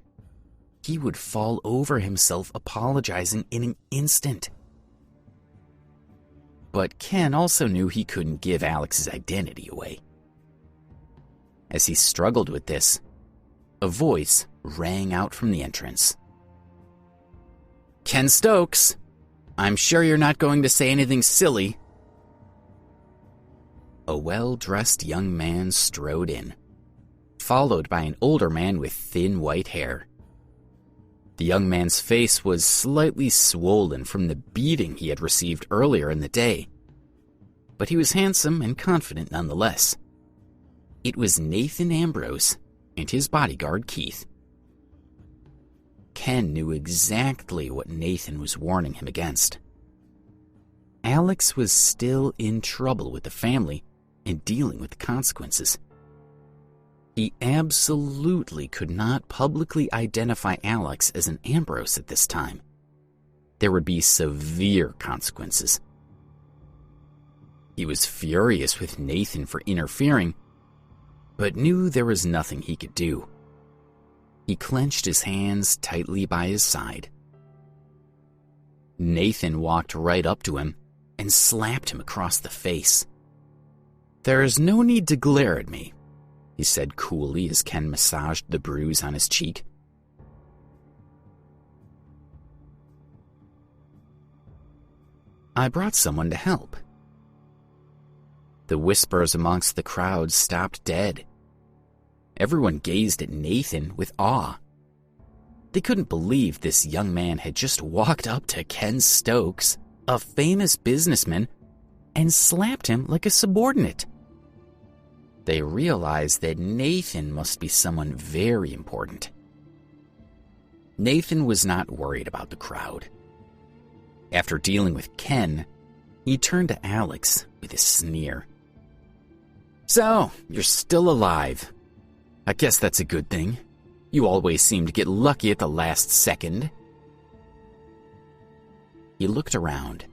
he would fall over himself apologizing in an instant. But Ken also knew he couldn't give Alex's identity away. As he struggled with this, a voice rang out from the entrance. Ken Stokes, I'm sure you're not going to say anything silly. A well-dressed young man strode in, followed by an older man with thin white hair. The young man's face was slightly swollen from the beating he had received earlier in the day, but he was handsome and confident nonetheless. It was Nathan Ambrose and his bodyguard Keith. Ken knew exactly what Nathan was warning him against. Alex was still in trouble with the family, and dealing with the consequences. He absolutely could not publicly identify Alex as an Ambrose at this time. There would be severe consequences. He was furious with Nathan for interfering, but knew there was nothing he could do. He clenched his hands tightly by his side. Nathan walked right up to him and slapped him across the face. "There is no need to glare at me," he said coolly as Ken massaged the bruise on his cheek. "I brought someone to help." The whispers amongst the crowd stopped dead. Everyone gazed at Nathan with awe. They couldn't believe this young man had just walked up to Ken Stokes, a famous businessman, and slapped him like a subordinate. They realized that Nathan must be someone very important. Nathan was not worried about the crowd. After dealing with Ken, he turned to Alex with a sneer. "So, you're still alive. I guess that's a good thing. You always seem to get lucky at the last second." He looked around,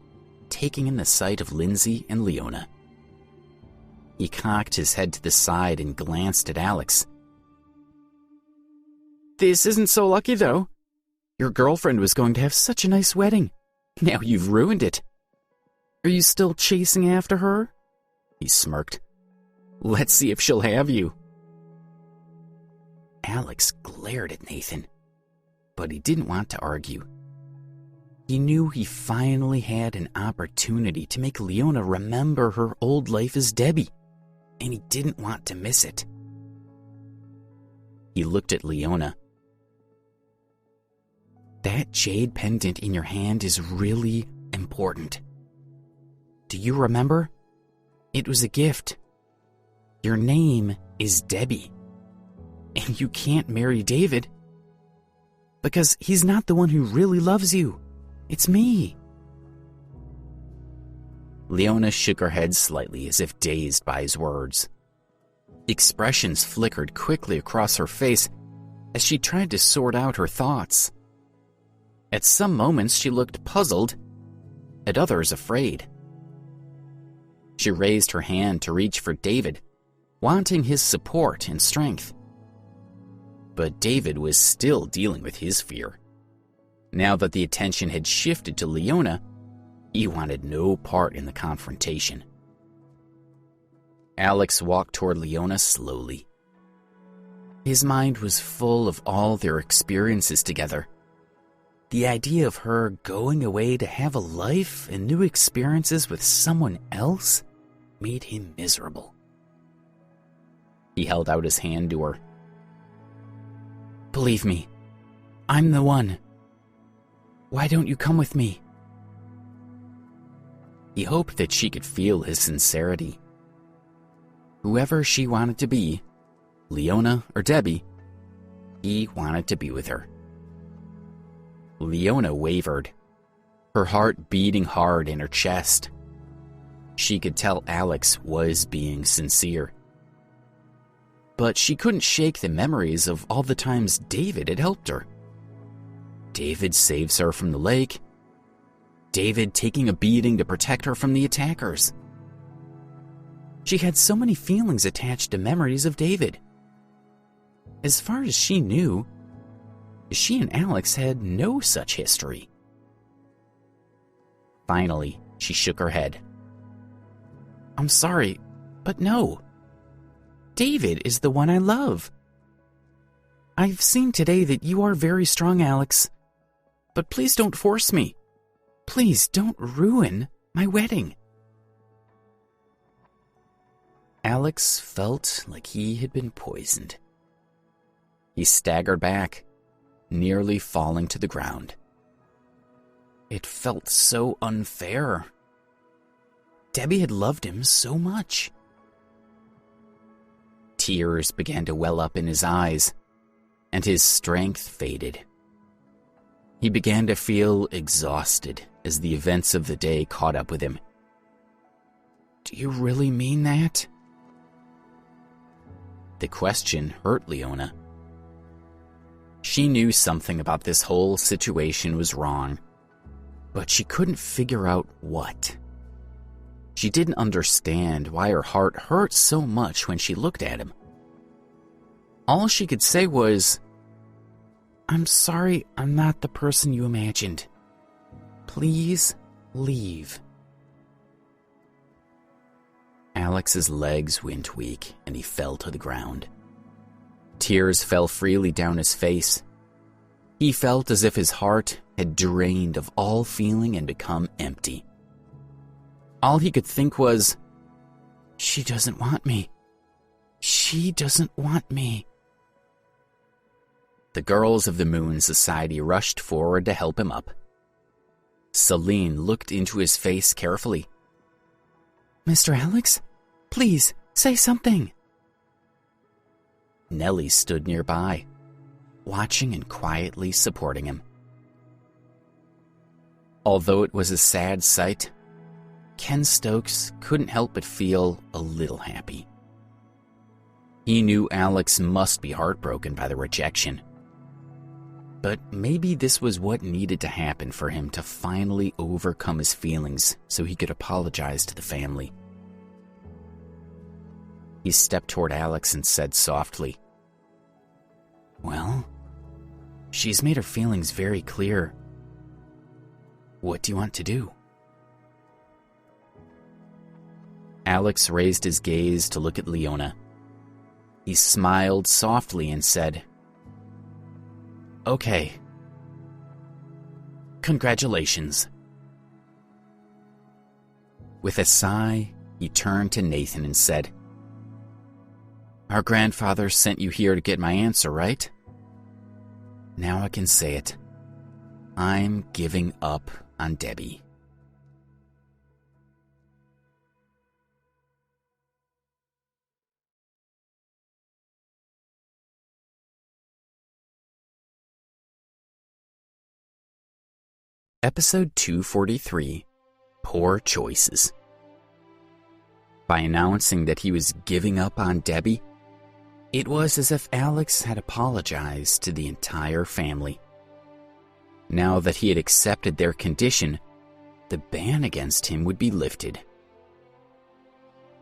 taking in the sight of Lindsay and Leona. He cocked his head to the side and glanced at Alex. "This isn't so lucky, though. Your girlfriend was going to have such a nice wedding. Now you've ruined it. Are you still chasing after her?" He smirked. "Let's see if she'll have you." Alex glared at Nathan, but he didn't want to argue. He knew he finally had an opportunity to make Leona remember her old life as Debbie, and he didn't want to miss it. He looked at Leona. "That jade pendant in your hand is really important. Do you remember? It was a gift. Your name is Debbie. And you can't marry David because he's not the one who really loves you. It's me." Leona shook her head slightly as if dazed by his words. Expressions flickered quickly across her face as she tried to sort out her thoughts. At some moments she looked puzzled, at others afraid. She raised her hand to reach for David, wanting his support and strength. But David was still dealing with his fear. Now that the attention had shifted to Leona, he wanted no part in the confrontation. Alex walked toward Leona slowly. His mind was full of all their experiences together. The idea of her going away to have a life and new experiences with someone else made him miserable. He held out his hand to her. "Believe me, I'm the one. Why don't you come with me?" He hoped that she could feel his sincerity. Whoever she wanted to be, Leona or Debbie, he wanted to be with her. Leona wavered, her heart beating hard in her chest. She could tell Alex was being sincere. But she couldn't shake the memories of all the times David had helped her. David saves her from the lake. David taking a beating to protect her from the attackers. She had so many feelings attached to memories of David. As far as she knew, she and Alex had no such history. Finally, she shook her head. "I'm sorry, but no. David is the one I love. I've seen today that you are very strong, Alex, but please don't force me. Please don't ruin my wedding." Alex felt like he had been poisoned. He staggered back, nearly falling to the ground. It felt so unfair. Debbie had loved him so much. Tears began to well up in his eyes, and his strength faded. He began to feel exhausted as the events of the day caught up with him. "Do you really mean that?" The question hurt Leona. She knew something about this whole situation was wrong, but she couldn't figure out what. She didn't understand why her heart hurt so much when she looked at him. All she could say was, "I'm sorry I'm not the person you imagined. Please leave." Alex's legs went weak and he fell to the ground. Tears fell freely down his face. He felt as if his heart had drained of all feeling and become empty. All he could think was, "She doesn't want me. She doesn't want me." The girls of the Moon Society rushed forward to help him up. Celine looked into his face carefully. "Mr. Alex, please say something." Nellie stood nearby, watching and quietly supporting him. Although it was a sad sight, Ken Stokes couldn't help but feel a little happy. He knew Alex must be heartbroken by the rejection. But maybe this was what needed to happen for him to finally overcome his feelings so he could apologize to the family. He stepped toward Alex and said softly, "Well, she's made her feelings very clear. What do you want to do?" Alex raised his gaze to look at Leona. He smiled softly and said, "Okay. Congratulations." With a sigh, he turned to Nathan and said, "Our grandfather sent you here to get my answer, right? Now I can say it. I'm giving up on Debbie." Episode 243, Poor Choices. By announcing that he was giving up on Debbie, it was as if Alex had apologized to the entire family. Now that he had accepted their condition, the ban against him would be lifted.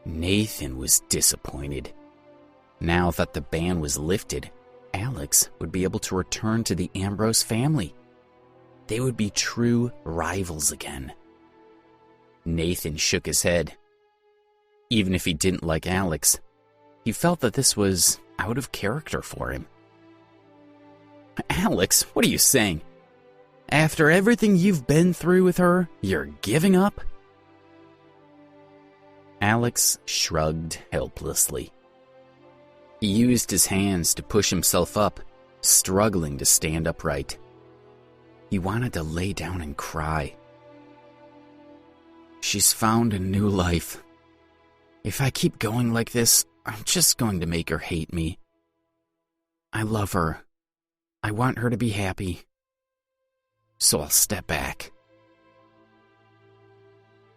Nathan was disappointed. Now that the ban was lifted, Alex would be able to return to the Ambrose family. They would be true rivals again. Nathan shook his head. Even if he didn't like Alex, he felt that this was out of character for him. "Alex, what are you saying? After everything you've been through with her, you're giving up?" Alex shrugged helplessly. He used his hands to push himself up, struggling to stand upright. He wanted to lay down and cry. "She's found a new life. If I keep going like this, I'm just going to make her hate me. I love her. I want her to be happy. So I'll step back."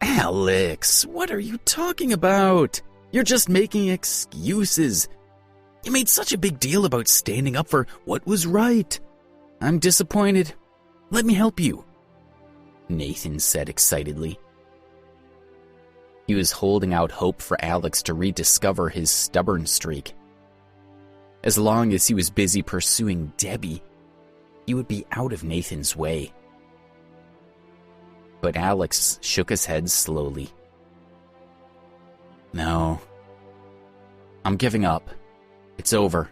"Alex, what are you talking about? You're just making excuses. You made such a big deal about standing up for what was right. I'm disappointed. Let me help you," Nathan said excitedly. He was holding out hope for Alex to rediscover his stubborn streak. As long as he was busy pursuing Debbie, he would be out of Nathan's way. But Alex shook his head slowly. "No. I'm giving up. It's over.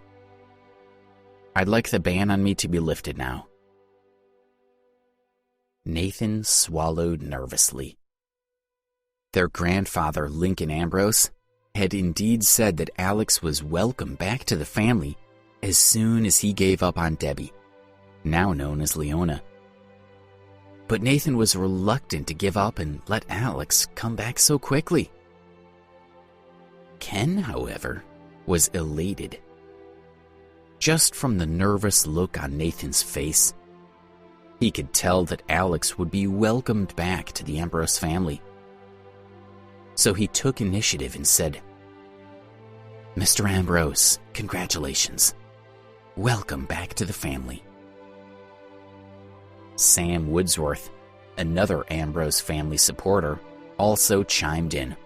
I'd like the ban on me to be lifted now." Nathan swallowed nervously. Their grandfather, Lincoln Ambrose, had indeed said that Alex was welcome back to the family as soon as he gave up on Debbie, now known as Leona. But Nathan was reluctant to give up and let Alex come back so quickly. Ken, however, was elated. Just from the nervous look on Nathan's face, he could tell that Alex would be welcomed back to the Ambrose family. So he took initiative and said, Mr. Ambrose, congratulations. Welcome back to the family. Sam Woodsworth, another Ambrose family supporter, also chimed in,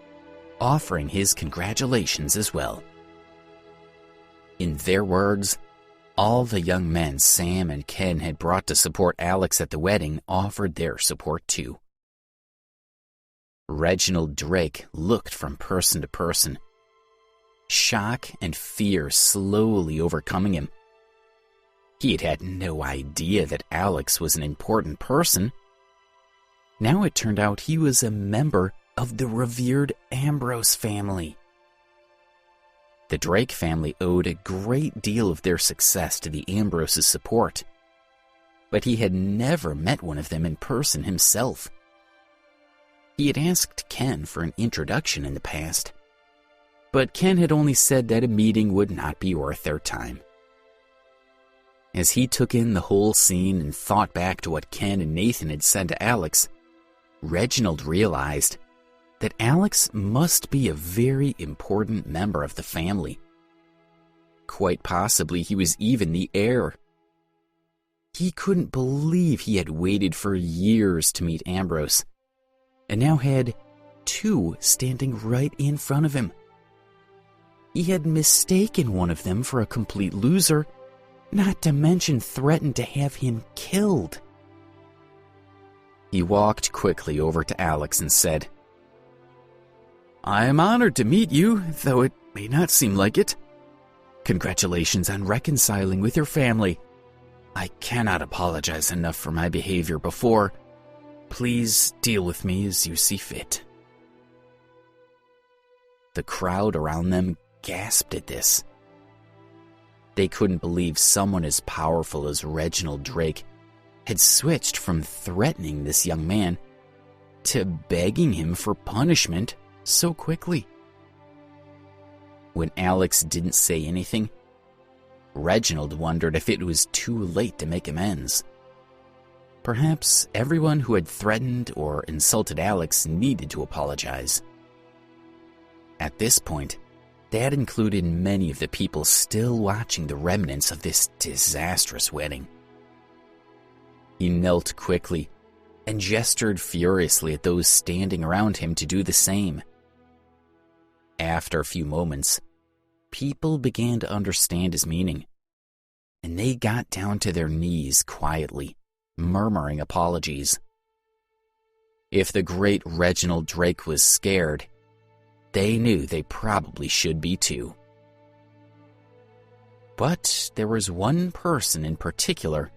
offering his congratulations as well. In their words, all the young men Sam and Ken had brought to support Alex at the wedding offered their support too. Reginald Drake looked from person to person, shock and fear slowly overcoming him. He had had no idea that Alex was an important person. Now it turned out he was a member of the revered Ambrose family. The Drake family owed a great deal of their success to the Ambroses' support, but he had never met one of them in person himself. He had asked Ken for an introduction in the past, but Ken had only said that a meeting would not be worth their time. As he took in the whole scene and thought back to what Ken and Nathan had said to Alex, Reginald realized that Alex must be a very important member of the family. Quite possibly he was even the heir. He couldn't believe he had waited for years to meet Ambrose, and now had two standing right in front of him. He had mistaken one of them for a complete loser, not to mention threatened to have him killed. He walked quickly over to Alex and said, "I am honored to meet you, though it may not seem like it. Congratulations on reconciling with your family. I cannot apologize enough for my behavior before. Please deal with me as you see fit." The crowd around them gasped at this. They couldn't believe someone as powerful as Reginald Drake had switched from threatening this young man to begging him for punishment so quickly. When Alex didn't say anything, Reginald wondered if it was too late to make amends. Perhaps everyone who had threatened or insulted Alex needed to apologize. At this point, that included many of the people still watching the remnants of this disastrous wedding. He knelt quickly and gestured furiously at those standing around him to do the same. After a few moments, people began to understand his meaning, and they got down to their knees quietly, murmuring apologies. If the great Reginald Drake was scared, they knew they probably should be too. But there was one person in particular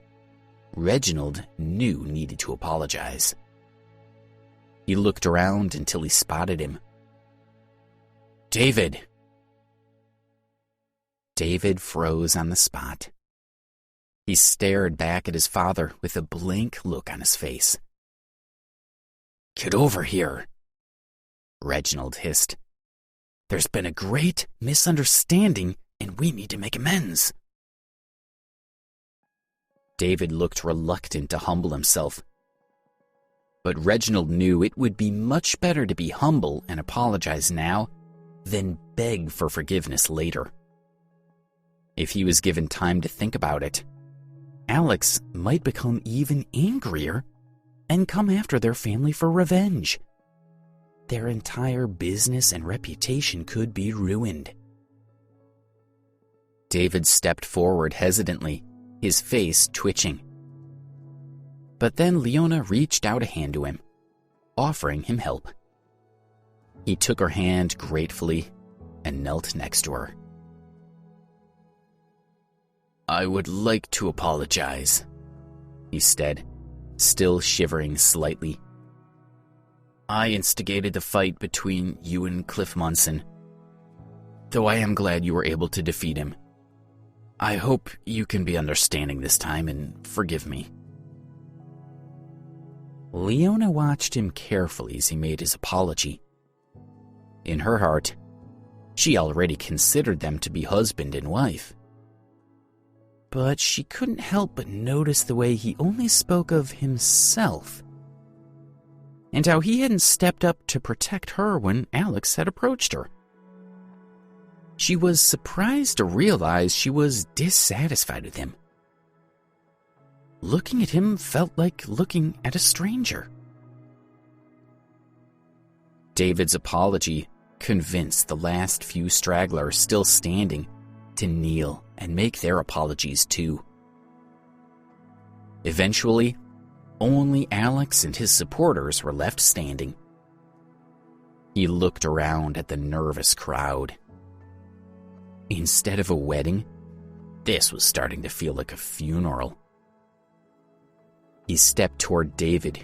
Reginald knew needed to apologize. He looked around until he spotted him. "David!" David froze on the spot. He stared back at his father with a blank look on his face. "Get over here," Reginald hissed. "There's been a great misunderstanding, and we need to make amends." David looked reluctant to humble himself. But Reginald knew it would be much better to be humble and apologize now than beg for forgiveness later. If he was given time to think about it, Alex might become even angrier and come after their family for revenge. Their entire business and reputation could be ruined. David stepped forward hesitantly, his face twitching. But then Leona reached out a hand to him, offering him help. He took her hand gratefully and knelt next to her. "I would like to apologize," he said, still shivering slightly. "I instigated the fight between you and Cliff Munson, though I am glad you were able to defeat him. I hope you can be understanding this time and forgive me." Leona watched him carefully as he made his apology. In her heart, she already considered them to be husband and wife. But she couldn't help but notice the way he only spoke of himself, and how he hadn't stepped up to protect her when Alex had approached her. she was surprised to realize she was dissatisfied with him. Looking at him felt like looking at a stranger. David's apology convinced the last few stragglers still standing to kneel and make their apologies too. Eventually, only Alex and his supporters were left standing. He looked around at the nervous crowd. Instead of a wedding, this was starting to feel like a funeral. He stepped toward David,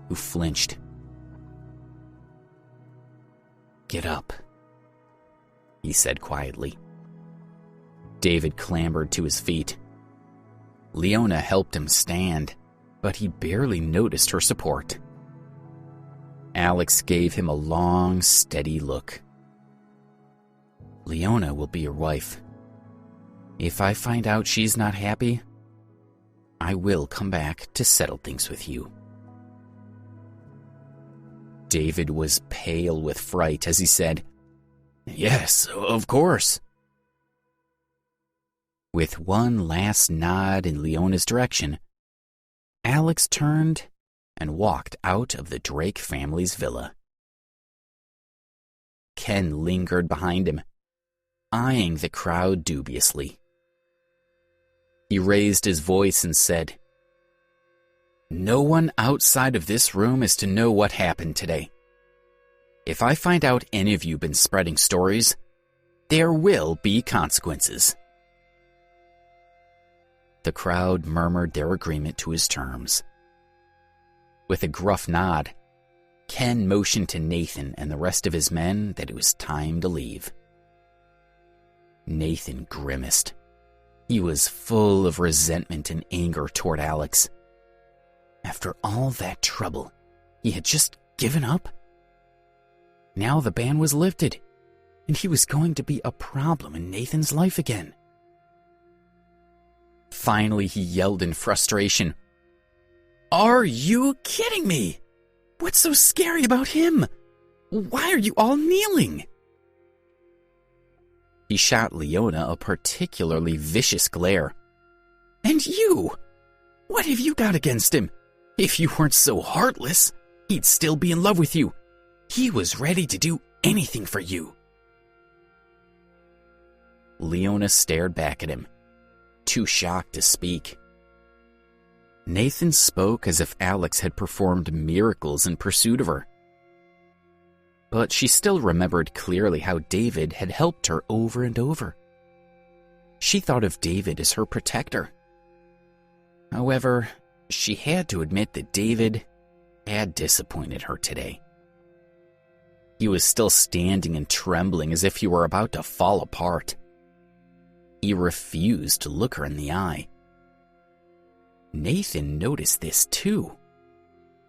who flinched. "Get up," he said quietly. David clambered to his feet. Leona helped him stand, but he barely noticed her support. Alex gave him a long, steady look. "Leona will be your wife. If I find out she's not happy, I will come back to settle things with you." David was pale with fright as he said, "Yes, of course." With one last nod in Leona's direction, Alex turned and walked out of the Drake family's villa. Ken lingered behind him, eyeing the crowd dubiously. He raised his voice and said, "No one outside of this room is to know what happened today. If I find out any of you been spreading stories, there will be consequences." The crowd murmured their agreement to his terms. With a gruff nod, Ken motioned to Nathan and the rest of his men that it was time to leave. Nathan grimaced. He was full of resentment and anger toward Alex. After all that trouble, he had just given up? Now the ban was lifted, and he was going to be a problem in Nathan's life again. Finally, he yelled in frustration, "Are you kidding me? What's so scary about him? Why are you all kneeling?" He shot Leona a particularly vicious glare. "And you? What have you got against him? If you weren't so heartless, he'd still be in love with you. He was ready to do anything for you." Leona stared back at him, too shocked to speak. Nathan spoke as if Alex had performed miracles in pursuit of her. But she still remembered clearly how David had helped her over and over. She thought of David as her protector. However, she had to admit that David had disappointed her today. He was still standing and trembling as if he were about to fall apart. He refused to look her in the eye. Nathan noticed this too.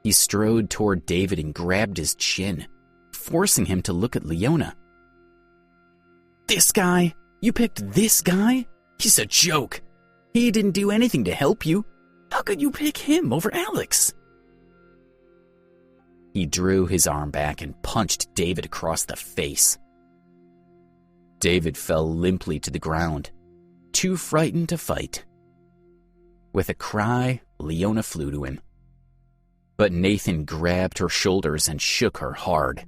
He strode toward David and grabbed his chin, forcing him to look at Leona. "This guy? You picked this guy? He's a joke. He didn't do anything to help you. How could you pick him over Alex?" He drew his arm back and punched David across the face. David fell limply to the ground, too frightened to fight. With a cry, Leona flew to him. But Nathan grabbed her shoulders and shook her hard.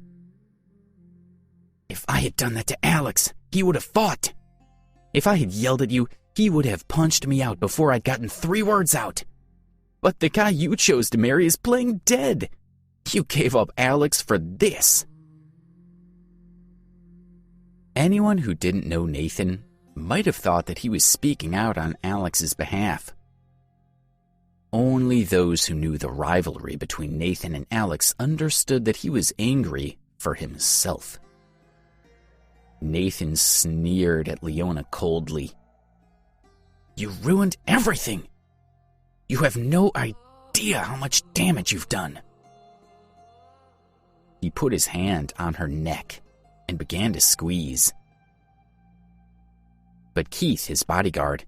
"If I had done that to Alex, he would have fought. If I had yelled at you, he would have punched me out before I'd gotten 3 words out. But the guy you chose to marry is playing dead. You gave up Alex for this." Anyone who didn't know Nathan might have thought that he was speaking out on Alex's behalf. Only those who knew the rivalry between Nathan and Alex understood that he was angry for himself. Nathan sneered at Leona coldly. "You ruined everything. You have no idea how much damage you've done." He put his hand on her neck and began to squeeze. But Keith, his bodyguard,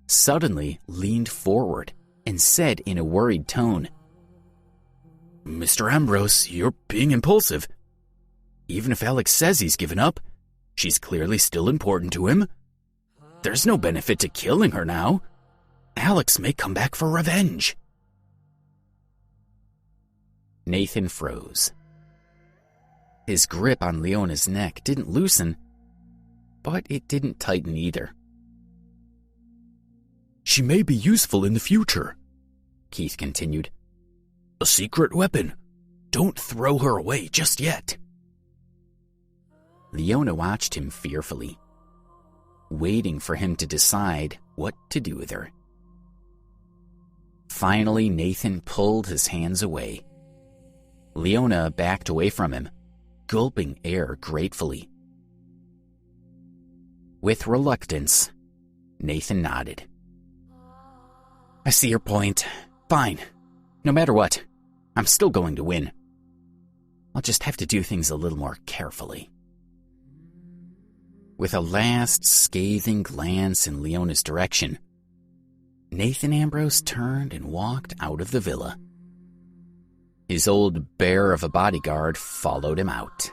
suddenly leaned forward and said in a worried tone, "Mr. Ambrose, you're being impulsive. Even if Alex says he's given up, She's clearly still important to him. There's no benefit to killing her now. Alex may come back for revenge. Nathan froze. His grip on Leona's neck didn't loosen, but it didn't tighten either. She may be useful in the future, Keith continued. A secret weapon. Don't throw her away just yet. Leona watched him fearfully, waiting for him to decide what to do with her. Finally, Nathan pulled his hands away. Leona backed away from him, gulping air gratefully. With reluctance, Nathan nodded. I see your point. Fine. No matter what, I'm still going to win. I'll just have to do things a little more carefully. With a last scathing glance in Leona's direction, Nathan Ambrose turned and walked out of the villa. His old bear of a bodyguard followed him out.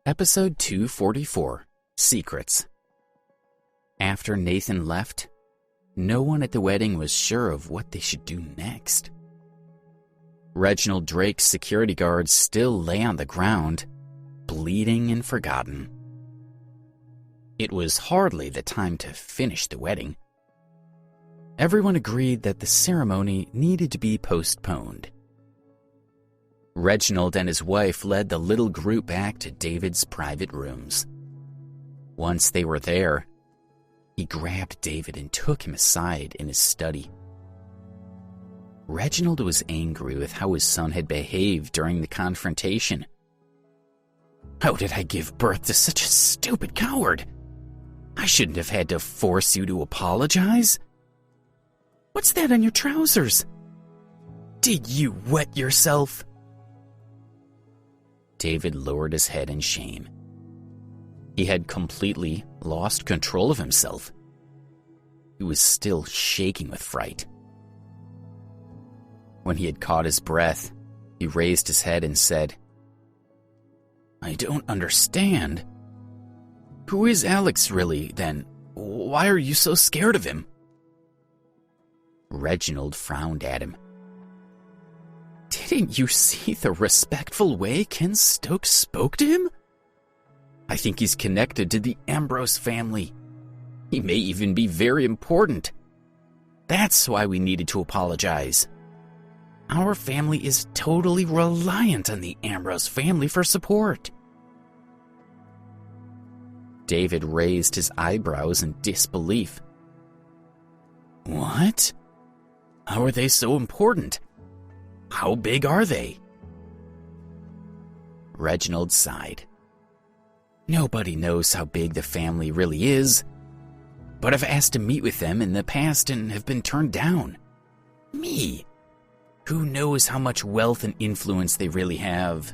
Episode 244, Secrets. After Nathan left, no one at the wedding was sure of what they should do next. Reginald Drake's security guards still lay on the ground, bleeding and forgotten. It was hardly the time to finish the wedding. Everyone agreed that the ceremony needed to be postponed. Reginald and his wife led the little group back to David's private rooms. Once they were there, he grabbed David and took him aside in his study. Reginald was angry with how his son had behaved during the confrontation. How did I give birth to such a stupid coward? I shouldn't have had to force you to apologize. What's that on your trousers? Did you wet yourself? David lowered his head in shame. He had completely lost control of himself. He was still shaking with fright. When he had caught his breath, he raised his head and said, I don't understand. Who is Alex really, then? Why are you so scared of him? Reginald frowned at him. Didn't you see the respectful way Ken Stokes spoke to him? I think he's connected to the Ambrose family. He may even be very important. That's why we needed to apologize. Our family is totally reliant on the Ambrose family for support. David raised his eyebrows in disbelief. What? How are they so important? How big are they? Reginald sighed. Nobody knows how big the family really is, but I've asked to meet with them in the past and have been turned down. Me? Who knows how much wealth and influence they really have?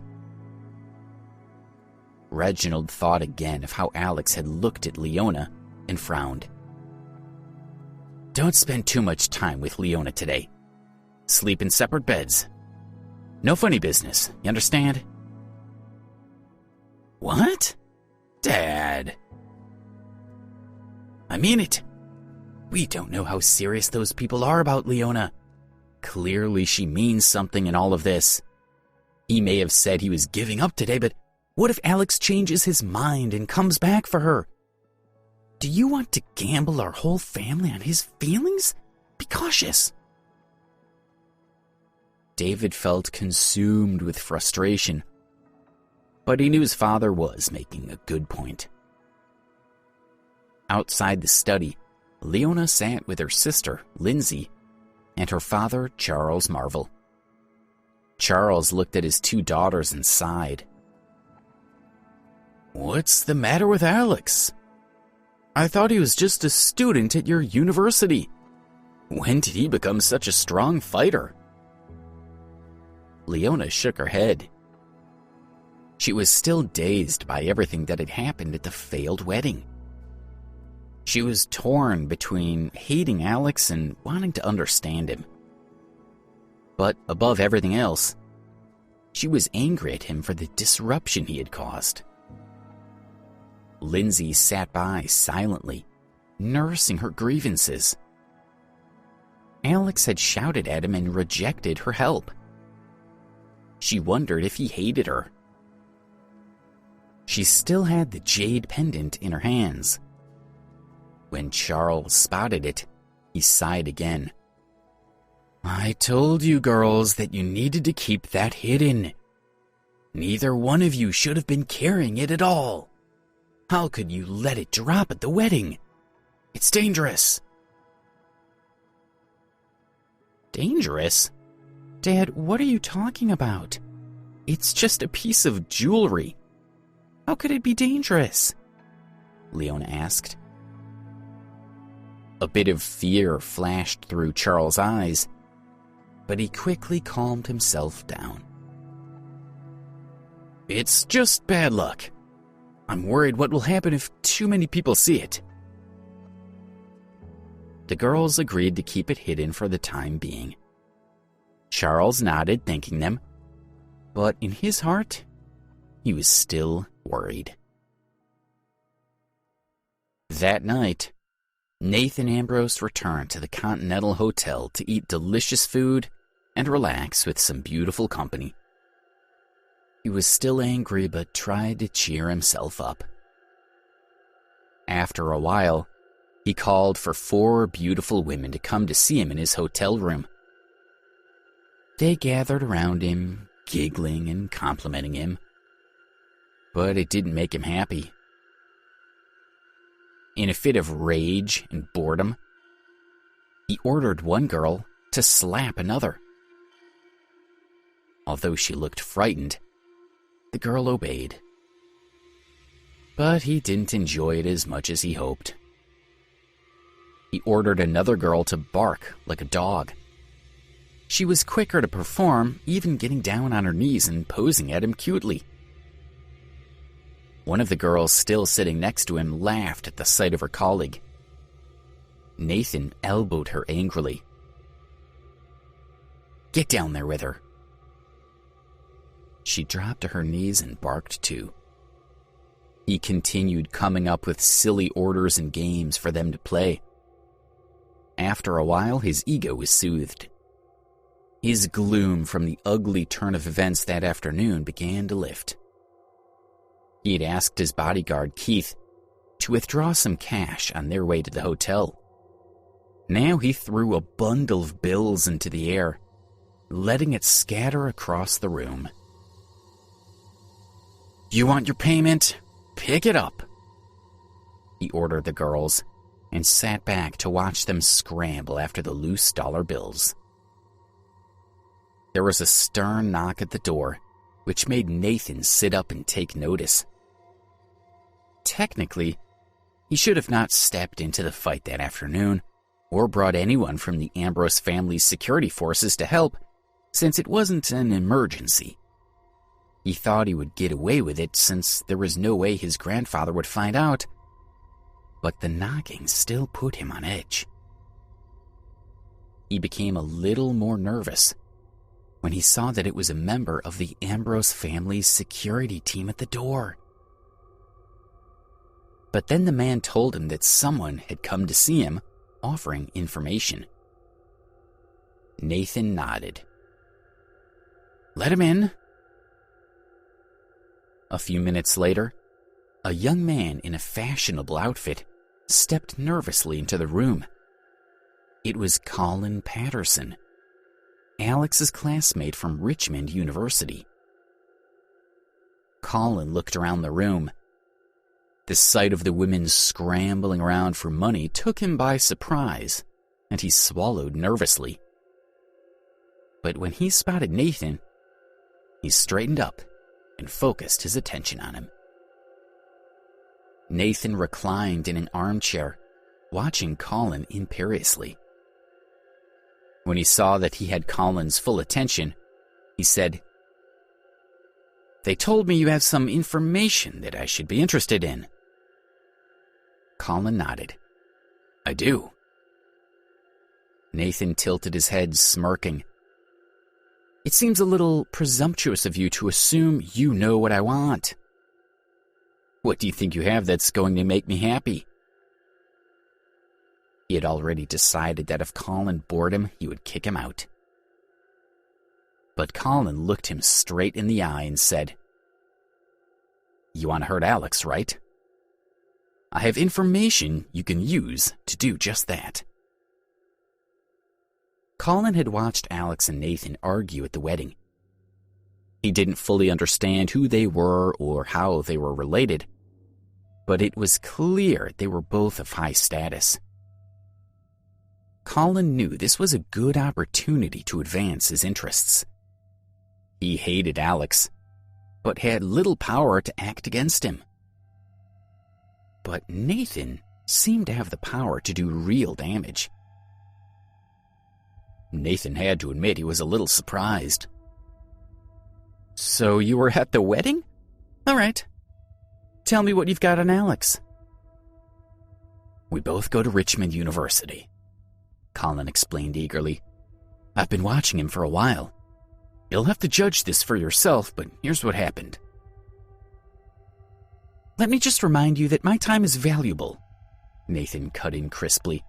Reginald thought again of how Alex had looked at Leona and frowned. Don't spend too much time with Leona today. Sleep in separate beds. No funny business, you understand? What? Dad. I mean it. We don't know how serious those people are about Leona. Clearly she means something in all of this. He may have said he was giving up today, but what if Alex changes his mind and comes back for her? Do you want to gamble our whole family on his feelings? Be cautious. David felt consumed with frustration, but he knew his father was making a good point. Outside the study, Leona sat with her sister, Lindsay, and her father, Charles Marvel. Charles looked at his two daughters and sighed. What's the matter with Alex? I thought he was just a student at your university. When did he become such a strong fighter? Leona shook her head. She was still dazed by everything that had happened at the failed wedding. She was torn between hating Alex and wanting to understand him. But above everything else, she was angry at him for the disruption he had caused. Lindsay sat by silently, nursing her grievances. Alex had shouted at him and rejected her help. She wondered if he hated her. She still had the jade pendant in her hands. When Charles spotted it, he sighed again. "I told you girls that you needed to keep that hidden. Neither one of you should have been carrying it at all. How could you let it drop at the wedding? It's dangerous." "Dangerous? Dad, what are you talking about? It's just a piece of jewelry. How could it be dangerous?" Leona asked. A bit of fear flashed through Charles' eyes, but he quickly calmed himself down. "It's just bad luck. I'm worried what will happen if too many people see it." The girls agreed to keep it hidden for the time being. Charles nodded, thanking them, but in his heart, he was still worried. That night, Nathan Ambrose returned to the Continental Hotel to eat delicious food and relax with some beautiful company. He was still angry but tried to cheer himself up. After a while, he called for 4 beautiful women to come to see him in his hotel room. They gathered around him, giggling and complimenting him, but it didn't make him happy. In a fit of rage and boredom, he ordered one girl to slap another. Although she looked frightened, the girl obeyed. But he didn't enjoy it as much as he hoped. He ordered another girl to bark like a dog. She was quicker to perform, even getting down on her knees and posing at him cutely. One of the girls still sitting next to him laughed at the sight of her colleague. Nathan elbowed her angrily. "Get down there with her." She dropped to her knees and barked too. He continued coming up with silly orders and games for them to play. After a while, his ego was soothed. His gloom from the ugly turn of events that afternoon began to lift. He had asked his bodyguard, Keith, to withdraw some cash on their way to the hotel. Now he threw a bundle of bills into the air, letting it scatter across the room. "You want your payment? Pick it up," he ordered the girls, and sat back to watch them scramble after the loose dollar bills. There was a stern knock at the door, which made Nathan sit up and take notice. Technically, he should have not stepped into the fight that afternoon, or brought anyone from the Ambrose family's security forces to help, since it wasn't an emergency. He thought he would get away with it since there was no way his grandfather would find out, but the knocking still put him on edge. He became a little more nervous when he saw that it was a member of the Ambrose family's security team at the door. But then the man told him that someone had come to see him, offering information. Nathan nodded. "Let him in." A few minutes later, a young man in a fashionable outfit stepped nervously into the room. It was Colin Patterson, Alex's classmate from Richmond University. Colin looked around the room. The sight of the women scrambling around for money took him by surprise, and he swallowed nervously. But when he spotted Nathan, he straightened up and focused his attention on him. Nathan reclined in an armchair, watching Colin imperiously. When he saw that he had Colin's full attention, he said. "They told me you have some information that I should be interested in." Colin nodded. "I do." Nathan tilted his head, smirking. "It seems a little presumptuous of you to assume you know what I want. What do you think you have that's going to make me happy?" He had already decided that if Colin bored him, he would kick him out. But Colin looked him straight in the eye and said, "You want to hurt Alex, right? I have information you can use to do just that." Colin had watched Alex and Nathan argue at the wedding. He didn't fully understand who they were or how they were related, but it was clear they were both of high status. Colin knew this was a good opportunity to advance his interests. He hated Alex, but had little power to act against him. But Nathan seemed to have the power to do real damage. Nathan had to admit he was a little surprised. "So you were at the wedding? All right. Tell me what you've got on Alex." "We both go to Richmond University," Colin explained eagerly. "I've been watching him for a while. You'll have to judge this for yourself, but here's what happened." "Let me just remind you that my time is valuable," Nathan cut in crisply.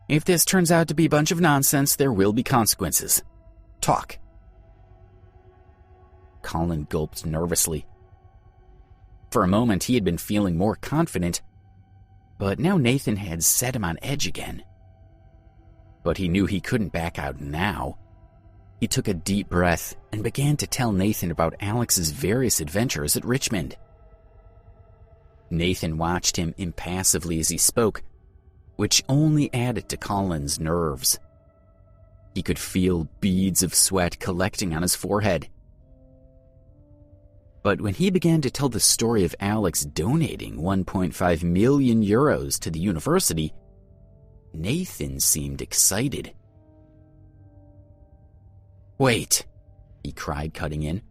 "If this turns out to be a bunch of nonsense, there will be consequences. Talk." Colin gulped nervously. For a moment, he had been feeling more confident, but now Nathan had set him on edge again. But he knew he couldn't back out now. He took a deep breath and began to tell Nathan about Alex's various adventures at Richmond. Nathan watched him impassively as he spoke, which only added to Colin's nerves. He could feel beads of sweat collecting on his forehead. But when he began to tell the story of Alex donating 1.5 million euros to the university, Nathan seemed excited. "Wait," he cried, cutting in.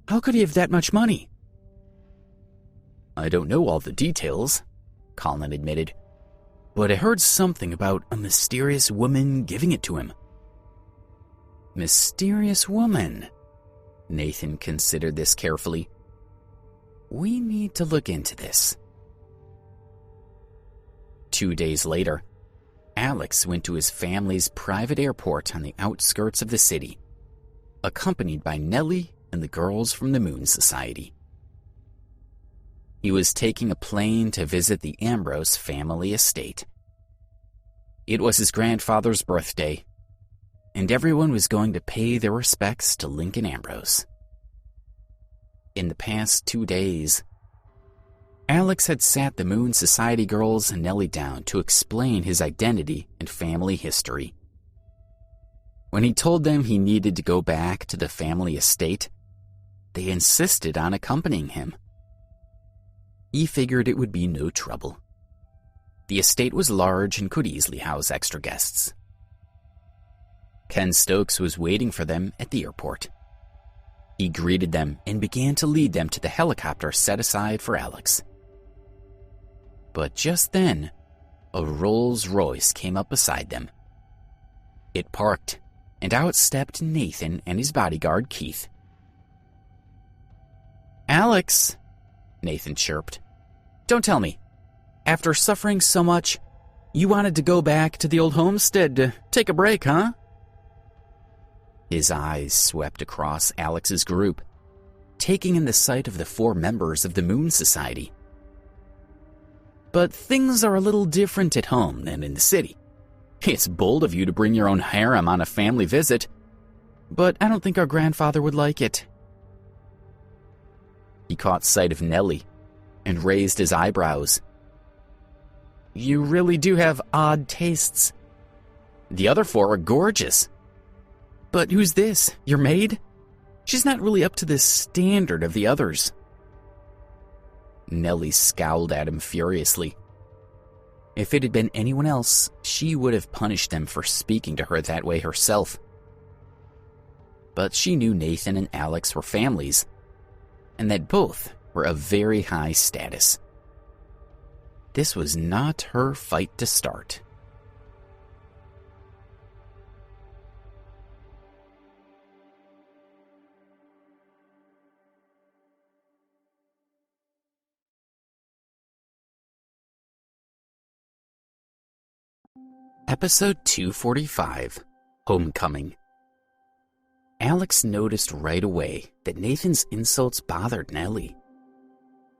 "How could he have that much money?" "I don't know all the details," Colin admitted, "but I heard something about a mysterious woman giving it to him." "Mysterious woman?" Nathan considered this carefully. "We need to look into this." 2 days later, Alex went to his family's private airport on the outskirts of the city, accompanied by Nellie and the girls from the Moon Society. He was taking a plane to visit the Ambrose family estate. It was his grandfather's birthday, and everyone was going to pay their respects to Lincoln Ambrose. In the past 2 days, Alex had sat the Moon Society girls and Nellie down to explain his identity and family history. When he told them he needed to go back to the family estate, they insisted on accompanying him. He figured it would be no trouble. The estate was large and could easily house extra guests. Ken Stokes was waiting for them at the airport. He greeted them and began to lead them to the helicopter set aside for Alex. But just then, a Rolls-Royce came up beside them. It parked, and out stepped Nathan and his bodyguard, Keith. "Alex," Nathan chirped. "Don't tell me, after suffering so much, you wanted to go back to the old homestead to take a break, huh?" His eyes swept across Alex's group, taking in the sight of the 4 members of the Moon Society. "But things are a little different at home than in the city. It's bold of you to bring your own harem on a family visit, but I don't think our grandfather would like it." He caught sight of Nellie and raised his eyebrows. "You really do have odd tastes. The other 4 are gorgeous. But who's this, your maid? She's not really up to the standard of the others." Nellie scowled at him furiously. If it had been anyone else, she would have punished them for speaking to her that way herself. but she knew Nathan and Alex were families, and that both were of very high status. This was not her fight to start. Episode 245, Homecoming. Alex noticed right away that Nathan's insults bothered Nellie.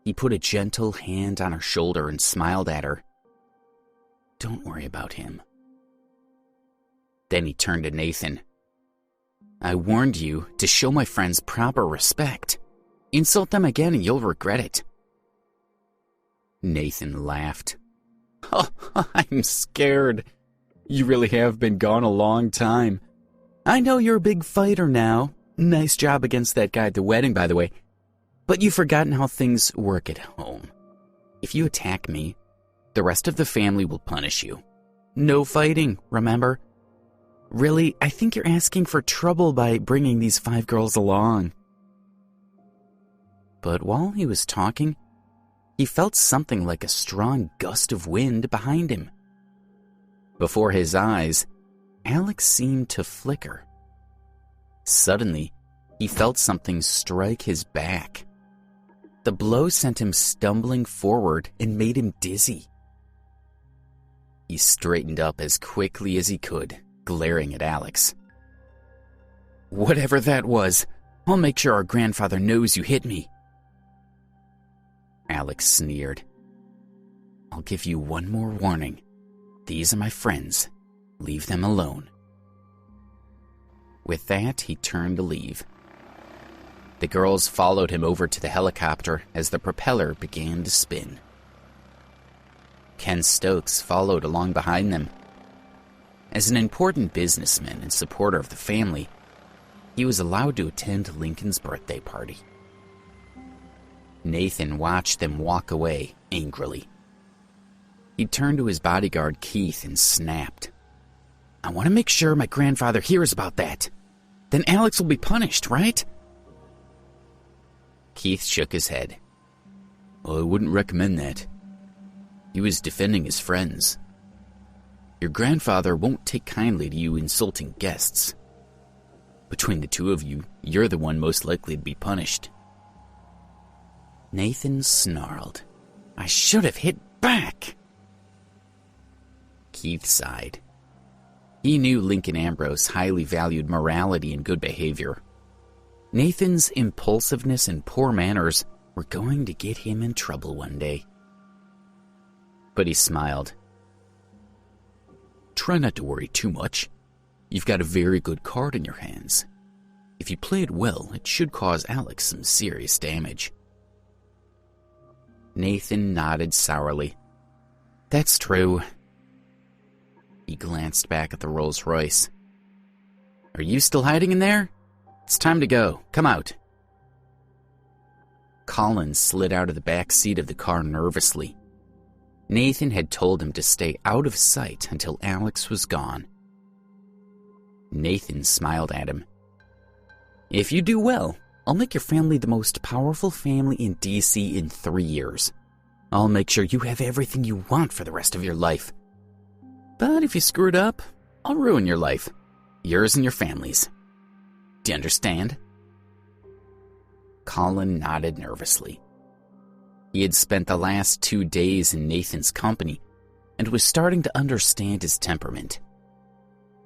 He put a gentle hand on her shoulder and smiled at her. "Don't worry about him." Then he turned to Nathan. "I warned you to show my friends proper respect. Insult them again and you'll regret it." Nathan laughed. "Oh, I'm scared. You really have been gone a long time. I know you're a big fighter now. Nice job against that guy at the wedding, by the way. But you've forgotten how things work at home. If you attack me, the rest of the family will punish you. No fighting, remember? Really, I think you're asking for trouble by bringing these 5 girls along." But while he was talking, he felt something like a strong gust of wind behind him. Before his eyes, Alex seemed to flicker. Suddenly, he felt something strike his back. The blow sent him stumbling forward and made him dizzy. He straightened up as quickly as he could, glaring at Alex. "Whatever that was, I'll make sure our grandfather knows you hit me." Alex sneered. "I'll give you one more warning. These are my friends. Leave them alone." With that, he turned to leave. The girls followed him over to the helicopter as the propeller began to spin. Ken Stokes followed along behind them. As an important businessman and supporter of the family, he was allowed to attend Lincoln's birthday party. Nathan watched them walk away angrily. He turned to his bodyguard Keith and snapped, "I want to make sure my grandfather hears about that. Then Alex will be punished, right?" Keith shook his head. "Well, I wouldn't recommend that. He was defending his friends. Your grandfather won't take kindly to you insulting guests. Between the two of you, you're the one most likely to be punished." Nathan snarled, "I should have hit back." Keith sighed. He knew Lincoln Ambrose highly valued morality and good behavior. Nathan's impulsiveness and poor manners were going to get him in trouble one day. But he smiled. "Try not to worry too much. You've got a very good card in your hands. If you play it well, it should cause Alex some serious damage." Nathan nodded sourly. "That's true." He glanced back at the Rolls Royce. "Are you still hiding in there? It's time to go. Come out." Colin slid out of the back seat of the car nervously. Nathan had told him to stay out of sight until Alex was gone. Nathan smiled at him. "If you do well, I'll make your family the most powerful family in DC in 3 years. I'll make sure you have everything you want for the rest of your life. But if you screw it up, I'll ruin your life. Yours and your family's. Do you understand?" Colin nodded nervously. He had spent the last 2 days in Nathan's company and was starting to understand his temperament.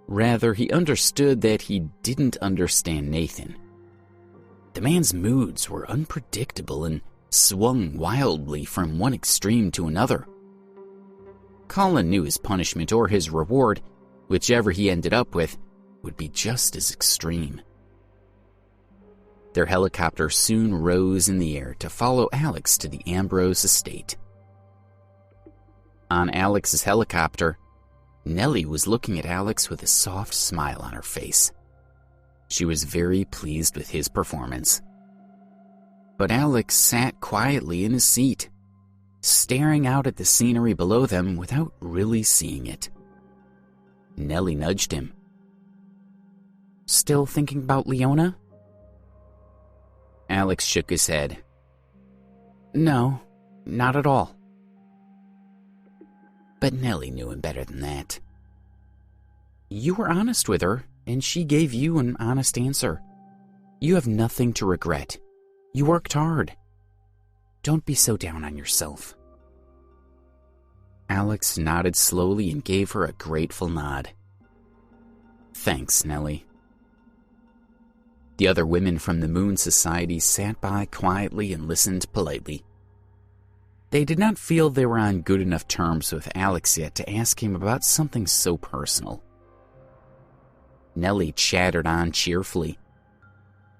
Rather, he understood that he didn't understand Nathan. The man's moods were unpredictable and swung wildly from one extreme to another. Colin knew his punishment or his reward, whichever he ended up with, would be just as extreme. Their helicopter soon rose in the air to follow Alex to the Ambrose estate. On Alex's helicopter, Nellie was looking at Alex with a soft smile on her face. She was very pleased with his performance. But Alex sat quietly in his seat, staring out at the scenery below them without really seeing it. Nellie nudged him. Still thinking about Leona? Alex shook his head. No, not at all. But Nellie knew him better than that. You were honest with her, and she gave you an honest answer. You have nothing to regret. You worked hard. Don't be so down on yourself. Alex nodded slowly and gave her a grateful nod. Thanks, Nellie. The other women from the Moon Society sat by quietly and listened politely. They did not feel they were on good enough terms with Alex yet to ask him about something so personal. Nellie chattered on cheerfully.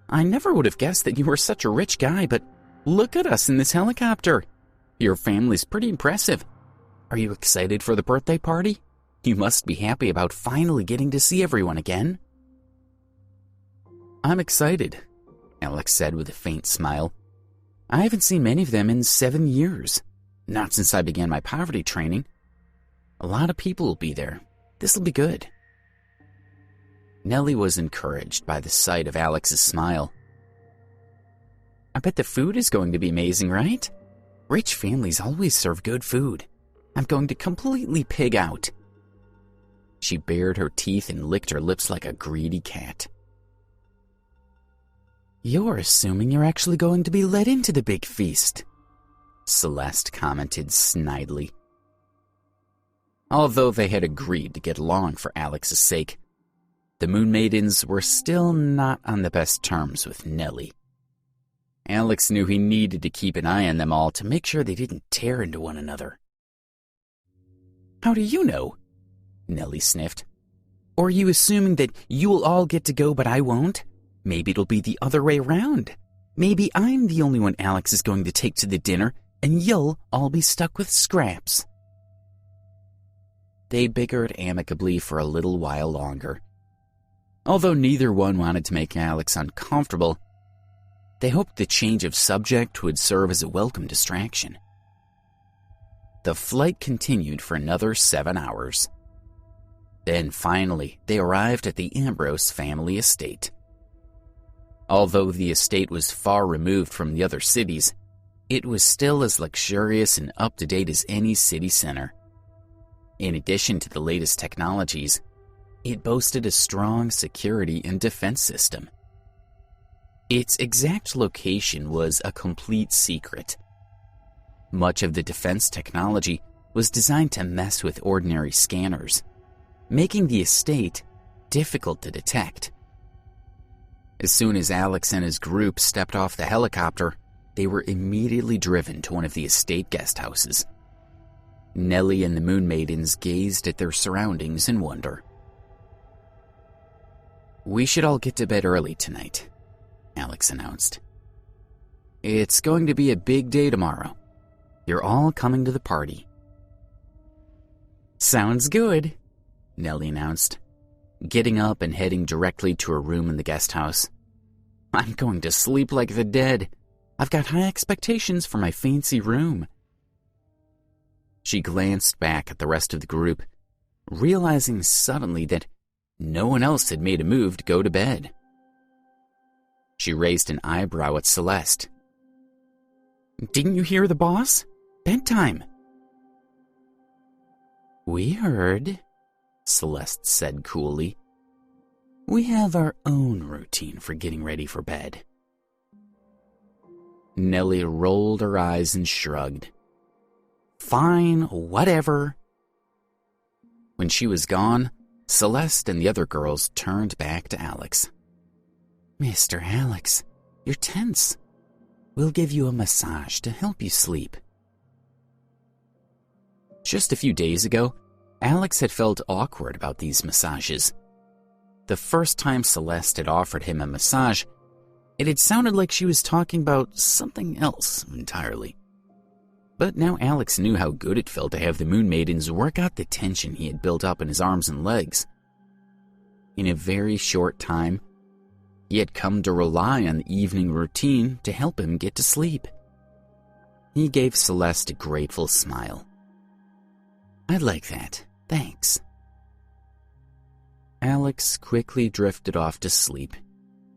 I never would have guessed that you were such a rich guy, but look at us in this helicopter. Your family's pretty impressive. Are you excited for the birthday party? You must be happy about finally getting to see everyone again. I'm excited, Alex said with a faint smile. I haven't seen many of them in 7 years. Not since I began my poverty training. A lot of people will be there. This'll be good. Nellie was encouraged by the sight of Alex's smile. I bet the food is going to be amazing, right? Rich families always serve good food. I'm going to completely pig out. She bared her teeth and licked her lips like a greedy cat. You're assuming you're actually going to be let into the big feast, Celeste commented snidely. Although they had agreed to get along for Alex's sake, the Moon Maidens were still not on the best terms with Nellie. Alex knew he needed to keep an eye on them all to make sure they didn't tear into one another. How do you know? Nellie sniffed. Or are you assuming that you will all get to go but I won't? Maybe it'll be the other way around. Maybe I'm the only one Alex is going to take to the dinner and you'll all be stuck with scraps. They bickered amicably for a little while longer. Although neither one wanted to make Alex uncomfortable, they hoped the change of subject would serve as a welcome distraction. The flight continued for another 7 hours. Then finally, they arrived at the Ambrose family estate. Although the estate was far removed from the other cities, it was still as luxurious and up-to-date as any city center. In addition to the latest technologies, it boasted a strong security and defense system. Its exact location was a complete secret. Much of the defense technology was designed to mess with ordinary scanners, making the estate difficult to detect. As soon as Alex and his group stepped off the helicopter, they were immediately driven to one of the estate guest houses. Nellie and the Moon Maidens gazed at their surroundings in wonder. We should all get to bed early tonight, Alex announced. It's going to be a big day tomorrow. You're all coming to the party. Sounds good, Nellie announced, getting up and heading directly to her room in the guest house. I'm going to sleep like the dead. I've got high expectations for my fancy room. She glanced back at the rest of the group, realizing suddenly that no one else had made a move to go to bed. She raised an eyebrow at Celeste. Didn't you hear the boss? Bedtime. We heard, Celeste said coolly. We have our own routine for getting ready for bed. Nellie rolled her eyes and shrugged. Fine, whatever. When she was gone, Celeste and the other girls turned back to Alex. Mr. Alex, you're tense. We'll give you a massage to help you sleep. Just a few days ago, Alex had felt awkward about these massages. The first time Celeste had offered him a massage, it had sounded like she was talking about something else entirely. But now Alex knew how good it felt to have the Moon Maidens work out the tension he had built up in his arms and legs. In a very short time, he had come to rely on the evening routine to help him get to sleep. He gave Celeste a grateful smile. I'd like that, thanks. Alex quickly drifted off to sleep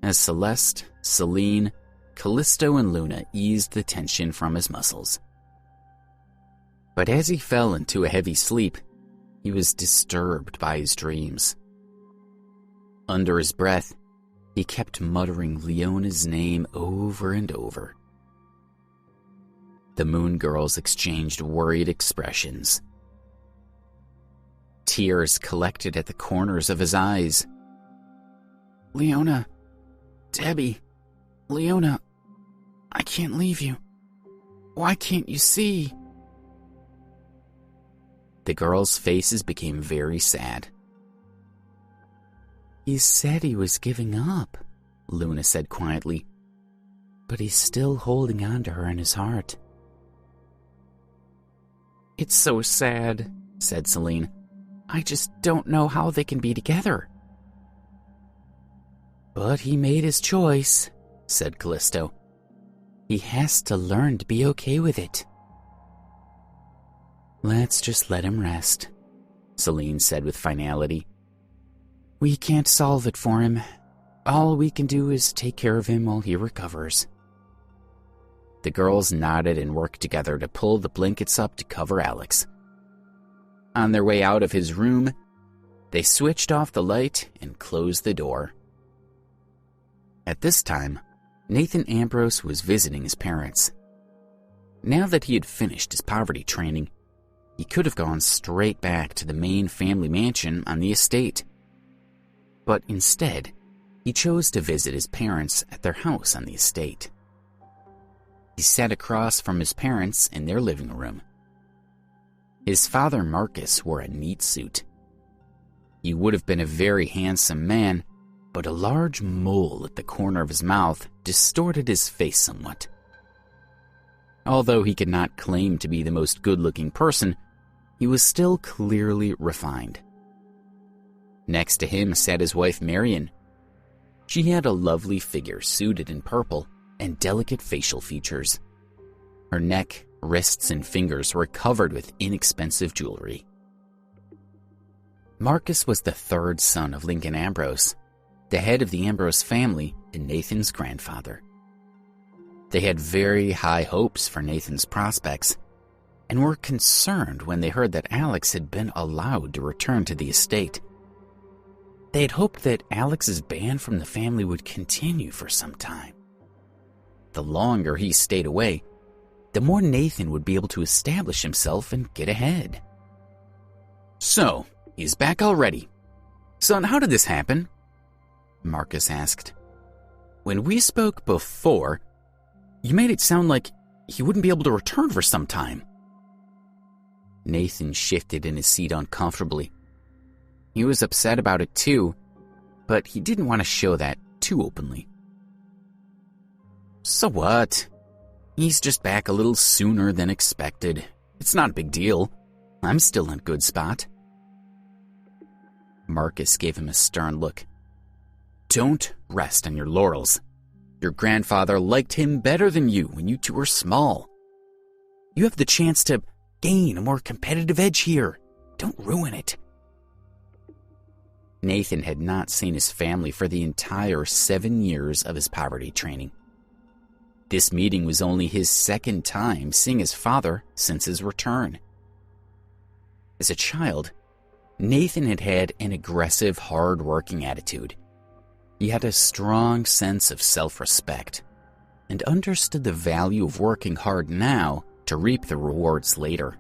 as Celeste, Celine, Callisto, and Luna eased the tension from his muscles. But as he fell into a heavy sleep, he was disturbed by his dreams. Under his breath, he kept muttering Leona's name over and over. The Moon Girls exchanged worried expressions. Tears collected at the corners of his eyes. "Leona, Debbie, Leona, I can't leave you. Why can't you see?" The girls' faces became very sad. "He said he was giving up," Luna said quietly, "but he's still holding on to her in his heart." "It's so sad," said Celine. "I just don't know how they can be together." "But he made his choice," said Callisto. "He has to learn to be okay with it." "Let's just let him rest," Celine said with finality. "We can't solve it for him. All we can do is take care of him while he recovers." The girls nodded and worked together to pull the blankets up to cover Alex. On their way out of his room, they switched off the light and closed the door. At this time, Nathan Ambrose was visiting his parents. Now that he had finished his poverty training, he could have gone straight back to the main family mansion on the estate. But instead, he chose to visit his parents at their house on the estate. He sat across from his parents in their living room. His father, Marcus, wore a neat suit. He would have been a very handsome man, but a large mole at the corner of his mouth distorted his face somewhat. Although he could not claim to be the most good-looking person, he was still clearly refined. Next to him sat his wife, Marion. She had a lovely figure suited in purple and delicate facial features. Her neck, wrists, and fingers were covered with inexpensive jewelry. Marcus was the third son of Lincoln Ambrose, the head of the Ambrose family and Nathan's grandfather. They had very high hopes for Nathan's prospects and were concerned when they heard that Alex had been allowed to return to the estate. They had hoped that Alex's ban from the family would continue for some time. The longer he stayed away, the more Nathan would be able to establish himself and get ahead. "So, he's back already. Son, how did this happen?" Marcus asked. "When we spoke before, you made it sound like he wouldn't be able to return for some time." Nathan shifted in his seat uncomfortably. He was upset about it too, but he didn't want to show that too openly. "So what? He's just back a little sooner than expected. It's not a big deal. I'm still in a good spot." Marcus gave him a stern look. "Don't rest on your laurels. Your grandfather liked him better than you when you two were small. You have the chance to gain a more competitive edge here. Don't ruin it." Nathan had not seen his family for the entire 7 years of his poverty training. This meeting was only his second time seeing his father since his return. As a child, Nathan had had an aggressive, hard-working attitude. He had a strong sense of self-respect and understood the value of working hard now to reap the rewards later.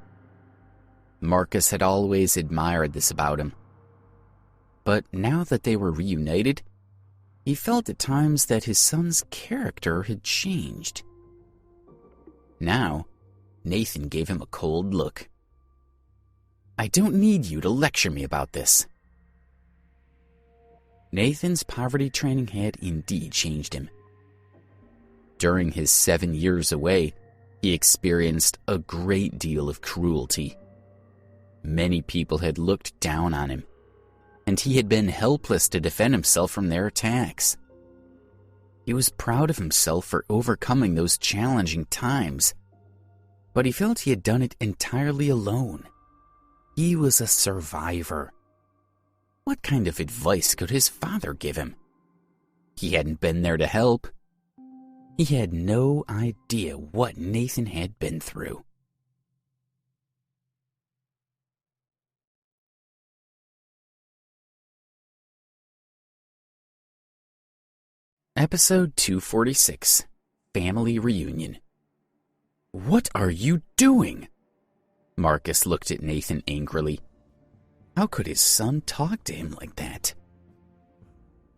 Marcus had always admired this about him. But now that they were reunited, he felt at times that his son's character had changed. Now, Nathan gave him a cold look. "I don't need you to lecture me about this." Nathan's poverty training had indeed changed him. During his 7 years away, he experienced a great deal of cruelty. Many people had looked down on him, and he had been helpless to defend himself from their attacks. He was proud of himself for overcoming those challenging times, but he felt he had done it entirely alone. He was a survivor. What kind of advice could his father give him? He hadn't been there to help. He had no idea what Nathan had been through. Episode 246, Family Reunion. What are you doing? Marcus looked at Nathan angrily. How could his son talk to him like that?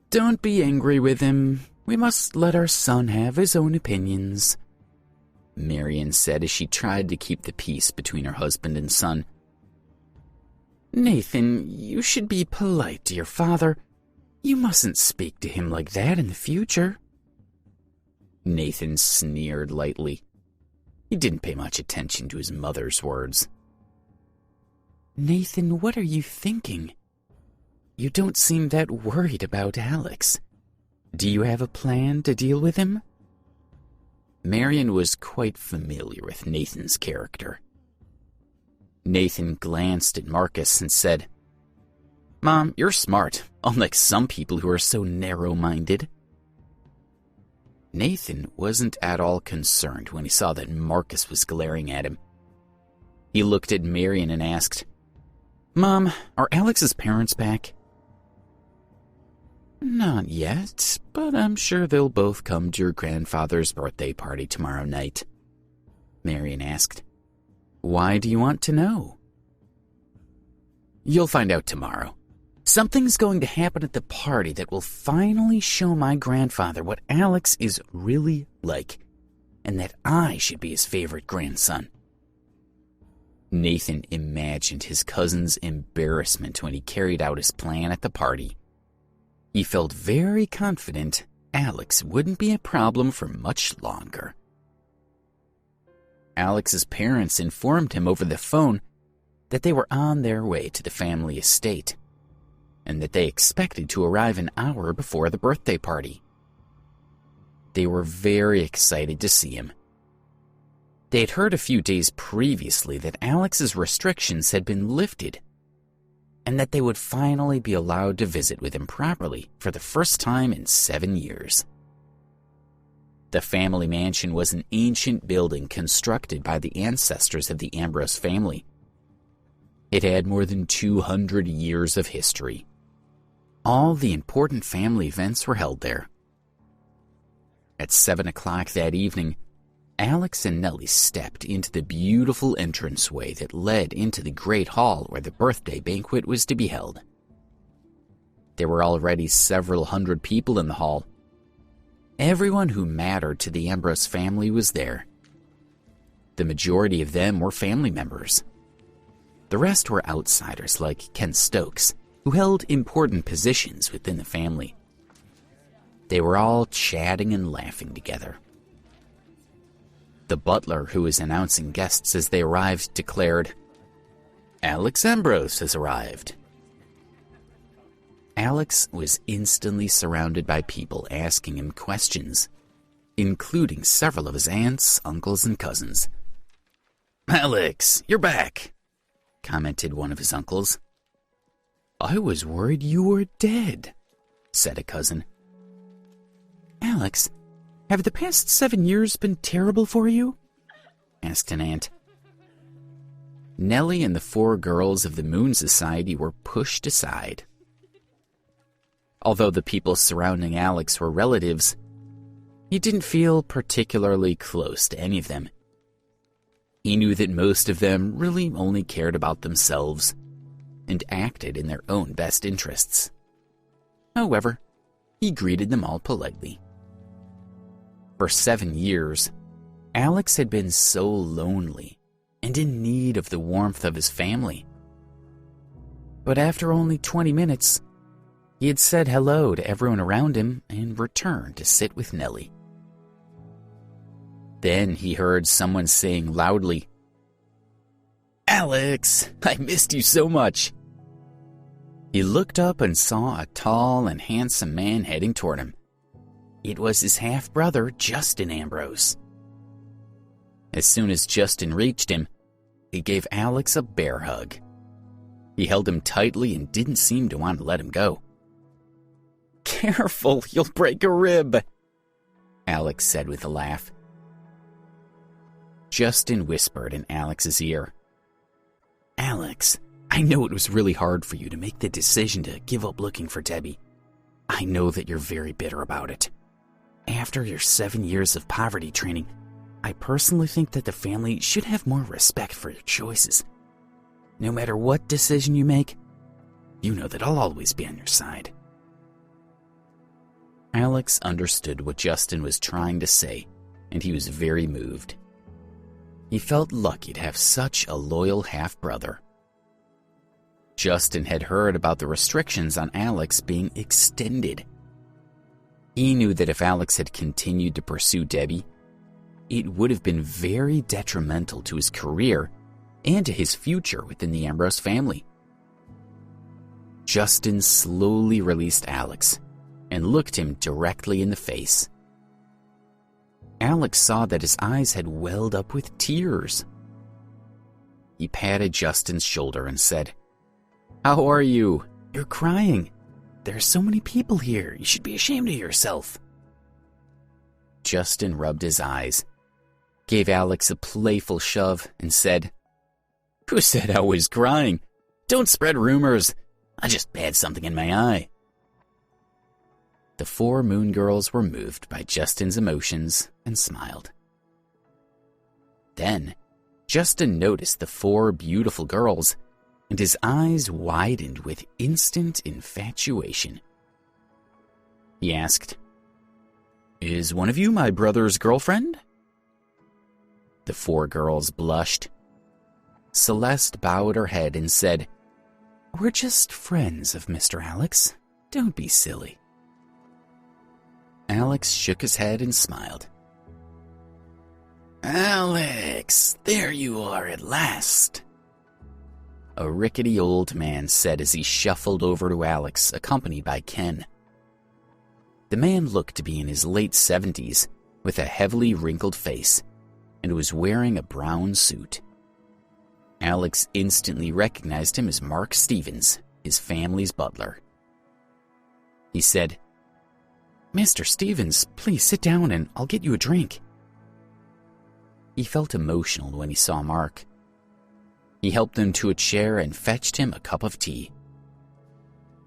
Don't be angry with him. We must let our son have his own opinions, Marion said as she tried to keep the peace between her husband and son. Nathan, you should be polite to your father. You mustn't speak to him like that in the future. Nathan sneered lightly. He didn't pay much attention to his mother's words. Nathan, what are you thinking? You don't seem that worried about Alex. Do you have a plan to deal with him? Marion was quite familiar with Nathan's character. Nathan glanced at Marcus and said, Mom, you're smart, unlike some people who are so narrow-minded. Nathan wasn't at all concerned when he saw that Marcus was glaring at him. He looked at Marion and asked, Mom, are Alex's parents back? Not yet, but I'm sure they'll both come to your grandfather's birthday party tomorrow night, Marion asked. Why do you want to know? You'll find out tomorrow. Something's going to happen at the party that will finally show my grandfather what Alex is really like, and that I should be his favorite grandson. Nathan imagined his cousin's embarrassment when he carried out his plan at the party. He felt very confident Alex wouldn't be a problem for much longer. Alex's parents informed him over the phone that they were on their way to the family estate, and that they expected to arrive an hour before the birthday party. They were very excited to see him. They had heard a few days previously that Alex's restrictions had been lifted, and that they would finally be allowed to visit with him properly for the first time in 7 years. The family mansion was an ancient building constructed by the ancestors of the Ambrose family. It had more than 200 years of history. All the important family events were held there. At 7 o'clock that evening, Alex and Nellie stepped into the beautiful entranceway that led into the great hall where the birthday banquet was to be held. There were already several hundred people in the hall. Everyone who mattered to the Ambrose family was there. The majority of them were family members. The rest were outsiders like Ken Stokes, who held important positions within the family. They were all chatting and laughing together. The butler who was announcing guests as they arrived declared, Alex Ambrose has arrived. Alex was instantly surrounded by people asking him questions, including several of his aunts, uncles, and cousins. Alex, you're back, commented one of his uncles. I was worried you were dead, said a cousin. Alex, have the past 7 years been terrible for you? Asked an aunt. Nellie and the 4 girls of the Moon Society were pushed aside. Although the people surrounding Alex were relatives, he didn't feel particularly close to any of them. He knew that most of them really only cared about themselves and acted in their own best interests. However, he greeted them all politely. For 7 years, Alex had been so lonely and in need of the warmth of his family. But after only 20 minutes, he had said hello to everyone around him and returned to sit with Nellie. Then he heard someone saying loudly, Alex, I missed you so much. He looked up and saw a tall and handsome man heading toward him. It was his half-brother, Justin Ambrose. As soon as Justin reached him, he gave Alex a bear hug. He held him tightly and didn't seem to want to let him go. "Careful, you'll break a rib," Alex said with a laugh. Justin whispered in Alex's ear, "Alex, I know it was really hard for you to make the decision to give up looking for Debbie. I know that you're very bitter about it. After your 7 years of poverty training, I personally think that the family should have more respect for your choices. No matter what decision you make, you know that I'll always be on your side." Alex understood what Justin was trying to say, and he was very moved. He felt lucky to have such a loyal half-brother. Justin had heard about the restrictions on Alex being extended. He knew that if Alex had continued to pursue Debbie, it would have been very detrimental to his career and to his future within the Ambrose family. Justin slowly released Alex and looked him directly in the face. Alex saw that his eyes had welled up with tears. He patted Justin's shoulder and said, "How are you? You're crying. There are so many people here. You should be ashamed of yourself." Justin rubbed his eyes, gave Alex a playful shove, and said, "Who said I was crying? Don't spread rumors. I just had something in my eye." The 4 Moon Girls were moved by Justin's emotions and smiled. Then, Justin noticed the 4 beautiful girls, and his eyes widened with instant infatuation. He asked, "Is one of you my brother's girlfriend?" The 4 girls blushed. Celeste bowed her head and said, "We're just friends of Mr. Alex. Don't be silly." Alex shook his head and smiled. "Alex, there you are at last," a rickety old man said as he shuffled over to Alex, accompanied by Ken. The man looked to be in his late 70s, with a heavily wrinkled face, and was wearing a brown suit. Alex instantly recognized him as Mark Stevens, his family's butler. He said, "Mr. Stevens, please sit down and I'll get you a drink." He felt emotional when he saw Mark. He helped him to a chair and fetched him a cup of tea.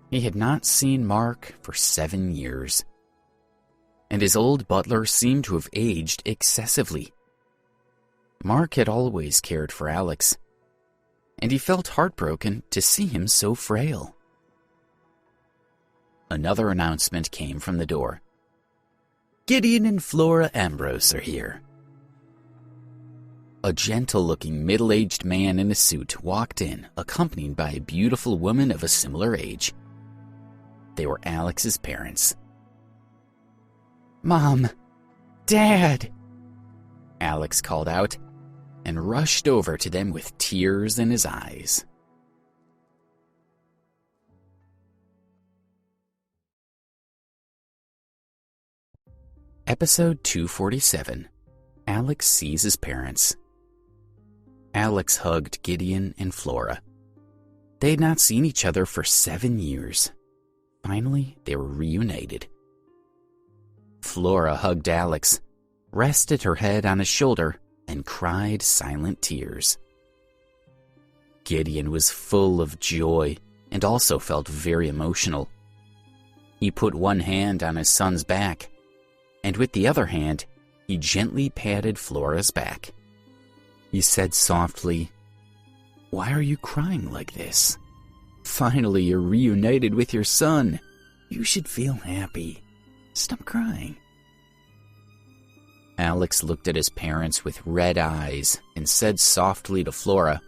He had not seen Mark for 7 years, and his old butler seemed to have aged excessively. Mark had always cared for Alex, and he felt heartbroken to see him so frail. Another announcement came from the door. "Gideon and Flora Ambrose are here." A gentle-looking middle-aged man in a suit walked in, accompanied by a beautiful woman of a similar age. They were Alex's parents. "Mom! Dad!" Alex called out, and rushed over to them with tears in his eyes. Episode 247. Alex Sees His Parents. Alex hugged Gideon and Flora. They had not seen each other for 7 years. Finally, they were reunited. Flora hugged Alex, rested her head on his shoulder, and cried silent tears. Gideon was full of joy and also felt very emotional. He put one hand on his son's back, and with the other hand, he gently patted Flora's back. He said softly, "Why are you crying like this? Finally, you're reunited with your son. You should feel happy. Stop crying." Alex looked at his parents with red eyes and said softly to Flora,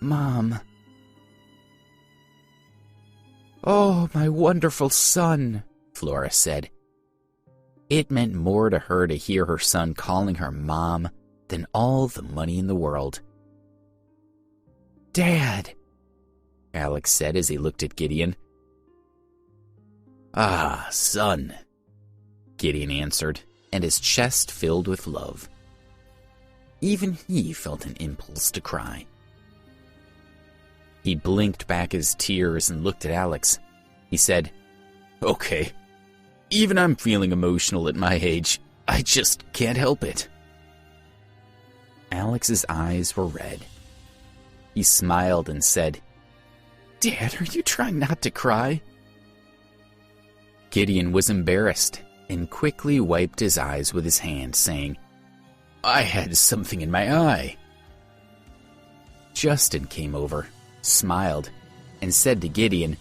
"Mom." "Oh, my wonderful son," Flora said. It meant more to her to hear her son calling her Mom than all the money in the world. "Dad," Alex said as he looked at Gideon. "Ah, son," Gideon answered, and his chest filled with love. Even he felt an impulse to cry. He blinked back his tears and looked at Alex. He said, "Okay, even I'm feeling emotional at my age. I just can't help it." Alex's eyes were red. He smiled and said, "Dad, are you trying not to cry?" Gideon was embarrassed and quickly wiped his eyes with his hand, saying, "I had something in my eye." Justin came over, smiled, and said to Gideon,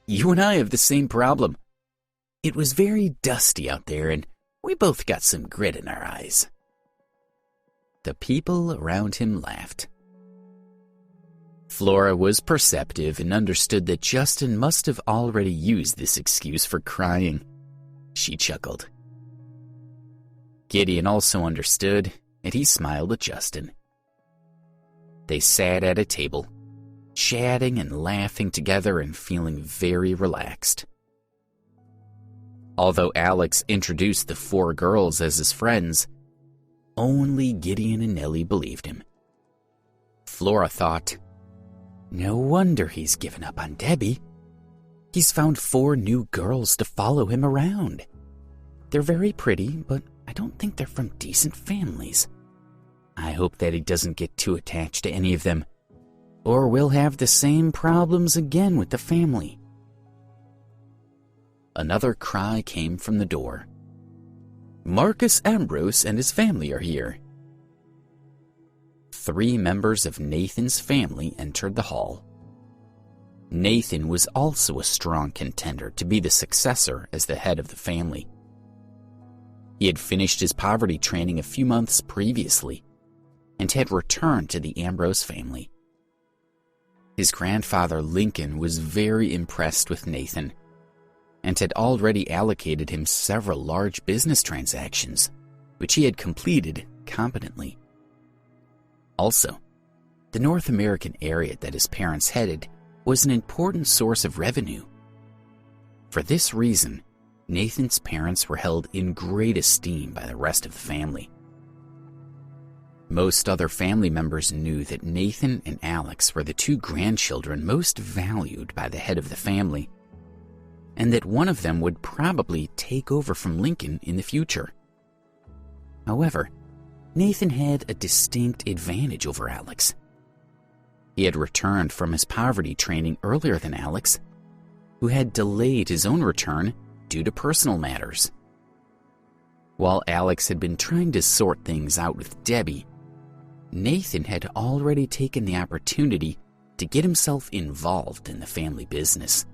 "You and I have the same problem. It was very dusty out there, and we both got some grit in our eyes." The people around him laughed. Flora was perceptive and understood that Justin must have already used this excuse for crying. She chuckled. Gideon also understood, and he smiled at Justin. They sat at a table, chatting and laughing together and feeling very relaxed. Although Alex introduced the 4 girls as his friends, only Gideon and Nellie believed him. Flora thought, "No wonder he's given up on Debbie. He's found 4 new girls to follow him around. They're very pretty, but I don't think they're from decent families. I hope that he doesn't get too attached to any of them, or we'll have the same problems again with the family." Another cry came from the door. "Marcus Ambrose and his family are here." 3 members of Nathan's family entered the hall. Nathan was also a strong contender to be the successor as the head of the family. He had finished his poverty training a few months previously and had returned to the Ambrose family. His grandfather Lincoln was very impressed with Nathan and had already allocated him several large business transactions, which he had completed competently. Also, the North American area that his parents headed was an important source of revenue. For this reason, Nathan's parents were held in great esteem by the rest of the family. Most other family members knew that Nathan and Alex were the 2 grandchildren most valued by the head of the family, and that one of them would probably take over from Lincoln in the future. However, Nathan had a distinct advantage over Alex. He had returned from his poverty training earlier than Alex, who had delayed his own return due to personal matters. While Alex had been trying to sort things out with Debbie, Nathan had already taken the opportunity to get himself involved in the family business.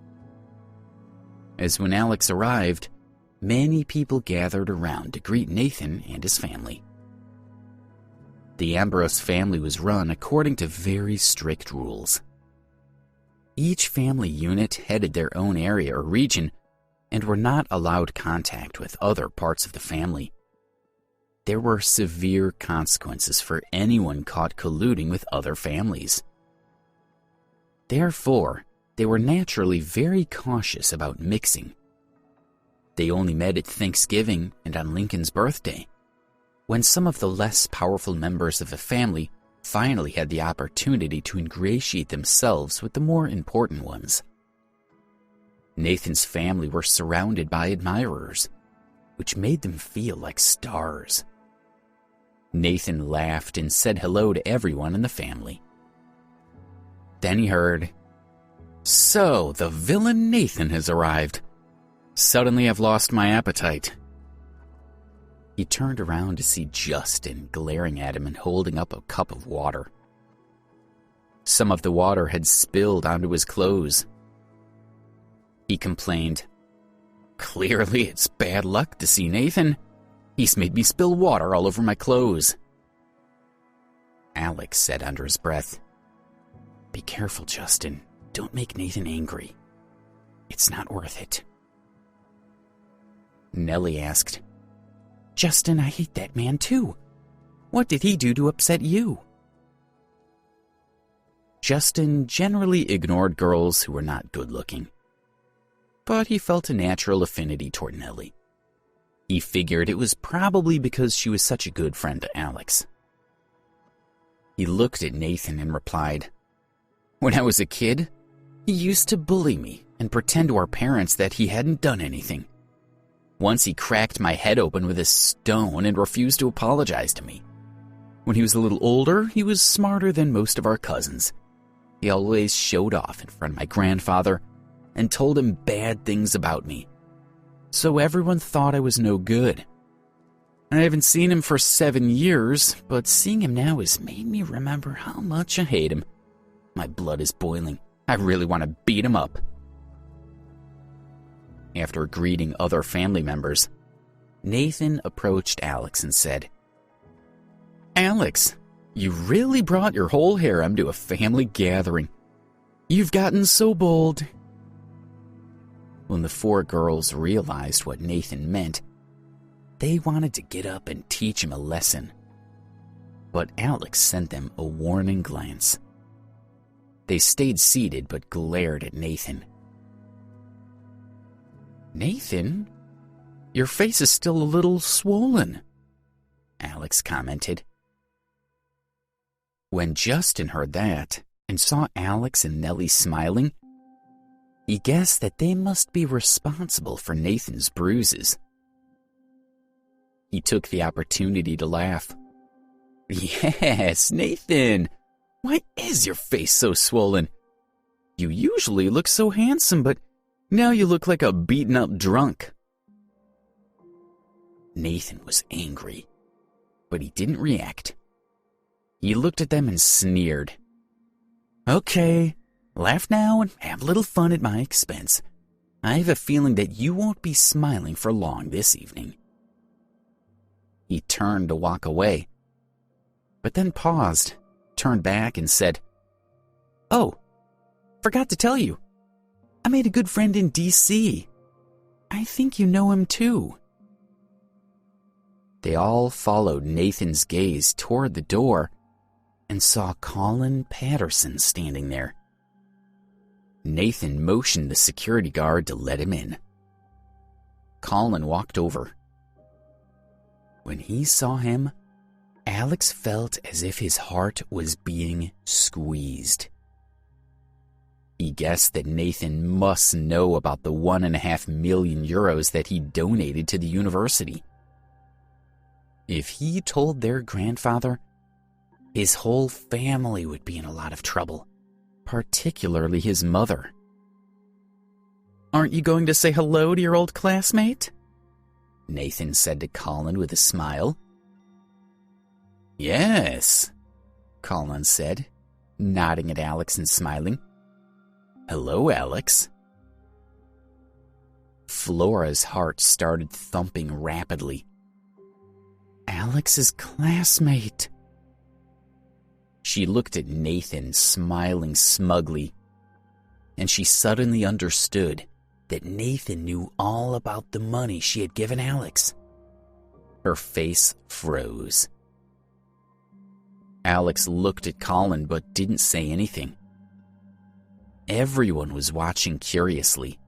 As when Alex arrived, many people gathered around to greet Nathan and his family. The Ambrose family was run according to very strict rules. Each family unit headed their own area or region and were not allowed contact with other parts of the family. There were severe consequences for anyone caught colluding with other families. Therefore, they were naturally very cautious about mixing. They only met at Thanksgiving and on Lincoln's birthday, when some of the less powerful members of the family finally had the opportunity to ingratiate themselves with the more important ones. Nathan's family were surrounded by admirers, which made them feel like stars. Nathan laughed and said hello to everyone in the family. Then he heard, "So, the villain Nathan has arrived. Suddenly I've lost my appetite." He turned around to see Justin glaring at him and holding up a cup of water. Some of the water had spilled onto his clothes. He complained, "Clearly it's bad luck to see Nathan. He's made me spill water all over my clothes." Alex said under his breath, "Be careful, Justin. Don't make Nathan angry. It's not worth it." Nellie asked, "Justin, I hate that man too. What did he do to upset you?" Justin generally ignored girls who were not good-looking, but he felt a natural affinity toward Nellie. He figured it was probably because she was such a good friend to Alex. He looked at Nathan and replied, When I was a kid, he used to bully me and pretend to our parents that he hadn't done anything. Once he cracked my head open with a stone and refused to apologize to me. When he was a little older, he was smarter than most of our cousins. He always showed off in front of my grandfather and told him bad things about me. So everyone thought I was no good. I haven't seen him for 7 years, but seeing him now has made me remember how much I hate him. My blood is boiling. I really want to beat him up. After greeting other family members, Nathan approached Alex and said, "Alex, you really brought your whole harem to a family gathering. You've gotten so bold." When the 4 girls realized what Nathan meant, they wanted to get up and teach him a lesson. But Alex sent them a warning glance. They stayed seated but glared at Nathan. "Nathan, your face is still a little swollen," Alex commented. When Justin heard that and saw Alex and Nellie smiling, he guessed that they must be responsible for Nathan's bruises. He took the opportunity to laugh. "Yes, Nathan, why is your face so swollen? You usually look so handsome, but now you look like a beaten-up drunk." Nathan was angry, but he didn't react. He looked at them and sneered. "Okay, laugh now and have a little fun at my expense. I have a feeling that you won't be smiling for long this evening." He turned to walk away, but then paused, turned back and said, "Oh, forgot to tell you. I made a good friend in D.C. I think you know him too." They all followed Nathan's gaze toward the door and saw Colin Patterson standing there. Nathan motioned the security guard to let him in. Colin walked over. When he saw him, Alex felt as if his heart was being squeezed. He guessed that Nathan must know about the 1.5 million euros that he donated to the university. If he told their grandfather, his whole family would be in a lot of trouble, particularly his mother. "Aren't you going to say hello to your old classmate?" Nathan said to Colin with a smile. "Yes," Colin said, nodding at Alex and smiling. "Hello, Alex." Flora's heart started thumping rapidly. Alex's classmate. She looked at Nathan, smiling smugly, and she suddenly understood that Nathan knew all about the money she had given Alex. Her face froze. Alex looked at Colin but didn't say anything. Everyone was watching curiously,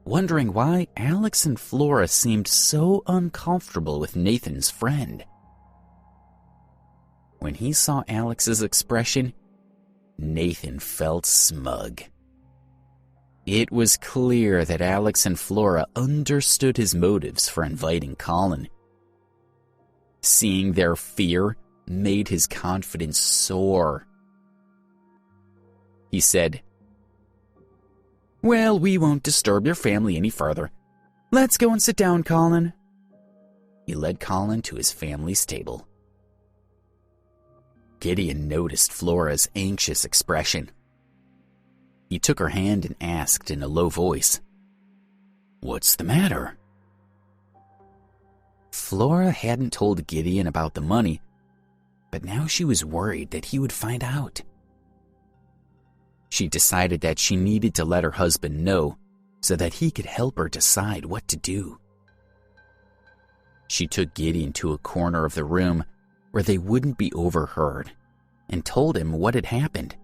wondering why Alex and Flora seemed so uncomfortable with Nathan's friend. When he saw Alex's expression, Nathan felt smug. It was clear that Alex and Flora understood his motives for inviting Colin. Seeing their fear made his confidence soar. He said, "Well, we won't disturb your family any further. Let's go and sit down, Colin." He led Colin to his family's table. Gideon noticed Flora's anxious expression. He took her hand and asked in a low voice, "What's the matter?" Flora hadn't told Gideon about the money, but now she was worried that he would find out. She decided that she needed to let her husband know so that he could help her decide what to do. She took Gideon to a corner of the room where they wouldn't be overheard and told him what had happened.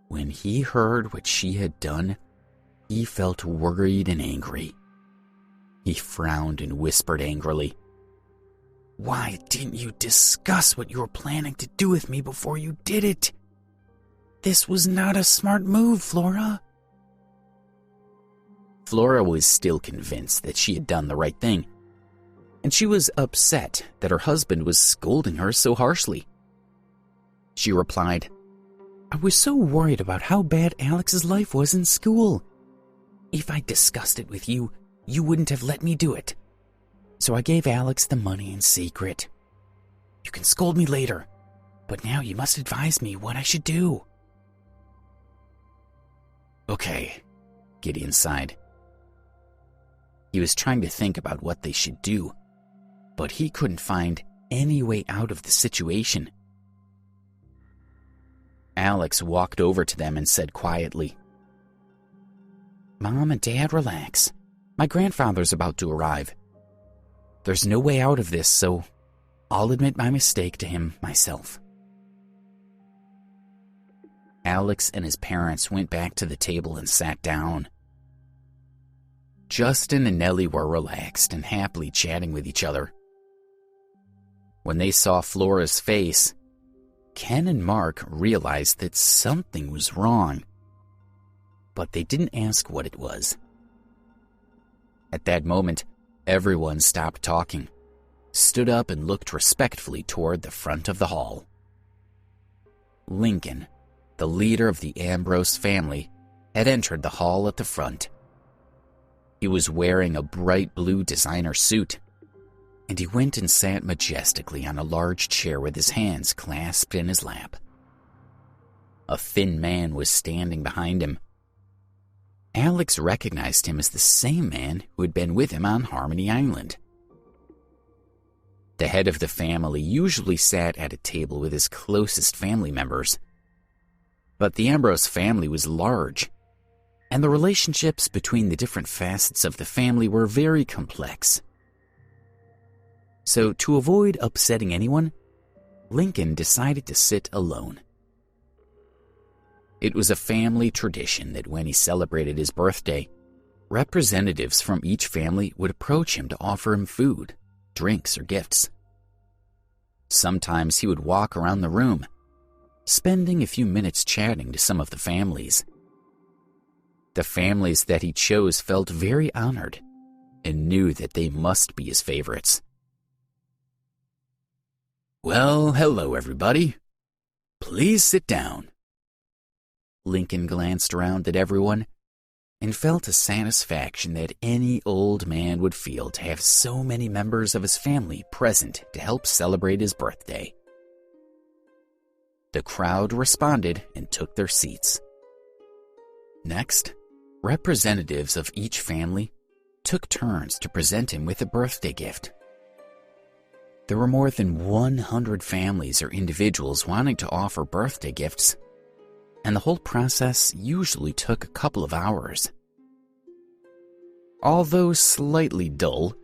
When he heard what she had done, he felt worried and angry. He frowned and whispered angrily, "Why didn't you discuss what you were planning to do with me before you did it? This was not a smart move, Flora. Flora was still convinced that she had done the right thing, and she was upset that her husband was scolding her so harshly. She replied, "I was so worried about how bad Alex's life was in school. If I discussed it with you, you wouldn't have let me do it. So I gave Alex the money in secret. You can scold me later, but now you must advise me what I should do." "Okay," Gideon sighed. He was trying to think about what they should do, but he couldn't find any way out of the situation. Alex walked over to them and said quietly, "Mom and Dad, relax. My grandfather's about to arrive. There's no way out of this, so I'll admit my mistake to him myself." Alex and his parents went back to the table and sat down. Justin and Nellie were relaxed and happily chatting with each other. When they saw Flora's face, Ken and Mark realized that something was wrong, but they didn't ask what it was. At that moment, everyone stopped talking, stood up and looked respectfully toward the front of the hall. Lincoln, the leader of the Ambrose family, had entered the hall at the front. He was wearing a bright blue designer suit, and he went and sat majestically on a large chair with his hands clasped in his lap. A thin man was standing behind him. Alex recognized him as the same man who had been with him on Harmony Island. The head of the family usually sat at a table with his closest family members, but the Ambrose family was large, and the relationships between the different facets of the family were very complex. So, to avoid upsetting anyone, Lincoln decided to sit alone. It was a family tradition that when he celebrated his birthday, representatives from each family would approach him to offer him food, drinks, or gifts. Sometimes he would walk around the room, spending a few minutes chatting to some of the families. The families that he chose felt very honored and knew that they must be his favorites. "Well, hello, everybody. Please sit down." Lincoln glanced around at everyone and felt a satisfaction that any old man would feel to have so many members of his family present to help celebrate his birthday. The crowd responded and took their seats. Next, representatives of each family took turns to present him with a birthday gift. There were more than 100 families or individuals wanting to offer birthday gifts, and the whole process usually took a couple of hours. Although slightly dull,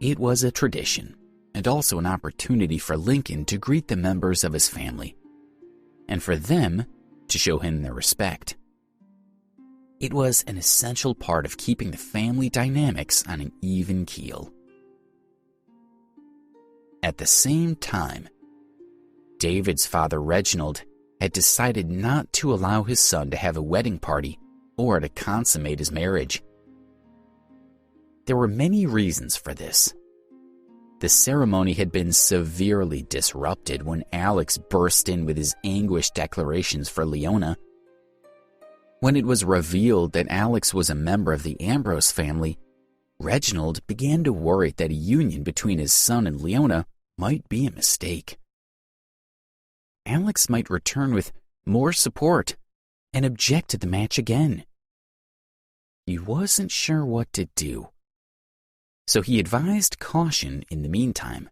it was a tradition and also an opportunity for Lincoln to greet the members of his family, and for them to show him their respect. It was an essential part of keeping the family dynamics on an even keel. At the same time, David's father, Reginald, had decided not to allow his son to have a wedding party or to consummate his marriage. There were many reasons for this. The ceremony had been severely disrupted when Alex burst in with his anguished declarations for Leona. When it was revealed that Alex was a member of the Ambrose family, Reginald began to worry that a union between his son and Leona might be a mistake. Alex might return with more support and object to the match again. He wasn't sure what to do, so he advised caution in the meantime.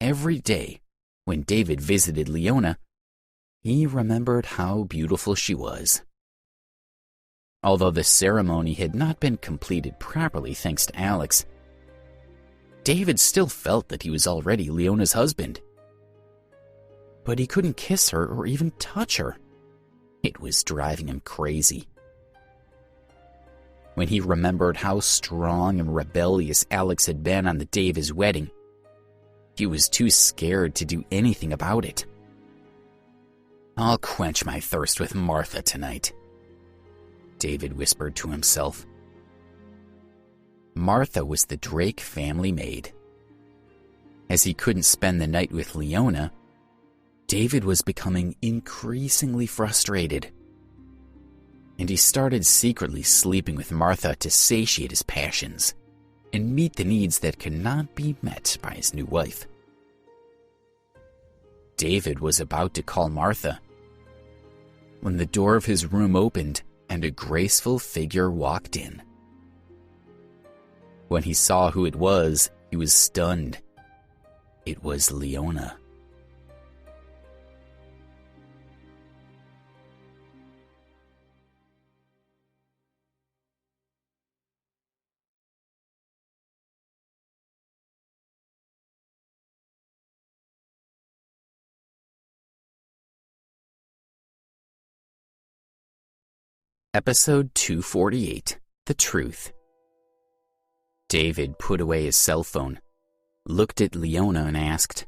Every day, when David visited Leona, he remembered how beautiful she was. Although the ceremony had not been completed properly thanks to Alex, David still felt that he was already Leona's husband. But he couldn't kiss her or even touch her. It was driving him crazy. When he remembered how strong and rebellious Alex had been on the day of his wedding, he was too scared to do anything about it. I'll quench my thirst with Martha tonight, David whispered to himself. Martha was the Drake family maid. As he couldn't spend the night with Leona, David was becoming increasingly frustrated, and he started secretly sleeping with Martha to satiate his passions and meet the needs that could not be met by his new wife. David was about to call Martha when the door of his room opened and a graceful figure walked in. When he saw who it was, he was stunned. It was Leona. Episode 248, The Truth. David put away his cell phone, looked at Leona and asked,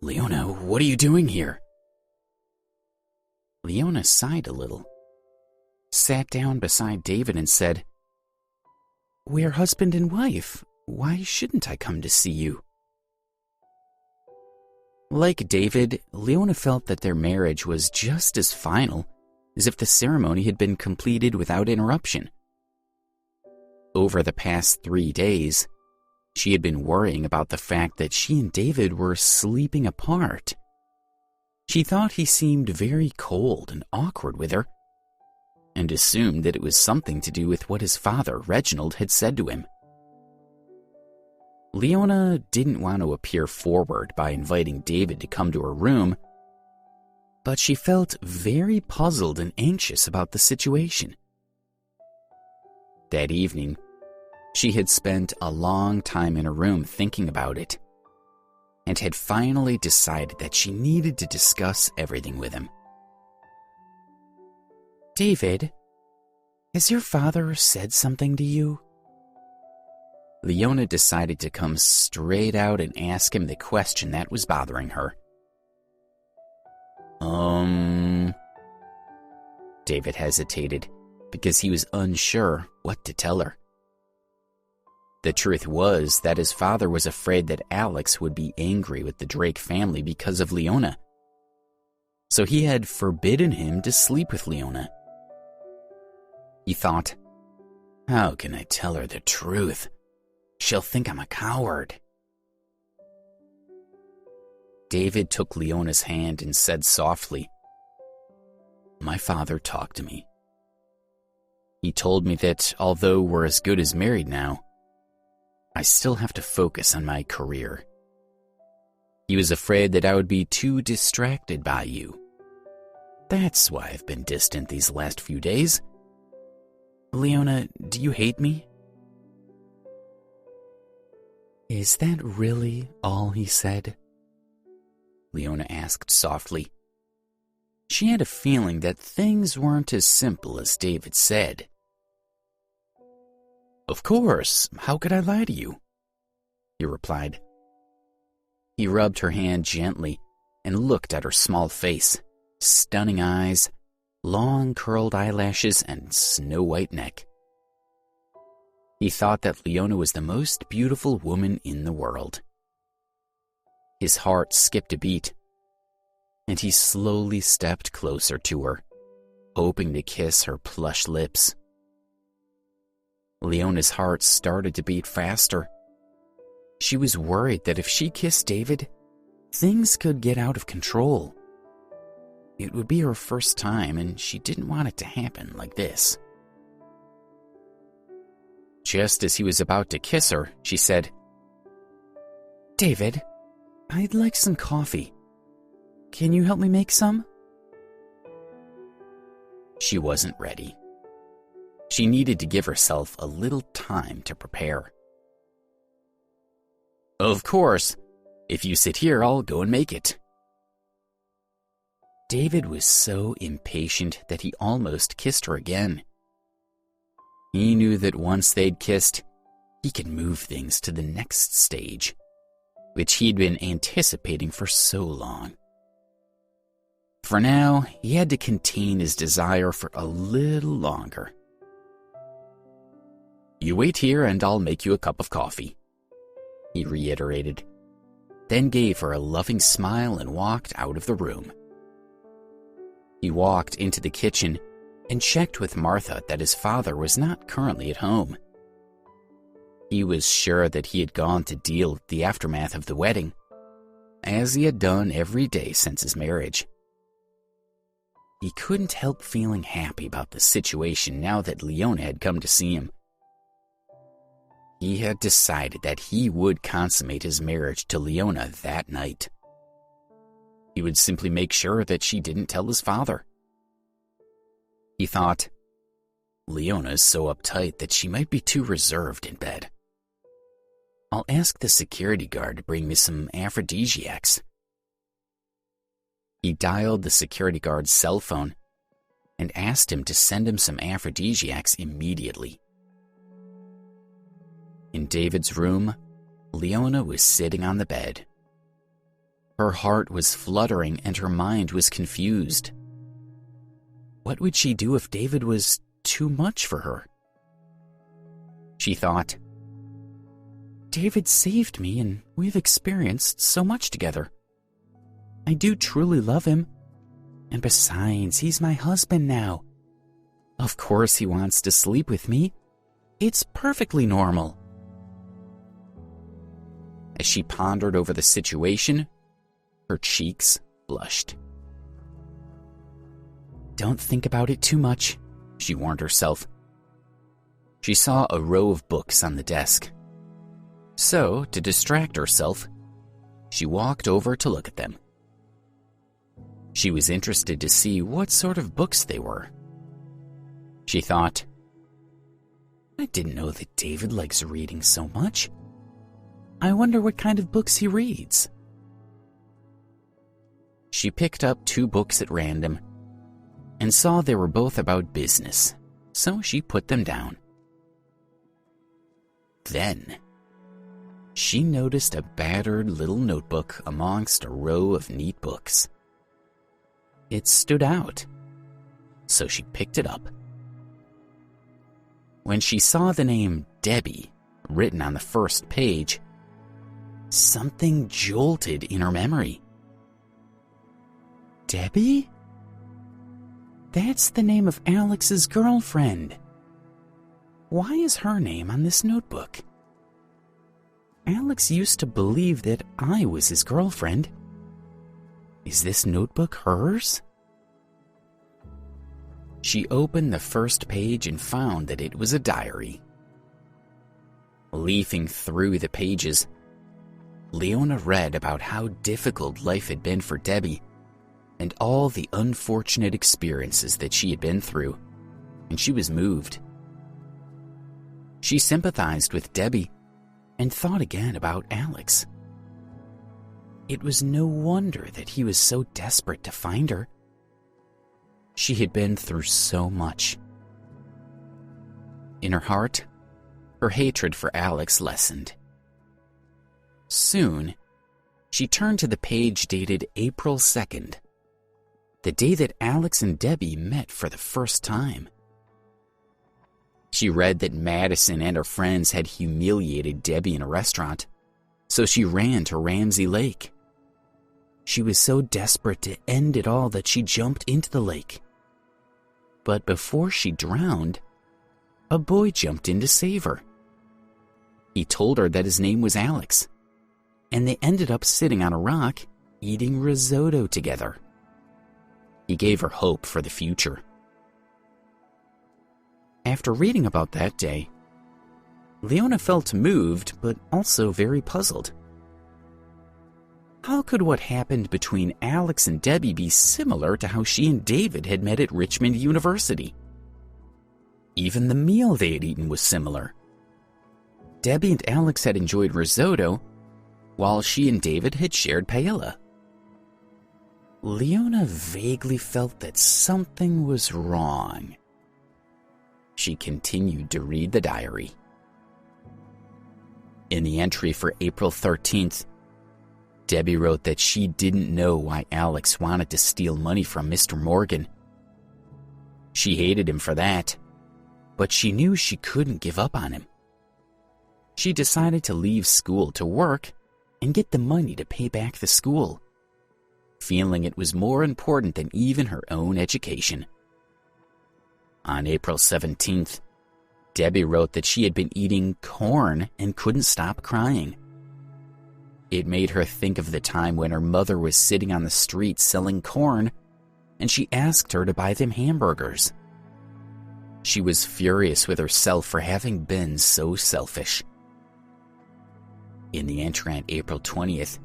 "Leona, what are you doing here?" Leona sighed a little, sat down beside David and said, "We're husband and wife. Why shouldn't I come to see you?" Like David, Leona felt that their marriage was just as final as if the ceremony had been completed without interruption. Over the past 3 days, she had been worrying about the fact that she and David were sleeping apart. She thought he seemed very cold and awkward with her, and assumed that it was something to do with what his father, Reginald, had said to him. Leona didn't want to appear forward by inviting David to come to her room, but she felt very puzzled and anxious about the situation. That evening, she had spent a long time in her room thinking about it, and had finally decided that she needed to discuss everything with him. "David, has your father said something to you?" Leona decided to come straight out and ask him the question that was bothering her. David hesitated because he was unsure what to tell her. The truth was that his father was afraid that Alex would be angry with the Drake family because of Leona, so he had forbidden him to sleep with Leona. He thought, "How can I tell her the truth? She'll think I'm a coward." David took Leona's hand and said softly, "My father talked to me. He told me that although we're as good as married now, I still have to focus on my career. He was afraid that I would be too distracted by you. That's why I've been distant these last few days. Leona, do you hate me?" "Is that really all he said?" Leona asked softly. She had a feeling that things weren't as simple as David said. "Of course, how could I lie to you?" he replied. He rubbed her hand gently and looked at her small face, stunning eyes, long curled eyelashes, and snow-white neck. He thought that Leona was the most beautiful woman in the world. His heart skipped a beat, and he slowly stepped closer to her, hoping to kiss her plush lips. Leona's heart started to beat faster. She was worried that if she kissed David, things could get out of control. It would be her first time, and she didn't want it to happen like this. Just as he was about to kiss her, she said, "David, I'd like some coffee. Can you help me make some?" She wasn't ready. She needed to give herself a little time to prepare. "Of course. If you sit here, I'll go and make it." David was so impatient that he almost kissed her again. He knew that once they'd kissed, he could move things to the next stage, which he'd been anticipating for so long. For now, he had to contain his desire for a little longer. "You wait here and I'll make you a cup of coffee," he reiterated, then gave her a loving smile and walked out of the room. He walked into the kitchen and checked with Martha that his father was not currently at home. He was sure that he had gone to deal with the aftermath of the wedding, as he had done every day since his marriage. He couldn't help feeling happy about the situation now that Leona had come to see him. He had decided that he would consummate his marriage to Leona that night. He would simply make sure that she didn't tell his father. He thought, Leona is so uptight that she might be too reserved in bed. I'll ask the security guard to bring me some aphrodisiacs. He dialed the security guard's cell phone and asked him to send him some aphrodisiacs immediately. In David's room, Leona was sitting on the bed. Her heart was fluttering and her mind was confused. What would she do if David was too much for her? She thought, David saved me and we've experienced so much together. I do truly love him. And besides, he's my husband now. Of course he wants to sleep with me. It's perfectly normal. As she pondered over the situation, her cheeks blushed. Don't think about it too much, she warned herself. She saw a row of books on the desk. So, to distract herself, she walked over to look at them. She was interested to see what sort of books they were. She thought, I didn't know that David likes reading so much. I wonder what kind of books he reads. She picked up 2 books at random and saw they were both about business, so she put them down. Then, she noticed a battered little notebook amongst a row of neat books. It stood out, so she picked it up. When she saw the name Debbie written on the first page, something jolted in her memory. Debbie? That's the name of Alex's girlfriend. Why is her name on this notebook? Alex used to believe that I was his girlfriend. Is this notebook hers? She opened the first page and found that it was a diary. Leafing through the pages, Leona read about how difficult life had been for Debbie and all the unfortunate experiences that she had been through, and she was moved. She sympathized with Debbie and thought again about Alex. It was no wonder that he was so desperate to find her. She had been through so much. In her heart, her hatred for Alex lessened. Soon, she turned to the page dated April 2nd, the day that Alex and Debbie met for the first time. She read that Madison and her friends had humiliated Debbie in a restaurant, so she ran to Ramsey Lake. She was so desperate to end it all that she jumped into the lake. But before she drowned, a boy jumped in to save her. He told her that his name was Alex, and they ended up sitting on a rock eating risotto together. He gave her hope for the future. After reading about that day, Leona felt moved but also very puzzled. How could what happened between Alex and Debbie be similar to how she and David had met at Richmond University? Even the meal they had eaten was similar. Debbie and Alex had enjoyed risotto, while she and David had shared paella. Leona vaguely felt that something was wrong. She continued to read the diary. In the entry for April 13th, Debbie wrote that she didn't know why Alex wanted to steal money from Mr. Morgan. She hated him for that, but she knew she couldn't give up on him. She decided to leave school to work and get the money to pay back the school, feeling it was more important than even her own education. On April 17th, Debbie wrote that she had been eating corn and couldn't stop crying. It made her think of the time when her mother was sitting on the street selling corn, and she asked her to buy them hamburgers. She was furious with herself for having been so selfish. In the entry on April 20th,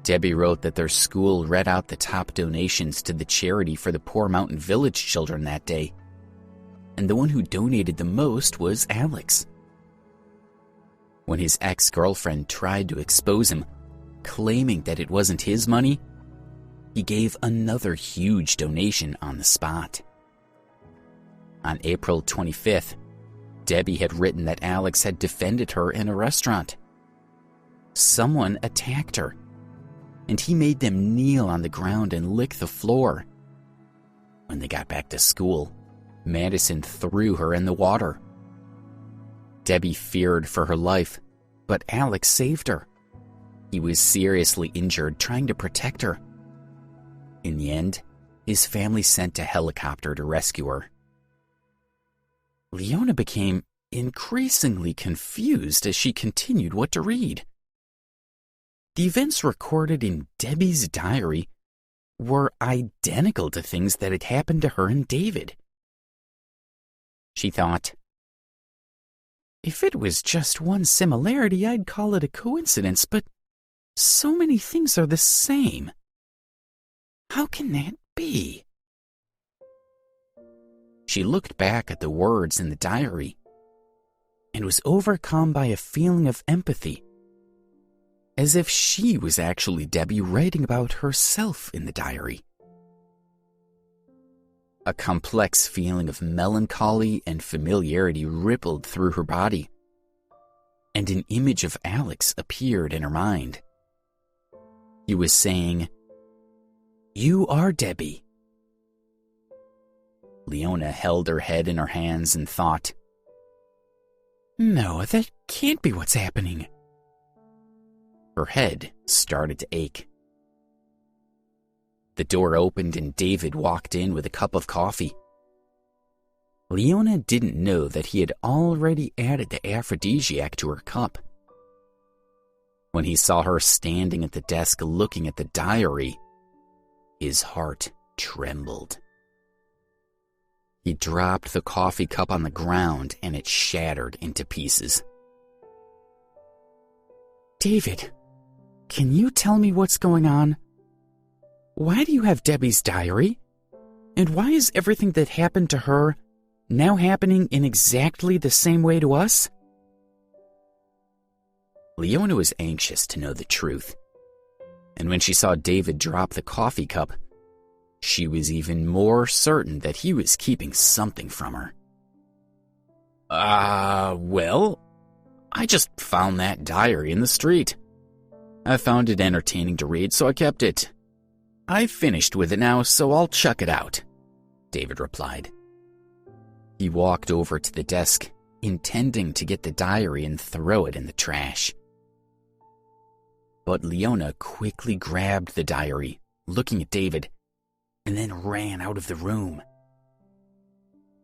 Debbie wrote that their school read out the top donations to the charity for the Poor Mountain Village children that day, and the one who donated the most was Alex. When his ex-girlfriend tried to expose him, claiming that it wasn't his money, he gave another huge donation on the spot. On April 25th, Debbie had written that Alex had defended her in a restaurant. Someone attacked her, and he made them kneel on the ground and lick the floor. When they got back to school, Madison threw her in the water. Debbie feared for her life, but Alex saved her. He was seriously injured trying to protect her. In the end, his family sent a helicopter to rescue her. Leona became increasingly confused as she continued what to read. The events recorded in Debbie's diary were identical to things that had happened to her and David. She thought, if it was just one similarity, I'd call it a coincidence, but so many things are the same. How can that be? She looked back at the words in the diary and was overcome by a feeling of empathy, as if she was actually Debbie writing about herself in the diary. A complex feeling of melancholy and familiarity rippled through her body, and an image of Alex appeared in her mind. He was saying, "You are Debbie." Leona held her head in her hands and thought, "No, that can't be what's happening." Her head started to ache. The door opened and David walked in with a cup of coffee. Leona didn't know that he had already added the aphrodisiac to her cup. When he saw her standing at the desk looking at the diary, his heart trembled. He dropped the coffee cup on the ground and it shattered into pieces. "David, can you tell me what's going on? Why do you have Debbie's diary? And why is everything that happened to her now happening in exactly the same way to us?" Leona was anxious to know the truth, and when she saw David drop the coffee cup, she was even more certain that he was keeping something from her. Well, I just found that diary in the street. I found it entertaining to read, so I kept it. I've finished with it now, so I'll chuck it out," David replied. He walked over to the desk, intending to get the diary and throw it in the trash. But Leona quickly grabbed the diary, looking at David, and then ran out of the room.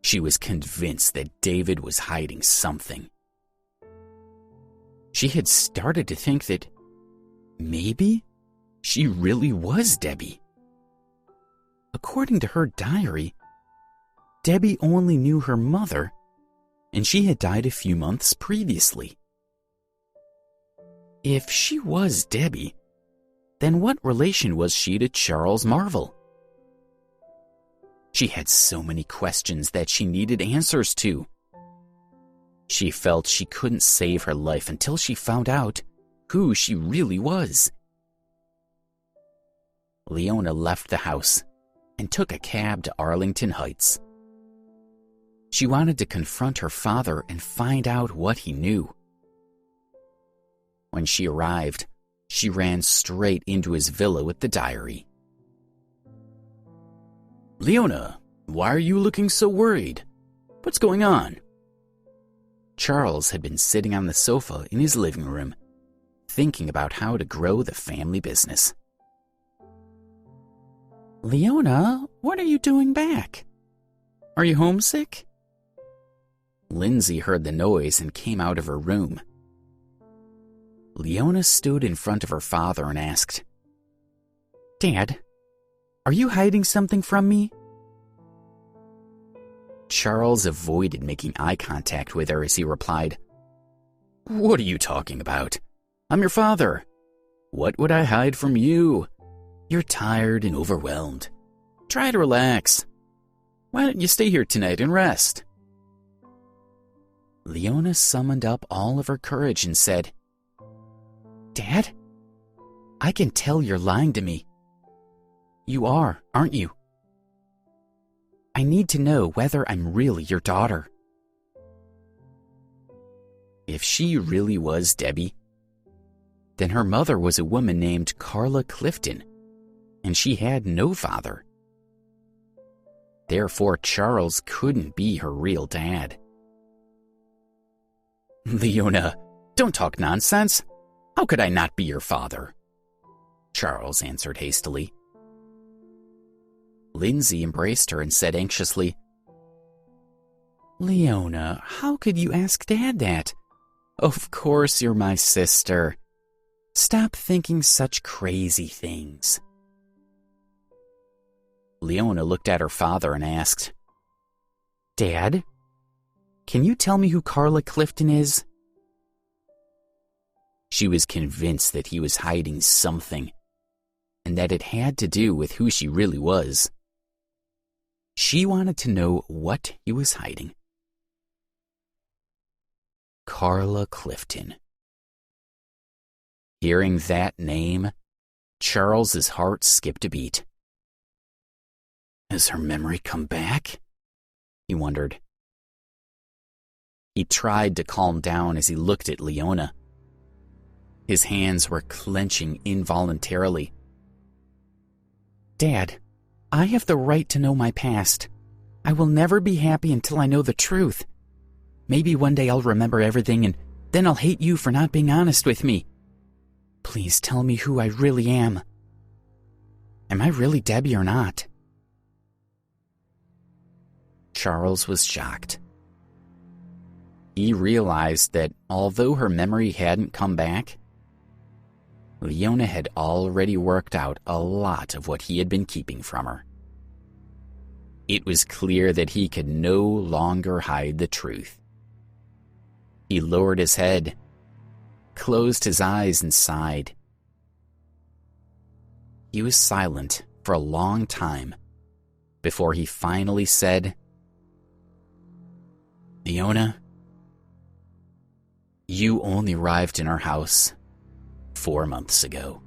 She was convinced that David was hiding something. She had started to think that maybe she really was Debbie. According to her diary, Debbie only knew her mother, and she had died a few months previously. If she was Debbie, then what relation was she to Charles Marvel? She had so many questions that she needed answers to. She felt she couldn't save her life until she found out who she really was. Leona left the house and took a cab to Arlington Heights. She wanted to confront her father and find out what he knew. When she arrived, She ran straight into his villa with the diary. "Leona, why are you looking so worried? What's going on?" Charles had been sitting on the sofa in his living room, thinking about how to grow the family business. "Leona, what are you doing back? Are you homesick?" Lindsay heard the noise and came out of her room. Leona stood in front of her father and asked, "Dad, are you hiding something from me?" Charles avoided making eye contact with her as he replied, "What are you talking about? I'm your father. What would I hide from you? You're tired and overwhelmed. Try to relax. Why don't you stay here tonight and rest?" Leona summoned up all of her courage and said, "Dad, I can tell you're lying to me. You are, aren't you? I need to know whether I'm really your daughter." If she really was Debbie, then her mother was a woman named Carla Clifton, and she had no father. Therefore, Charles couldn't be her real dad. "Leona, don't talk nonsense. How could I not be your father?" Charles answered hastily. Lindsay embraced her and said anxiously, "Leona, how could you ask Dad that? Of course you're my sister. Stop thinking such crazy things." Leona looked at her father and asked, "Dad, can you tell me who Carla Clifton is?" She was convinced that he was hiding something, and that it had to do with who she really was. She wanted to know what he was hiding. Carla Clifton. Hearing that name, Charles's heart skipped a beat. Has her memory come back? He wondered. He tried to calm down as he looked at Leona. His hands were clenching involuntarily. "Dad, I have the right to know my past. I will never be happy until I know the truth. Maybe one day I'll remember everything and then I'll hate you for not being honest with me. Please tell me who I really am. Am I really Debbie or not?" Charles was shocked. He realized that although her memory hadn't come back, Leona had already worked out a lot of what he had been keeping from her. It was clear that he could no longer hide the truth. He lowered his head, closed his eyes, and sighed. He was silent for a long time before he finally said, "Leona, you only arrived in our house 4 months ago."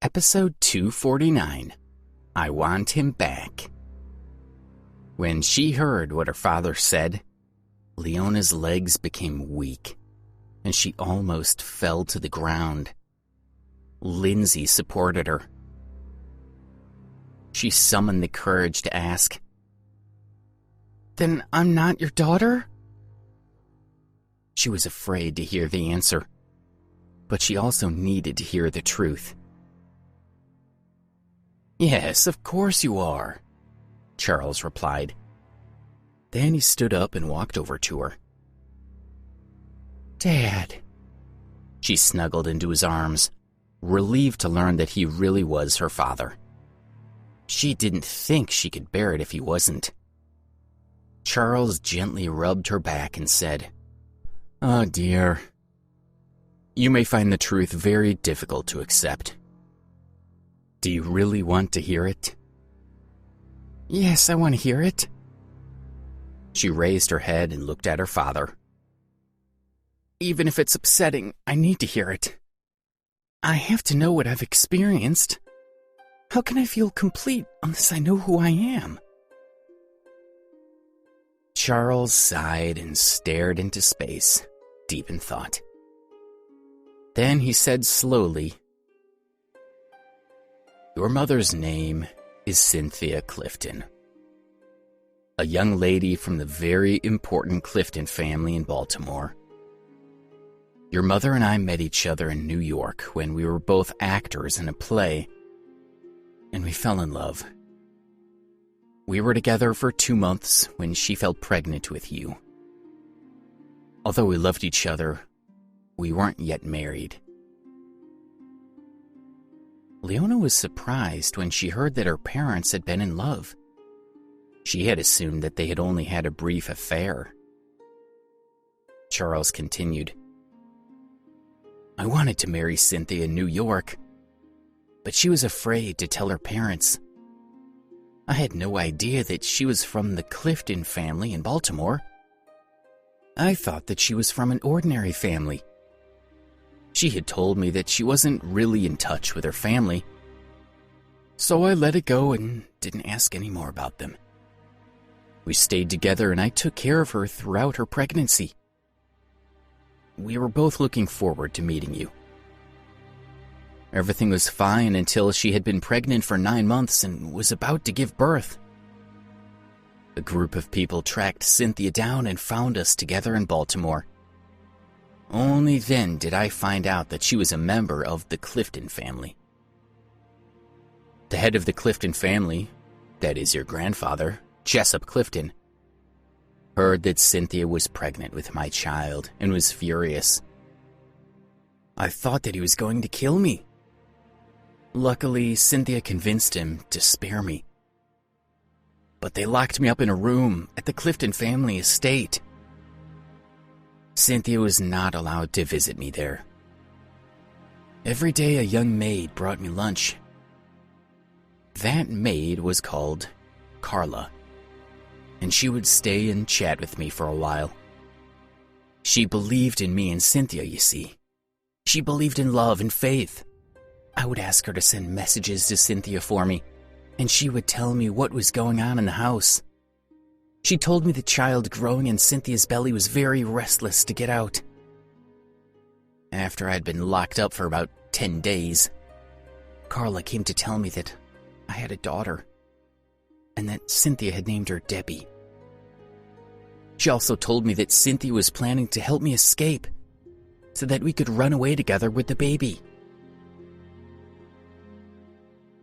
Episode 249, I Want Him Back. When she heard what her father said, Leona's legs became weak, and she almost fell to the ground. Lindsay supported her. She summoned the courage to ask, "Then I'm not your daughter?" She was afraid to hear the answer, but she also needed to hear the truth. "Yes, of course you are," Charles replied. Then he stood up and walked over to her. "Dad." She snuggled into his arms, relieved to learn that he really was her father. She didn't think she could bear it if he wasn't. Charles gently rubbed her back and said, "Oh dear. You may find the truth very difficult to accept. Do you really want to hear it?" "Yes, I want to hear it." She raised her head and looked at her father. "Even if it's upsetting, I need to hear it. I have to know what I've experienced. How can I feel complete unless I know who I am? Charles sighed and stared into space, deep in thought. Then he said slowly, "Your mother's name is Cynthia Clifton, a young lady from the very important Clifton family in Baltimore. Your mother and I met each other in New York when we were both actors in a play, and we fell in love. We were together for 2 months when she fell pregnant with you. Although we loved each other, we weren't yet married." Leona was surprised when she heard that her parents had been in love. She had assumed that they had only had a brief affair. Charles continued, "I wanted to marry Cynthia in New York, but she was afraid to tell her parents. I had no idea that she was from the Clifton family in Baltimore. I thought that she was from an ordinary family. She had told me that she wasn't really in touch with her family, so I let it go and didn't ask any more about them. We stayed together and I took care of her throughout her pregnancy. We were both looking forward to meeting you. Everything was fine until she had been pregnant for 9 months and was about to give birth. A group of people tracked Cynthia down and found us together in Baltimore. Only then did I find out that she was a member of the Clifton family. The head of the Clifton family, that is your grandfather, Jessup Clifton, heard that Cynthia was pregnant with my child and was furious. I thought that he was going to kill me. Luckily, Cynthia convinced him to spare me. But they locked me up in a room at the Clifton family estate. Cynthia was not allowed to visit me there. Every day a young maid brought me lunch. That maid was called Carla, and she would stay and chat with me for a while. She believed in me and Cynthia, you see. She believed in love and faith. I would ask her to send messages to Cynthia for me, and she would tell me what was going on in the house. She told me the child growing in Cynthia's belly was very restless to get out. After I'd been locked up for about 10 days, Carla came to tell me that I had a daughter, and that Cynthia had named her Debbie. She also told me that Cynthia was planning to help me escape, so that we could run away together with the baby.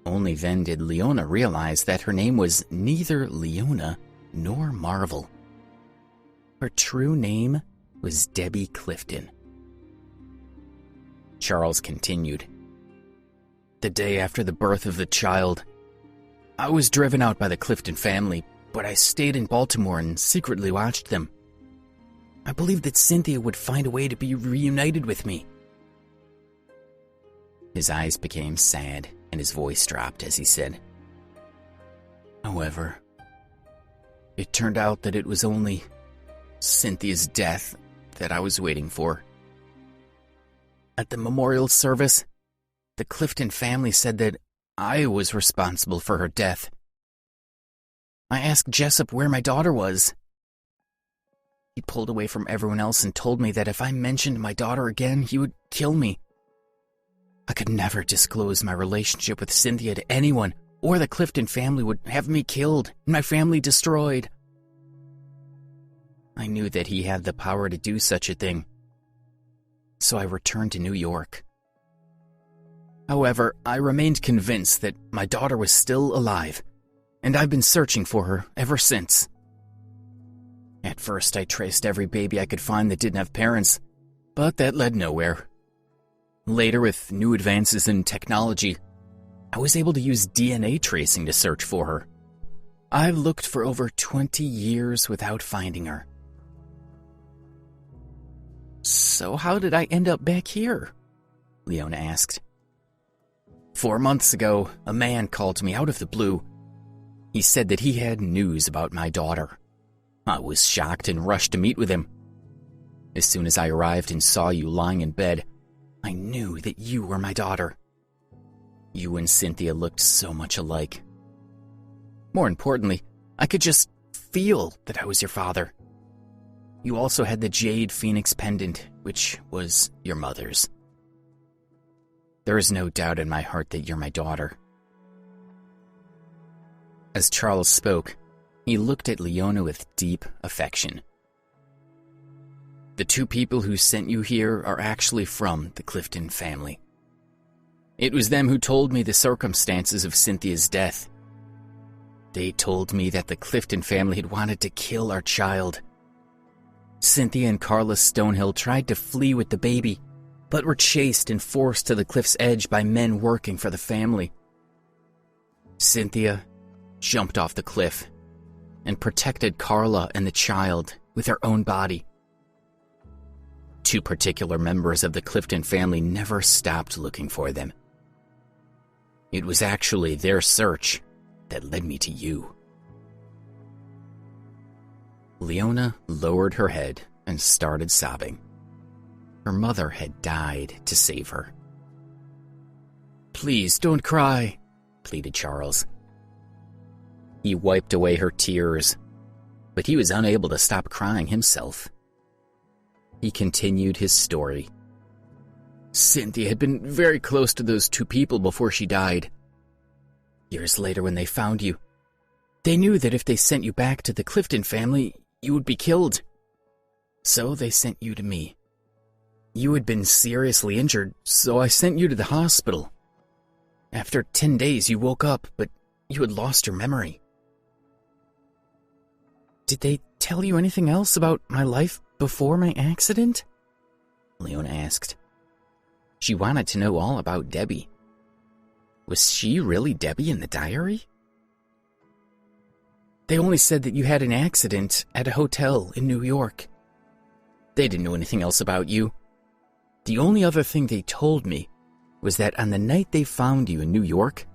Only then did Leona realize that her name was neither Leona nor Marvel. Her true name was Debbie Clifton. Charles continued, "The day after the birth of the child, I was driven out by the Clifton family, but I stayed in Baltimore and secretly watched them. I believed that Cynthia would find a way to be reunited with me." His eyes became sad and his voice dropped as he said, "However, it turned out that it was only Cynthia's death that I was waiting for. At the memorial service, the Clifton family said that I was responsible for her death. I asked Jessup where my daughter was. He pulled away from everyone else and told me that if I mentioned my daughter again, he would kill me. I could never disclose my relationship with Cynthia to anyone, or the Clifton family would have me killed and my family destroyed. I knew that he had the power to do such a thing, so I returned to New York. However, I remained convinced that my daughter was still alive, and I've been searching for her ever since. At first, I traced every baby I could find that didn't have parents, but that led nowhere. Later, with new advances in technology, I was able to use DNA tracing to search for her. I've looked for over 20 years without finding her. So how did I end up back here?" Leona asked. 4 months ago, a man called me out of the blue. He said that he had news about my daughter. I was shocked and rushed to meet with him. As soon as I arrived and saw you lying in bed, I knew that you were my daughter. You and Cynthia looked so much alike. More importantly, I could just feel that I was your father. You also had the jade phoenix pendant, which was your mother's. There is no doubt in my heart that you're my daughter. As Charles spoke, he looked at Leona with deep affection. The two people who sent you here are actually from the Clifton family. It was them who told me the circumstances of Cynthia's death. They told me that the Clifton family had wanted to kill our child. Cynthia and Carla Stonehill tried to flee with the baby, but were chased and forced to the cliff's edge by men working for the family. Cynthia jumped off the cliff and protected Carla and the child with her own body. Two particular members of the Clifton family never stopped looking for them. It was actually their search that led me to you. Leona lowered her head and started sobbing. Her mother had died to save her. "Please don't cry," pleaded Charles. He wiped away her tears, but he was unable to stop crying himself. He continued his story. Cynthia had been very close to those two people before she died. Years later, when they found you, they knew that if they sent you back to the Clifton family, you would be killed. So they sent you to me. You had been seriously injured, so I sent you to the hospital. After 10 days, you woke up, but you had lost your memory. Did they tell you anything else about my life before my accident? Leona asked. She wanted to know all about Debbie. Was she really Debbie in the diary? They only said that you had an accident at a hotel in New York. They didn't know anything else about you. The only other thing they told me was that on the night they found you in New York,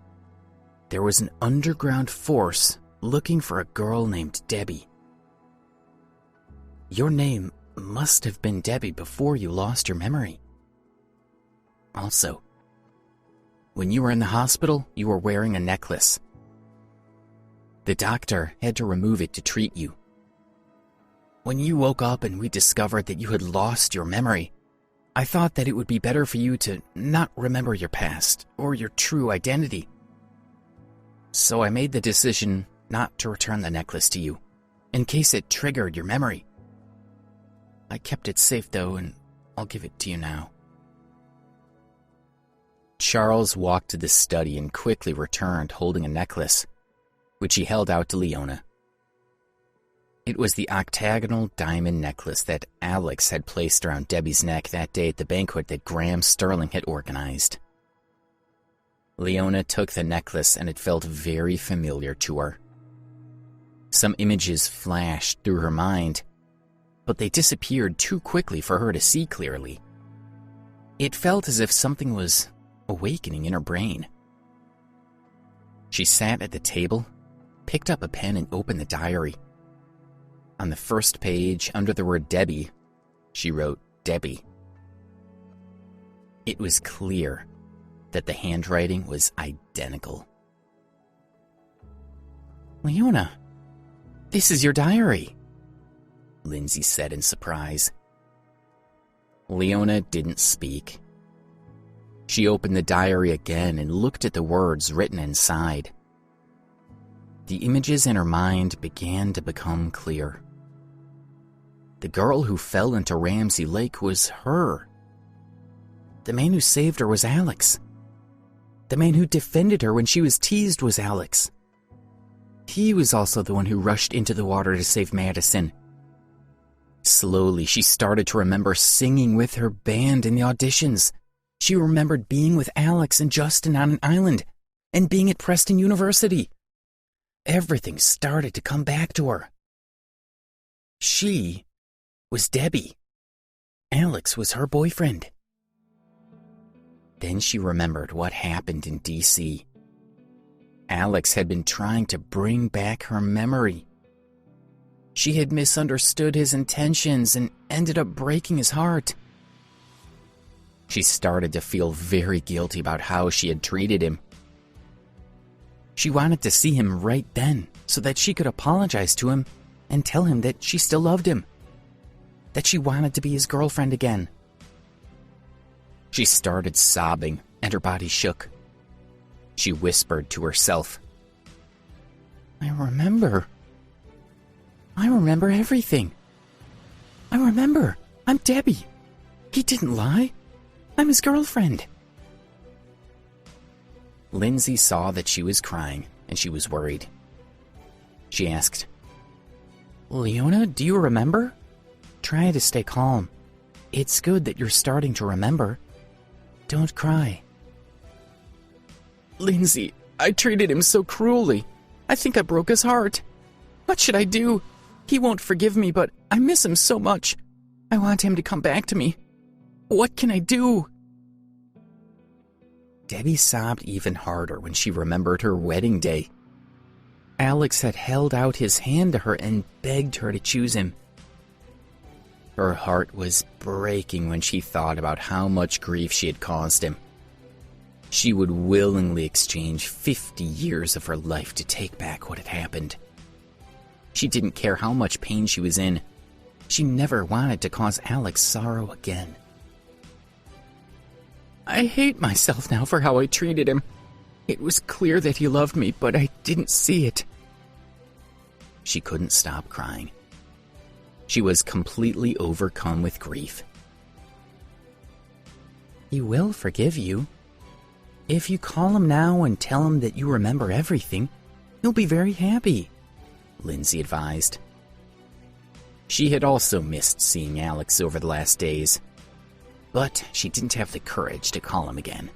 there was an underground force looking for a girl named Debbie. Your name must have been Debbie before you lost your memory. Also, when you were in the hospital, you were wearing a necklace. The doctor had to remove it to treat you. When you woke up and we discovered that you had lost your memory, I thought that it would be better for you to not remember your past or your true identity. So I made the decision not to return the necklace to you, in case it triggered your memory. I kept it safe though, and I'll give it to you now. Charles walked to the study and quickly returned holding a necklace, which he held out to Leona. It was the octagonal diamond necklace that Alex had placed around Debbie's neck that day at the banquet that Graham Sterling had organized. Leona took the necklace and it felt very familiar to her. Some images flashed through her mind, but they disappeared too quickly for her to see clearly. It felt as if something was awakening in her brain. She sat at the table, picked up a pen and opened the diary. On the first page, under the word Debbie, she wrote Debbie. It was clear that the handwriting was identical. Leona, this is your diary, Lindsay said in surprise. Leona didn't speak. She opened the diary again and looked at the words written inside. The images in her mind began to become clear. The girl who fell into Ramsey Lake was her. The man who saved her was Alex. The man who defended her when she was teased was Alex. He was also the one who rushed into the water to save Madison. Slowly, she started to remember singing with her band in the auditions. She remembered being with Alex and Justin on an island, and being at Preston University. Everything started to come back to her. She was Debbie. Alex was her boyfriend. Then she remembered what happened in D.C. Alex had been trying to bring back her memory. She had misunderstood his intentions and ended up breaking his heart. She started to feel very guilty about how she had treated him. She wanted to see him right then so that she could apologize to him and tell him that she still loved him, that she wanted to be his girlfriend again. She started sobbing and her body shook. She whispered to herself, I remember everything. I remember. I'm Debbie. He didn't lie. I'm his girlfriend. Lindsay saw that she was crying and she was worried. She asked, Leona, do you remember? Try to stay calm. It's good that you're starting to remember. Don't cry. Lindsay, I treated him so cruelly. I think I broke his heart. What should I do? He won't forgive me, but I miss him so much. I want him to come back to me. What can I do? Debbie sobbed even harder when she remembered her wedding day. Alex had held out his hand to her and begged her to choose him. Her heart was breaking when she thought about how much grief she had caused him. She would willingly exchange 50 years of her life to take back what had happened. She didn't care how much pain she was in. She never wanted to cause Alex sorrow again. I hate myself now for how I treated him. It was clear that he loved me, but I didn't see it. She couldn't stop crying. She was completely overcome with grief. He will forgive you. If you call him now and tell him that you remember everything, he'll be very happy, Lindsay advised. She had also missed seeing Alex over the last days, but she didn't have the courage to call him again.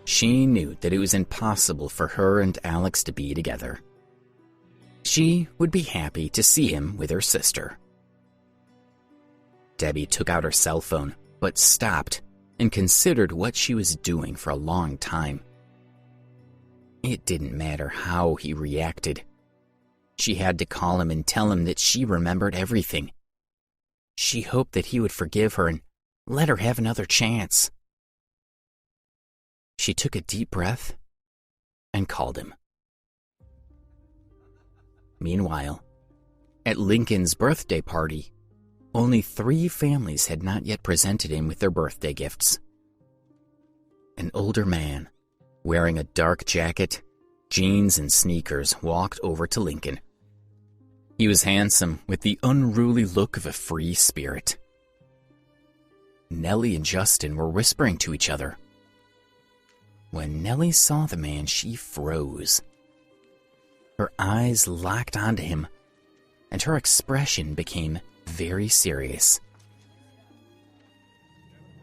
She knew that it was impossible for her and Alex to be together. She would be happy to see him with her sister. Debbie took out her cell phone, but stopped and considered what she was doing for a long time. It didn't matter how he reacted. She had to call him and tell him that she remembered everything. She hoped that he would forgive her and let her have another chance. She took a deep breath and called him. Meanwhile, at Lincoln's birthday party, only 3 families had not yet presented him with their birthday gifts. An older man, wearing a dark jacket, jeans, and sneakers, walked over to Lincoln. He was handsome, with the unruly look of a free spirit. Nellie and Justin were whispering to each other. When Nellie saw the man, she froze. Her eyes locked onto him, and her expression became very serious.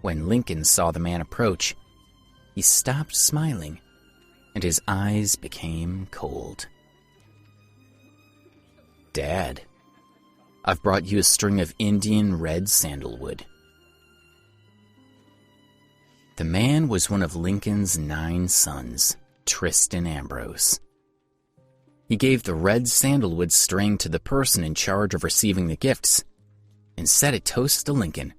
When Lincoln saw the man approach, he stopped smiling, and his eyes became cold. Dad, I've brought you a string of Indian red sandalwood. The man was one of Lincoln's 9 sons, Tristan Ambrose. He gave the red sandalwood string to the person in charge of receiving the gifts and said a toast to Lincoln.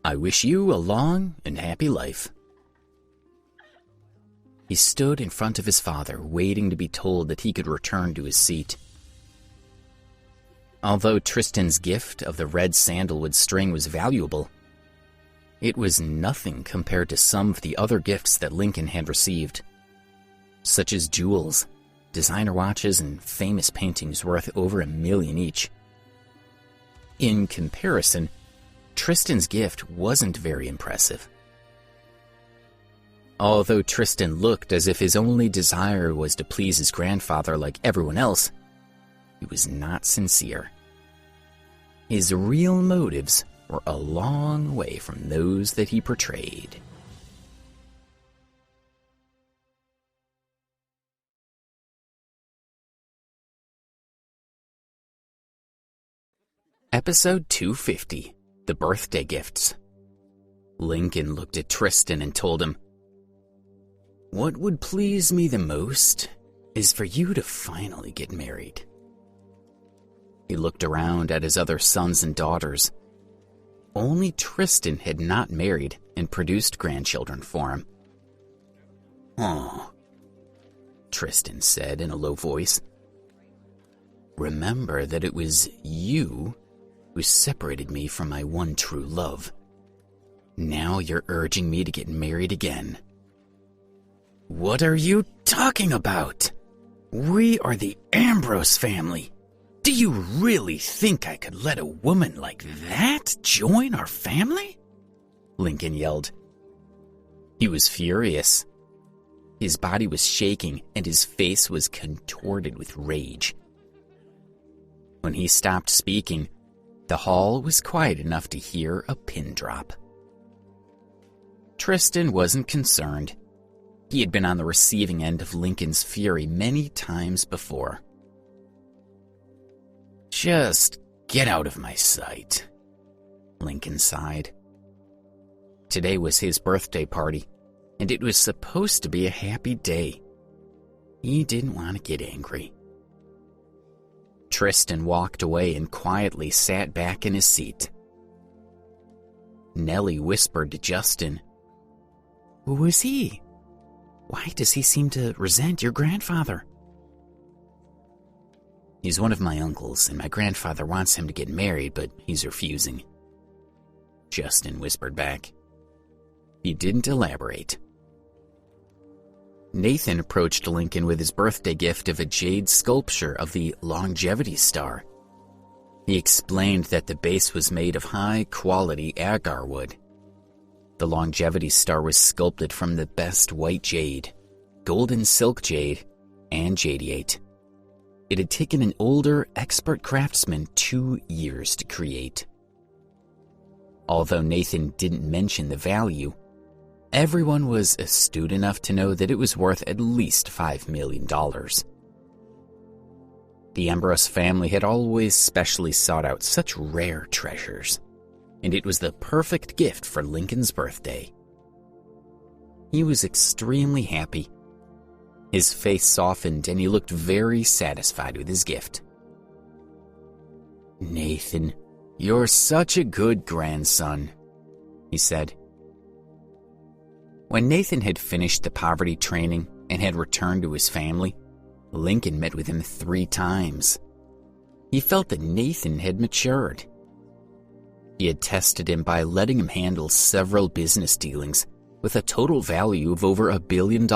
I wish you a long and happy life. He stood in front of his father, waiting to be told that he could return to his seat. Although Tristan's gift of the red sandalwood string was valuable, it was nothing compared to some of the other gifts that Lincoln had received, such as jewels, designer watches, and famous paintings worth over $1 million each. In comparison, Tristan's gift wasn't very impressive. Although Tristan looked as if his only desire was to please his grandfather like everyone else, he was not sincere. His real motives were a long way from those that he portrayed. Episode 250, The Birthday Gifts. Lincoln looked at Tristan and told him, "What would please me the most is for you to finally get married." He looked around at his other sons and daughters. only Tristan had not married and produced grandchildren for him. "Oh," Tristan said in a low voice. "Remember that it was you who separated me from my one true love. Now you're urging me to get married again." "What are you talking about? We are the Ambrose family. Do you really think I could let a woman like that join our family?" Lincoln yelled. He was furious. His body was shaking and his face was contorted with rage. When he stopped speaking, the hall was quiet enough to hear a pin drop. Tristan wasn't concerned. He had been on the receiving end of Lincoln's fury many times before. "Just get out of my sight," Lincoln sighed. Today was his birthday party, and it was supposed to be a happy day. He didn't want to get angry. Tristan walked away and quietly sat back in his seat. Nellie whispered to Justin, "Who is he? Why does he seem to resent your grandfather?" "He's one of my uncles, and my grandfather wants him to get married, but he's refusing," Justin whispered back. He didn't elaborate. Nathan approached Lincoln with his birthday gift of a jade sculpture of the Longevity Star. He explained that the base was made of high-quality agar wood. The Longevity Star was sculpted from the best white jade, golden silk jade, and jadeite. It had taken an older, expert craftsman 2 years to create. Although Nathan didn't mention the value, everyone was astute enough to know that it was worth at least $5 million. The Ambrose family had always specially sought out such rare treasures, and it was the perfect gift for Lincoln's birthday. He was extremely happy. His face softened and he looked very satisfied with his gift. "Nathan, you're such a good grandson," he said. When Nathan had finished the poverty training and had returned to his family, Lincoln met with him 3 times. He felt that Nathan had matured. He had tested him by letting him handle several business dealings with a total value of over $1 billion,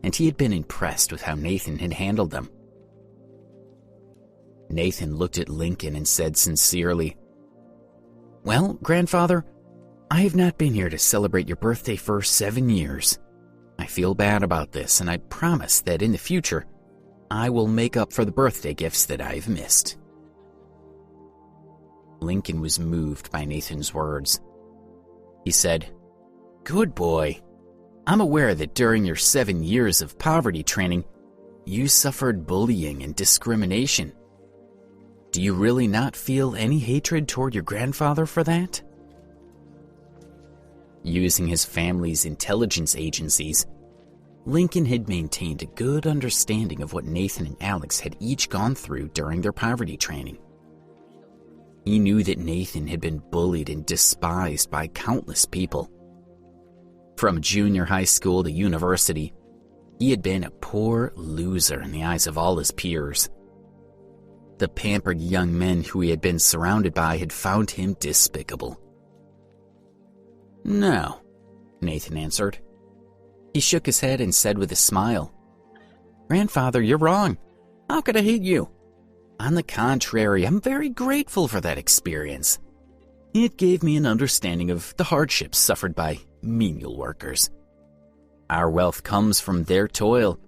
and he had been impressed with how Nathan had handled them. Nathan looked at Lincoln and said sincerely, "Well, grandfather, I have not been here to celebrate your birthday for 7 years. I feel bad about this, and I promise that in the future, I will make up for the birthday gifts that I've missed." Lincoln was moved by Nathan's words. He said, "Good boy. I'm aware that during your 7 years of poverty training, you suffered bullying and discrimination. Do you really not feel any hatred toward your grandfather for that?" Using his family's intelligence agencies, Lincoln had maintained a good understanding of what Nathan and Alex had each gone through during their poverty training. He knew that Nathan had been bullied and despised by countless people. From junior high school to university, he had been a poor loser in the eyes of all his peers. The pampered young men who he had been surrounded by had found him despicable. "No," Nathan answered. He shook his head and said with a smile, "Grandfather, you're wrong. How could I hate you? On the contrary, I'm very grateful for that experience. It gave me an understanding of the hardships suffered by menial workers. Our wealth comes from their toil.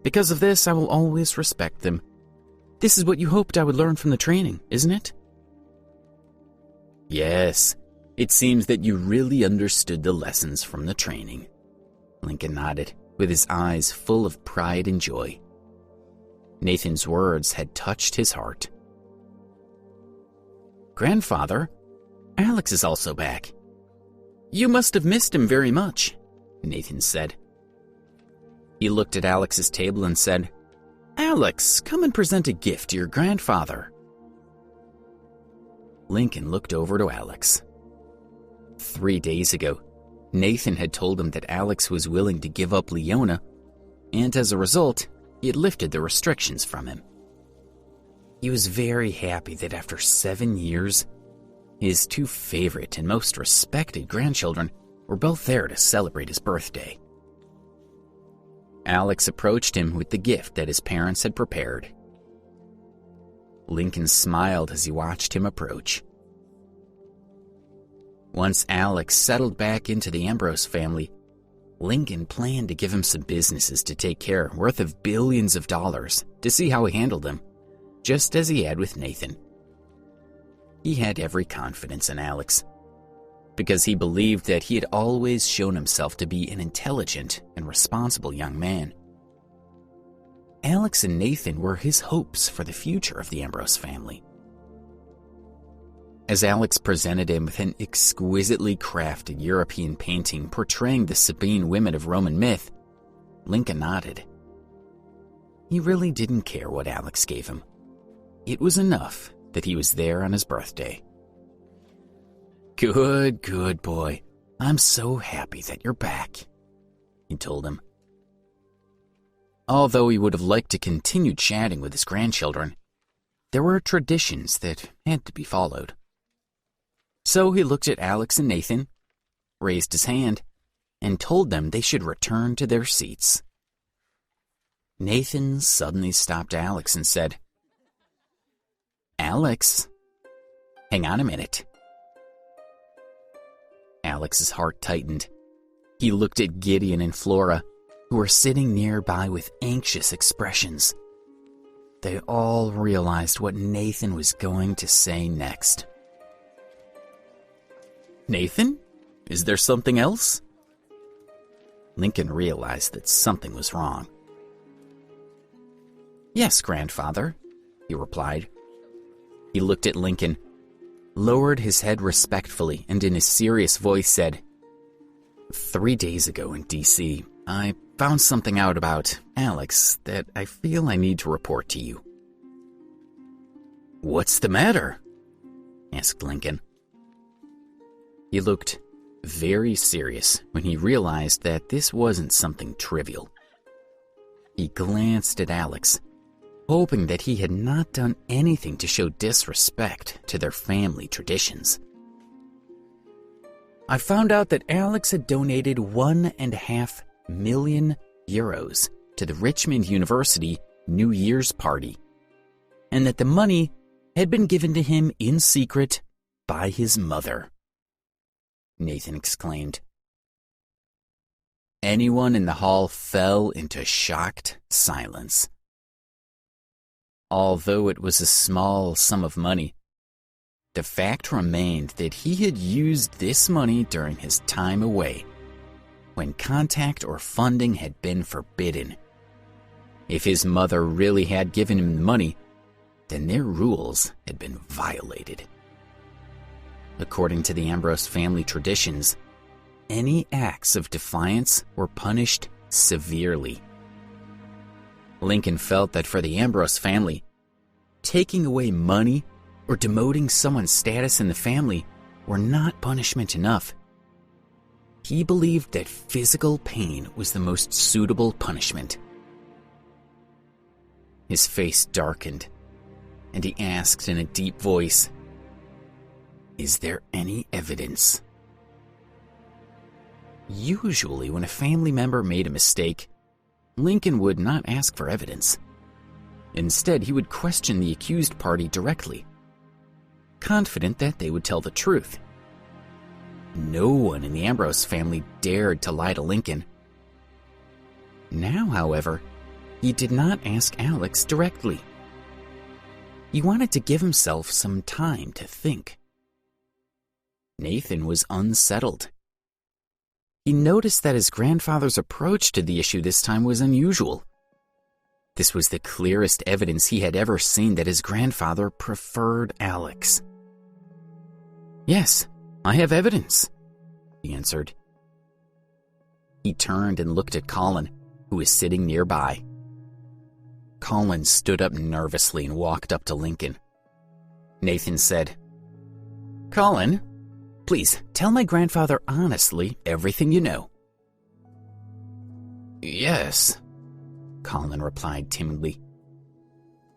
Because of this, I will always respect them. This is what you hoped I would learn from the training, isn't it?" "Yes, it seems that you really understood the lessons from the training," Lincoln nodded, with his eyes full of pride and joy. Nathan's words had touched his heart. "Grandfather, Alex is also back. You must have missed him very much," Nathan said. He looked at Alex's table and said, "Alex, come and present a gift to your grandfather." Lincoln looked over to Alex. 3 days ago, Nathan had told him that Alex was willing to give up Leona, and as a result, he had lifted the restrictions from him. He was very happy that after 7 years, his two favorite and most respected grandchildren were both there to celebrate his birthday. Alex approached him with the gift that his parents had prepared. Lincoln smiled as he watched him approach. Once Alex settled back into the Ambrose family, Lincoln planned to give him some businesses to take care worth of billions of dollars to see how he handled them, just as he had with Nathan. He had every confidence in Alex, because he believed that he had always shown himself to be an intelligent and responsible young man. Alex and Nathan were his hopes for the future of the Ambrose family. As Alex presented him with an exquisitely crafted European painting portraying the Sabine women of Roman myth, Lincoln nodded. He really didn't care what Alex gave him. It was enough that he was there on his birthday. Good boy. I'm so happy that you're back," he told him. Although he would have liked to continue chatting with his grandchildren, there were traditions that had to be followed. So he looked at Alex and Nathan, raised his hand, and told them they should return to their seats. Nathan suddenly stopped Alex and said, "Alex, hang on a minute." Alex's heart tightened. He looked at Gideon and Flora, who were sitting nearby with anxious expressions. They all realized what Nathan was going to say next. "Nathan, is there something else?" Lincoln realized that something was wrong. "Yes, grandfather," he replied. He looked at Lincoln, lowered his head respectfully, and in a serious voice said, 3 days ago in D.C., I found something out about Alex that I feel I need to report to you." "What's the matter?" asked Lincoln. He looked very serious when he realized that this wasn't something trivial. He glanced at Alex, hoping that he had not done anything to show disrespect to their family traditions. "I found out that Alex had donated €1.5 million to the Richmond University New Year's party, and that the money had been given to him in secret by his mother," Nathan exclaimed. Anyone in the hall fell into shocked silence. Although it was a small sum of money, the fact remained that he had used this money during his time away, when contact or funding had been forbidden. If his mother really had given him the money, then their rules had been violated. According to the Ambrose family traditions, any acts of defiance were punished severely. Lincoln felt that for the Ambrose family, taking away money or demoting someone's status in the family were not punishment enough. He believed that physical pain was the most suitable punishment. His face darkened, and he asked in a deep voice, "Is there any evidence?" Usually, when a family member made a mistake, Lincoln would not ask for evidence. Instead, he would question the accused party directly, confident that they would tell the truth. No one in the Ambrose family dared to lie to Lincoln. Now, however, he did not ask Alex directly. He wanted to give himself some time to think. Nathan was unsettled. He noticed that his grandfather's approach to the issue this time was unusual. This was the clearest evidence he had ever seen that his grandfather preferred Alex. "Yes, I have evidence," he answered. He turned and looked at Colin, who was sitting nearby. Colin stood up nervously and walked up to Lincoln. Nathan said, Colin, please tell my grandfather honestly everything you know. Yes, Colin replied timidly.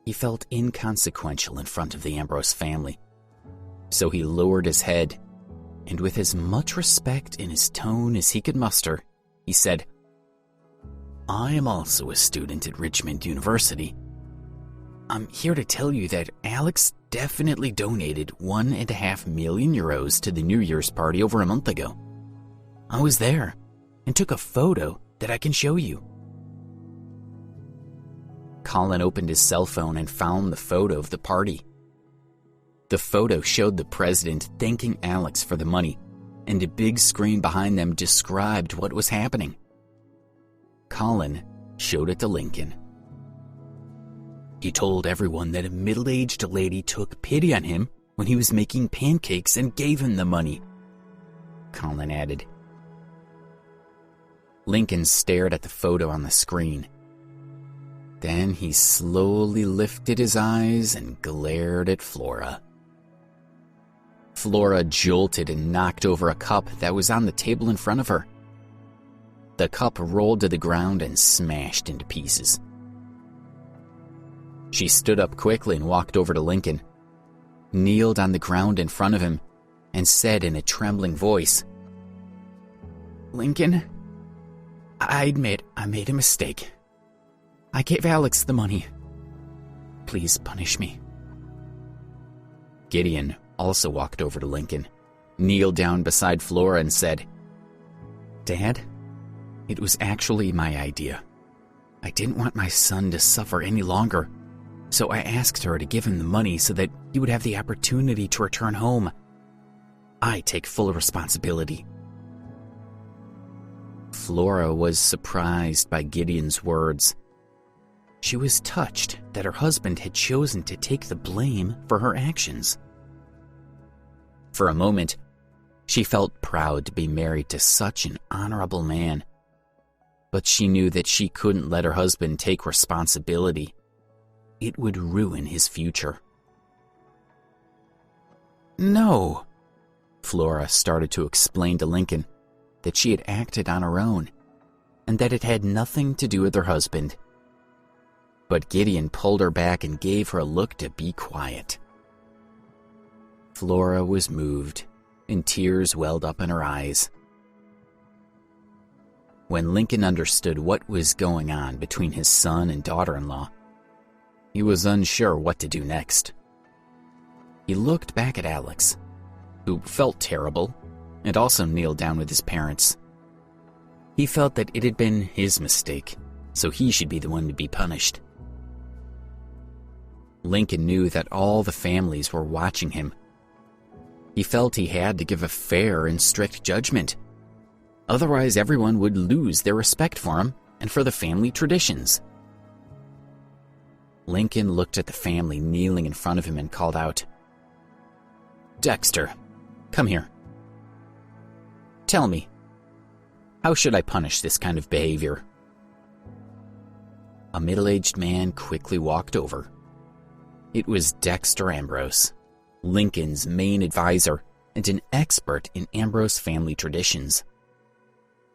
He felt inconsequential in front of the Ambrose family, so he lowered his head, and with as much respect in his tone as he could muster, he said, I am also a student at Richmond University. I'm here to tell you that Alex definitely donated €1.5 million to the New Year's party over a month ago. I was there and took a photo that I can show you. Colin opened his cell phone and found the photo of the party. The photo showed the president thanking Alex for the money, and a big screen behind them described what was happening. Colin showed it to Lincoln. He told everyone that a middle-aged lady took pity on him when he was making pancakes and gave him the money, Colin added. Lincoln stared at the photo on the screen. Then he slowly lifted his eyes and glared at Flora. Flora jolted and knocked over a cup that was on the table in front of her. The cup rolled to the ground and smashed into pieces. She stood up quickly and walked over to Lincoln, kneeled on the ground in front of him, and said in a trembling voice, Lincoln, I admit I made a mistake. I gave Alex the money. Please punish me. Gideon also walked over to Lincoln, kneeled down beside Flora and said, Dad, it was actually my idea. I didn't want my son to suffer any longer, so I asked her to give him the money so that he would have the opportunity to return home. I take full responsibility. Flora was surprised by Gideon's words. She was touched that her husband had chosen to take the blame for her actions. For a moment, she felt proud to be married to such an honorable man, but she knew that she couldn't let her husband take responsibility. It would ruin his future. No, Flora started to explain to Lincoln that she had acted on her own, and that it had nothing to do with her husband. But Gideon pulled her back and gave her a look to be quiet. Flora was moved, and tears welled up in her eyes. When Lincoln understood what was going on between his son and daughter-in-law, he was unsure what to do next. He looked back at Alex, who felt terrible, and also kneeled down with his parents. He felt that it had been his mistake, so he should be the one to be punished. Lincoln knew that all the families were watching him. He felt he had to give a fair and strict judgment. Otherwise, everyone would lose their respect for him and for the family traditions. Lincoln looked at the family kneeling in front of him and called out, Dexter, come here. Tell me, how should I punish this kind of behavior? A middle-aged man quickly walked over. It was Dexter Ambrose, Lincoln's main advisor and an expert in Ambrose family traditions.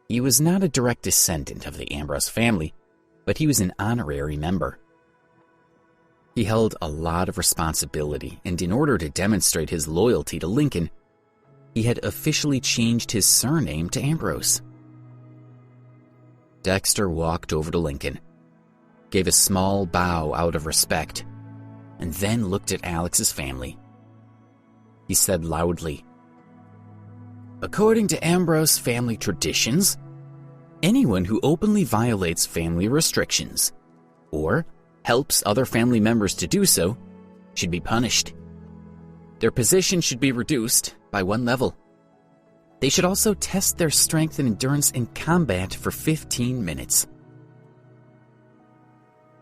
He was not a direct descendant of the Ambrose family, but he was an honorary member. He held a lot of responsibility, and in order to demonstrate his loyalty to Lincoln, he had officially changed his surname to Ambrose. Dexter walked over to Lincoln, gave a small bow out of respect, and then looked at Alex's family. He said loudly, According to Ambrose family traditions, anyone who openly violates family restrictions or helps other family members to do so should be punished. Their position should be reduced by 1 level. They should also test their strength and endurance in combat for 15 minutes.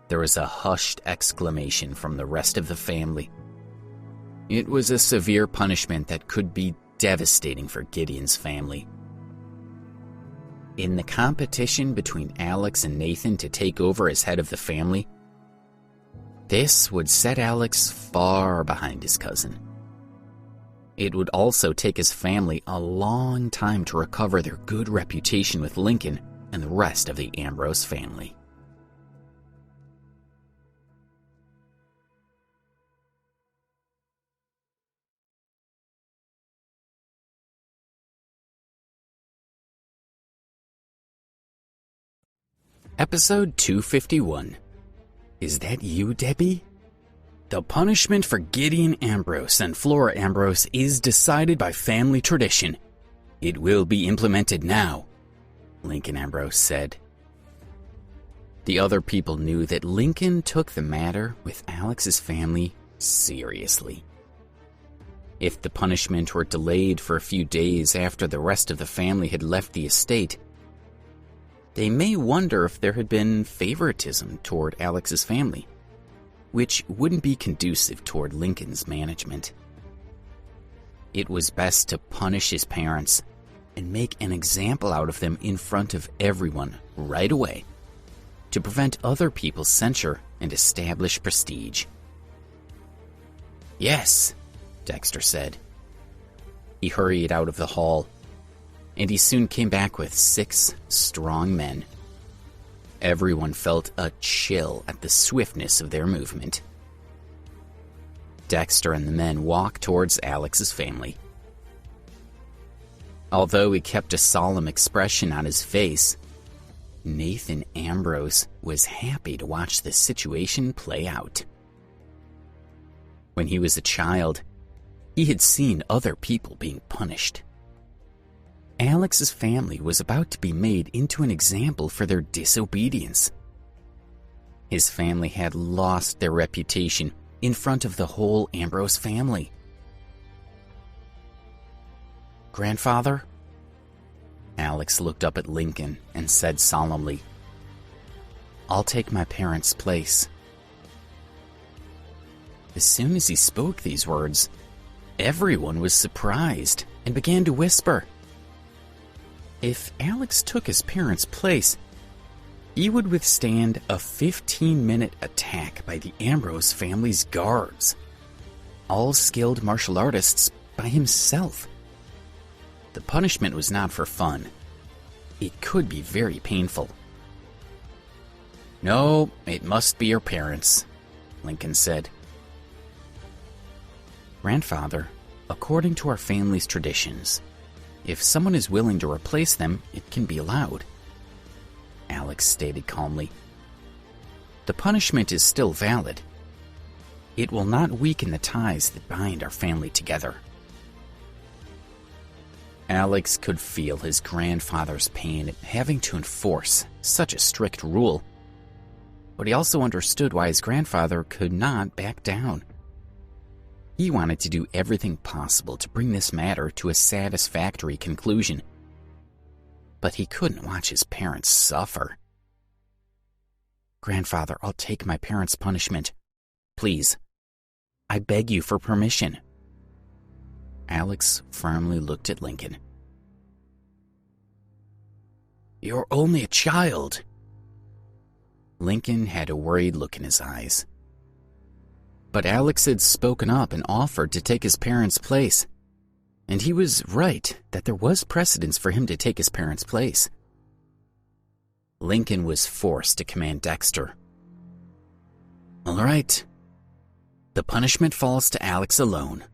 There was a hushed exclamation from the rest of the family. It was a severe punishment that could be devastating for Gideon's family. In the competition between Alex and Nathan to take over as head of the family, this would set Alex far behind his cousin. It would also take his family a long time to recover their good reputation with Lincoln and the rest of the Ambrose family. Episode 251. Is that you, Debbie? The punishment for Gideon Ambrose and Flora Ambrose is decided by family tradition. It will be implemented now, Lincoln Ambrose said. The other people knew that Lincoln took the matter with Alex's family seriously. If the punishment were delayed for a few days after the rest of the family had left the estate, they may wonder if there had been favoritism toward Alex's family, which wouldn't be conducive toward Lincoln's management. It was best to punish his parents and make an example out of them in front of everyone right away, to prevent other people's censure and establish prestige. Yes, Dexter said. He hurried out of the hall, and he soon came back with 6 strong men. Everyone felt a chill at the swiftness of their movement. Dexter and the men walked towards Alex's family. Although he kept a solemn expression on his face, Nathan Ambrose was happy to watch the situation play out. When he was a child, he had seen other people being punished. Alex's family was about to be made into an example for their disobedience. His family had lost their reputation in front of the whole Ambrose family. Grandfather? Alex looked up at Lincoln and said solemnly, I'll take my parents' place. As soon as he spoke these words, everyone was surprised and began to whisper. If Alex took his parents' place, he would withstand a 15-minute attack by the Ambrose family's guards, all skilled martial artists by himself. The punishment was not for fun. It could be very painful. No, it must be your parents, Lincoln said. Grandfather, according to our family's traditions, if someone is willing to replace them, it can be allowed, Alex stated calmly. The punishment is still valid. It will not weaken the ties that bind our family together. Alex could feel his grandfather's pain at having to enforce such a strict rule, but he also understood why his grandfather could not back down. He wanted to do everything possible to bring this matter to a satisfactory conclusion, but he couldn't watch his parents suffer. Grandfather, I'll take my parents' punishment. Please, I beg you for permission. Alex firmly looked at Lincoln. You're only a child. Lincoln had a worried look in his eyes. But Alex had spoken up and offered to take his parents' place, and he was right that there was precedence for him to take his parents' place. Lincoln was forced to command Dexter. All right, the punishment falls to Alex alone.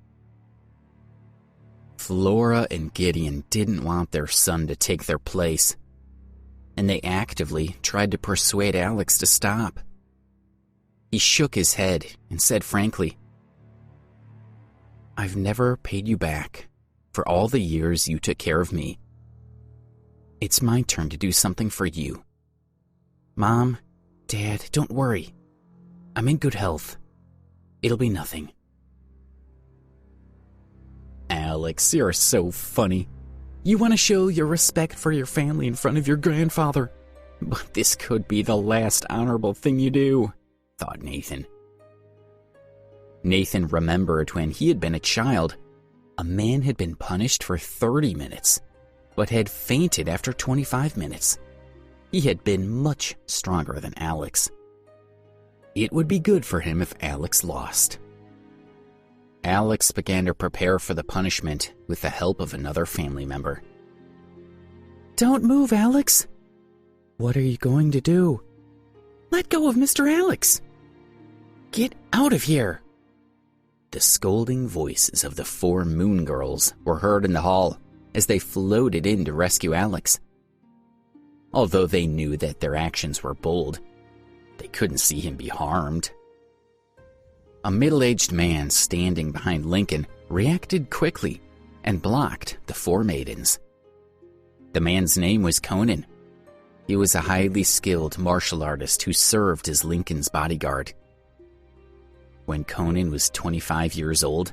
Flora and Gideon didn't want their son to take their place, and they actively tried to persuade Alex to stop. He shook his head and said frankly, I've never paid you back for all the years you took care of me. It's my turn to do something for you. Mom, Dad, don't worry. I'm in good health. It'll be nothing. Alex, you're so funny. You want to show your respect for your family in front of your grandfather, but this could be the last honorable thing you do, thought Nathan. Nathan remembered when he had been a child, a man had been punished for 30 minutes, but had fainted after 25 minutes. He had been much stronger than Alex. It would be good for him if Alex lost. Alex began to prepare for the punishment with the help of another family member. "Don't move, Alex." "What are you going to do?" "Let go of Mr. Alex." "Get out of here." The scolding voices of the 4 Moon Girls were heard in the hall as they floated in to rescue Alex. Although they knew that their actions were bold, they couldn't see him be harmed. A middle-aged man standing behind Lincoln reacted quickly and blocked the 4 maidens. The man's name was Conan. He was a highly skilled martial artist who served as Lincoln's bodyguard. When Conan was 25 years old,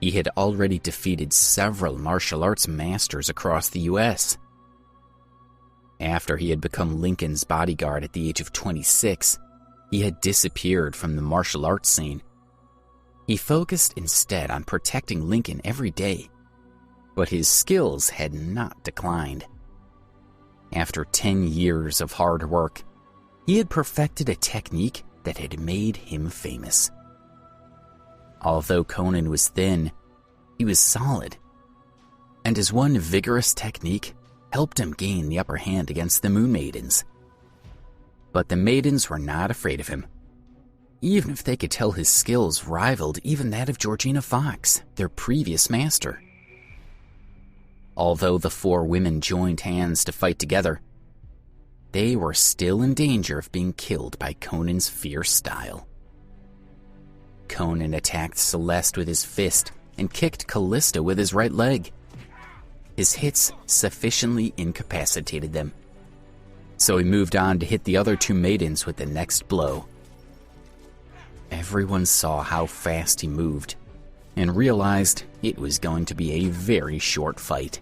he had already defeated several martial arts masters across the U.S. After he had become Lincoln's bodyguard at the age of 26, he had disappeared from the martial arts scene. He focused instead on protecting Lincoln every day, but his skills had not declined. After 10 years of hard work, he had perfected a technique that had made him famous. Although Conan was thin, he was solid, and his one vigorous technique helped him gain the upper hand against the Moon Maidens. But the maidens were not afraid of him, even if they could tell his skills rivaled even that of Georgina Fox, their previous master. Although the 4 women joined hands to fight together, they were still in danger of being killed by Conan's fierce style. Conan attacked Celeste with his fist and kicked Callista with his right leg. His hits sufficiently incapacitated them, so he moved on to hit the other 2 maidens with the next blow. Everyone saw how fast he moved and realized it was going to be a very short fight.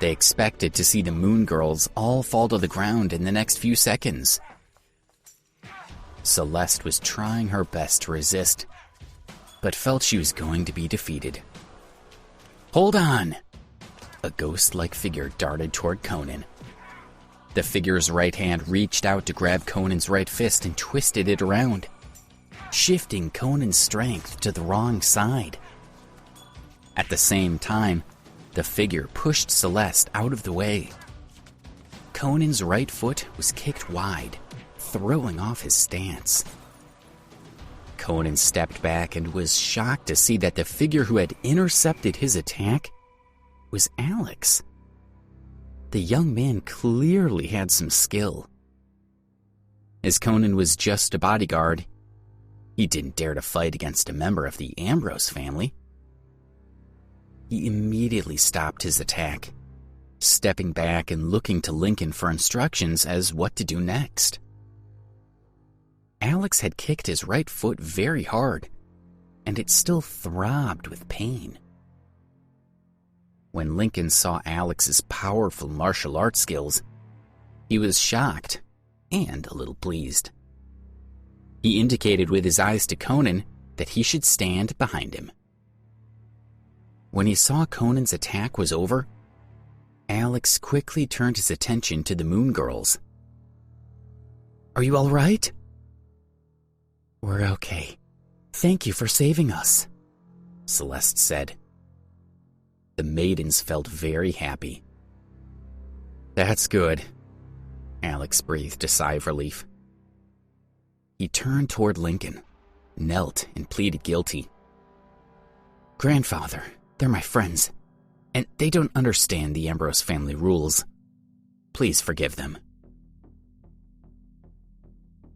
They expected to see the Moon Girls all fall to the ground in the next few seconds. Celeste was trying her best to resist, but felt she was going to be defeated. "Hold on!" A ghost-like figure darted toward Conan. The figure's right hand reached out to grab Conan's right fist and twisted it around, shifting Conan's strength to the wrong side. At the same time, the figure pushed Celeste out of the way. Conan's right foot was kicked wide, throwing off his stance. Conan stepped back and was shocked to see that the figure who had intercepted his attack was Alex. The young man clearly had some skill. As Conan was just a bodyguard, he didn't dare to fight against a member of the Ambrose family. He immediately stopped his attack, stepping back and looking to Lincoln for instructions as what to do next. Alex had kicked his right foot very hard, and it still throbbed with pain. When Lincoln saw Alex's powerful martial arts skills, he was shocked and a little pleased. He indicated with his eyes to Conan that he should stand behind him. When he saw Conan's attack was over, Alex quickly turned his attention to the Moon Girls. "Are you all right?" "We're okay. Thank you for saving us," Celeste said. The maidens felt very happy. "That's good," Alex breathed a sigh of relief. He turned toward Lincoln, knelt and pleaded guilty. "Grandfather, they're my friends, and they don't understand the Ambrose family rules. Please forgive them."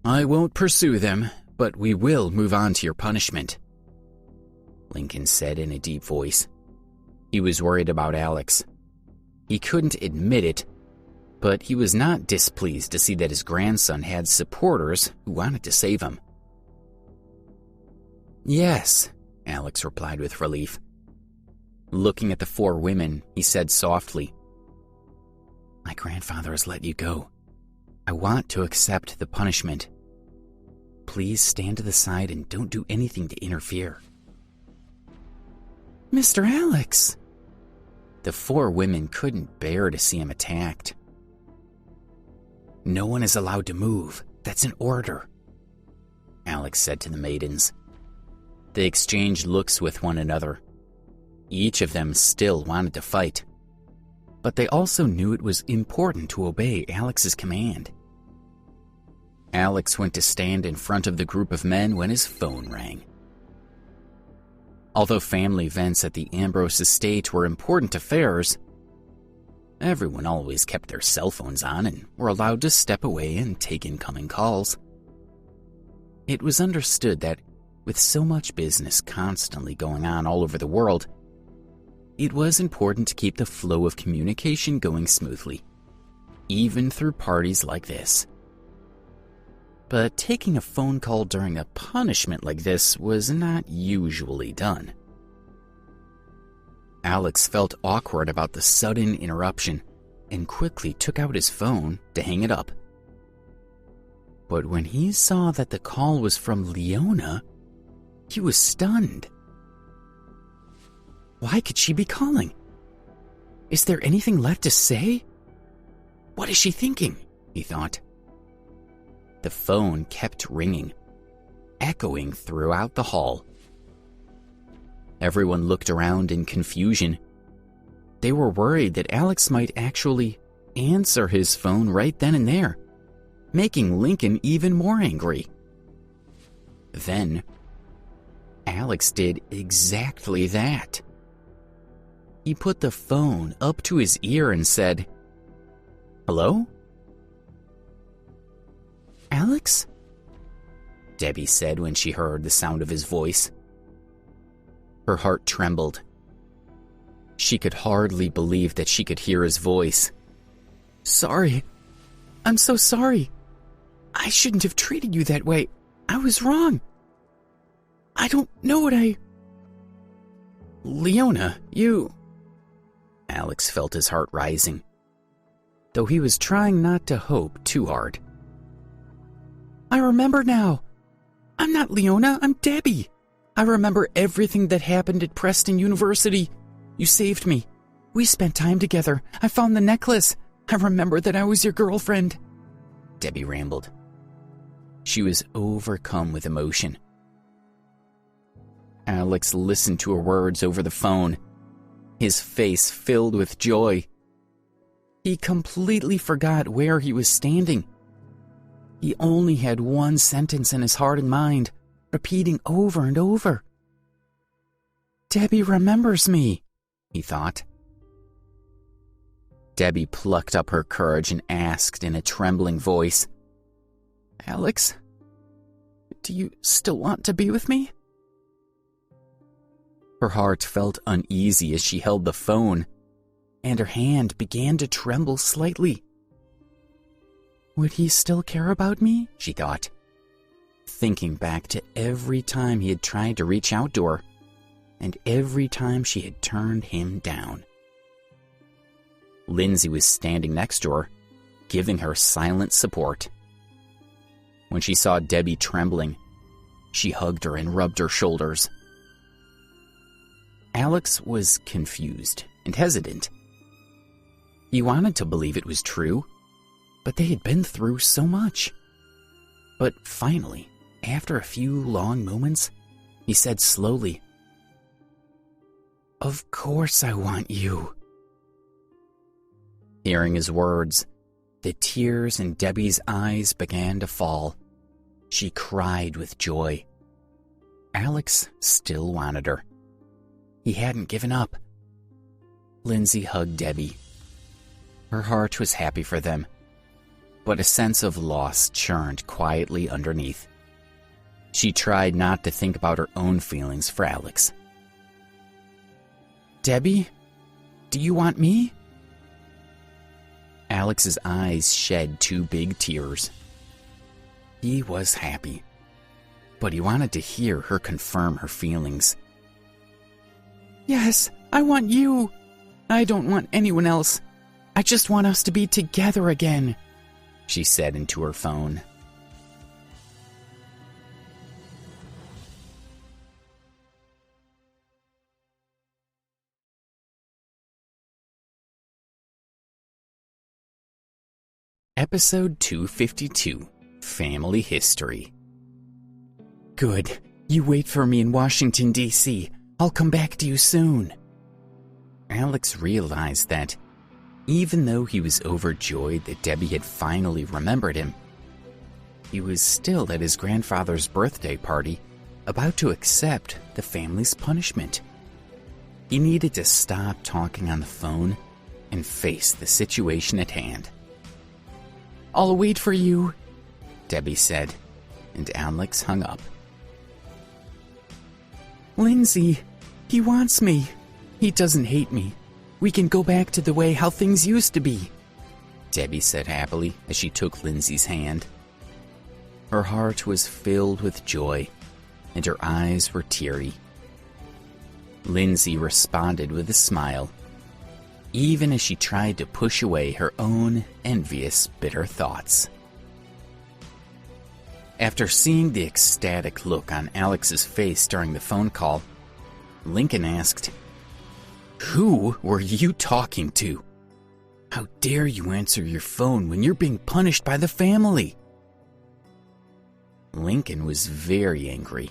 "I won't pursue them, but we will move on to your punishment," Lincoln said in a deep voice. He was worried about Alex. He couldn't admit it, but he was not displeased to see that his grandson had supporters who wanted to save him. "Yes," Alex replied with relief. Looking at the 4 women, he said softly, "My grandfather has let you go. I want to accept the punishment. Please stand to the side and don't do anything to interfere." "Mr. Alex!" The 4 women couldn't bear to see him attacked. "No one is allowed to move. That's an order," Alex said to the maidens. They exchanged looks with one another. Each of them still wanted to fight, but they also knew it was important to obey Alex's command. Alex went to stand in front of the group of men when his phone rang. Although family events at the Ambrose estate were important affairs, everyone always kept their cell phones on and were allowed to step away and take incoming calls. It was understood that with so much business constantly going on all over the world, it was important to keep the flow of communication going smoothly, even through parties like this. But taking a phone call during a punishment like this was not usually done. Alex felt awkward about the sudden interruption and quickly took out his phone to hang it up. But when he saw that the call was from Leona, he was stunned. Why could she be calling? Is there anything left to say? What is she thinking? He thought. The phone kept ringing, echoing throughout the hall. Everyone looked around in confusion. They were worried that Alex might actually answer his phone right then and there, making Lincoln even more angry. Then, Alex did exactly that. He put the phone up to his ear and said, "Hello? Alex?" Debbie said when she heard the sound of his voice. Her heart trembled. She could hardly believe that she could hear his voice. "Sorry. I'm so sorry. I shouldn't have treated you that way. I was wrong. I don't know what I..." "Leona, you..." Alex felt his heart rising, though he was trying not to hope too hard. "I remember now. I'm not Leona, I'm Debbie. I remember everything that happened at Preston University. You saved me. We spent time together. I found the necklace. I remember that I was your girlfriend," Debbie rambled. She was overcome with emotion. Alex listened to her words over the phone, his face filled with joy. He completely forgot where he was standing. He only had one sentence in his heart and mind, repeating over and over. "Debbie remembers me," he thought. Debbie plucked up her courage and asked in a trembling voice, "Alex, do you still want to be with me?" Her heart felt uneasy as she held the phone, and her hand began to tremble slightly. Would he still care about me? She thought, thinking back to every time he had tried to reach out to her, and every time she had turned him down. Lindsay was standing next to her, giving her silent support. When she saw Debbie trembling, she hugged her and rubbed her shoulders. Alex was confused and hesitant. He wanted to believe it was true, but they had been through so much. But finally, after a few long moments, he said slowly, "Of course I want you." Hearing his words, the tears in Debbie's eyes began to fall. She cried with joy. Alex still wanted her. He hadn't given up. Lindsay hugged Debbie. Her heart was happy for them, but a sense of loss churned quietly underneath. She tried not to think about her own feelings for Alex. "Debbie, do you want me?" Alex's eyes shed 2 big tears. He was happy, but he wanted to hear her confirm her feelings. "Yes, I want you. I don't want anyone else. I just want us to be together again," she said into her phone. Episode 252, Family History. Good. You wait for me in Washington, D.C. I'll come back to you soon. Alex realized that, even though he was overjoyed that Debbie had finally remembered him, he was still at his grandfather's birthday party, about to accept the family's punishment. He needed to stop talking on the phone and face the situation at hand. I'll wait for you, Debbie said, and Alex hung up. Lindsay, he wants me. He doesn't hate me. We can go back to the way how things used to be, Debbie said happily as she took Lindsay's hand. Her heart was filled with joy, and her eyes were teary. Lindsay responded with a smile, even as she tried to push away her own envious, bitter thoughts. After seeing the ecstatic look on Alex's face during the phone call, Lincoln asked, "Who were you talking to? How dare you answer your phone when you're being punished by the family?" Lincoln was very angry.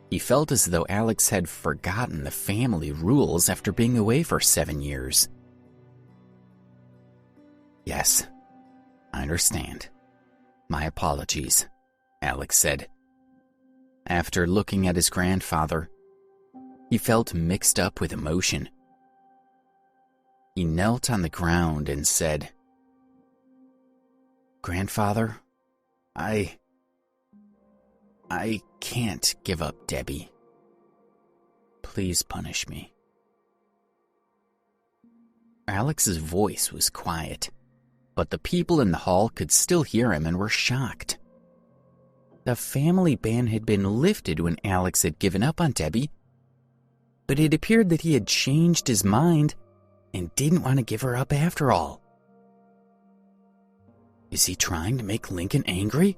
He felt as though Alex had forgotten the family rules after being away for 7 years. "Yes, I understand. My apologies," Alex said. After looking at his grandfather, he felt mixed up with emotion. He knelt on the ground and said, "Grandfather, I can't give up Debbie. Please punish me." Alex's voice was quiet, but the people in the hall could still hear him and were shocked. The family ban had been lifted when Alex had given up on Debbie, but it appeared that he had changed his mind and didn't want to give her up after all. Is he trying to make Lincoln angry?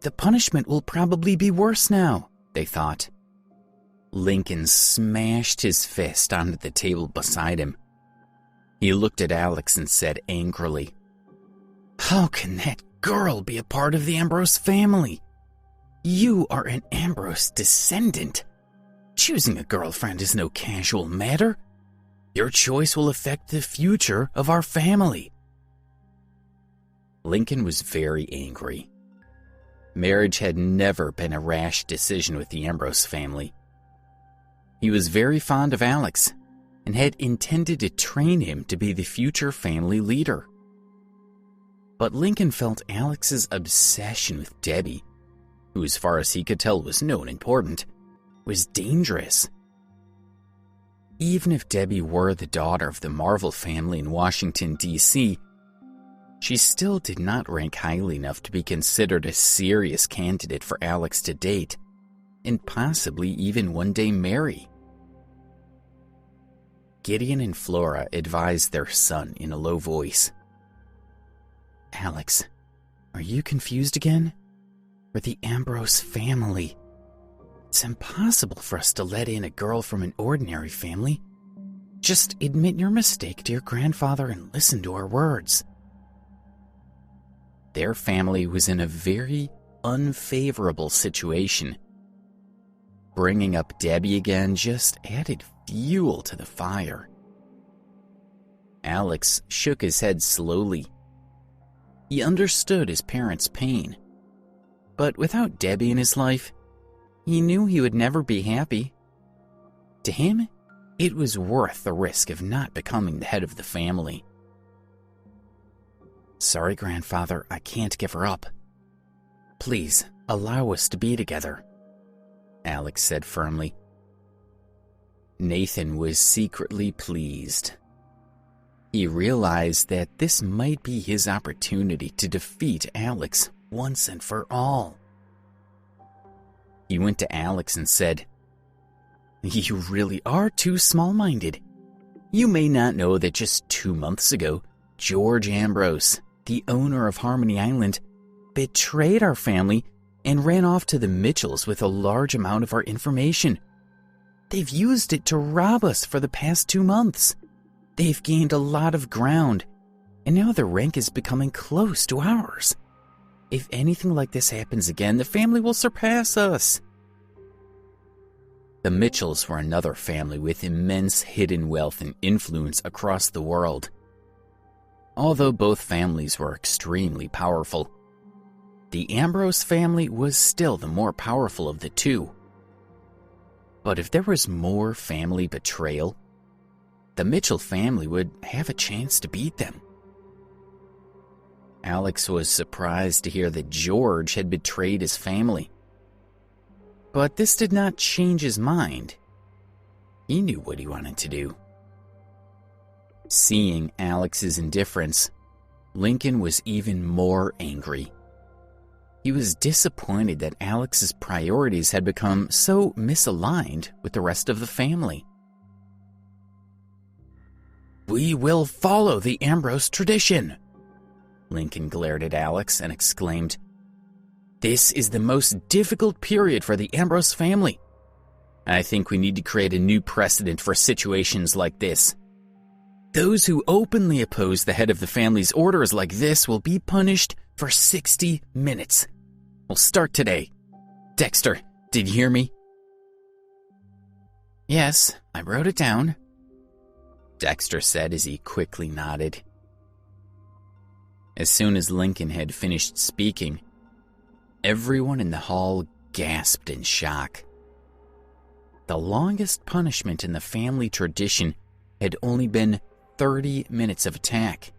The punishment will probably be worse now, they thought. Lincoln smashed his fist onto the table beside him. He looked at Alex and said angrily, "How can that girl be a part of the Ambrose family? You are an Ambrose descendant. Choosing a girlfriend is no casual matter. Your choice will affect the future of our family." Lincoln was very angry. Marriage had never been a rash decision with the Ambrose family. He was very fond of Alex and had intended to train him to be the future family leader. But Lincoln felt Alex's obsession with Debbie, who as far as he could tell was no important, was dangerous. Even if Debbie were the daughter of the Marvel family in Washington, D.C., she still did not rank highly enough to be considered a serious candidate for Alex to date, and possibly even one day marry. Gideon and Flora advised their son in a low voice. "Alex, are you confused again? We're the Ambrose family. It's impossible for us to let in a girl from an ordinary family. Just admit your mistake to your grandfather and listen to our words." Their family was in a very unfavorable situation. Bringing up Debbie again just added fuel to the fire. Alex shook his head slowly. He understood his parents' pain, but without Debbie in his life, he knew he would never be happy. To him, it was worth the risk of not becoming the head of the family. "Sorry, Grandfather, I can't give her up. Please, allow us to be together," Alex said firmly. Nathan was secretly pleased. He realized that this might be his opportunity to defeat Alex once and for all. He went to Alex and said, "You really are too small-minded. You may not know that just 2 months ago, George Ambrose, the owner of Harmony Island, betrayed our family and ran off to the Mitchells with a large amount of our information. They've used it to rob us for the past 2 months. They've gained a lot of ground, and now their rank is becoming close to ours. If anything like this happens again, the family will surpass us. The Mitchells were another family with immense hidden wealth and influence across the world. Although both families were extremely powerful, the Ambrose family was still the more powerful of the two. But if there was more family betrayal, the Mitchell family would have a chance to beat them. Alex was surprised to hear that George had betrayed his family. But this did not change his mind. He knew what he wanted to do. Seeing Alex's indifference, Lincoln was even more angry. He was disappointed that Alex's priorities had become so misaligned with the rest of the family. "We will follow the Ambrose tradition," Lincoln glared at Alex and exclaimed, "This is the most difficult period for the Ambrose family. I think we need to create a new precedent for situations like this. Those who openly oppose the head of the family's orders like this will be punished for 60 minutes. We'll start today. Dexter, did you hear me?" "Yes, I wrote it down," Dexter said as he quickly nodded. As soon as Lincoln had finished speaking, everyone in the hall gasped in shock. The longest punishment in the family tradition had only been 30 minutes of attack.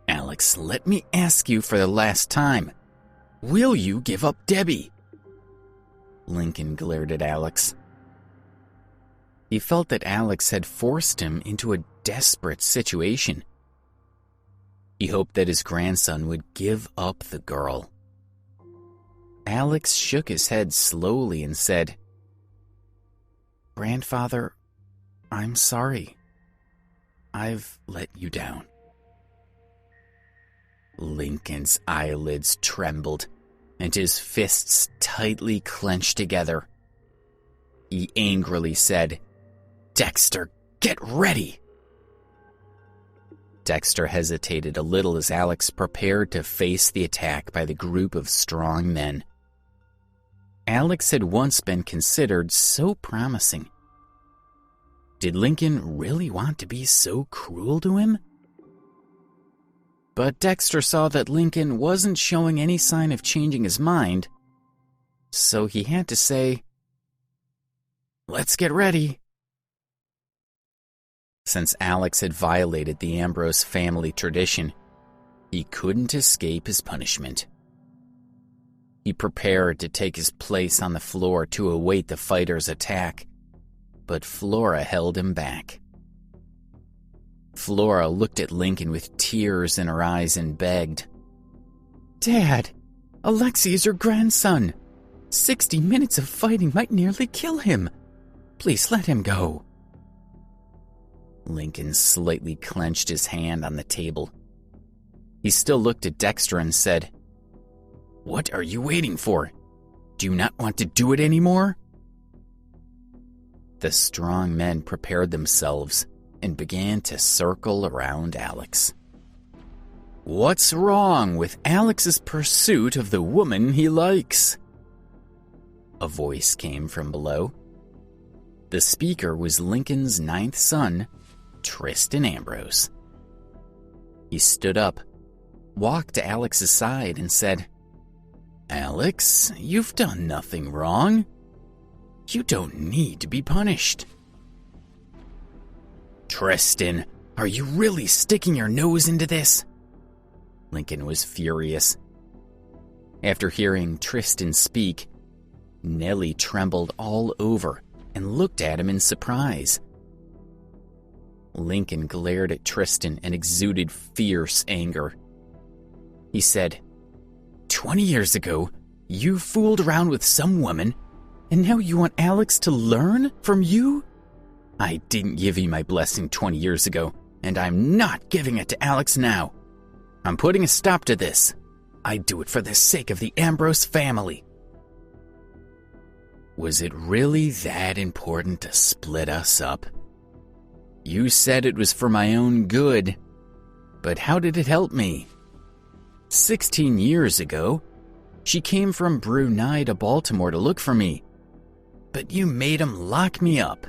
"Alex, let me ask you for the last time. Will you give up Debbie?" Lincoln glared at Alex. He felt that Alex had forced him into a desperate situation. He hoped that his grandson would give up the girl. Alex shook his head slowly and said, "Grandfather, I'm sorry. I've let you down." Lincoln's eyelids trembled, and his fists tightly clenched together. He angrily said, "Dexter, get ready!" Dexter hesitated a little as Alex prepared to face the attack by the group of strong men. Alex had once been considered so promising. Did Lincoln really want to be so cruel to him? But Dexter saw that Lincoln wasn't showing any sign of changing his mind, so he had to say, "Let's get ready." Since Alex had violated the Ambrose family tradition, he couldn't escape his punishment. He prepared to take his place on the floor to await the fighter's attack, but Flora held him back. Flora looked at Lincoln with tears in her eyes and begged, "Dad, Alexei is your grandson. 60 minutes of fighting might nearly kill him. Please let him go." Lincoln slightly clenched his hand on the table. He still looked at Dexter and said, "What are you waiting for? Do you not want to do it anymore?" The strong men prepared themselves and began to circle around Alex. "What's wrong with Alex's pursuit of the woman he likes?" A voice came from below. The speaker was Lincoln's 9th son, Tristan Ambrose. He stood up, walked to Alex's side, and said, "Alex, you've done nothing wrong. You don't need to be punished." "Tristan, are you really sticking your nose into this?" Lincoln was furious. After hearing Tristan speak, Nellie trembled all over and looked at him in surprise. Lincoln glared at Tristan and exuded fierce anger. He said, 20 years ago, you fooled around with some woman, and now you want Alex to learn from you? I didn't give you my blessing 20 years ago, and I'm not giving it to Alex now. I'm putting a stop to this. I do it for the sake of the Ambrose family." Was it really that important to split us up? You said it was for my own good, but how did it help me? 16 years ago, she came from Brunei to Baltimore to look for me. but you made him lock me up."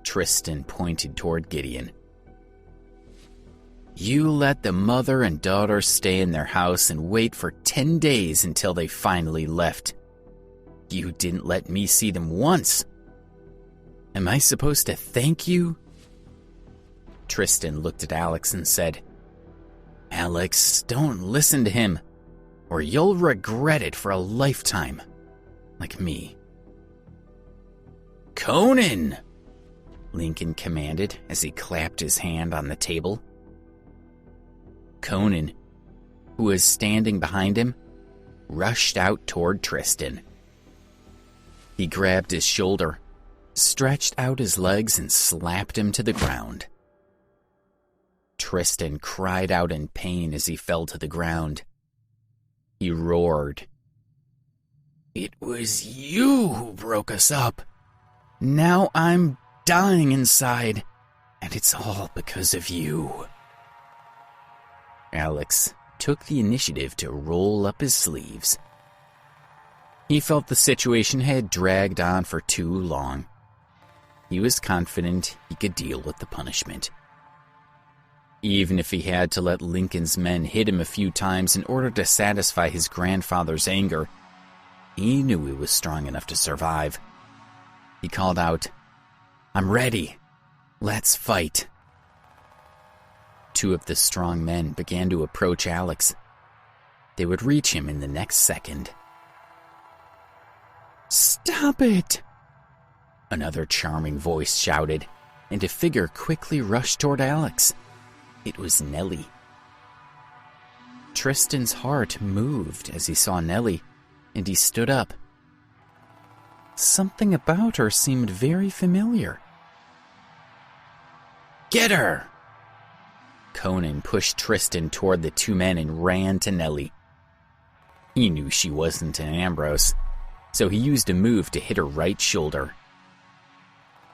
Tristan pointed toward Gideon. "You let the mother and daughter stay in their house and wait for 10 days until they finally left. You didn't let me see them once. Am I supposed to thank you?" Tristan looked at Alex and said, "Alex, don't listen to him, or you'll regret it for a lifetime, like me." "Conan!" Lincoln commanded as he clapped his hand on the table. Conan, who was standing behind him, rushed out toward Tristan. He grabbed his shoulder, stretched out his legs, and slapped him to the ground. Tristan cried out in pain as he fell to the ground. He roared, "It was you who broke us up. Now I'm dying inside, and it's all because of you." Alex took the initiative to roll up his sleeves. He felt the situation had dragged on for too long. He was confident he could deal with the punishment. Even if he had to let Lincoln's men hit him a few times in order to satisfy his grandfather's anger, he knew he was strong enough to survive. He called out, "I'm ready. Let's fight." Two of the strong men began to approach Alex. They would reach him in the next second. "Stop it!" Another charming voice shouted, and a figure quickly rushed toward Alex. It was Nellie. Tristan's heart moved as he saw Nellie, and he stood up. Something about her seemed very familiar. "Get her!" Conan pushed Tristan toward the two men and ran to Nellie. He knew she wasn't an Ambrose, so he used a move to hit her right shoulder.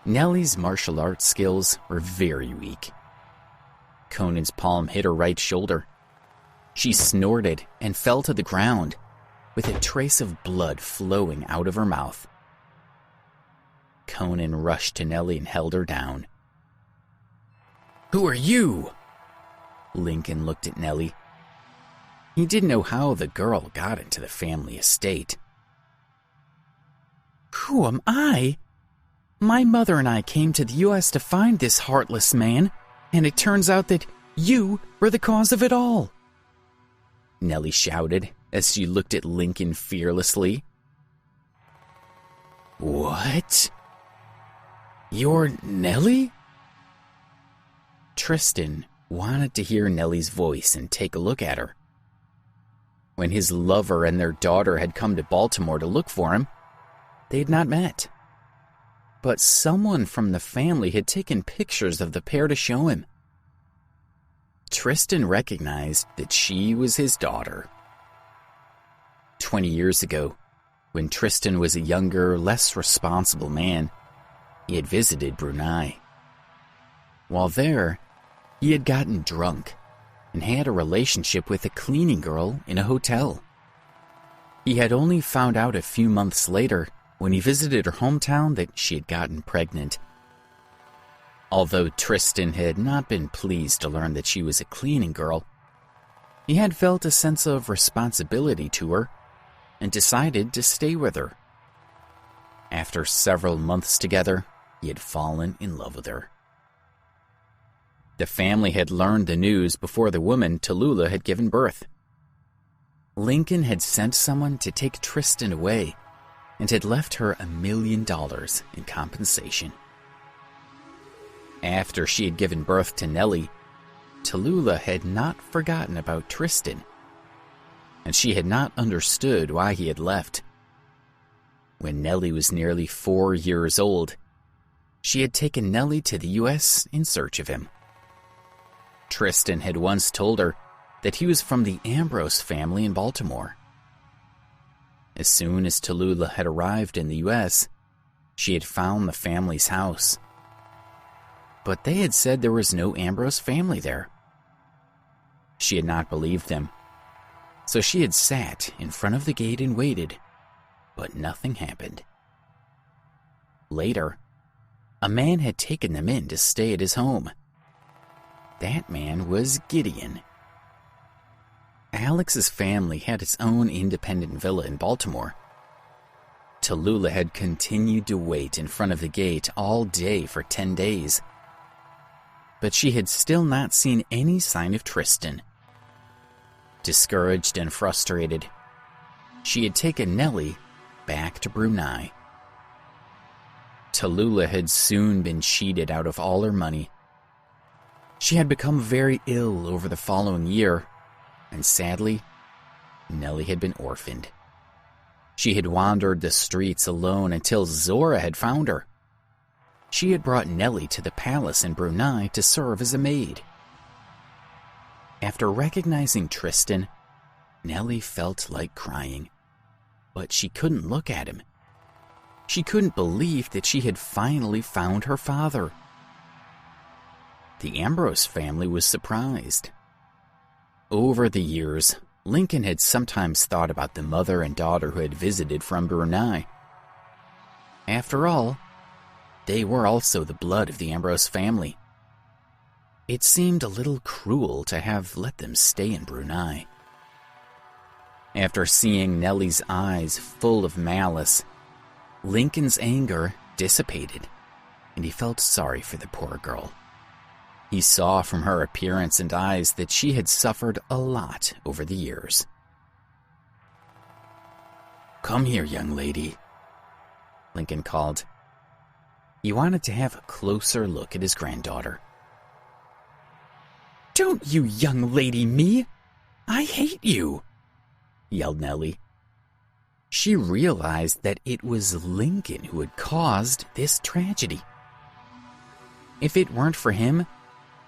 Nellie's martial arts skills were very weak. Conan's palm hit her right shoulder. She snorted and fell to the ground, with a trace of blood flowing out of her mouth. Conan rushed to Nellie and held her down. "Who are you?" Lincoln looked at Nellie. He didn't know how the girl got into the family estate. "Who am I? My mother and I came to the U.S. to find this heartless man, and it turns out that you were the cause of it all," Nellie shouted as she looked at Lincoln fearlessly. "What? You're Nellie?" Tristan wanted to hear Nellie's voice and take a look at her. When his lover and their daughter had come to Baltimore to look for him, they had not met. But someone from the family had taken pictures of the pair to show him. Tristan recognized that she was his daughter. 20 years ago, when Tristan was a younger, less responsible man, he had visited Brunei. While there, he had gotten drunk and had a relationship with a cleaning girl in a hotel. He had only found out a few months later when he visited her hometown that she had gotten pregnant. Although Tristan had not been pleased to learn that she was a cleaning girl, he had felt a sense of responsibility to her and decided to stay with her. After several months together, he had fallen in love with her. The family had learned the news before the woman, Tallulah, had given birth. Lincoln had sent someone to take Tristan away and had left her $1 million in compensation. After she had given birth to Nellie, Tallulah had not forgotten about Tristan, and she had not understood why he had left. When Nellie was nearly 4 years old, she had taken Nellie to the U.S. in search of him. Tristan had once told her that he was from the Ambrose family in Baltimore. As soon as Tallulah had arrived in the U.S., she had found the family's house. But they had said there was no Ambrose family there. She had not believed them, so she had sat in front of the gate and waited, but nothing happened. Later, a man had taken them in to stay at his home. That man was Gideon. Alex's family had its own independent villa in Baltimore. Tallulah had continued to wait in front of the gate all day for 10 days. But she had still not seen any sign of Tristan. Discouraged and frustrated, she had taken Nellie back to Brunei. Tallulah had soon been cheated out of all her money. She had become very ill over the following year, and sadly, Nellie had been orphaned. She had wandered the streets alone until Zora had found her. She had brought Nellie to the palace in Brunei to serve as a maid. After recognizing Tristan, Nellie felt like crying, but she couldn't look at him. She couldn't believe that she had finally found her father. The Ambrose family was surprised. Over the years, Lincoln had sometimes thought about the mother and daughter who had visited from Brunei. After all, they were also the blood of the Ambrose family. It seemed a little cruel to have let them stay in Brunei. After seeing Nellie's eyes full of malice, Lincoln's anger dissipated, and he felt sorry for the poor girl. He saw from her appearance and eyes that she had suffered a lot over the years. "Come here, young lady," Lincoln called. He wanted to have a closer look at his granddaughter. "Don't you young lady me! I hate you!" yelled Nellie. She realized that it was Lincoln who had caused this tragedy. If it weren't for him,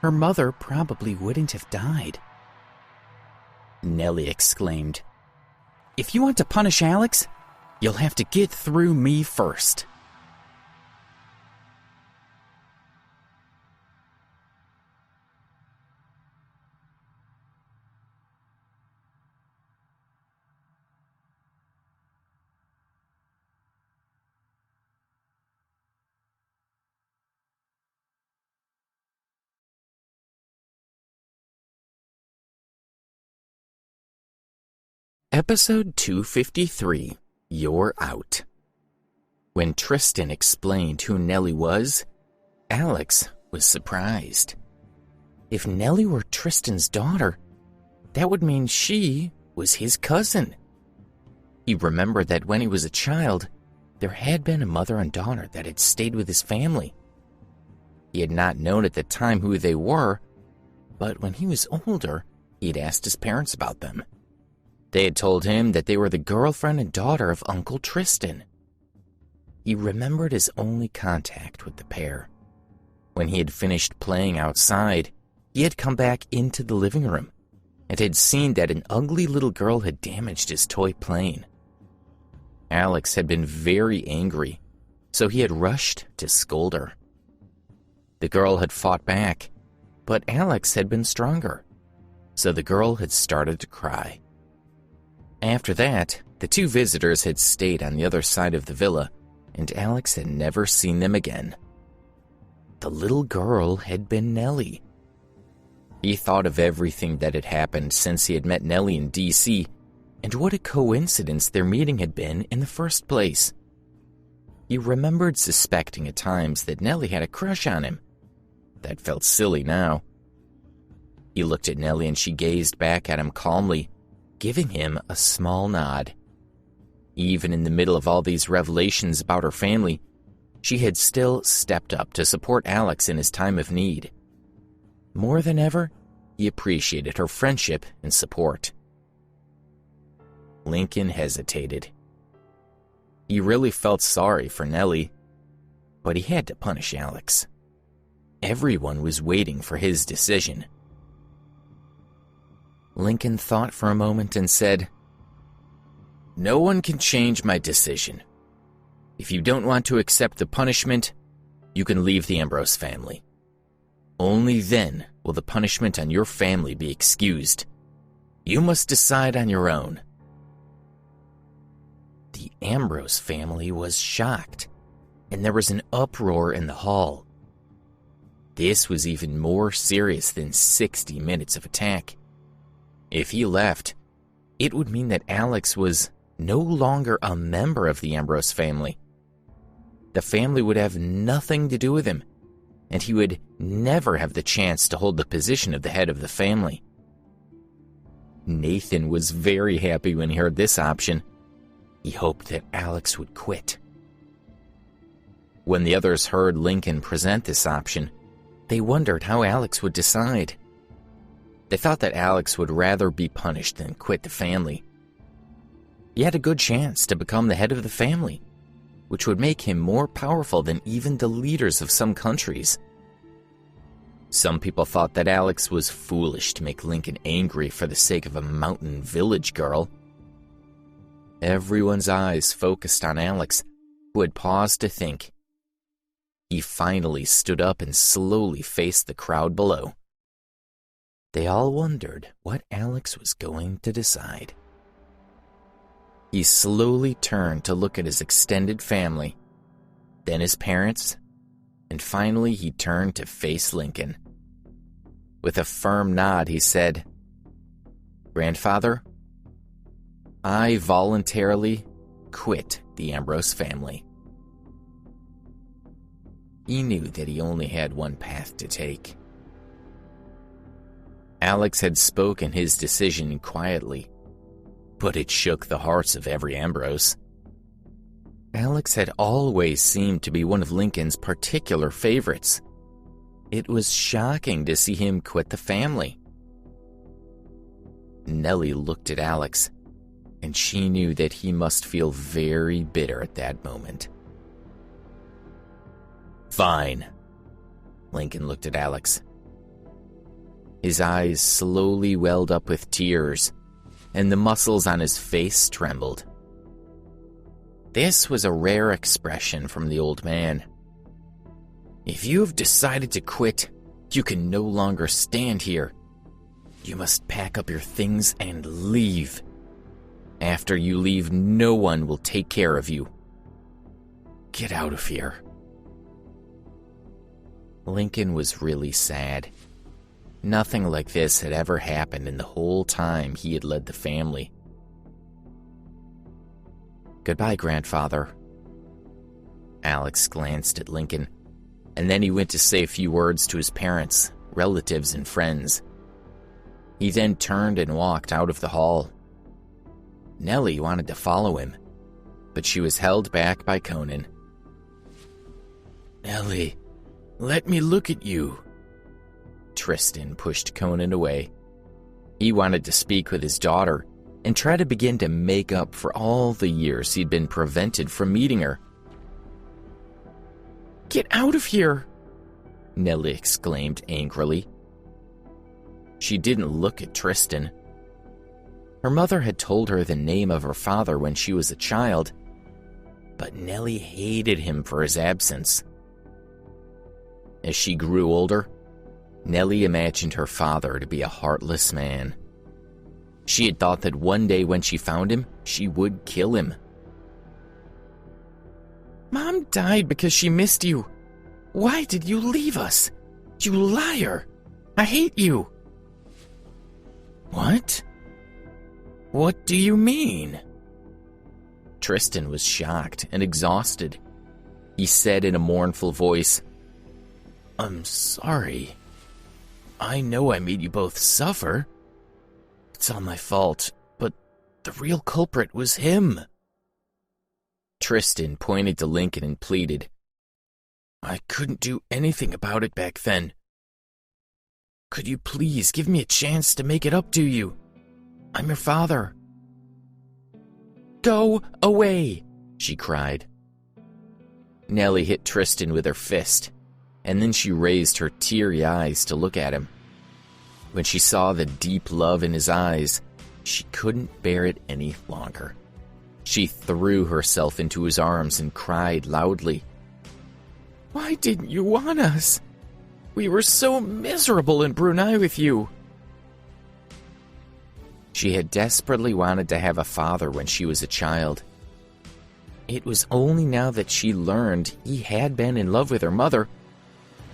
her mother probably wouldn't have died. Nellie exclaimed, "If you want to punish Alex, you'll have to get through me first." Episode 253, You're Out. When Tristan explained who Nellie was, Alex was surprised. If Nellie were Tristan's daughter, that would mean she was his cousin. He remembered that when he was a child, there had been a mother and daughter that had stayed with his family. He had not known at the time who they were, but when he was older, he had asked his parents about them. They had told him that they were the girlfriend and daughter of Uncle Tristan. He remembered his only contact with the pair. When he had finished playing outside, he had come back into the living room and had seen that an ugly little girl had damaged his toy plane. Alex had been very angry, so he had rushed to scold her. The girl had fought back, but Alex had been stronger, so the girl had started to cry. After that, the two visitors had stayed on the other side of the villa, and Alex had never seen them again. The little girl had been Nellie. He thought of everything that had happened since he had met Nellie in D.C., and what a coincidence their meeting had been in the first place. He remembered suspecting at times that Nellie had a crush on him. That felt silly now. He looked at Nellie and she gazed back at him calmly, giving him a small nod. Even in the middle of all these revelations about her family, she had still stepped up to support Alex in his time of need. More than ever, he appreciated her friendship and support. Lincoln hesitated. He really felt sorry for Nellie, but he had to punish Alex. Everyone was waiting for his decision. Lincoln thought for a moment and said, "No one can change my decision. If you don't want to accept the punishment, you can leave the Ambrose family. Only then will the punishment on your family be excused. You must decide on your own." The Ambrose family was shocked, and there was an uproar in the hall. This was even more serious than 60 minutes of attack. If he left, it would mean that Alex was no longer a member of the Ambrose family. The family would have nothing to do with him, and he would never have the chance to hold the position of the head of the family. Nathan was very happy when he heard this option. He hoped that Alex would quit. When the others heard Lincoln present this option, they wondered how Alex would decide. They thought that Alex would rather be punished than quit the family. He had a good chance to become the head of the family, which would make him more powerful than even the leaders of some countries. Some people thought that Alex was foolish to make Lincoln angry for the sake of a mountain village girl. Everyone's eyes focused on Alex, who had paused to think. He finally stood up and slowly faced the crowd below. They all wondered what Alex was going to decide. He slowly turned to look at his extended family, then his parents, and finally he turned to face Lincoln. With a firm nod, he said, "Grandfather, I voluntarily quit the Ambrose family." He knew that he only had one path to take. Alex had spoken his decision quietly, but it shook the hearts of every Ambrose. Alex had always seemed to be one of Lincoln's particular favorites. It was shocking to see him quit the family. Nellie looked at Alex, and she knew that he must feel very bitter at that moment. "Fine." Lincoln looked at Alex. His eyes slowly welled up with tears, and the muscles on his face trembled. This was a rare expression from the old man. "If you have decided to quit, you can no longer stand here. You must pack up your things and leave. After you leave, no one will take care of you. Get out of here." Lincoln was really sad. Nothing like this had ever happened in the whole time he had led the family. "Goodbye, grandfather." Alex glanced at Lincoln, and then he went to say a few words to his parents, relatives, and friends. He then turned and walked out of the hall. Nellie wanted to follow him, but she was held back by Conan. "Nellie, let me look at you." Tristan pushed Conan away. He wanted to speak with his daughter and try to begin to make up for all the years he'd been prevented from meeting her. "Get out of here!" Nellie exclaimed angrily. She didn't look at Tristan. Her mother had told her the name of her father when she was a child, but Nellie hated him for his absence. As she grew older, Nellie imagined her father to be a heartless man. She had thought that one day when she found him, she would kill him. "Mom died because she missed you. Why did you leave us? You liar! I hate you!" "What? What do you mean?" Tristan was shocked and exhausted. He said in a mournful voice, "I'm sorry. I know I made you both suffer. It's all my fault, but the real culprit was him." Tristan pointed to Lincoln and pleaded, "I couldn't do anything about it back then. Could you please give me a chance to make it up to you? I'm your father." "Go away," she cried. Nellie hit Tristan with her fist, and then she raised her teary eyes to look at him. When she saw the deep love in his eyes, she couldn't bear it any longer. She threw herself into his arms and cried loudly, "Why didn't you want us? We were so miserable in Brunei with you." She had desperately wanted to have a father when she was a child. It was only now that she learned he had been in love with her mother,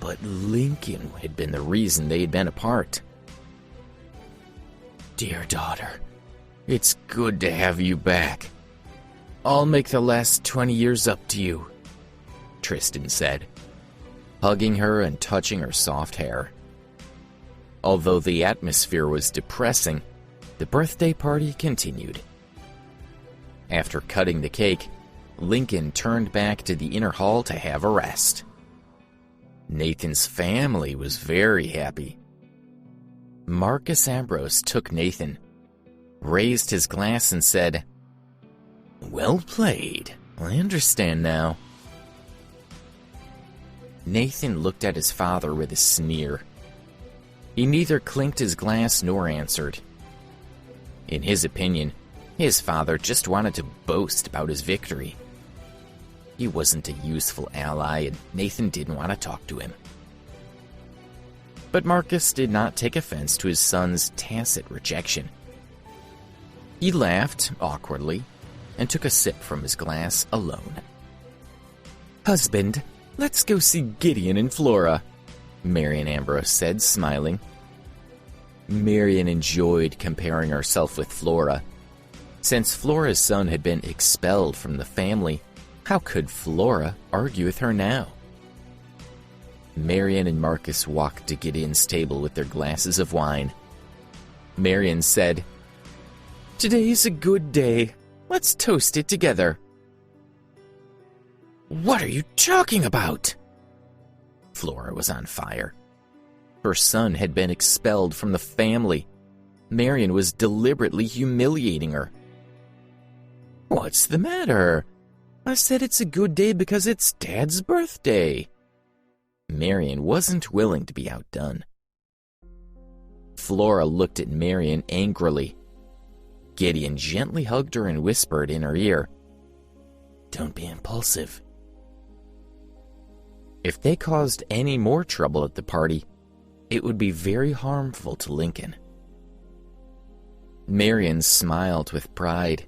but Lincoln had been the reason they had been apart. "Dear daughter, it's good to have you back. I'll make the last 20 years up to you," Tristan said, hugging her and touching her soft hair. Although the atmosphere was depressing, the birthday party continued. After cutting the cake, Lincoln turned back to the inner hall to have a rest. Nathan's family was very happy. Marcus Ambrose took Nathan, raised his glass, and said, "Well played. I understand now." Nathan looked at his father with a sneer. He neither clinked his glass nor answered. In his opinion, his father just wanted to boast about his victory. He wasn't a useful ally, and Nathan didn't want to talk to him. But Marcus did not take offense to his son's tacit rejection. He laughed awkwardly and took a sip from his glass alone. "Husband, let's go see Gideon and Flora," Marian Ambrose said, smiling. Marian enjoyed comparing herself with Flora. Since Flora's son had been expelled from the family, how could Flora argue with her now? Marian and Marcus walked to Gideon's table with their glasses of wine. Marian said, "Today's a good day. Let's toast it together." "What are you talking about?" Flora was on fire. Her son had been expelled from the family. Marian was deliberately humiliating her. "What's the matter? I said it's a good day because it's Dad's birthday." Marian wasn't willing to be outdone. Flora looked at Marian angrily. Gideon gently hugged her and whispered in her ear, "Don't be impulsive." If they caused any more trouble at the party, it would be very harmful to Lincoln. Marian smiled with pride.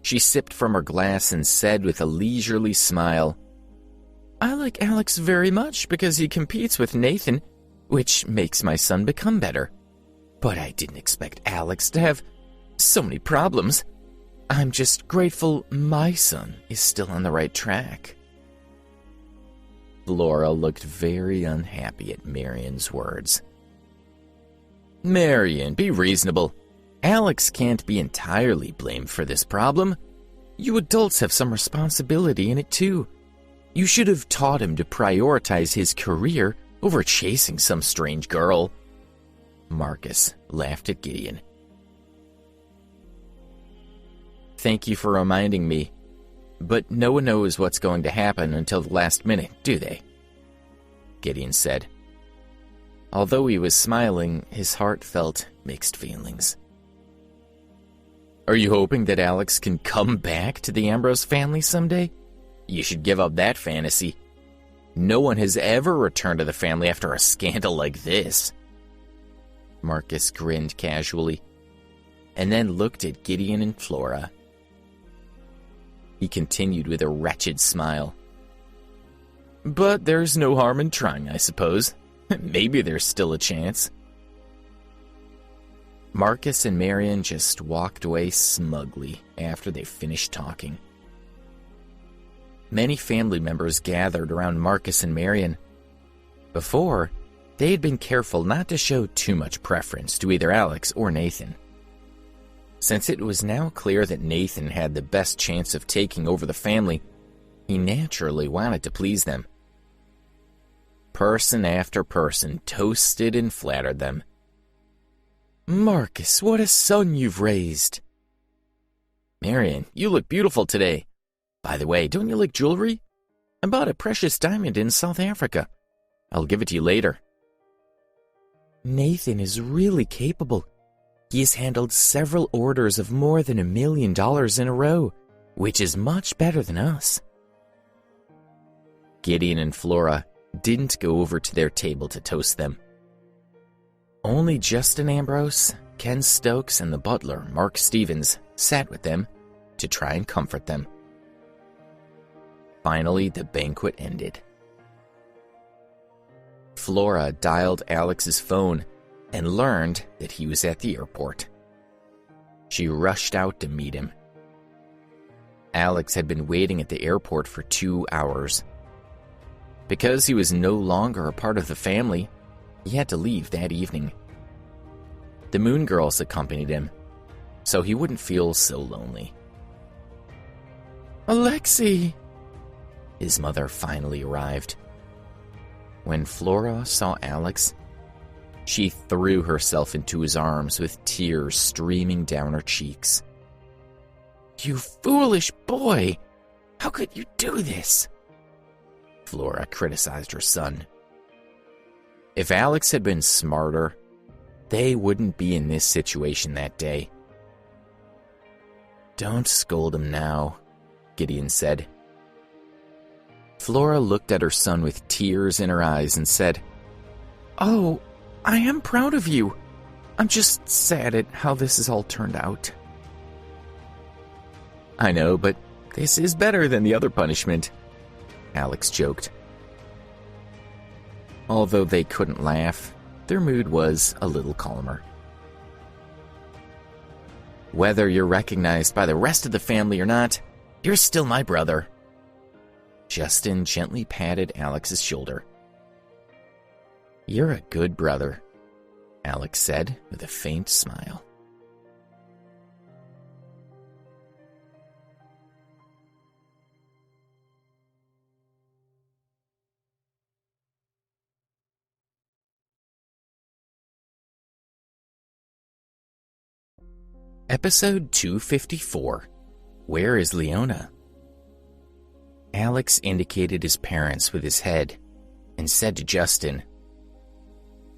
She sipped from her glass and said with a leisurely smile, "I like Alex very much because he competes with Nathan, which makes my son become better. But I didn't expect Alex to have so many problems. I'm just grateful my son is still on the right track." Flora looked very unhappy at Marian's words. "Marian, be reasonable. Alex can't be entirely blamed for this problem. You adults have some responsibility in it too. You should have taught him to prioritize his career over chasing some strange girl." Marcus laughed at Gideon. "Thank you for reminding me, but no one knows what's going to happen until the last minute, do they?" Gideon said. Although he was smiling, his heart felt mixed feelings. "Are you hoping that Alex can come back to the Ambrose family someday? You should give up that fantasy. No one has ever returned to the family after a scandal like this." Marcus grinned casually, and then looked at Gideon and Flora. He continued with a wretched smile. "But there's no harm in trying, I suppose. Maybe there's still a chance." Marcus and Marian just walked away smugly after they finished talking. Many family members gathered around Marcus and Marian. Before, they had been careful not to show too much preference to either Alex or Nathan. Since it was now clear that Nathan had the best chance of taking over the family, he naturally wanted to please them. Person after person toasted and flattered them. "Marcus, what a son you've raised." "Marian, you look beautiful today. By the way, don't you like jewelry? I bought a precious diamond in South Africa. I'll give it to you later." "Nathan is really capable. He's handled several orders of more than $1 million in a row, which is much better than us." Gideon and Flora didn't go over to their table to toast them. Only Justin Ambrose, Ken Stokes, and the butler, Mark Stevens, sat with them to try and comfort them. Finally, the banquet ended. Flora dialed Alex's phone and learned that he was at the airport. She rushed out to meet him. Alex had been waiting at the airport for 2 hours. Because he was no longer a part of the family, he had to leave that evening. The Moon Girls accompanied him, so he wouldn't feel so lonely. "Alexei!" His mother finally arrived. When Flora saw Alex, she threw herself into his arms with tears streaming down her cheeks. "You foolish boy! How could you do this?" Flora criticized her son. If Alex had been smarter, they wouldn't be in this situation that day. "Don't scold him now," Gideon said. Flora looked at her son with tears in her eyes and said, "Oh, I am proud of you. I'm just sad at how this has all turned out." "I know, but this is better than the other punishment," Alex joked. Although they couldn't laugh, their mood was a little calmer. "Whether you're recognized by the rest of the family or not, you're still my brother." Justin gently patted Alex's shoulder. "You're a good brother," Alex said with a faint smile. Episode 254. Where is Leona? Alex indicated his parents with his head and said to Justin,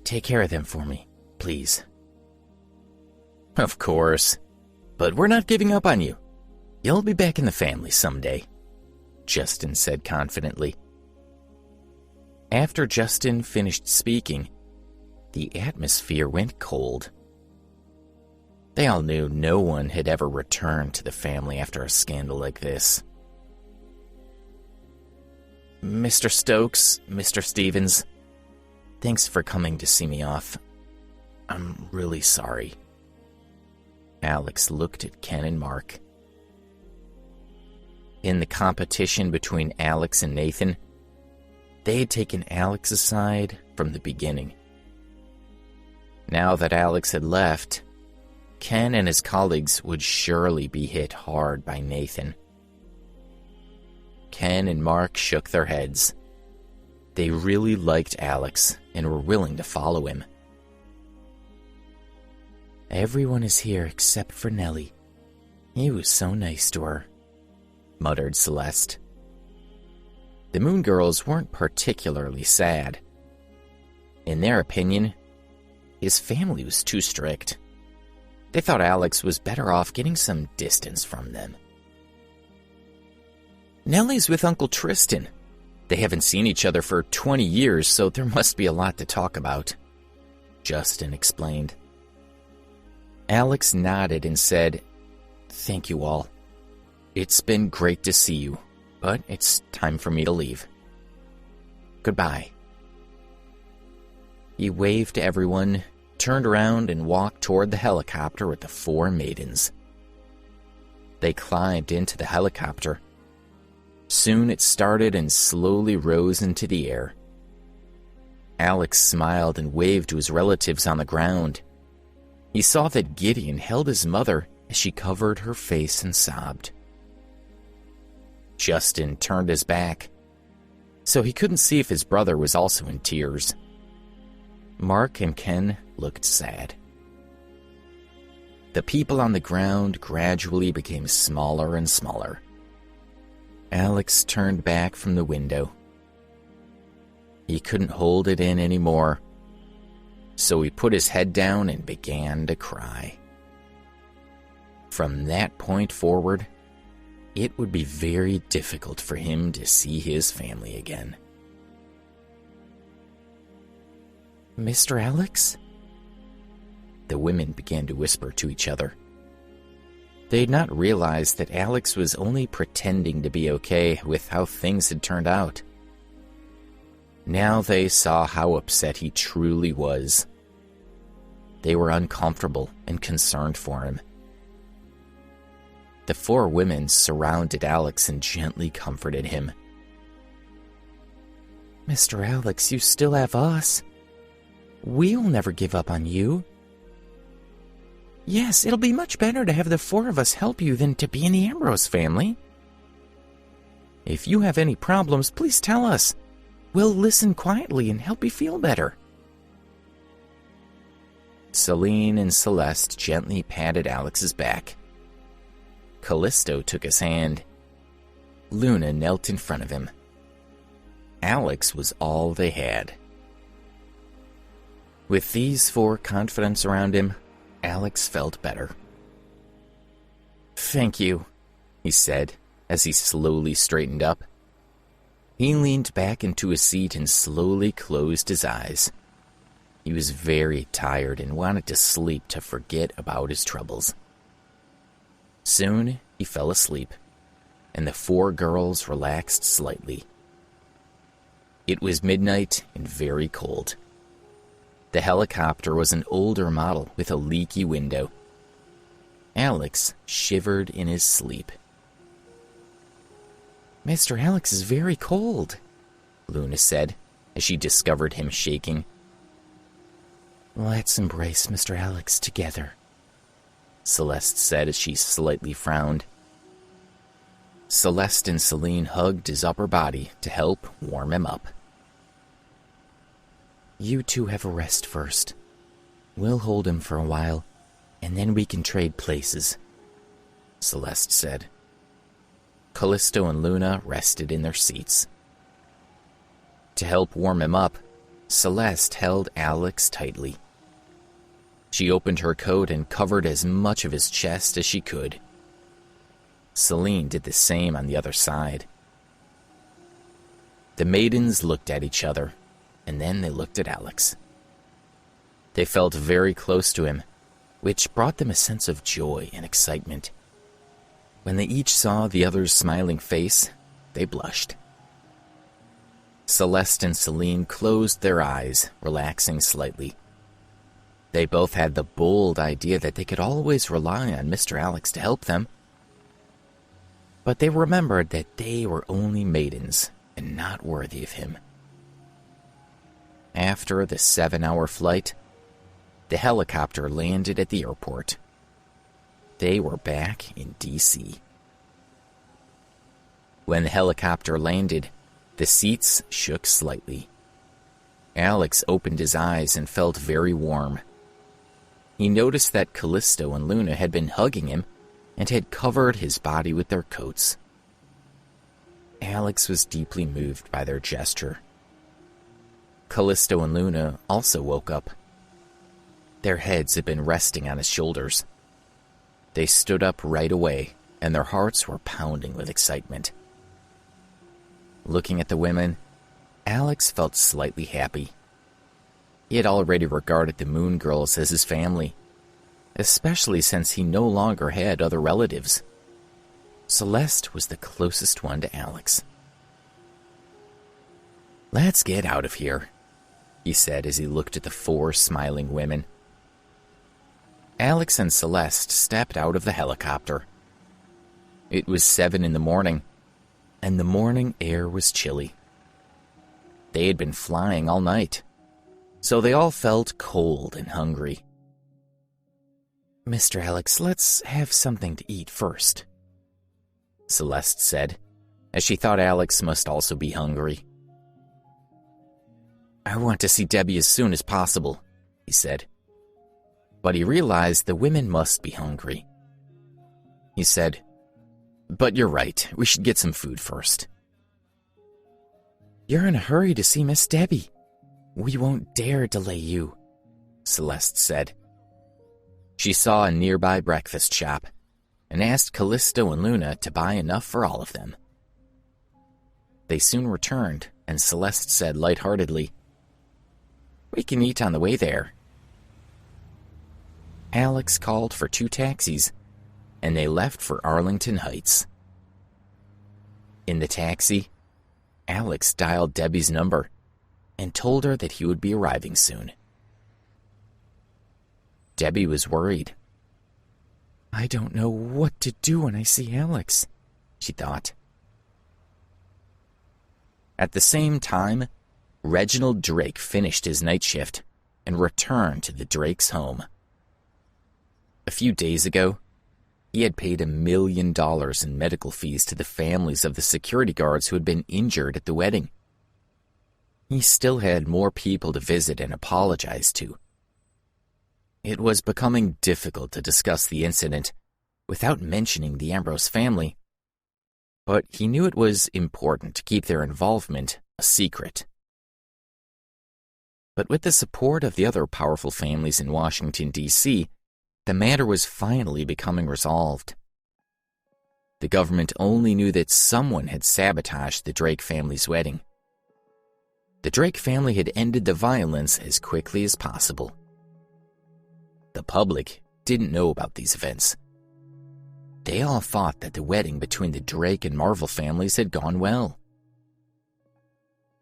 "Take care of them for me, please." "Of course, but we're not giving up on you. You'll be back in the family someday," Justin said confidently. After Justin finished speaking, the atmosphere went cold. They all knew no one had ever returned to the family after a scandal like this. "Mr. Stokes, Mr. Stevens, thanks for coming to see me off. I'm really sorry." Alex looked at Ken and Mark. In the competition between Alex and Nathan, they had taken Alex's side from the beginning. Now that Alex had left, Ken and his colleagues would surely be hit hard by Nathan. Ken and Mark shook their heads. They really liked Alex and were willing to follow him. "Everyone is here except for Nellie. He was so nice to her," muttered Celeste. The Moon Girls weren't particularly sad. In their opinion, his family was too strict. They thought Alex was better off getting some distance from them. "Nellie's with Uncle Tristan. They haven't seen each other for 20 years, so there must be a lot to talk about," Justin explained. Alex nodded and said, "Thank you all. It's been great to see you, but it's time for me to leave. Goodbye." He waved to everyone, turned around and walked toward the helicopter with the 4 maidens. They climbed into the helicopter. Soon it started and slowly rose into the air. Alex smiled and waved to his relatives on the ground. He saw that Gideon held his mother as she covered her face and sobbed. Justin turned his back, so he couldn't see if his brother was also in tears. Mark and Ken looked sad. The people on the ground gradually became smaller and smaller. Alex turned back from the window. He couldn't hold it in anymore, so he put his head down and began to cry. From that point forward, it would be very difficult for him to see his family again. "Mr. Alex?" The women began to whisper to each other. They'd not realized that Alex was only pretending to be okay with how things had turned out. Now they saw how upset he truly was. They were uncomfortable and concerned for him. The four women surrounded Alex and gently comforted him. "Mr. Alex, you still have us. We'll never give up on you. Yes, it'll be much better to have the four of us help you than to be in the Ambrose family. If you have any problems, please tell us. We'll listen quietly and help you feel better." Celine and Celeste gently patted Alex's back. Callisto took his hand. Luna knelt in front of him. Alex was all they had. With these four confidants around him, Alex felt better. "Thank you," he said as he slowly straightened up. He leaned back into his seat and slowly closed his eyes. He was very tired and wanted to sleep to forget about his troubles. Soon he fell asleep, and the four girls relaxed slightly. It was midnight and very cold. The helicopter was an older model with a leaky window. Alex shivered in his sleep. "Mr. Alex is very cold," Luna said as she discovered him shaking. "Let's embrace Mr. Alex together," Celeste said as she slightly frowned. Celeste and Celine hugged his upper body to help warm him up. "You two have a rest first. We'll hold him for a while, and then we can trade places," Celeste said. Callisto and Luna rested in their seats. To help warm him up, Celeste held Alex tightly. She opened her coat and covered as much of his chest as she could. Celine did the same on the other side. The maidens looked at each other, and then they looked at Alex. They felt very close to him, which brought them a sense of joy and excitement. When they each saw the other's smiling face, they blushed. Celeste and Celine closed their eyes, relaxing slightly. They both had the bold idea that they could always rely on Mr. Alex to help them. But they remembered that they were only maidens and not worthy of him. After the 7-hour flight, the helicopter landed at the airport. They were back in D.C. When the helicopter landed, the seats shook slightly. Alex opened his eyes and felt very warm. He noticed that Callisto and Luna had been hugging him and had covered his body with their coats. Alex was deeply moved by their gesture. Callisto and Luna also woke up. Their heads had been resting on his shoulders. They stood up right away, and their hearts were pounding with excitement. Looking at the women, Alex felt slightly happy. He had already regarded the Moon Girls as his family, especially since he no longer had other relatives. Celeste was the closest one to Alex. "Let's get out of here," he said as he looked at the four smiling women. Alex and Celeste stepped out of the helicopter. It was 7 in the morning, and the morning air was chilly. They had been flying all night, so they all felt cold and hungry. "Mr. Alex, let's have something to eat first," Celeste said, as she thought Alex must also be hungry. "I want to see Debbie as soon as possible," he said. But he realized the women must be hungry. He said, "But you're right, we should get some food first." "You're in a hurry to see Miss Debbie. We won't dare delay you," Celeste said. She saw a nearby breakfast shop and asked Callisto and Luna to buy enough for all of them. They soon returned, and Celeste said lightheartedly, "We can eat on the way there." Alex called for 2 taxis, and they left for Arlington Heights. In the taxi, Alex dialed Debbie's number and told her that he would be arriving soon. Debbie was worried. "I don't know what to do when I see Alex," she thought. At the same time, Reginald Drake finished his night shift and returned to the Drakes' home. A few days ago, he had paid $1 million in medical fees to the families of the security guards who had been injured at the wedding. He still had more people to visit and apologize to. It was becoming difficult to discuss the incident without mentioning the Ambrose family, but he knew it was important to keep their involvement a secret. But with the support of the other powerful families in Washington, D.C., the matter was finally becoming resolved. The government only knew that someone had sabotaged the Drake family's wedding. The Drake family had ended the violence as quickly as possible. The public didn't know about these events. They all thought that the wedding between the Drake and Marvel families had gone well.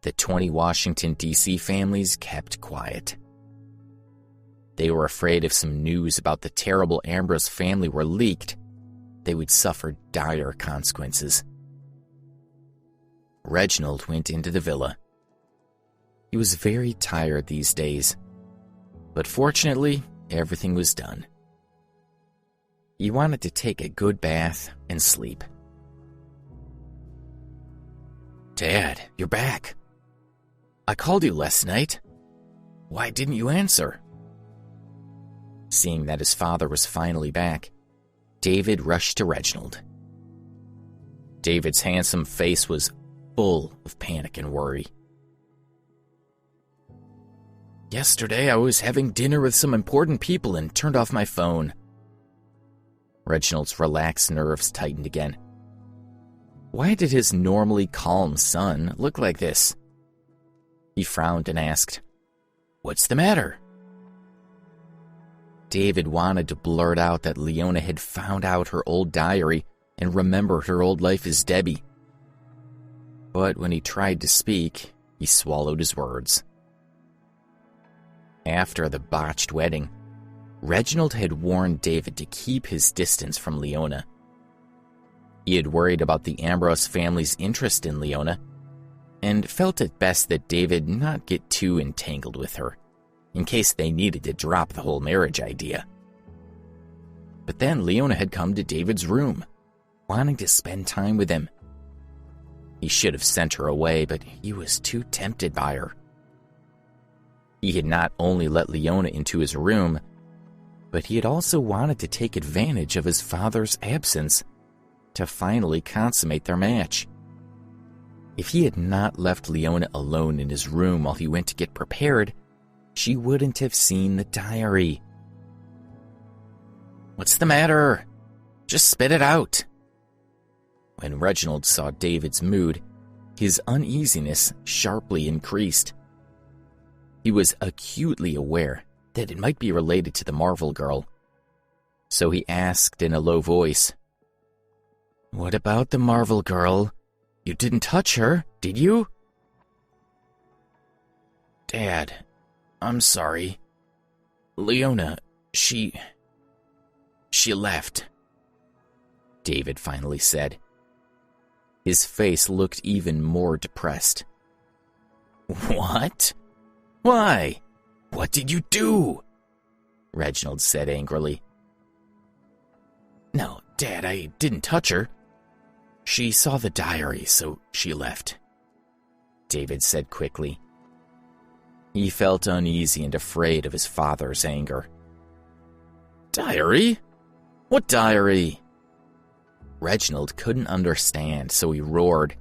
The 20 Washington, D.C. families kept quiet. They were afraid if some news about the terrible Ambrose family were leaked, they would suffer dire consequences. Reginald went into the villa. He was very tired these days, but fortunately, everything was done. He wanted to take a good bath and sleep. "Dad, you're back. I called you last night. Why didn't you answer?" Seeing that his father was finally back, David rushed to Reginald. David's handsome face was full of panic and worry. "Yesterday I was having dinner with some important people and turned off my phone." Reginald's relaxed nerves tightened again. Why did his normally calm son look like this? He frowned and asked, "What's the matter?" David wanted to blurt out that Leona had found out her old diary and remembered her old life as Debbie. But when he tried to speak, he swallowed his words. After the botched wedding, Reginald had warned David to keep his distance from Leona. He had worried about the Ambrose family's interest in Leona and felt it best that David not get too entangled with her, in case they needed to drop the whole marriage idea. But then Leona had come to David's room, wanting to spend time with him. He should have sent her away, but he was too tempted by her. He had not only let Leona into his room, but he had also wanted to take advantage of his father's absence to finally consummate their match. If he had not left Leona alone in his room while he went to get prepared, she wouldn't have seen the diary. "What's the matter? Just spit it out." When Reginald saw David's mood, his uneasiness sharply increased. He was acutely aware that it might be related to the Marvel girl, so he asked in a low voice, "What about the Marvel girl? You didn't touch her, did you?" "Dad, I'm sorry. Leona, she left," David finally said. His face looked even more depressed. "What? Why? What did you do?" Reginald said angrily. "No, Dad, I didn't touch her. She saw the diary, so she left," David said quickly. He felt uneasy and afraid of his father's anger. "Diary? What diary?" Reginald couldn't understand, so he roared,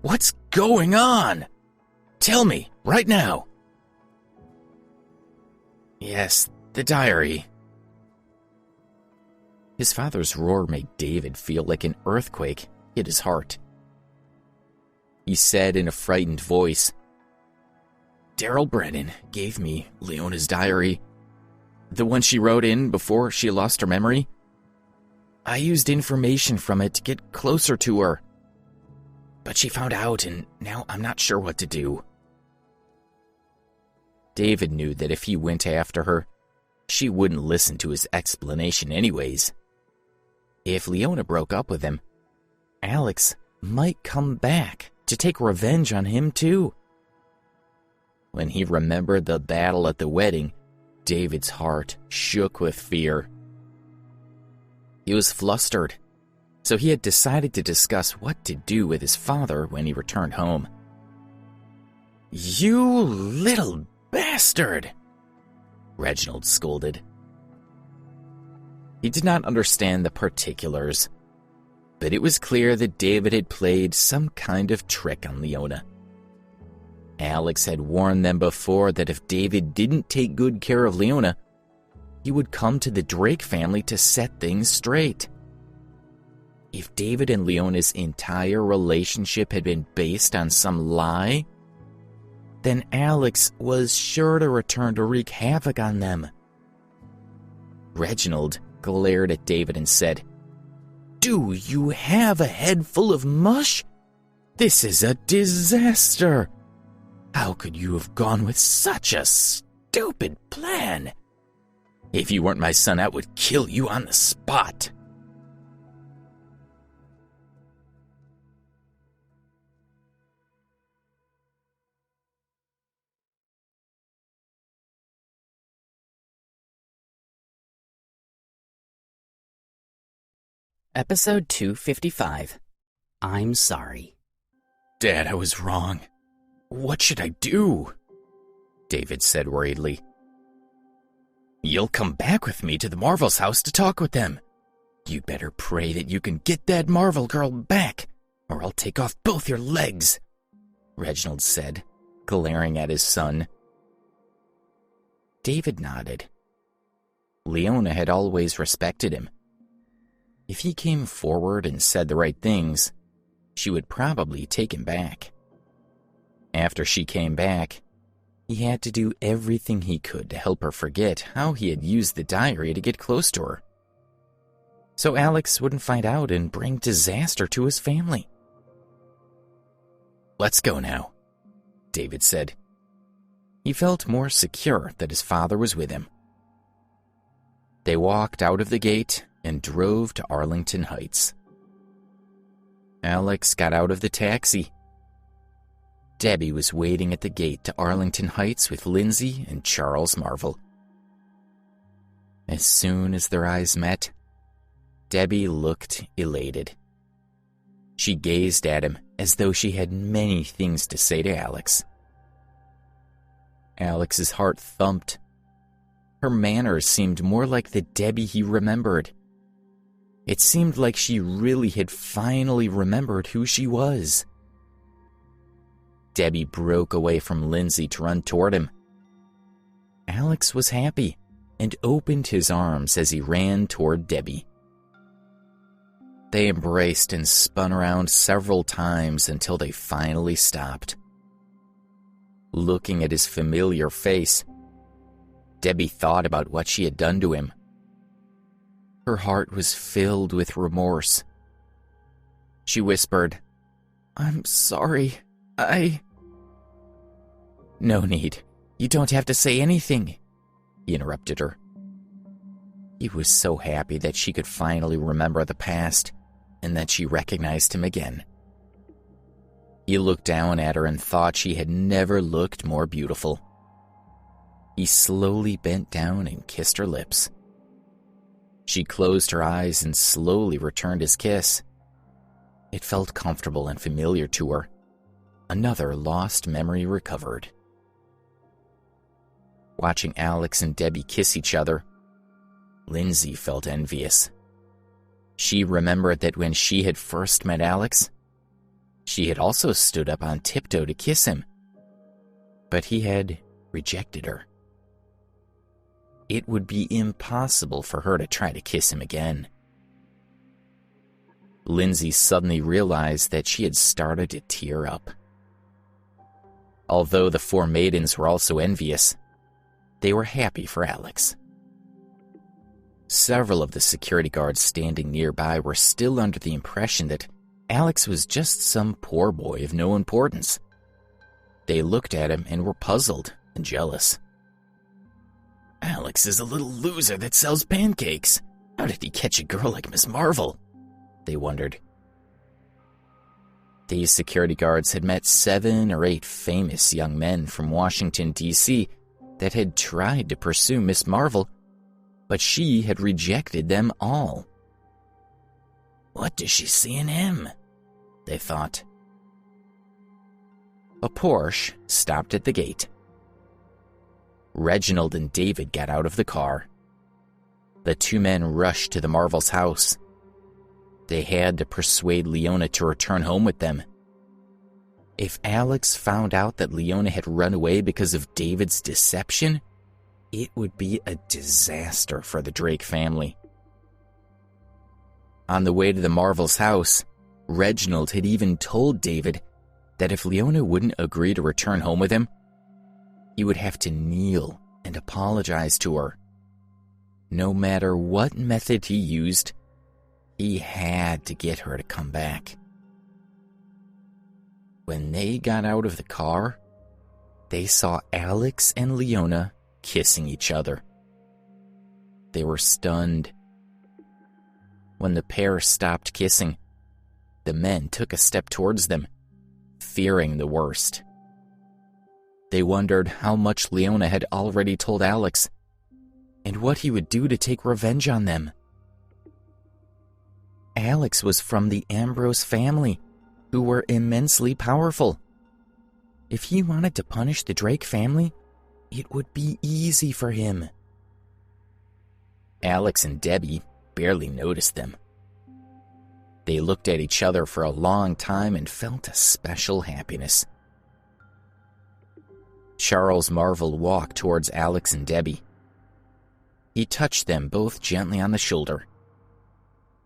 "What's going on? Tell me, right now." "Yes, the diary." His father's roar made David feel like an earthquake hit his heart. He said in a frightened voice, "Daryl Brennan gave me Leona's diary, the one she wrote in before she lost her memory. I used information from it to get closer to her. But she found out, and now I'm not sure what to do. David knew that if he went after her, she wouldn't listen to his explanation anyways. If Leona broke up with him, Alex might come back to take revenge on him too. When he remembered the battle at the wedding, David's heart shook with fear. He was flustered, so he had decided to discuss what to do with his father when he returned home. "You little bastard!" Reginald scolded. He did not understand the particulars, but it was clear that David had played some kind of trick on Leona. Alex had warned them before that if David didn't take good care of Leona, he would come to the Drake family to set things straight. If David and Leona's entire relationship had been based on some lie, then Alex was sure to return to wreak havoc on them. Reginald glared at David and said, "Do you have a head full of mush? This is a disaster. How could you have gone with such a stupid plan? If you weren't my son, I would kill you on the spot." Episode 255. I'm sorry. "Dad, I was wrong. What should I do?" David said worriedly. "You'll come back with me to the Marvel's house to talk with them. You'd better pray that you can get that Marvel girl back, or I'll take off both your legs," Reginald said, glaring at his son. David nodded. Leona had always respected him. If he came forward and said the right things, she would probably take him back. After she came back, he had to do everything he could to help her forget how he had used the diary to get close to her, so Alex wouldn't find out and bring disaster to his family. "Let's go now," David said. He felt more secure that his father was with him. They walked out of the gate and drove to Arlington Heights. Alex got out of the taxi. Debbie was waiting at the gate to Arlington Heights with Lindsay and Charles Marvel. As soon as their eyes met, Debbie looked elated. She gazed at him as though she had many things to say to Alex. Alex's heart thumped. Her manners seemed more like the Debbie he remembered. It seemed like she really had finally remembered who she was. Debbie broke away from Lindsay to run toward him. Alex was happy and opened his arms as he ran toward Debbie. They embraced and spun around several times until they finally stopped. Looking at his familiar face, Debbie thought about what she had done to him. Her heart was filled with remorse. She whispered, "I'm sorry. "No need. You don't have to say anything," he interrupted her. He was so happy that she could finally remember the past and that she recognized him again. He looked down at her and thought she had never looked more beautiful. He slowly bent down and kissed her lips. She closed her eyes and slowly returned his kiss. It felt comfortable and familiar to her. Another lost memory recovered. Watching Alex and Debbie kiss each other, Lindsay felt envious. She remembered that when she had first met Alex, she had also stood up on tiptoe to kiss him, but he had rejected her. It would be impossible for her to try to kiss him again. Lindsay suddenly realized that she had started to tear up. Although the four maidens were also envious, they were happy for Alex. Several of the security guards standing nearby were still under the impression that Alex was just some poor boy of no importance. They looked at him and were puzzled and jealous. "Alex is a little loser that sells pancakes. How did he catch a girl like Miss Marvel?" they wondered. These security guards had met 7 or 8 famous young men from Washington, D.C. that had tried to pursue Miss Marvel, but she had rejected them all. "What does she see in him?" they thought. A Porsche stopped at the gate. Reginald and David got out of the car. The 2 men rushed to the Marvels' house. They had to persuade Leona to return home with them. If Alex found out that Leona had run away because of David's deception, it would be a disaster for the Drake family. On the way to the Marvels' house, Reginald had even told David that if Leona wouldn't agree to return home with him, he would have to kneel and apologize to her. No matter what method he used, he had to get her to come back. When they got out of the car, they saw Alex and Leona kissing each other. They were stunned. When the pair stopped kissing, the men took a step towards them, fearing the worst. They wondered how much Leona had already told Alex, and what he would do to take revenge on them. Alex was from the Ambrose family, who were immensely powerful. If he wanted to punish the Drake family, it would be easy for him. Alex and Debbie barely noticed them. They looked at each other for a long time and felt a special happiness. Charles Marvel walked towards Alex and Debbie. He touched them both gently on the shoulder,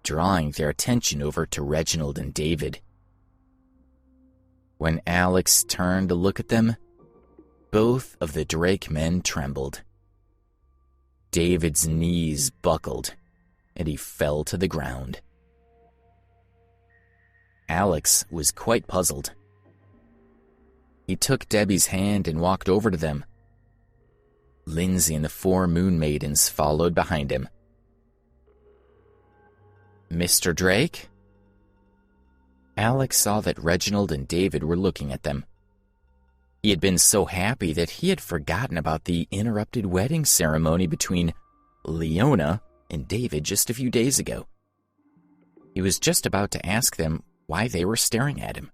drawing their attention over to Reginald and David. When Alex turned to look at them, both of the Drake men trembled. David's knees buckled, and he fell to the ground. Alex was quite puzzled. He took Debbie's hand and walked over to them. Lindsay and the 4 Moon Maidens followed behind him. "Mr. Drake?" Alex saw that Reginald and David were looking at them. He had been so happy that he had forgotten about the interrupted wedding ceremony between Leona and David just a few days ago. He was just about to ask them why they were staring at him.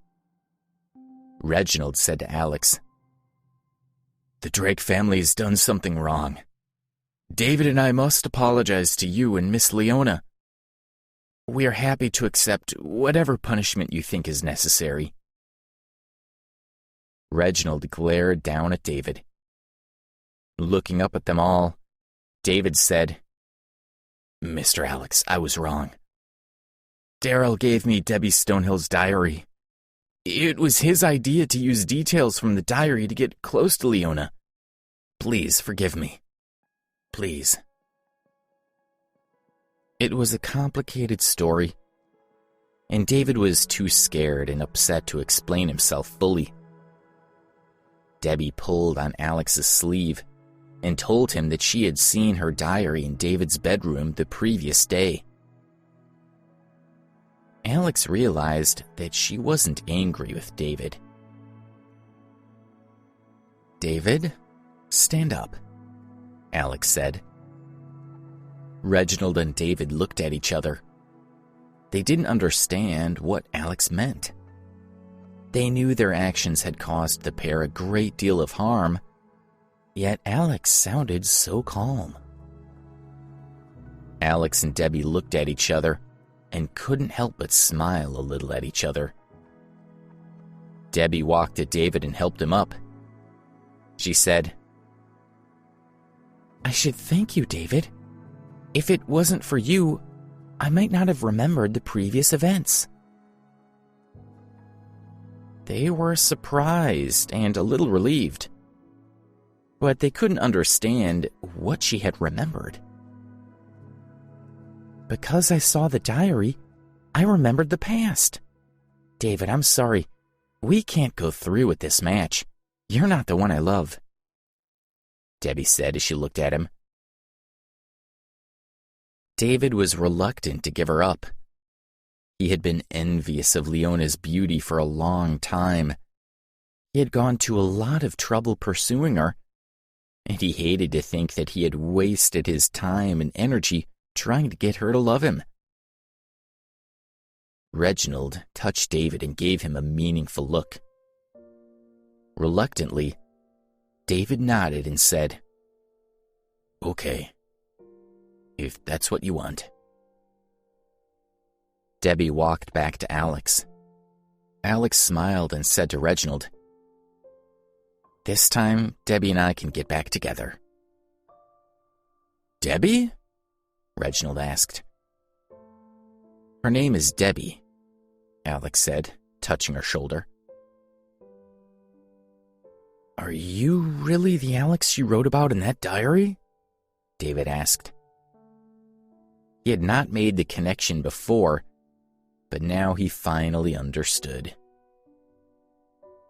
Reginald said to Alex, "The Drake family has done something wrong. David and I must apologize to you and Miss Leona. We are happy to accept whatever punishment you think is necessary." Reginald glared down at David. Looking up at them all, David said, "Mr. Alex, I was wrong. Daryl gave me Debbie Stonehill's diary. It was his idea to use details from the diary to get close to Leona. Please forgive me. Please." It was a complicated story, and David was too scared and upset to explain himself fully. Debbie pulled on Alex's sleeve and told him that she had seen her diary in David's bedroom the previous day. Alex realized that she wasn't angry with David. "David, stand up," Alex said. Reginald and David looked at each other. They didn't understand what Alex meant. They knew their actions had caused the pair a great deal of harm, yet Alex sounded so calm. Alex and Debbie looked at each other and couldn't help but smile a little at each other. Debbie walked to David and helped him up. She said, "I should thank you, David. If it wasn't for you, I might not have remembered the previous events." They were surprised and a little relieved, but they couldn't understand what she had remembered. because I saw the diary, I remembered the past. David, I'm sorry. We can't go through with this match. You're not the one I love. Debbie said as she looked at him. David was reluctant to give her up. He had been envious of Leona's beauty for a long time. He had gone to a lot of trouble pursuing her, and he hated to think that he had wasted his time and energy trying to get her to love him. Reginald touched David and gave him a meaningful look. Reluctantly, David nodded and said, "Okay, if that's what you want." Debbie walked back to Alex. Alex smiled and said to Reginald, "This time, Debbie and I can get back together." "Debbie?" Reginald asked. "Her name is Debbie," Alex said, touching her shoulder. "Are you really the Alex you wrote about in that diary?" David asked. He had not made the connection before, but now he finally understood.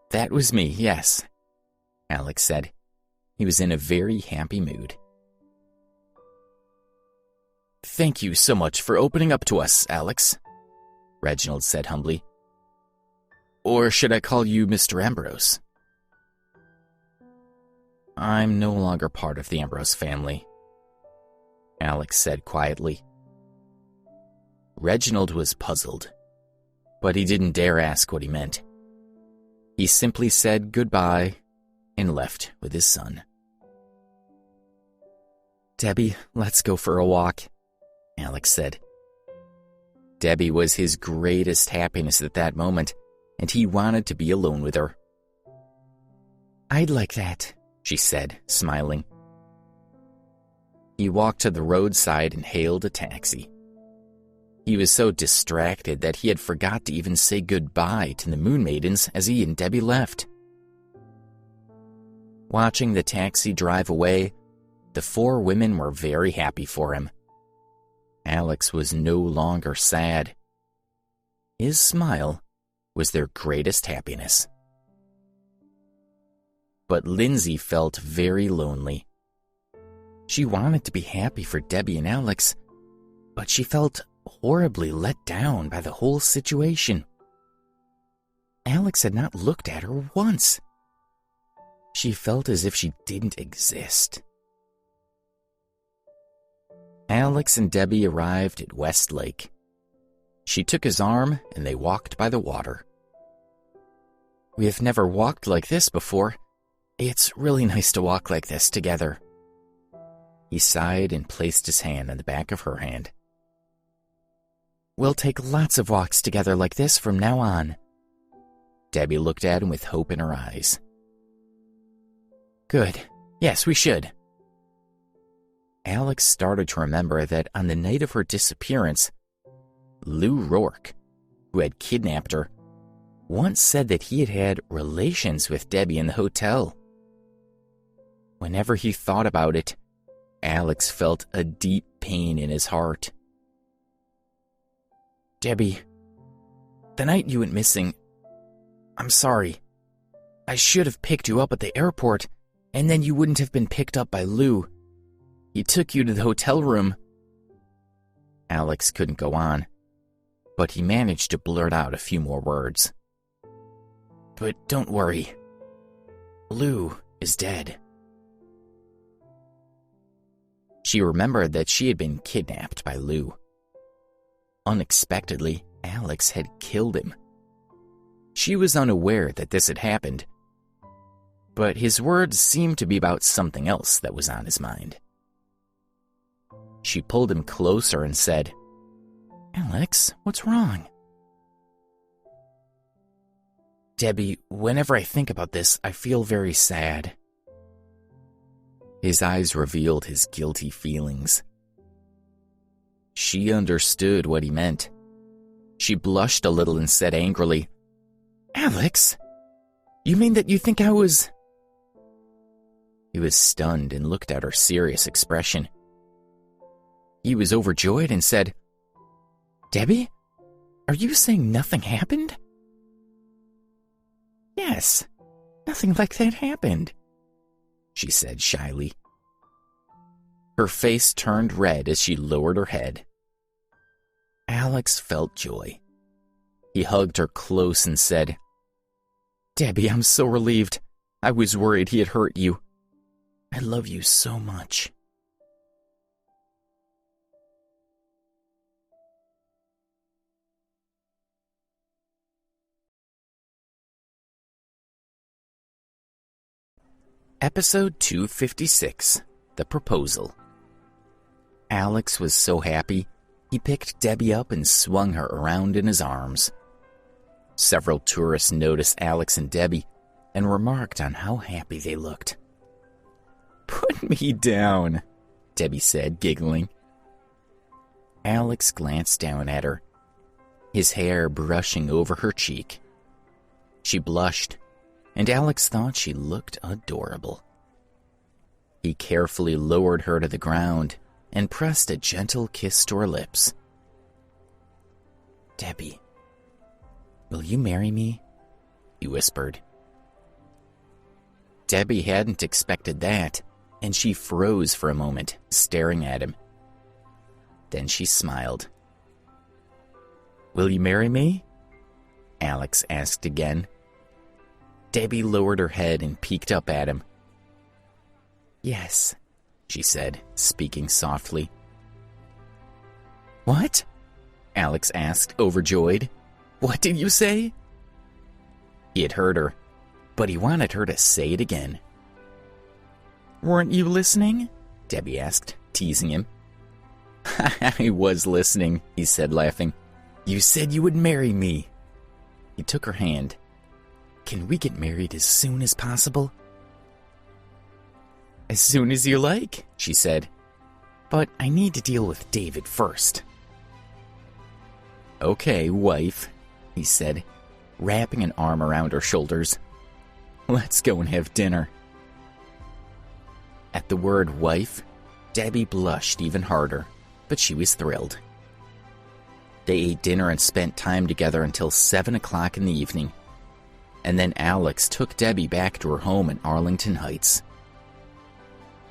"That was me, yes," Alex said. He was in a very happy mood. "Thank you so much for opening up to us, Alex," Reginald said humbly. "Or should I call you Mr. Ambrose?" "I'm no longer part of the Ambrose family," Alex said quietly. Reginald was puzzled, but he didn't dare ask what he meant. He simply said goodbye and left with his son. "Debbie, let's go for a walk," Alex said. Debbie was his greatest happiness at that moment, and he wanted to be alone with her. "I'd like that," she said, smiling. He walked to the roadside and hailed a taxi. He was so distracted that he had forgot to even say goodbye to the Moon Maidens as he and Debbie left. Watching the taxi drive away, the four women were very happy for him. Alex was no longer sad. His smile was their greatest happiness. But Lindsay felt very lonely. She wanted to be happy for Debbie and Alex, but she felt horribly let down by the whole situation. Alex had not looked at her once. She felt as if she didn't exist. Alex and Debbie arrived at Westlake. She took his arm and they walked by the water. "We have never walked like this before. It's really nice to walk like this together." He sighed and placed his hand on the back of her hand. "We'll take lots of walks together like this from now on." Debbie looked at him with hope in her eyes. "Good. Yes, we should." Alex started to remember that on the night of her disappearance, Lou Rourke, who had kidnapped her, once said that he had had relations with Debbie in the hotel. Whenever he thought about it, Alex felt a deep pain in his heart. "Debbie, the night you went missing, I'm sorry. I should have picked you up at the airport, and then you wouldn't have been picked up by Lou. He took you to the hotel room." Alex couldn't go on, but he managed to blurt out a few more words. "But don't worry. Lou is dead." She remembered that she had been kidnapped by Lou. Unexpectedly, Alex had killed him. She was unaware that this had happened, but his words seemed to be about something else that was on his mind. She pulled him closer and said, "Alex, what's wrong?" "Debbie, whenever I think about this, I feel very sad." His eyes revealed his guilty feelings. She understood what he meant. She blushed a little and said angrily, "Alex, you mean that you think I was—" He was stunned and looked at her serious expression. He was overjoyed and said, Debbie? Are you saying nothing happened? Yes, nothing like that happened, she said shyly. Her face turned red as she lowered her head. Alex felt joy. He hugged her close and said, Debbie, I'm so relieved. I was worried he had hurt you. I love you so much. Episode 256, The Proposal. Alex was so happy, he picked Debbie up and swung her around in his arms. Several tourists noticed Alex and Debbie and remarked on how happy they looked. Put me down, Debbie said, giggling. Alex glanced down at her, his hair brushing over her cheek. She blushed, and Alex thought she looked adorable. He carefully lowered her to the ground and pressed a gentle kiss to her lips. Debbie, will you marry me? He whispered. Debbie hadn't expected that, and she froze for a moment, staring at him. Then she smiled. Will you marry me? Alex asked again. Debbie lowered her head and peeked up at him. Yes, she said, speaking softly. What? Alex asked, overjoyed. What did you say? He had heard her, but he wanted her to say it again. Weren't you listening? Debbie asked, teasing him. I was listening, he said, laughing. You said you would marry me. He took her hand. Can we get married as soon as possible? As soon as you like, she said. But I need to deal with David first. Okay, wife, he said, wrapping an arm around her shoulders. Let's go and have dinner. At the word wife, Debbie blushed even harder, but she was thrilled. They ate dinner and spent time together until 7 o'clock in the evening. And then Alex took Debbie back to her home in Arlington Heights.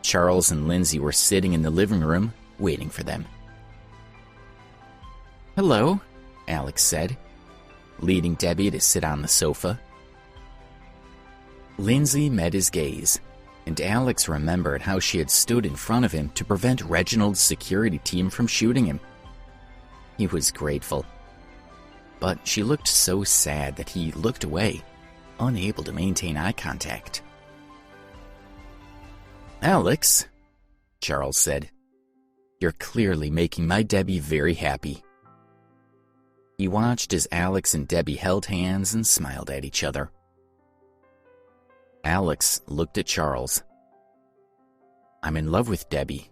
Charles and Lindsay were sitting in the living room, waiting for them. Hello, Alex said, leading Debbie to sit on the sofa. Lindsay met his gaze, and Alex remembered how she had stood in front of him to prevent Reginald's security team from shooting him. He was grateful, but she looked so sad that he looked away, unable to maintain eye contact. Alex, Charles said, you're clearly making my Debbie very happy. He watched as Alex and Debbie held hands and smiled at each other. Alex looked at Charles. I'm in love with Debbie,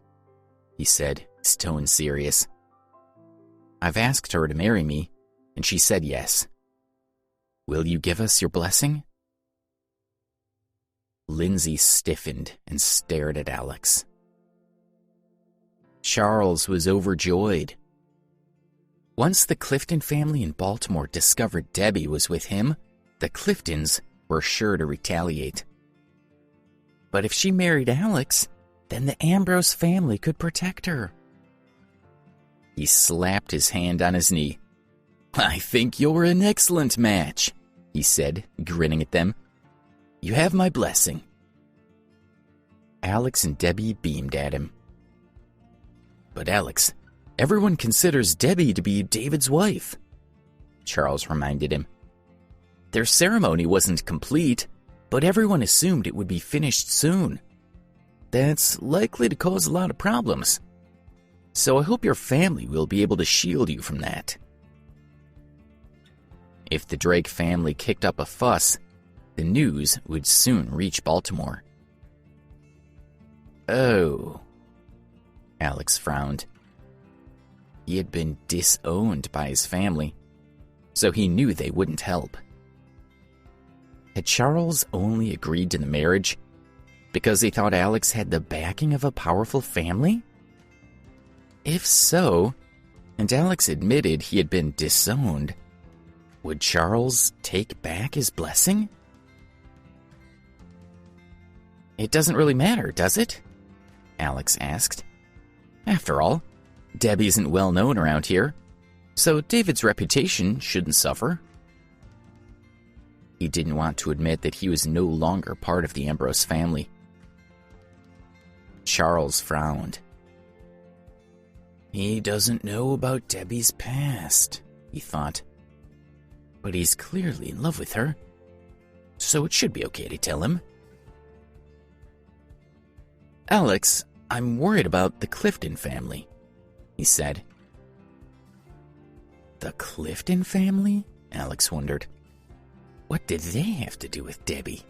he said, his tone serious. I've asked her to marry me, and she said yes. Will you give us your blessing? Lindsay stiffened and stared at Alex. Charles was overjoyed. Once the Clifton family in Baltimore discovered Debbie was with him, the Cliftons were sure to retaliate. But if she married Alex, then the Ambrose family could protect her. He slapped his hand on his knee. I think you're an excellent match, he said, grinning at them. You have my blessing. Alex and Debbie beamed at him. But Alex, everyone considers Debbie to be David's wife, Charles reminded him. Their ceremony wasn't complete, but everyone assumed it would be finished soon. That's likely to cause a lot of problems. So I hope your family will be able to shield you from that. If the Drake family kicked up a fuss, the news would soon reach Baltimore. Oh, Alex frowned. He had been disowned by his family, so he knew they wouldn't help. Had Charles only agreed to the marriage because he thought Alex had the backing of a powerful family? If so, and Alex admitted he had been disowned, would Charles take back his blessing? "It doesn't really matter, does it?" Alex asked. "After all, Debbie isn't well known around here, so David's reputation shouldn't suffer." He didn't want to admit that he was no longer part of the Ambrose family. Charles frowned. "He doesn't know about Debbie's past," he thought. "But he's clearly in love with her, so it should be okay to tell him." "Alex, I'm worried about the Clifton family," he said. The Clifton family? Alex wondered. What did they have to do with Debbie?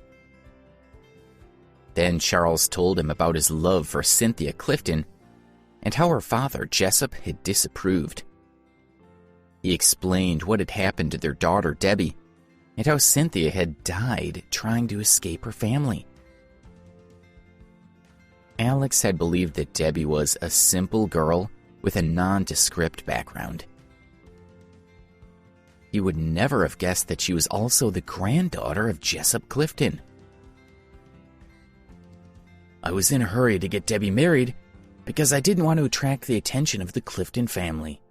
Then Charles told him about his love for Cynthia Clifton and how her father, Jessup, had disapproved. He explained what had happened to their daughter, Debbie, and how Cynthia had died trying to escape her family. Alex had believed that Debbie was a simple girl with a nondescript background. He would never have guessed that she was also the granddaughter of Jessup Clifton. "I was in a hurry to get Debbie married because I didn't want to attract the attention of the Clifton family,"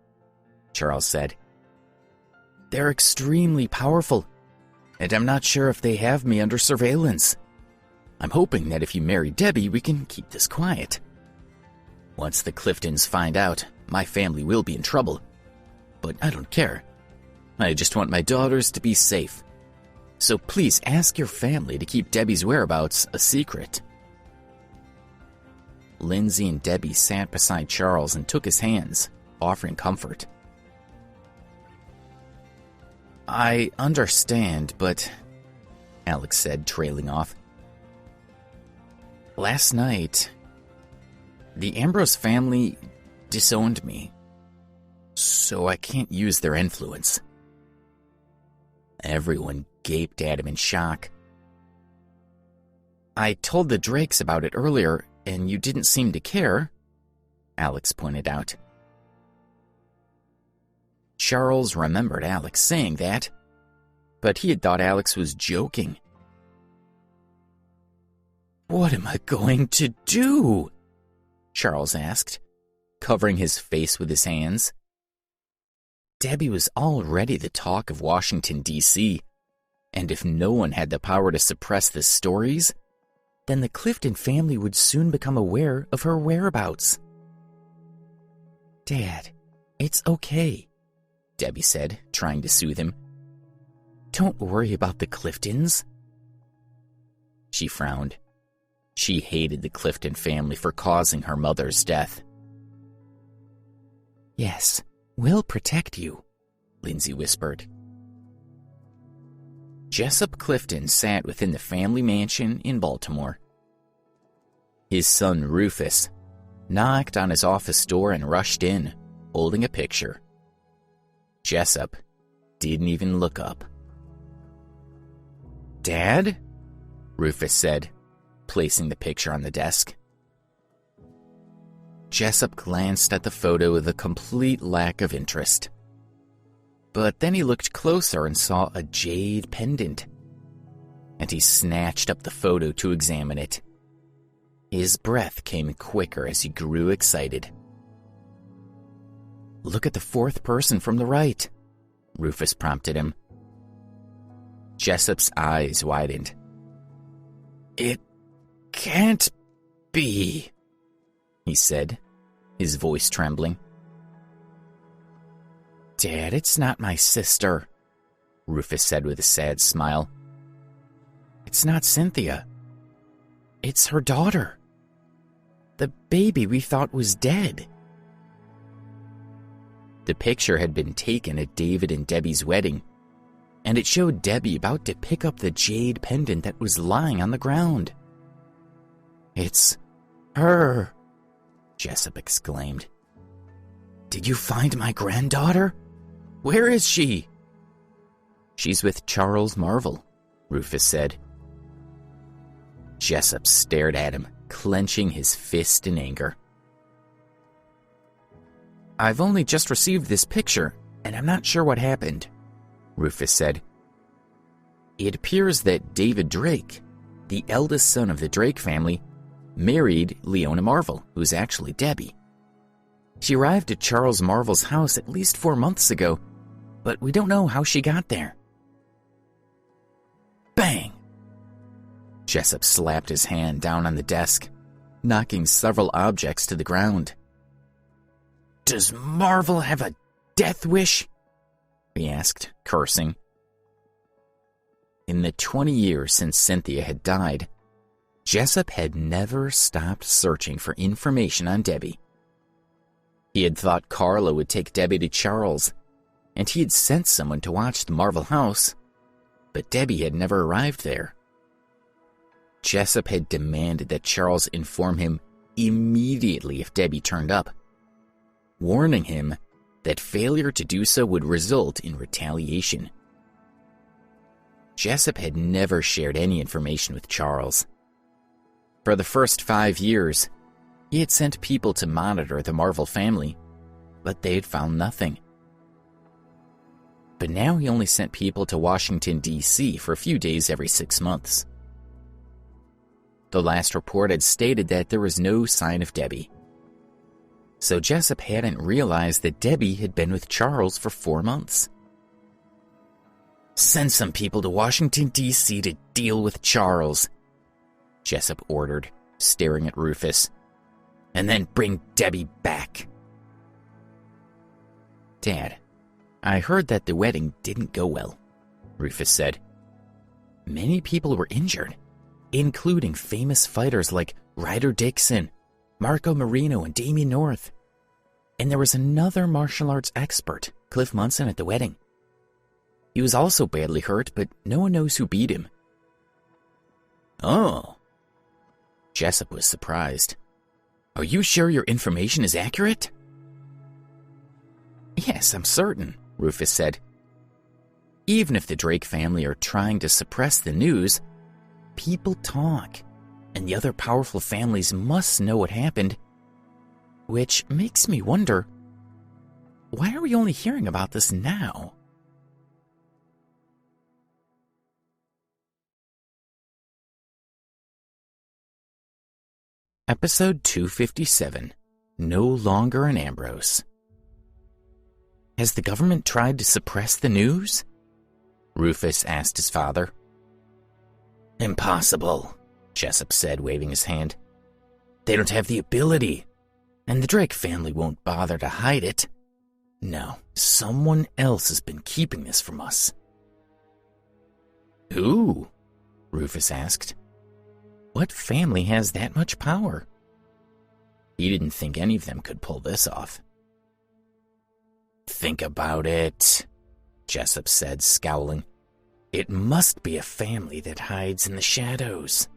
Charles said. "They're extremely powerful, and I'm not sure if they have me under surveillance. I'm hoping that if you marry Debbie, we can keep this quiet. Once the Cliftons find out, my family will be in trouble. But I don't care. I just want my daughters to be safe. So please ask your family to keep Debbie's whereabouts a secret." Lindsay and Debbie sat beside Charles and took his hands, offering comfort. "I understand, but," Alex said, trailing off. "Last night, the Ambrose family disowned me, so I can't use their influence." Everyone gaped at him in shock. "I told the Drakes about it earlier, and you didn't seem to care," Alex pointed out. Charles remembered Alex saying that, but he had thought Alex was joking. "What am I going to do?" Charles asked, covering his face with his hands. Debbie was already the talk of Washington, D.C., and if no one had the power to suppress the stories, then the Clifton family would soon become aware of her whereabouts. "Dad, it's okay," Debbie said, trying to soothe him. "Don't worry about the Cliftons." She frowned. She hated the Clifton family for causing her mother's death. "Yes, we'll protect you," Lindsay whispered. Jessup Clifton sat within the family mansion in Baltimore. His son Rufus knocked on his office door and rushed in, holding a picture. Jessup didn't even look up. "Dad?" Rufus said, placing the picture on the desk. Jessup glanced at the photo with a complete lack of interest. But then he looked closer and saw a jade pendant, and he snatched up the photo to examine it. His breath came quicker as he grew excited. "Look at the fourth person from the right," Rufus prompted him. Jessup's eyes widened. "It can't be," he said, his voice trembling. "Dad, it's not my sister," Rufus said with a sad smile. "It's not Cynthia. It's her daughter. The baby we thought was dead." The picture had been taken at David and Debbie's wedding, and it showed Debbie about to pick up the jade pendant that was lying on the ground. "It's her," Jessup exclaimed. "Did you find my granddaughter? Where is she?" "She's with Charles Marvel," Rufus said. Jessup stared at him, clenching his fist in anger. I've only just received this picture, and I'm not sure what happened, Rufus said. It appears that David Drake, the eldest son of the Drake family, married Leona Marvel, who's actually Debbie. She arrived at Charles Marvel's house at least 4 months ago, but we don't know how she got there. Bang! Jessup slapped his hand down on the desk, knocking several objects to the ground. Does Marvel have a death wish? He asked, cursing. In the 20 years since Cynthia had died, Jessup had never stopped searching for information on Debbie. He had thought Carla would take Debbie to Charles, and he had sent someone to watch the Marvel house, but Debbie had never arrived there. Jessup had demanded that Charles inform him immediately if Debbie turned up, warning him that failure to do so would result in retaliation. Jessup had never shared any information with Charles. For the first 5 years, he had sent people to monitor the Marvel family, but they had found nothing. But now he only sent people to Washington, D.C. for a few days every 6 months. The last report had stated that there was no sign of Debbie. So Jessup hadn't realized that Debbie had been with Charles for 4 months. Send some people to Washington, D.C. to deal with Charles, Jessup ordered, staring at Rufus. And then bring Debbie back. Dad, I heard that the wedding didn't go well, Rufus said. Many people were injured, including famous fighters like Ryder Dixon, Marco Marino, and Damian North. And there was another martial arts expert, Cliff Munson, at the wedding. He was also badly hurt, but no one knows who beat him. Oh. Jessup was surprised. Are you sure your information is accurate? Yes, I'm certain, Rufus said. Even if the Drake family are trying to suppress the news, people talk, and the other powerful families must know what happened. Which makes me wonder, why are we only hearing about this now? Episode 257, No Longer an Ambrose. Has the government tried to suppress the news? Rufus asked his father. Impossible, Jessup said, waving his hand. They don't have the ability, and the Drake family won't bother to hide it. No, someone else has been keeping this from us. Who? Rufus asked. What family has that much power? He didn't think any of them could pull this off. Think about it, Jessup said, scowling. It must be a family that hides in the shadows.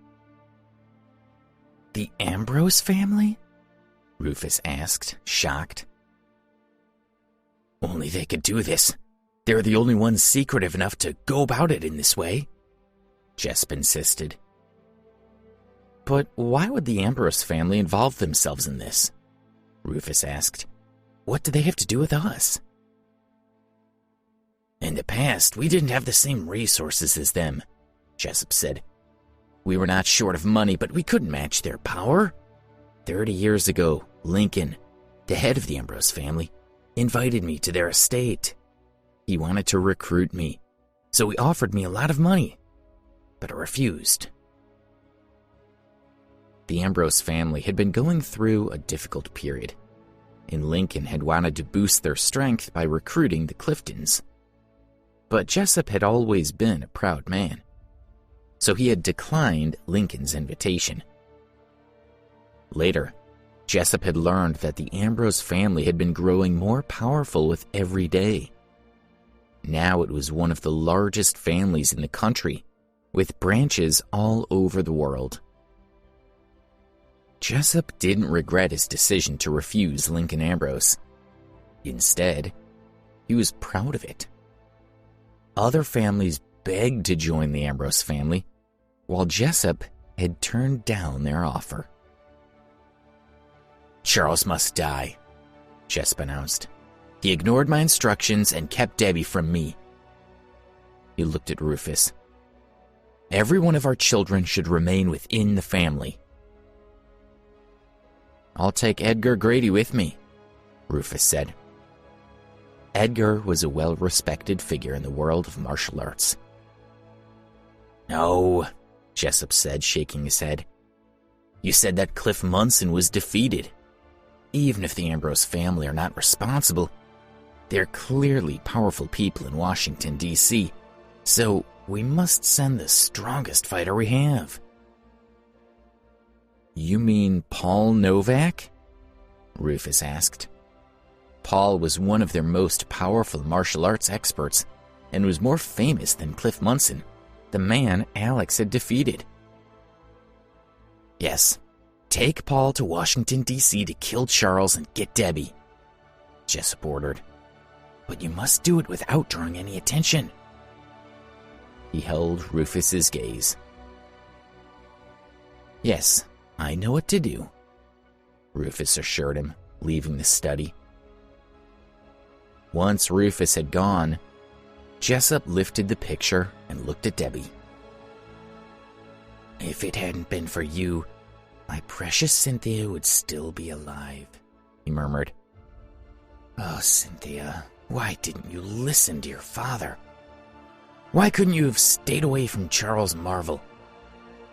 The Ambrose family? Rufus asked, shocked. Only they could do this. They're the only ones secretive enough to go about it in this way, Jessup insisted. But why would the Ambrose family involve themselves in this? Rufus asked. What do they have to do with us? In the past, we didn't have the same resources as them, Jessup said. We were not short of money, but we couldn't match their power. 30 years ago, Lincoln, the head of the Ambrose family, invited me to their estate. He wanted to recruit me, so he offered me a lot of money, but I refused. The Ambrose family had been going through a difficult period, and Lincoln had wanted to boost their strength by recruiting the Cliftons. But Jessup had always been a proud man, so he had declined Lincoln's invitation. Later, Jessup had learned that the Ambrose family had been growing more powerful with every day. Now it was one of the largest families in the country, with branches all over the world. Jessup didn't regret his decision to refuse Lincoln Ambrose. Instead, he was proud of it. Other families begged to join the Ambrose family, while Jessup had turned down their offer. Charles must die, Jessup announced. "He ignored my instructions and kept Debbie from me." He looked at Rufus. "Every one of our children should remain within the family." "I'll take Edgar Grady with me," Rufus said. Edgar was a well-respected figure in the world of martial arts. "No," Jessup said, shaking his head. "You said that Cliff Munson was defeated. Even if the Ambrose family are not responsible, they're clearly powerful people in Washington, D.C., so we must send the strongest fighter we have." "You mean Paul Novak?" Rufus asked. Paul was one of their most powerful martial arts experts and was more famous than Cliff Munson, the man Alex had defeated. "Yes, take Paul to Washington, D.C. to kill Charles and get Debbie," Jessup ordered. "But you must do it without drawing any attention." He held Rufus's gaze. "Yes, I know what to do," Rufus assured him, leaving the study. Once Rufus had gone, Jessup lifted the picture and looked at Debbie. "If it hadn't been for you, my precious Cynthia would still be alive," he murmured. "Oh, Cynthia, why didn't you listen to your father? Why couldn't you have stayed away from Charles Marvel?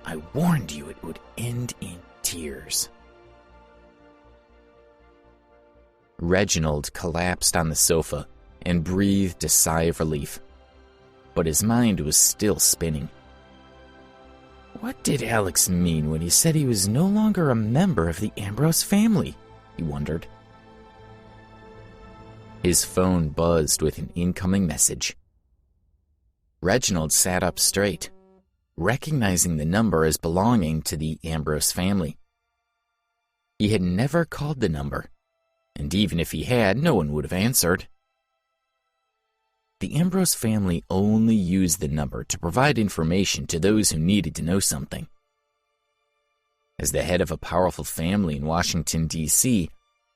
I warned you it would end in tears." Reginald collapsed on the sofa and breathed a sigh of relief, but his mind was still spinning. What did Alex mean when he said he was no longer a member of the Ambrose family? He wondered. His phone buzzed with an incoming message. Reginald sat up straight, recognizing the number as belonging to the Ambrose family. He had never called the number, and even if he had, no one would have answered. The Ambrose family only used the number to provide information to those who needed to know something. As the head of a powerful family in Washington, D.C.,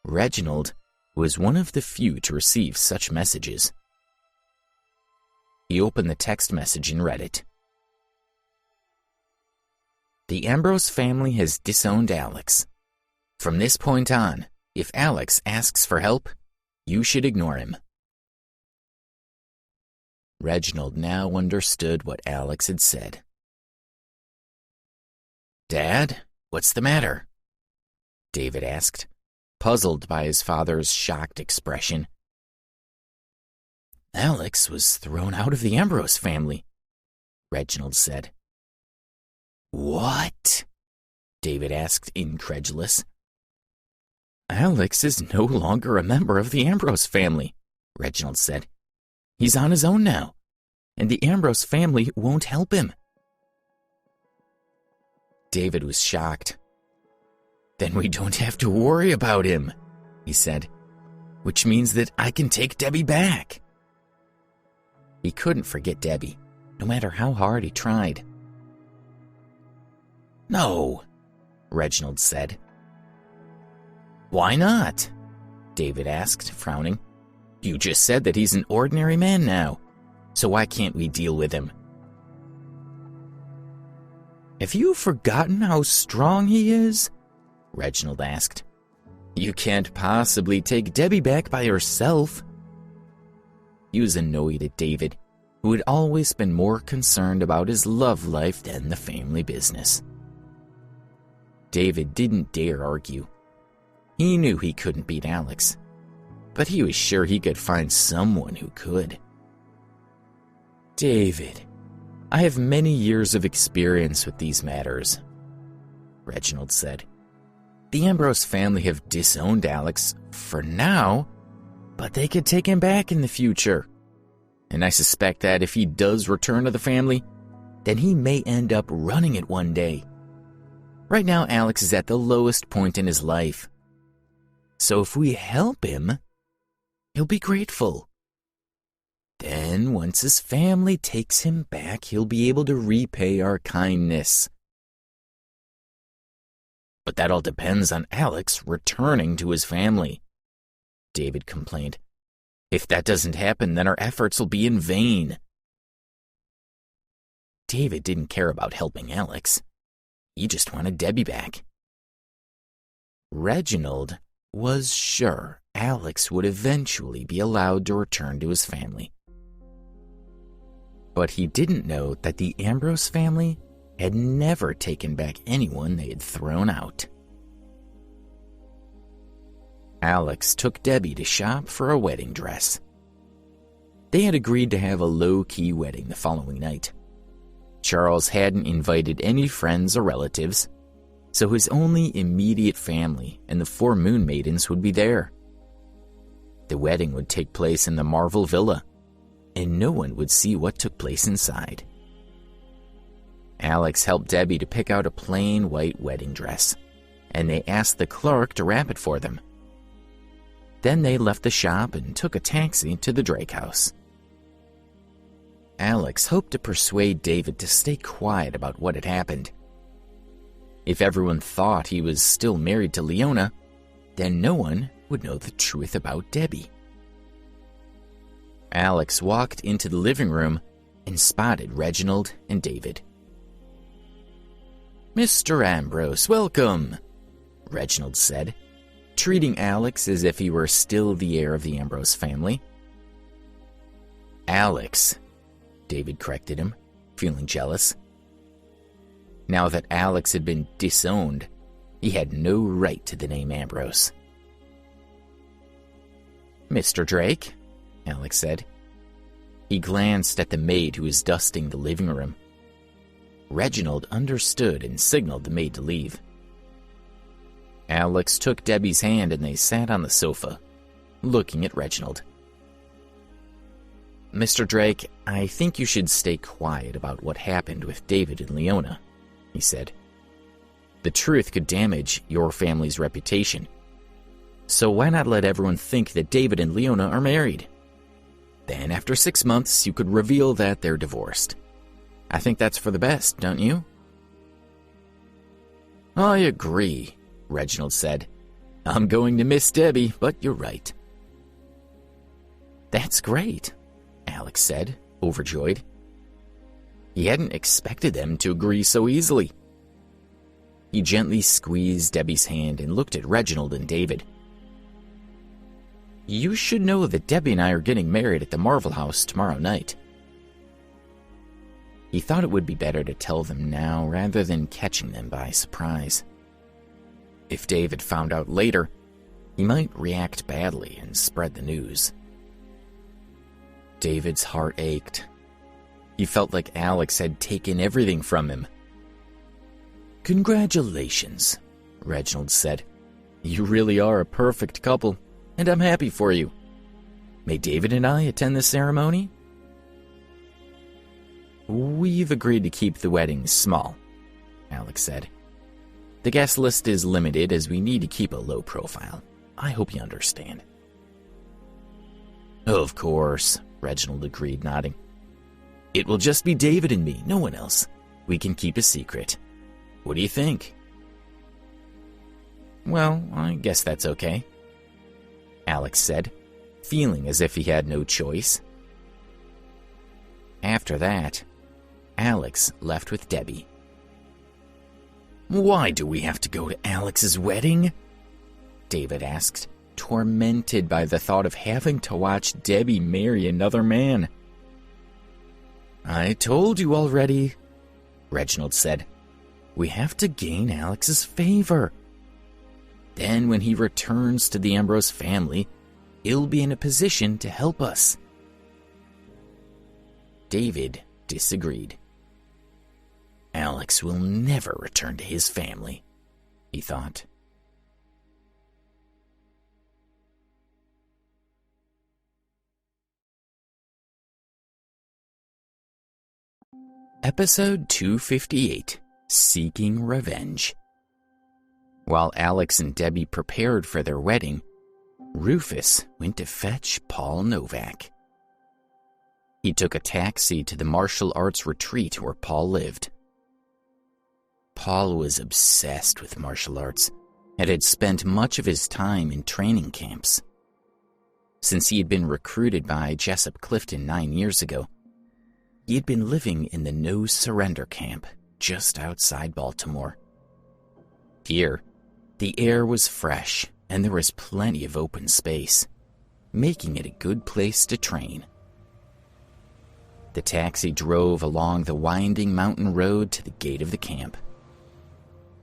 Reginald was one of the few to receive such messages. He opened the text message and read it. "The Ambrose family has disowned Alex. From this point on, if Alex asks for help, you should ignore him." Reginald now understood what Alex had said. "Dad, what's the matter?" David asked, puzzled by his father's shocked expression. "Alex was thrown out of the Ambrose family," Reginald said. "What?" David asked, incredulous. "Alex is no longer a member of the Ambrose family," Reginald said. "He's on his own now, and the Ambrose family won't help him." David was shocked. "Then we don't have to worry about him," he said, "which means that I can take Debbie back." He couldn't forget Debbie, no matter how hard he tried. "No," Reginald said. "Why not?" David asked, frowning. "You just said that he's an ordinary man now, so why can't we deal with him?" "Have you forgotten how strong he is?" Reginald asked. "You can't possibly take Debbie back by herself." He was annoyed at David, who had always been more concerned about his love life than the family business. David didn't dare argue. He knew he couldn't beat Alex, but he was sure he could find someone who could. "David, I have many years of experience with these matters," Reginald said. "The Ambrose family have disowned Alex for now, but they could take him back in the future. And I suspect that if he does return to the family, then he may end up running it one day. Right now, Alex is at the lowest point in his life. So if we help him, he'll be grateful. Then, once his family takes him back, he'll be able to repay our kindness. But that all depends on Alex returning to his family," David complained. "If that doesn't happen, then our efforts will be in vain." David didn't care about helping Alex. He just wanted Debbie back. Reginald was sure Alex would eventually be allowed to return to his family. But he didn't know that the Ambrose family had never taken back anyone they had thrown out. Alex took Debbie to shop for a wedding dress. They had agreed to have a low-key wedding the following night. Charles hadn't invited any friends or relatives, so his only immediate family and the 4 Moon Maidens would be there. The wedding would take place in the Marvel Villa, and no one would see what took place inside. Alex helped Debbie to pick out a plain white wedding dress, and they asked the clerk to wrap it for them. Then they left the shop and took a taxi to the Drake house. Alex hoped to persuade David to stay quiet about what had happened. If everyone thought he was still married to Leona, then no one would know the truth about Debbie. Alex walked into the living room and spotted Reginald and David. "Mr. Ambrose, welcome," Reginald said, treating Alex as if he were still the heir of the Ambrose family. "Alex," David corrected him, feeling jealous. Now that Alex had been disowned, he had no right to the name Ambrose. "Mr. Drake," Alex said. He glanced at the maid who was dusting the living room. Reginald understood and signaled the maid to leave. Alex took Debbie's hand and they sat on the sofa, looking at Reginald. "Mr. Drake, I think you should stay quiet about what happened with David and Leona," he said. "The truth could damage your family's reputation. So why not let everyone think that David and Leona are married? Then after 6 months, you could reveal that they're divorced. I think that's for the best, don't you?" "I agree," Reginald said. "I'm going to miss Debbie, but you're right." "That's great," Alex said, overjoyed. He hadn't expected them to agree so easily. He gently squeezed Debbie's hand and looked at Reginald and David. "You should know that Debbie and I are getting married at the Marvel House tomorrow night." He thought it would be better to tell them now rather than catching them by surprise. If David found out later, he might react badly and spread the news. David's heart ached. He felt like Alex had taken everything from him. "Congratulations," Reginald said. "You really are a perfect couple, and I'm happy for you. May David and I attend the ceremony?" "We've agreed to keep the wedding small," Alex said. "The guest list is limited as we need to keep a low profile. I hope you understand." "Of course," Reginald agreed, nodding. "It will just be David and me, no one else. We can keep a secret. What do you think?" "Well, I guess that's okay," Alex said, feeling as if he had no choice. After that, Alex left with Debbie. "Why do we have to go to Alex's wedding?" David asked, tormented by the thought of having to watch Debbie marry another man. "I told you already," Reginald said. "We have to gain Alex's favor. Then when he returns to the Ambrose family, he'll be in a position to help us." David disagreed. "Alex will never return to his family," he thought. Episode 258, Seeking Revenge. While Alex and Debbie prepared for their wedding, Rufus went to fetch Paul Novak. He took a taxi to the martial arts retreat where Paul lived. Paul was obsessed with martial arts and had spent much of his time in training camps. Since he had been recruited by Jessup Clifton 9 years ago, he had been living in the No Surrender camp just outside Baltimore. Here, the air was fresh and there was plenty of open space, making it a good place to train. The taxi drove along the winding mountain road to the gate of the camp.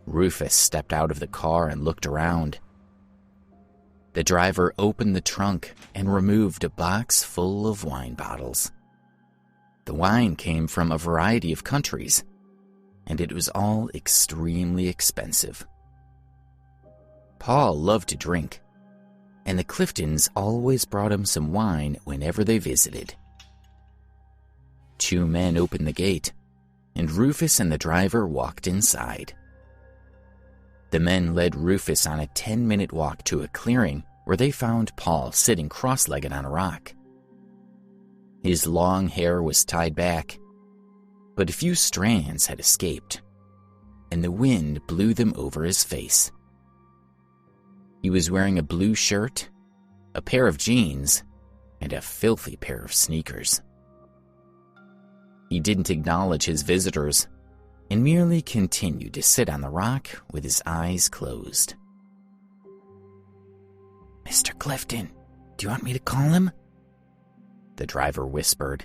Rufus stepped out of the car and looked around. The driver opened the trunk and removed a box full of wine bottles. The wine came from a variety of countries, and it was all extremely expensive. Paul loved to drink, and the Cliftons always brought him some wine whenever they visited. 2 men opened the gate, and Rufus and the driver walked inside. The men led Rufus on a 10-minute walk to a clearing where they found Paul sitting cross-legged on a rock. His long hair was tied back, but a few strands had escaped, and the wind blew them over his face. He was wearing a blue shirt, a pair of jeans, and a filthy pair of sneakers. He didn't acknowledge his visitors and merely continued to sit on the rock with his eyes closed. "Mr. Clifton, do you want me to call him?" the driver whispered.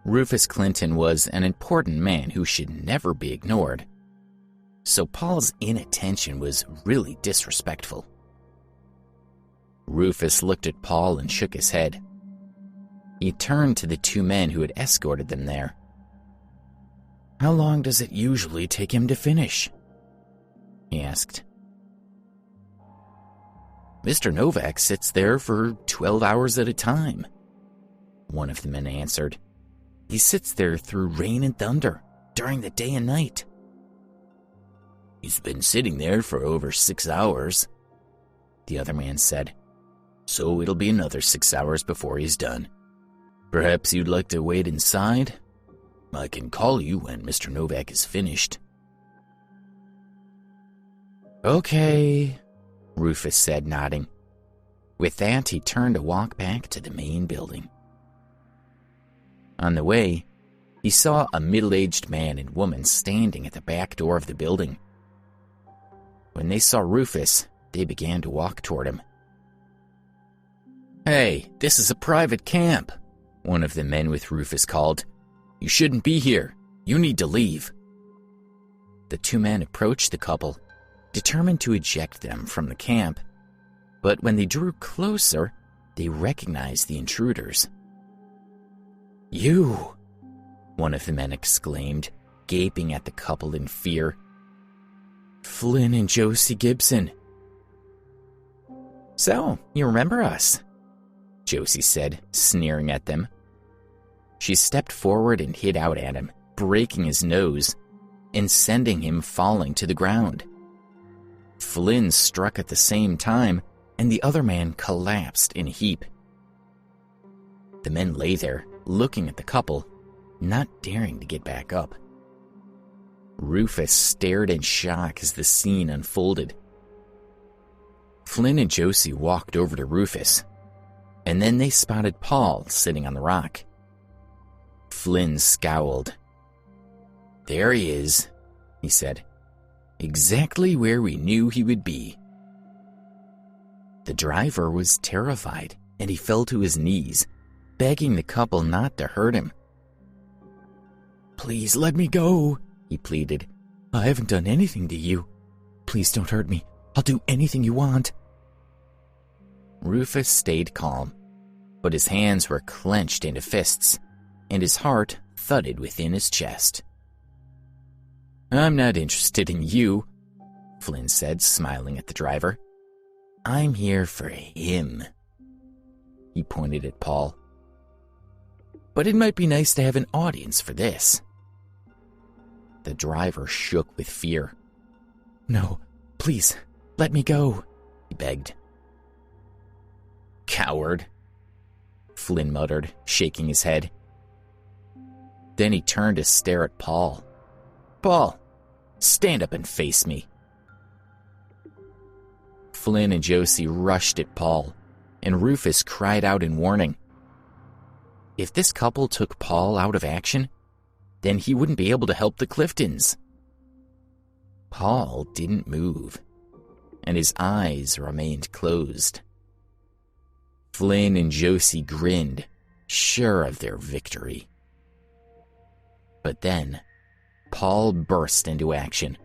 Rufus Clinton was an important man who should never be ignored, so Paul's inattention was really disrespectful. Rufus looked at Paul and shook his head. He turned to the 2 men who had escorted them there. "How long does it usually take him to finish?" he asked. "Mr. Novak sits there for 12 hours at a time," one of the men answered. "He sits there through rain and thunder, during the day and night." "He's been sitting there for over 6 hours, the other man said. "So it'll be another 6 hours before he's done. Perhaps you'd like to wait inside? I can call you when Mr. Novak is finished." "Okay," Rufus said, nodding. With that, he turned to walk back to the main building. On the way, he saw a middle-aged man and woman standing at the back door of the building. When they saw Rufus, they began to walk toward him. "Hey, this is a private camp," one of the men with Rufus called. "You shouldn't be here. You need to leave." The 2 men approached the couple, determined to eject them from the camp, but when they drew closer, they recognized the intruders. "You!" one of the men exclaimed, gaping at the couple in fear. "Flynn and Josie Gibson." "So, you remember us?" Josie said, sneering at them. She stepped forward and hit out at him, breaking his nose and sending him falling to the ground. Flynn struck at the same time, and the other man collapsed in a heap. The men lay there, looking at the couple, not daring to get back up. Rufus stared in shock as the scene unfolded. Flynn and Josie walked over to Rufus, and then they spotted Paul sitting on the rock. Flynn scowled. "There he is," he said. "Exactly where we knew he would be." The driver was terrified, and he fell to his knees, begging the couple not to hurt him. "Please let me go," he pleaded. "I haven't done anything to you. Please don't hurt me. I'll do anything you want." Rufus stayed calm, but his hands were clenched into fists, and his heart thudded within his chest. "I'm not interested in you," Flynn said, smiling at the driver. "I'm here for him." He pointed at Paul. "But it might be nice to have an audience for this." The driver shook with fear. "No, please, let me go," he begged. "Coward," Flynn muttered, shaking his head. Then he turned to stare at Paul. "Paul, stand up and face me." Flynn and Josie rushed at Paul, and Rufus cried out in warning. If this couple took Paul out of action, then he wouldn't be able to help the Cliftons. Paul didn't move, and his eyes remained closed. Flynn and Josie grinned, sure of their victory. But then, Paul burst into action,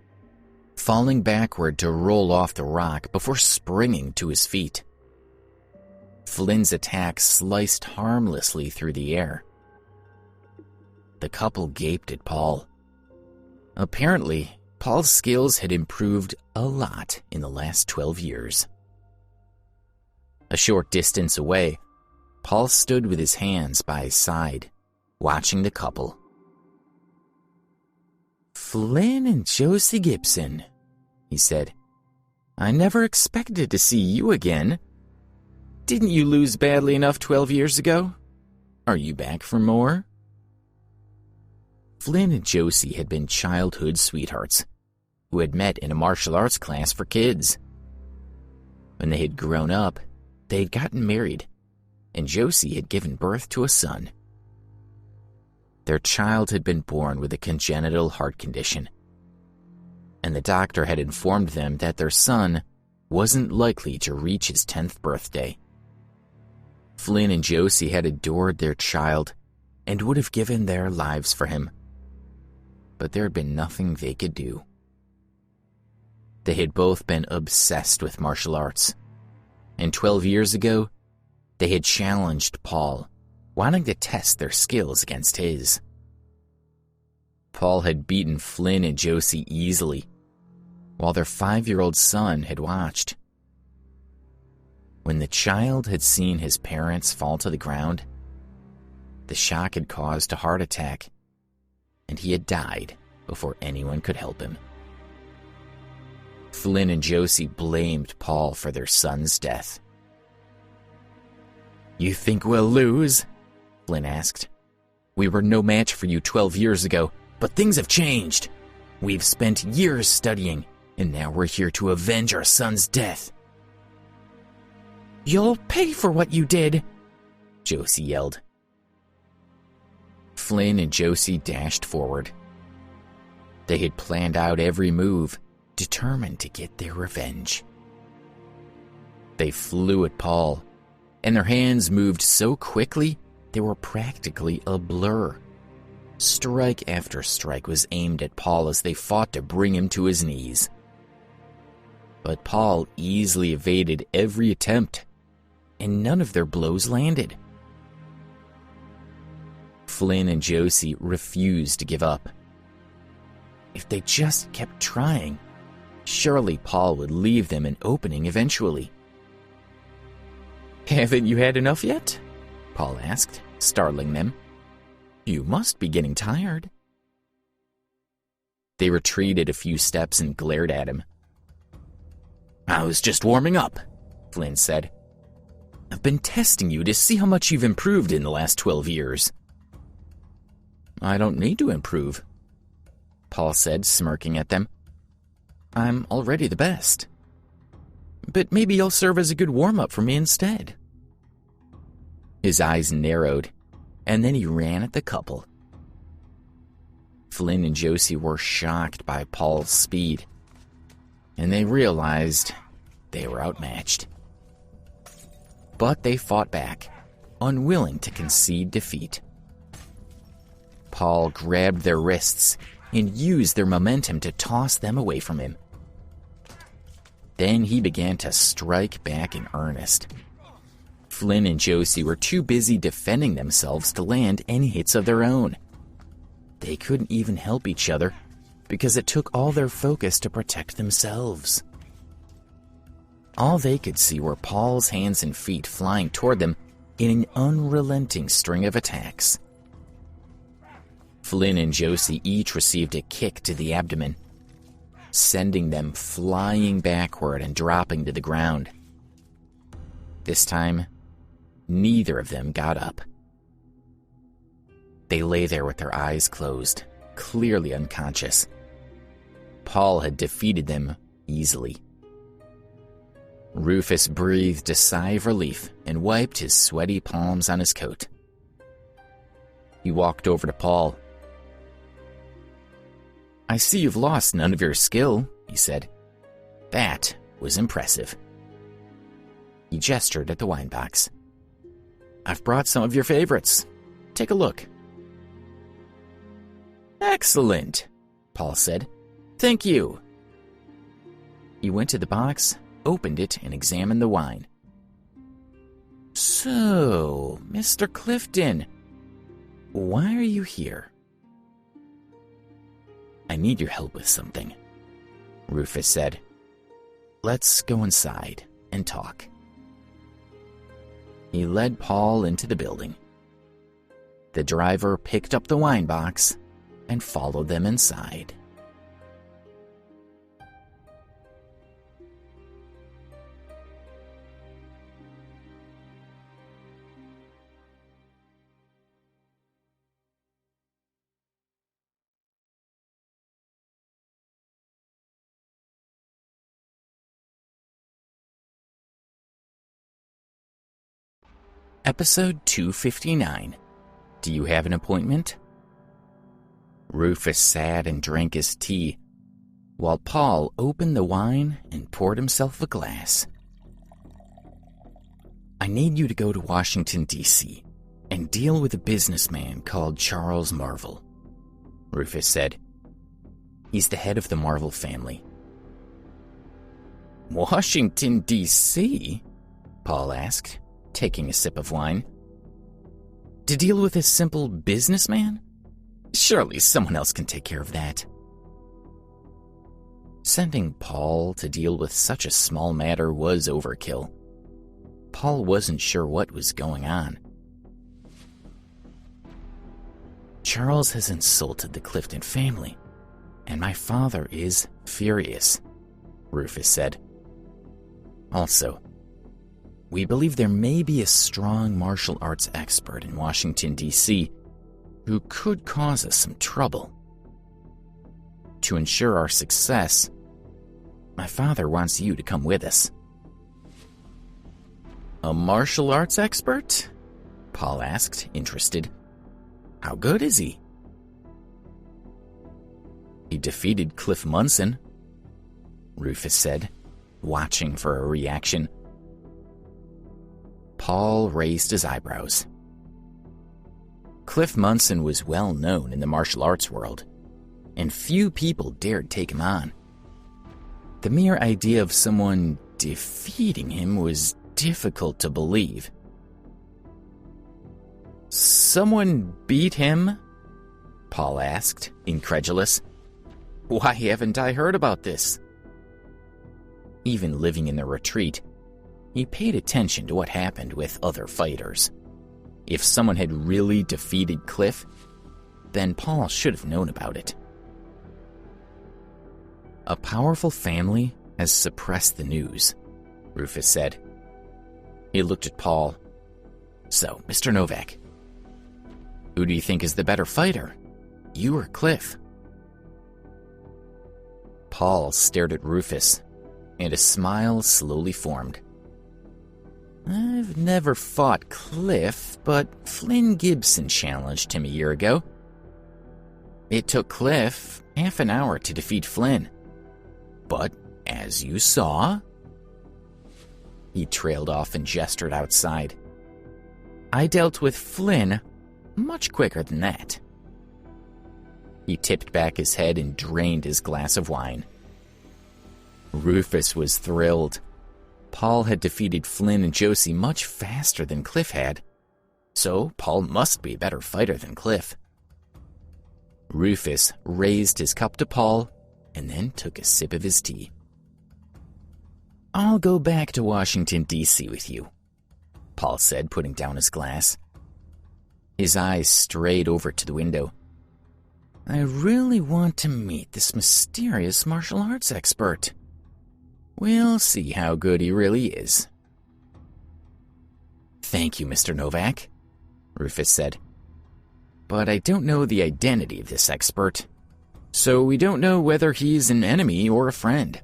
falling backward to roll off the rock before springing to his feet. Flynn's attack sliced harmlessly through the air. The couple gaped at Paul. Apparently, Paul's skills had improved a lot in the last 12 years. A short distance away, Paul stood with his hands by his side, watching the couple. "Flynn and Josie Gibson," he said. "I never expected to see you again. Didn't you lose badly enough 12 years ago? Are you back for more?" Flynn and Josie had been childhood sweethearts who had met in a martial arts class for kids. When they had grown up, they had gotten married, and Josie had given birth to a son. Their child had been born with a congenital heart condition, and the doctor had informed them that their son wasn't likely to reach his 10th birthday. Flynn and Josie had adored their child and would have given their lives for him, but there had been nothing they could do. They had both been obsessed with martial arts, and 12 years ago, they had challenged Paul, wanting to test their skills against his. Paul had beaten Flynn and Josie easily, while their 5-year-old son had watched. When the child had seen his parents fall to the ground, the shock had caused a heart attack, and he had died before anyone could help him. Flynn and Josie blamed Paul for their son's death. "You think we'll lose?" Flynn asked. "We were no match for you 12 years ago, but things have changed. We've spent years studying, and now we're here to avenge our son's death." "You'll pay for what you did," Josie yelled. Flynn and Josie dashed forward. They had planned out every move, determined to get their revenge. They flew at Paul, and their hands moved so quickly they were practically a blur. Strike after strike was aimed at Paul as they fought to bring him to his knees. But Paul easily evaded every attempt, and none of their blows landed. Flynn and Josie refused to give up. If they just kept trying, surely Paul would leave them an opening eventually. "Haven't you had enough yet?" Paul asked, startling them. "You must be getting tired." They retreated a few steps and glared at him. "I was just warming up," Flynn said. "I've been testing you to see how much you've improved in the last 12 years. "I don't need to improve," Paul said, smirking at them. "I'm already the best. But maybe you'll serve as a good warm-up for me instead." His eyes narrowed, and then he ran at the couple. Flynn and Josie were shocked by Paul's speed, and they realized they were outmatched. But they fought back, unwilling to concede defeat. Paul grabbed their wrists and used their momentum to toss them away from him. Then he began to strike back in earnest. Flynn and Josie were too busy defending themselves to land any hits of their own. They couldn't even help each other because it took all their focus to protect themselves. All they could see were Paul's hands and feet flying toward them in an unrelenting string of attacks. Flynn and Josie each received a kick to the abdomen, sending them flying backward and dropping to the ground. This time, neither of them got up. They lay there with their eyes closed, clearly unconscious. Paul had defeated them easily. Rufus breathed a sigh of relief and wiped his sweaty palms on his coat. He walked over to Paul. "I see you've lost none of your skill," he said. "That was impressive." He gestured at the wine box. "I've brought some of your favorites. Take a look." "Excellent," Paul said. "Thank you." He went to the box, opened it, and examined the wine. "So, Mr. Clifton, why are you here?" "I need your help with something," Rufus said. "Let's go inside and talk." He led Paul into the building. The driver picked up the wine box and followed them inside. Episode 259. Do you have an appointment? Rufus sat and drank his tea, while Paul opened the wine and poured himself a glass. "I need you to go to Washington, D.C., and deal with a businessman called Charles Marvel," Rufus said. "He's the head of the Marvel family." "Washington, D.C.?" Paul asked, taking a sip of wine. "To deal with a simple businessman? Surely someone else can take care of that." Sending Paul to deal with such a small matter was overkill. Paul wasn't sure what was going on. "Charles has insulted the Clifton family, and my father is furious," Rufus said. "Also, we believe there may be a strong martial arts expert in Washington, D.C., who could cause us some trouble. To ensure our success, my father wants you to come with us." "A martial arts expert?" Paul asked, interested. "How good is he?" "He defeated Cliff Munson," Rufus said, watching for a reaction. Paul raised his eyebrows. Cliff Munson was well known in the martial arts world, and few people dared take him on. The mere idea of someone defeating him was difficult to believe. "Someone beat him?" Paul asked, incredulous. "Why haven't I heard about this?" Even living in the retreat, he paid attention to what happened with other fighters. If someone had really defeated Cliff, then Paul should have known about it. "A powerful family has suppressed the news," Rufus said. He looked at Paul. "So, Mr. Novak, who do you think is the better fighter, you or Cliff?" Paul stared at Rufus, and a smile slowly formed. "I've never fought Cliff, but Flynn Gibson challenged him a year ago. It took Cliff half an hour to defeat Flynn. But, as you saw..." He trailed off and gestured outside. "I dealt with Flynn much quicker than that." He tipped back his head and drained his glass of wine. Rufus was thrilled. Paul had defeated Flynn and Josie much faster than Cliff had, so Paul must be a better fighter than Cliff. Rufus raised his cup to Paul and then took a sip of his tea. "I'll go back to Washington, D.C. with you," Paul said, putting down his glass. His eyes strayed over to the window. "I really want to meet this mysterious martial arts expert. We'll see how good he really is." "Thank you, Mr. Novak," Rufus said. "But I don't know the identity of this expert, so we don't know whether he's an enemy or a friend.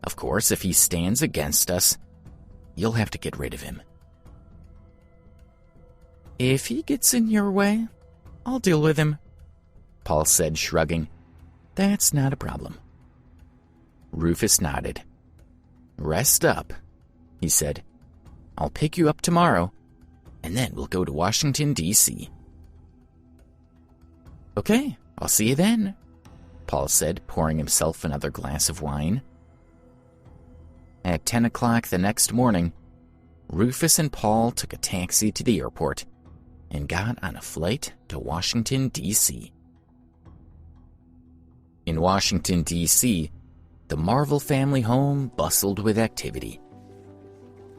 Of course, if he stands against us, you'll have to get rid of him. If he gets in your way, I'll deal with him, Paul said, shrugging. That's not a problem. Rufus nodded. Rest up, he said. I'll pick you up tomorrow, and then we'll go to Washington, D.C. Okay, I'll see you then, Paul said, pouring himself another glass of wine. At 10 o'clock the next morning, Rufus and Paul took a taxi to the airport and got on a flight to Washington, D.C. In Washington, D.C., the Marvel family home bustled with activity.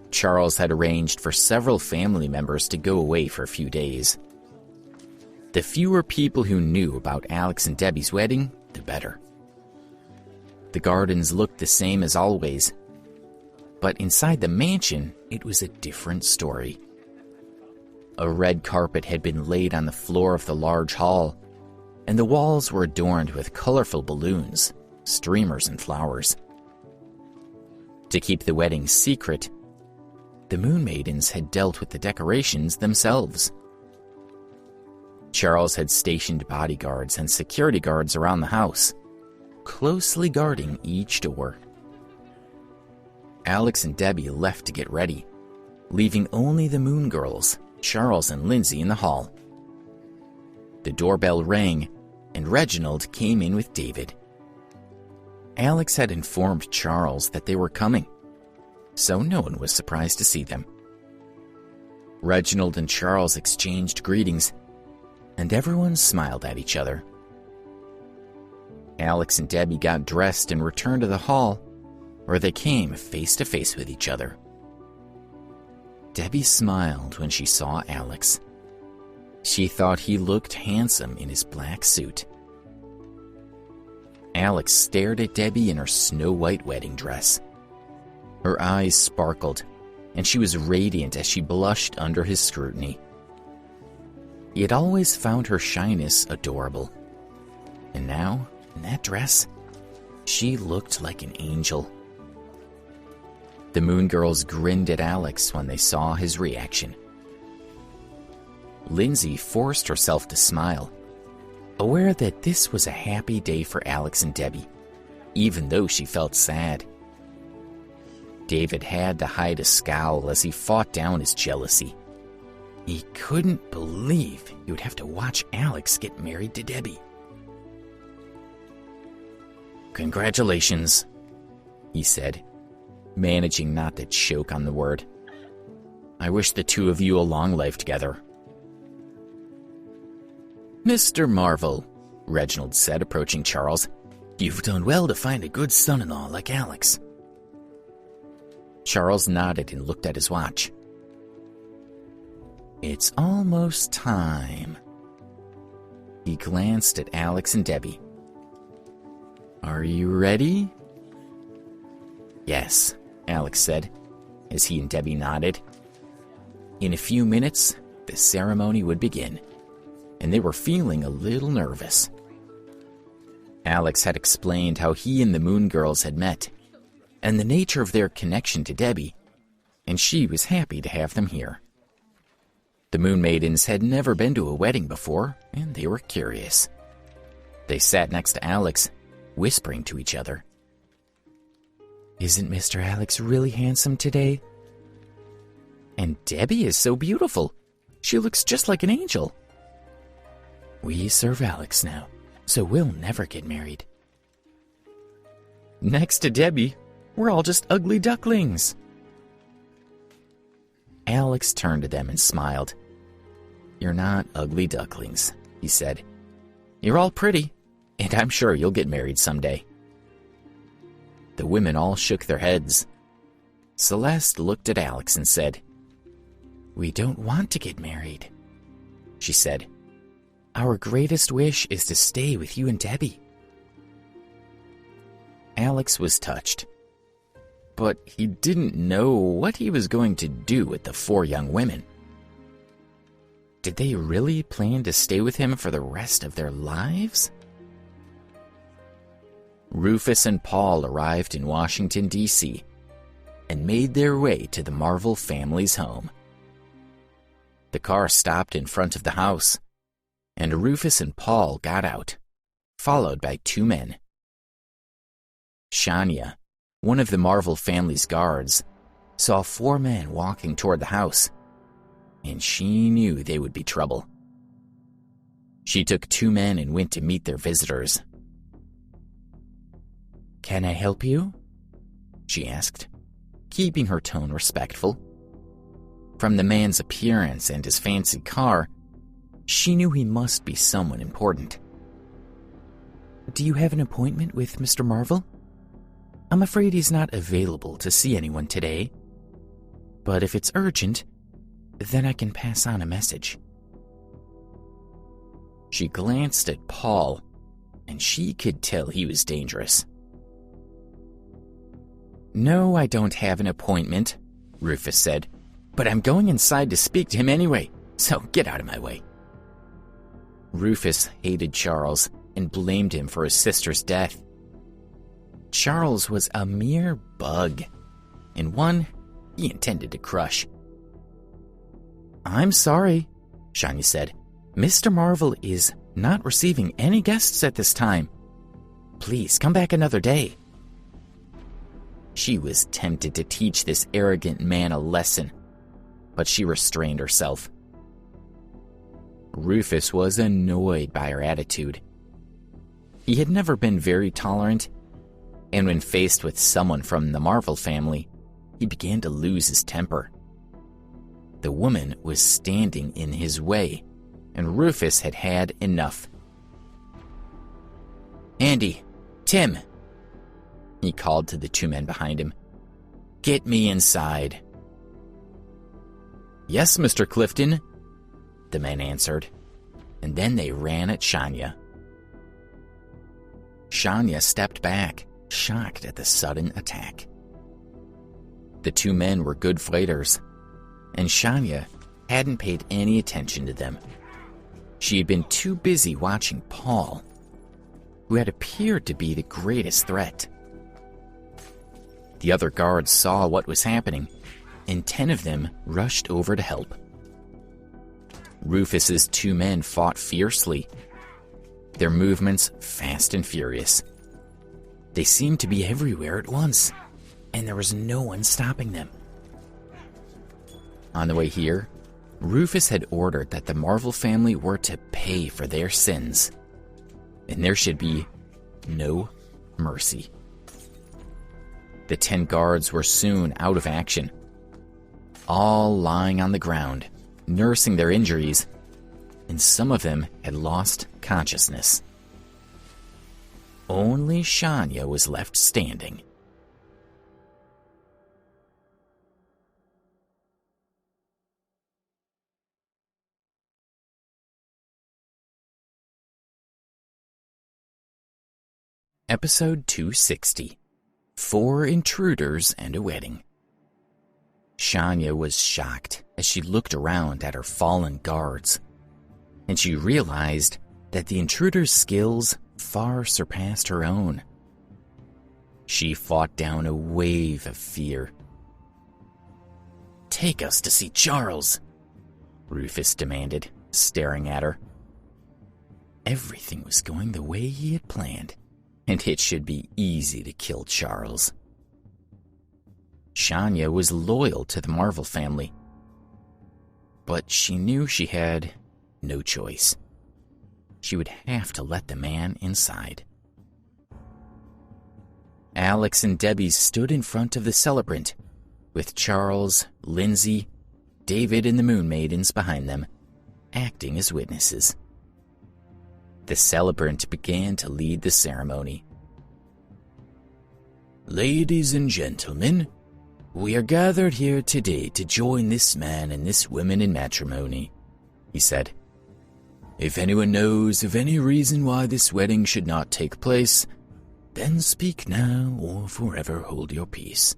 Charles had arranged for several family members to go away for a few days. The fewer people who knew about Alex and Debbie's wedding, the better. The gardens looked the same as always, but inside the mansion, it was a different story. A red carpet had been laid on the floor of the large hall, and the walls were adorned with colorful balloons, streamers, and flowers. To keep the wedding secret, the Moon Maidens had dealt with the decorations themselves. Charles had stationed bodyguards and security guards around the house, closely guarding each door. Alex and Debbie left to get ready, leaving only the Moon Girls, Charles and Lindsay, in the hall. The doorbell rang, and Reginald came in with David. Alex had informed Charles that they were coming, so no one was surprised to see them. Reginald and Charles exchanged greetings, and everyone smiled at each other. Alex and Debbie got dressed and returned to the hall, where they came face to face with each other. Debbie smiled when she saw Alex. She thought he looked handsome in his black suit. Alex stared at Debbie in her snow-white wedding dress. Her eyes sparkled, and she was radiant as she blushed under his scrutiny. He had always found her shyness adorable, and now, in that dress, she looked like an angel. The Moon Girls grinned at Alex when they saw his reaction. Lindsay forced herself to smile, aware that this was a happy day for Alex and Debbie, even though she felt sad. David had to hide a scowl as he fought down his jealousy. He couldn't believe he would have to watch Alex get married to Debbie. Congratulations, he said, managing not to choke on the word. I wish the two of you a long life together. Mr. Marvel, Reginald said, approaching Charles, you've done well to find a good son-in-law like Alex. Charles nodded and looked at his watch. It's almost time. He glanced at Alex and Debbie. Are you ready? Yes, Alex said, as he and Debbie nodded. In a few minutes, the ceremony would begin, and they were feeling a little nervous. Alex had explained how he and the Moon Girls had met, and the nature of their connection to Debbie, and she was happy to have them here. The Moon Maidens had never been to a wedding before, and they were curious. They sat next to Alex, whispering to each other. Isn't Mr. Alex really handsome today? And Debbie is so beautiful. She looks just like an angel. We serve Alex now, so we'll never get married. Next to Debbie, we're all just ugly ducklings. Alex turned to them and smiled. You're not ugly ducklings, he said. You're all pretty, and I'm sure you'll get married someday. The women all shook their heads. Celeste looked at Alex and said, We don't want to get married, she said. Our greatest wish is to stay with you and Debbie. Alex was touched, but he didn't know what he was going to do with the four young women. Did they really plan to stay with him for the rest of their lives? Rufus and Paul arrived in Washington, D.C., and made their way to the Marvel family's home. The car stopped in front of the house, and Rufus and Paul got out, followed by two men. Shania, one of the Marvel family's guards, saw four men walking toward the house, and she knew they would be trouble. She took two men and went to meet their visitors. "Can I help you?" she asked, keeping her tone respectful. From the man's appearance and his fancy car, she knew he must be someone important. "Do you have an appointment with Mr. Marvel? I'm afraid he's not available to see anyone today. But if it's urgent, then I can pass on a message." She glanced at Paul, and she could tell he was dangerous. "No, I don't have an appointment," Rufus said, "but I'm going inside to speak to him anyway, so get out of my way." Rufus hated Charles and blamed him for his sister's death. Charles was a mere bug, and one he intended to crush. "I'm sorry," Shania said. "Mr. Marvel is not receiving any guests at this time. Please come back another day." She was tempted to teach this arrogant man a lesson, but she restrained herself. Rufus was annoyed by her attitude. He had never been very tolerant, and when faced with someone from the Marvel family, he began to lose his temper. The woman was standing in his way, and Rufus had had enough. "Andy, Tim," he called to the two men behind him. "Get me inside." "Yes, Mr. Clifton," the men answered, and then they ran at Shania. Shania stepped back, shocked at the sudden attack. The two men were good fighters, and Shania hadn't paid any attention to them. She had been too busy watching Paul, who had appeared to be the greatest threat. The other guards saw what was happening, and 10 of them rushed over to help. Rufus's two men fought fiercely, their movements fast and furious. They seemed to be everywhere at once, and there was no one stopping them. On the way here, Rufus had ordered that the Marvel family were to pay for their sins, and there should be no mercy. The 10 guards were soon out of action, all lying on the ground, nursing their injuries, and some of them had lost consciousness. Only Shania was left standing. Episode 260. 4 Intruders and a Wedding. Shania was shocked as she looked around at her fallen guards, and she realized that the intruders' skills far surpassed her own. She fought down a wave of fear. "Take us to see Charles," Rufus demanded, staring at her. Everything was going the way he had planned, and it should be easy to kill Charles. Shania was loyal to the Marvel family, but she knew she had no choice. She would have to let the man inside. Alex and Debbie stood in front of the celebrant, with Charles, Lindsay, David, and the Moon Maidens behind them, acting as witnesses. The celebrant began to lead the ceremony. "Ladies and gentlemen, we are gathered here today to join this man and this woman in matrimony," he said. "If anyone knows of any reason why this wedding should not take place, then speak now or forever hold your peace."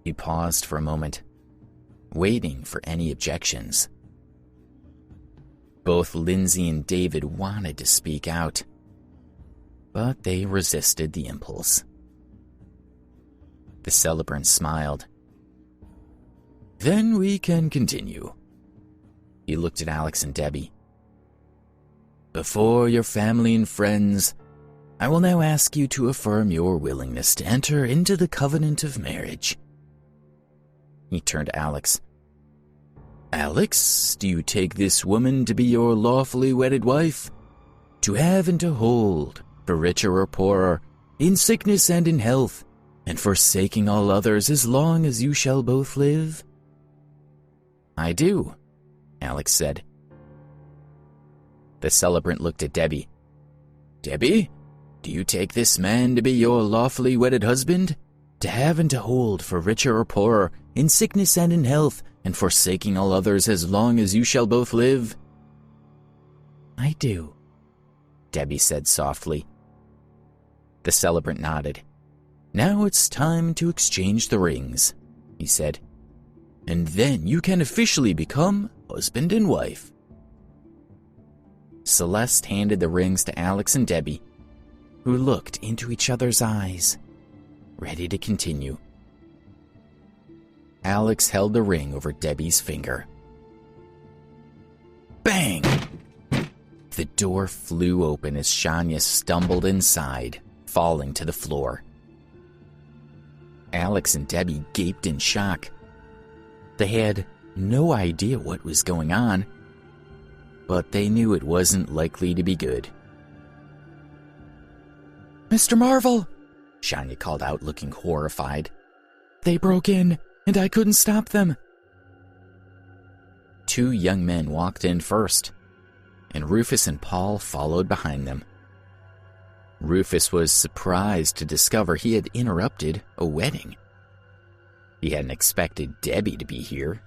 He paused for a moment, waiting for any objections. Both Lindsay and David wanted to speak out, but they resisted the impulse. The celebrant smiled. Then we can continue. He looked at Alex and Debbie. Before your family and friends, I will now ask you to affirm your willingness to enter into the covenant of marriage. He turned to Alex. Alex, do you take this woman to be your lawfully wedded wife? To have and to hold, for richer or poorer, in sickness and in health, and forsaking all others as long as you shall both live? I do, Alex said. The celebrant looked at Debbie. Debbie, do you take this man to be your lawfully wedded husband? To have and to hold, for richer or poorer, in sickness and in health, and forsaking all others as long as you shall both live? I do, Debbie said softly. The celebrant nodded. Now it's time to exchange the rings, he said. And then you can officially become husband and wife. Celeste handed the rings to Alex and Debbie, who looked into each other's eyes, ready to continue. Alex held the ring over Debbie's finger. Bang! The door flew open as Shania stumbled inside, falling to the floor. Alex and Debbie gaped in shock. They had no idea what was going on, but they knew it wasn't likely to be good. Mr. Marvel, Shania called out, looking horrified. They broke in, and I couldn't stop them. Two young men walked in first, and Rufus and Paul followed behind them. Rufus was surprised to discover he had interrupted a wedding. He hadn't expected Debbie to be here.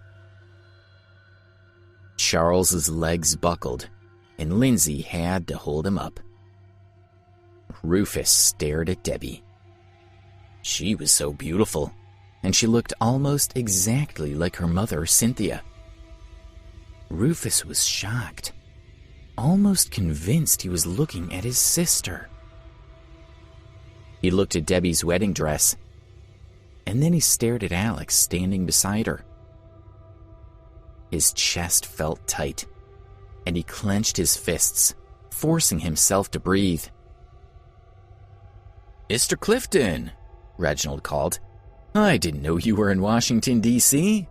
Charles's legs buckled, and Lindsay had to hold him up. Rufus stared at Debbie. She was so beautiful, and she looked almost exactly like her mother, Cynthia. Rufus was shocked, almost convinced he was looking at his sister. He looked at Debbie's wedding dress, and then he stared at Alex standing beside her. His chest felt tight, and he clenched his fists, forcing himself to breathe. Mr. Clifton, Reginald called. I didn't know you were in Washington, D.C.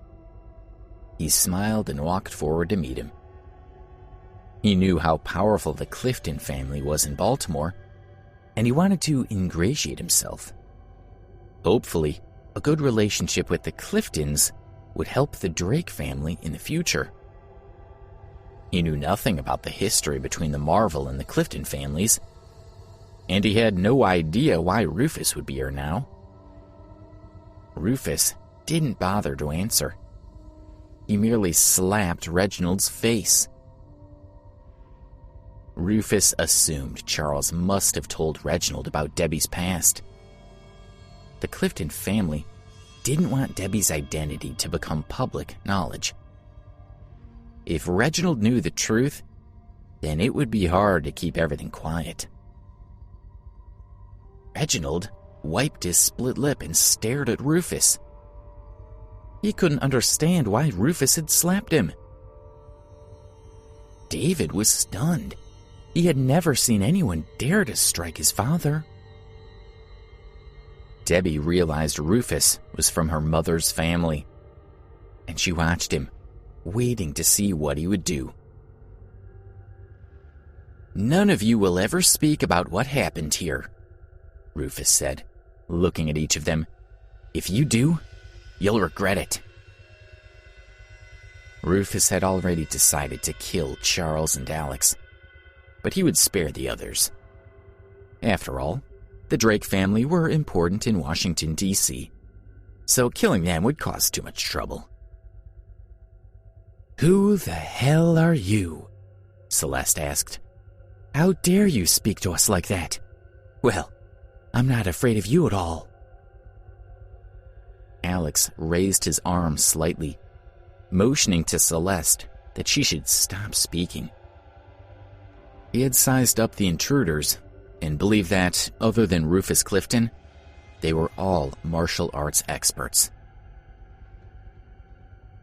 He smiled and walked forward to meet him. He knew how powerful the Clifton family was in Baltimore, and he wanted to ingratiate himself. Hopefully, a good relationship with the Cliftons would help the Drake family in the future. He knew nothing about the history between the Marvel and the Clifton families, and he had no idea why Rufus would be here now. Rufus didn't bother to answer. He merely slapped Reginald's face. Rufus assumed Charles must have told Reginald about Debbie's past. The Clifton family didn't want Debbie's identity to become public knowledge. If Reginald knew the truth, then it would be hard to keep everything quiet. Reginald wiped his split lip and stared at Rufus. He couldn't understand why Rufus had slapped him. David was stunned. He had never seen anyone dare to strike his father. Debbie realized Rufus was from her mother's family, and she watched him, waiting to see what he would do. None of you will ever speak about what happened here, Rufus said, looking at each of them. If you do, you'll regret it. Rufus had already decided to kill Charles and Alex, but he would spare the others. After all, the Drake family were important in Washington, D.C., so killing them would cause too much trouble. Who the hell are you? Celeste asked. How dare you speak to us like that? Well, I'm not afraid of you at all. Alex raised his arm slightly, motioning to Celeste that she should stop speaking. He had sized up the intruders and believed that, other than Rufus Clifton, They were all martial arts experts.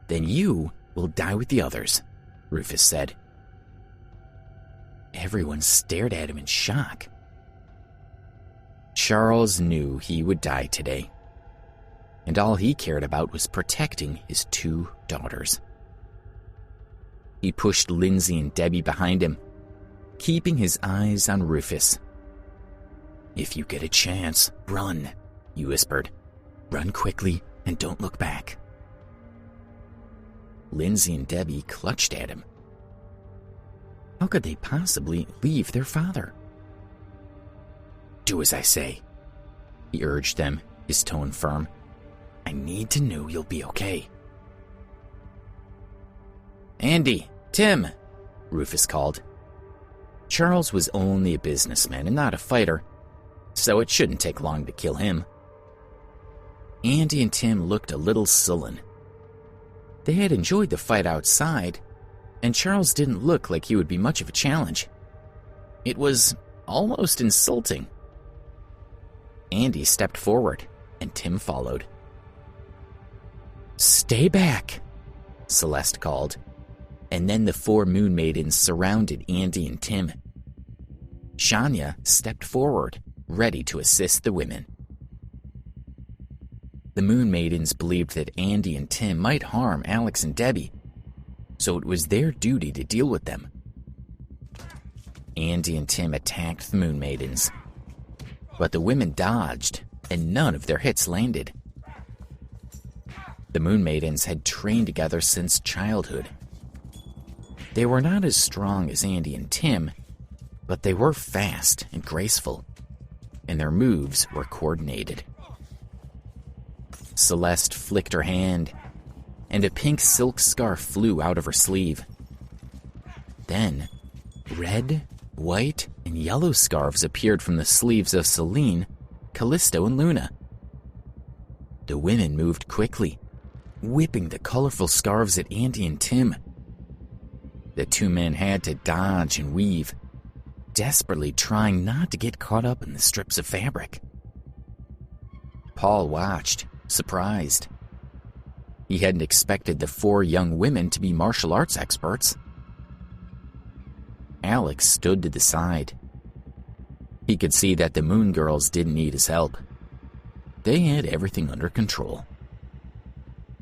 "Then you will die with the others," Rufus said. Everyone stared at him in shock. Charles knew he would die today, and all he cared about was protecting his 2 daughters. He pushed Lindsay and Debbie behind him, keeping his eyes on Rufus. "If you get a chance, run," he whispered. "Run quickly and don't look back." Lindsay and Debbie clutched at him. How could they possibly leave their father? "Do as I say," he urged them, his tone firm. "I need to know you'll be okay." "Andy, Tim," Rufus called. Charles was only a businessman and not a fighter, so it shouldn't take long to kill him. Andy and Tim looked a little sullen. They had enjoyed the fight outside, and Charles didn't look like he would be much of a challenge. It was almost insulting. Andy stepped forward, and Tim followed. "Stay back," Celeste called, and then the 4 Moon Maidens surrounded Andy and Tim. Shania stepped forward, ready to assist the women. The Moon Maidens believed that Andy and Tim might harm Alex and Debbie, so it was their duty to deal with them. Andy and Tim attacked the Moon Maidens, but the women dodged, and none of their hits landed. The Moon Maidens had trained together since childhood. They were not as strong as Andy and Tim, but they were fast and graceful, and their moves were coordinated. Celeste flicked her hand, and a pink silk scarf flew out of her sleeve. Then, red, white, and yellow scarves appeared from the sleeves of Celine, Callisto, and Luna. The women moved quickly, whipping the colorful scarves at Andy and Tim. The 2 men had to dodge and weave, desperately trying not to get caught up in the strips of fabric. Paul watched, surprised. He hadn't expected the 4 young women to be martial arts experts. Alex stood to the side. He could see that the Moon Girls didn't need his help. They had everything under control.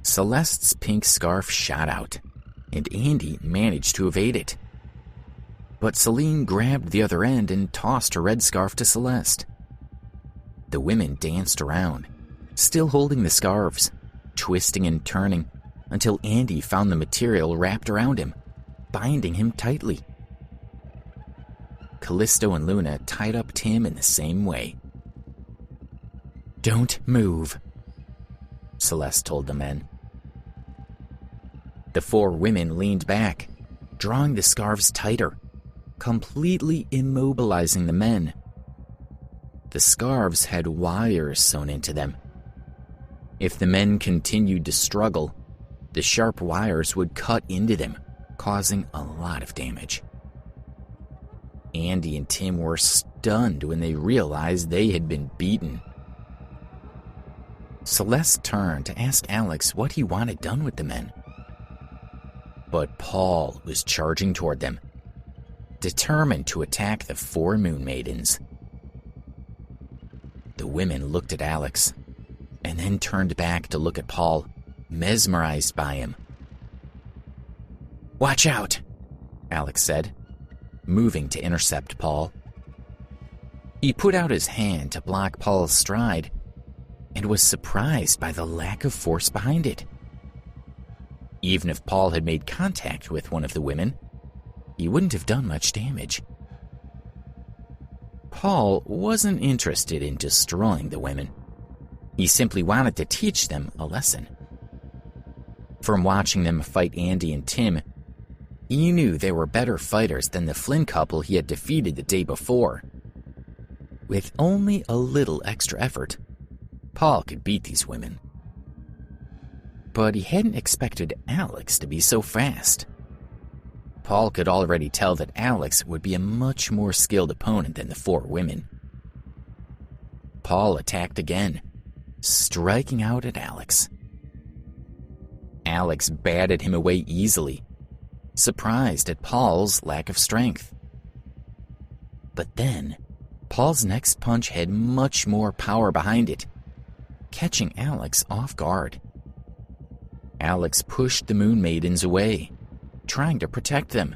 Celeste's pink scarf shot out, and Andy managed to evade it. But Celine grabbed the other end and tossed her red scarf to Celeste. The women danced around, still holding the scarves, twisting and turning until Andy found the material wrapped around him, binding him tightly. Callisto and Luna tied up Tim in the same way. "Don't move," Celeste told the men. The 4 women leaned back, drawing the scarves tighter, completely immobilizing the men. The scarves had wires sewn into them. If the men continued to struggle, the sharp wires would cut into them, causing a lot of damage. Andy and Tim were stunned when they realized they had been beaten. Celeste turned to ask Alex what he wanted done with the men. But Paul was charging toward them, determined to attack the 4 Moon Maidens. The women looked at Alex, and then turned back to look at Paul, mesmerized by him. "Watch out," Alex said, moving to intercept Paul. He put out his hand to block Paul's stride, and was surprised by the lack of force behind it. Even if Paul had made contact with one of the women, he wouldn't have done much damage. Paul wasn't interested in destroying the women. He simply wanted to teach them a lesson. From watching them fight Andy and Tim, he knew they were better fighters than the Flynn couple he had defeated the day before. With only a little extra effort, Paul could beat these women. But he hadn't expected Alex to be so fast. Paul could already tell that Alex would be a much more skilled opponent than the 4 women. Paul attacked again, striking out at Alex. Alex batted him away easily, surprised at Paul's lack of strength. But then, Paul's next punch had much more power behind it, catching Alex off guard. Alex pushed the Moon Maidens away, trying to protect them.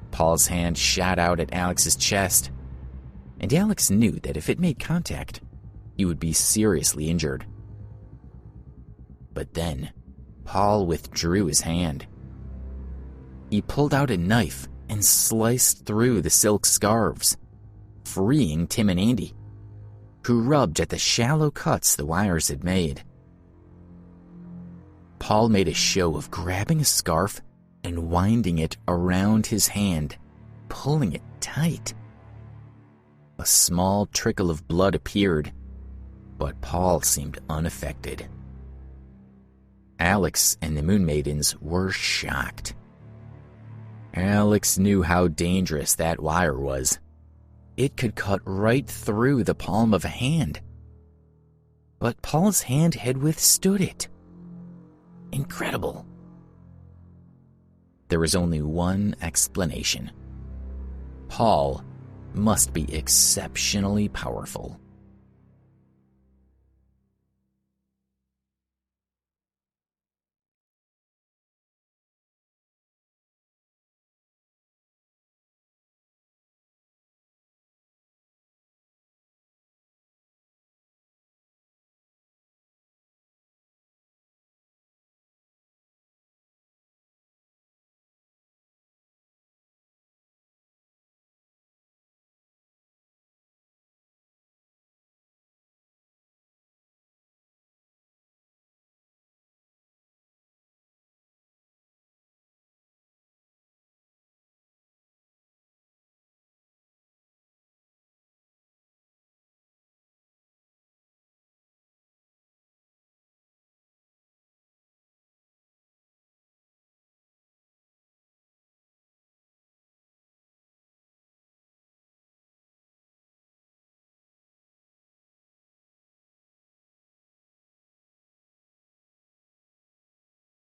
Paul's hand shot out at Alex's chest, and Alex knew that if it made contact, he would be seriously injured. But then, Paul withdrew his hand. He pulled out a knife and sliced through the silk scarves, freeing Tim and Andy, who rubbed at the shallow cuts the wires had made. Paul made a show of grabbing a scarf and winding it around his hand, pulling it tight. A small trickle of blood appeared, but Paul seemed unaffected. Alex and the Moon Maidens were shocked. Alex knew how dangerous that wire was. It could cut right through the palm of a hand. But Paul's hand had withstood it. Incredible. There was only one explanation. Paul must be exceptionally powerful.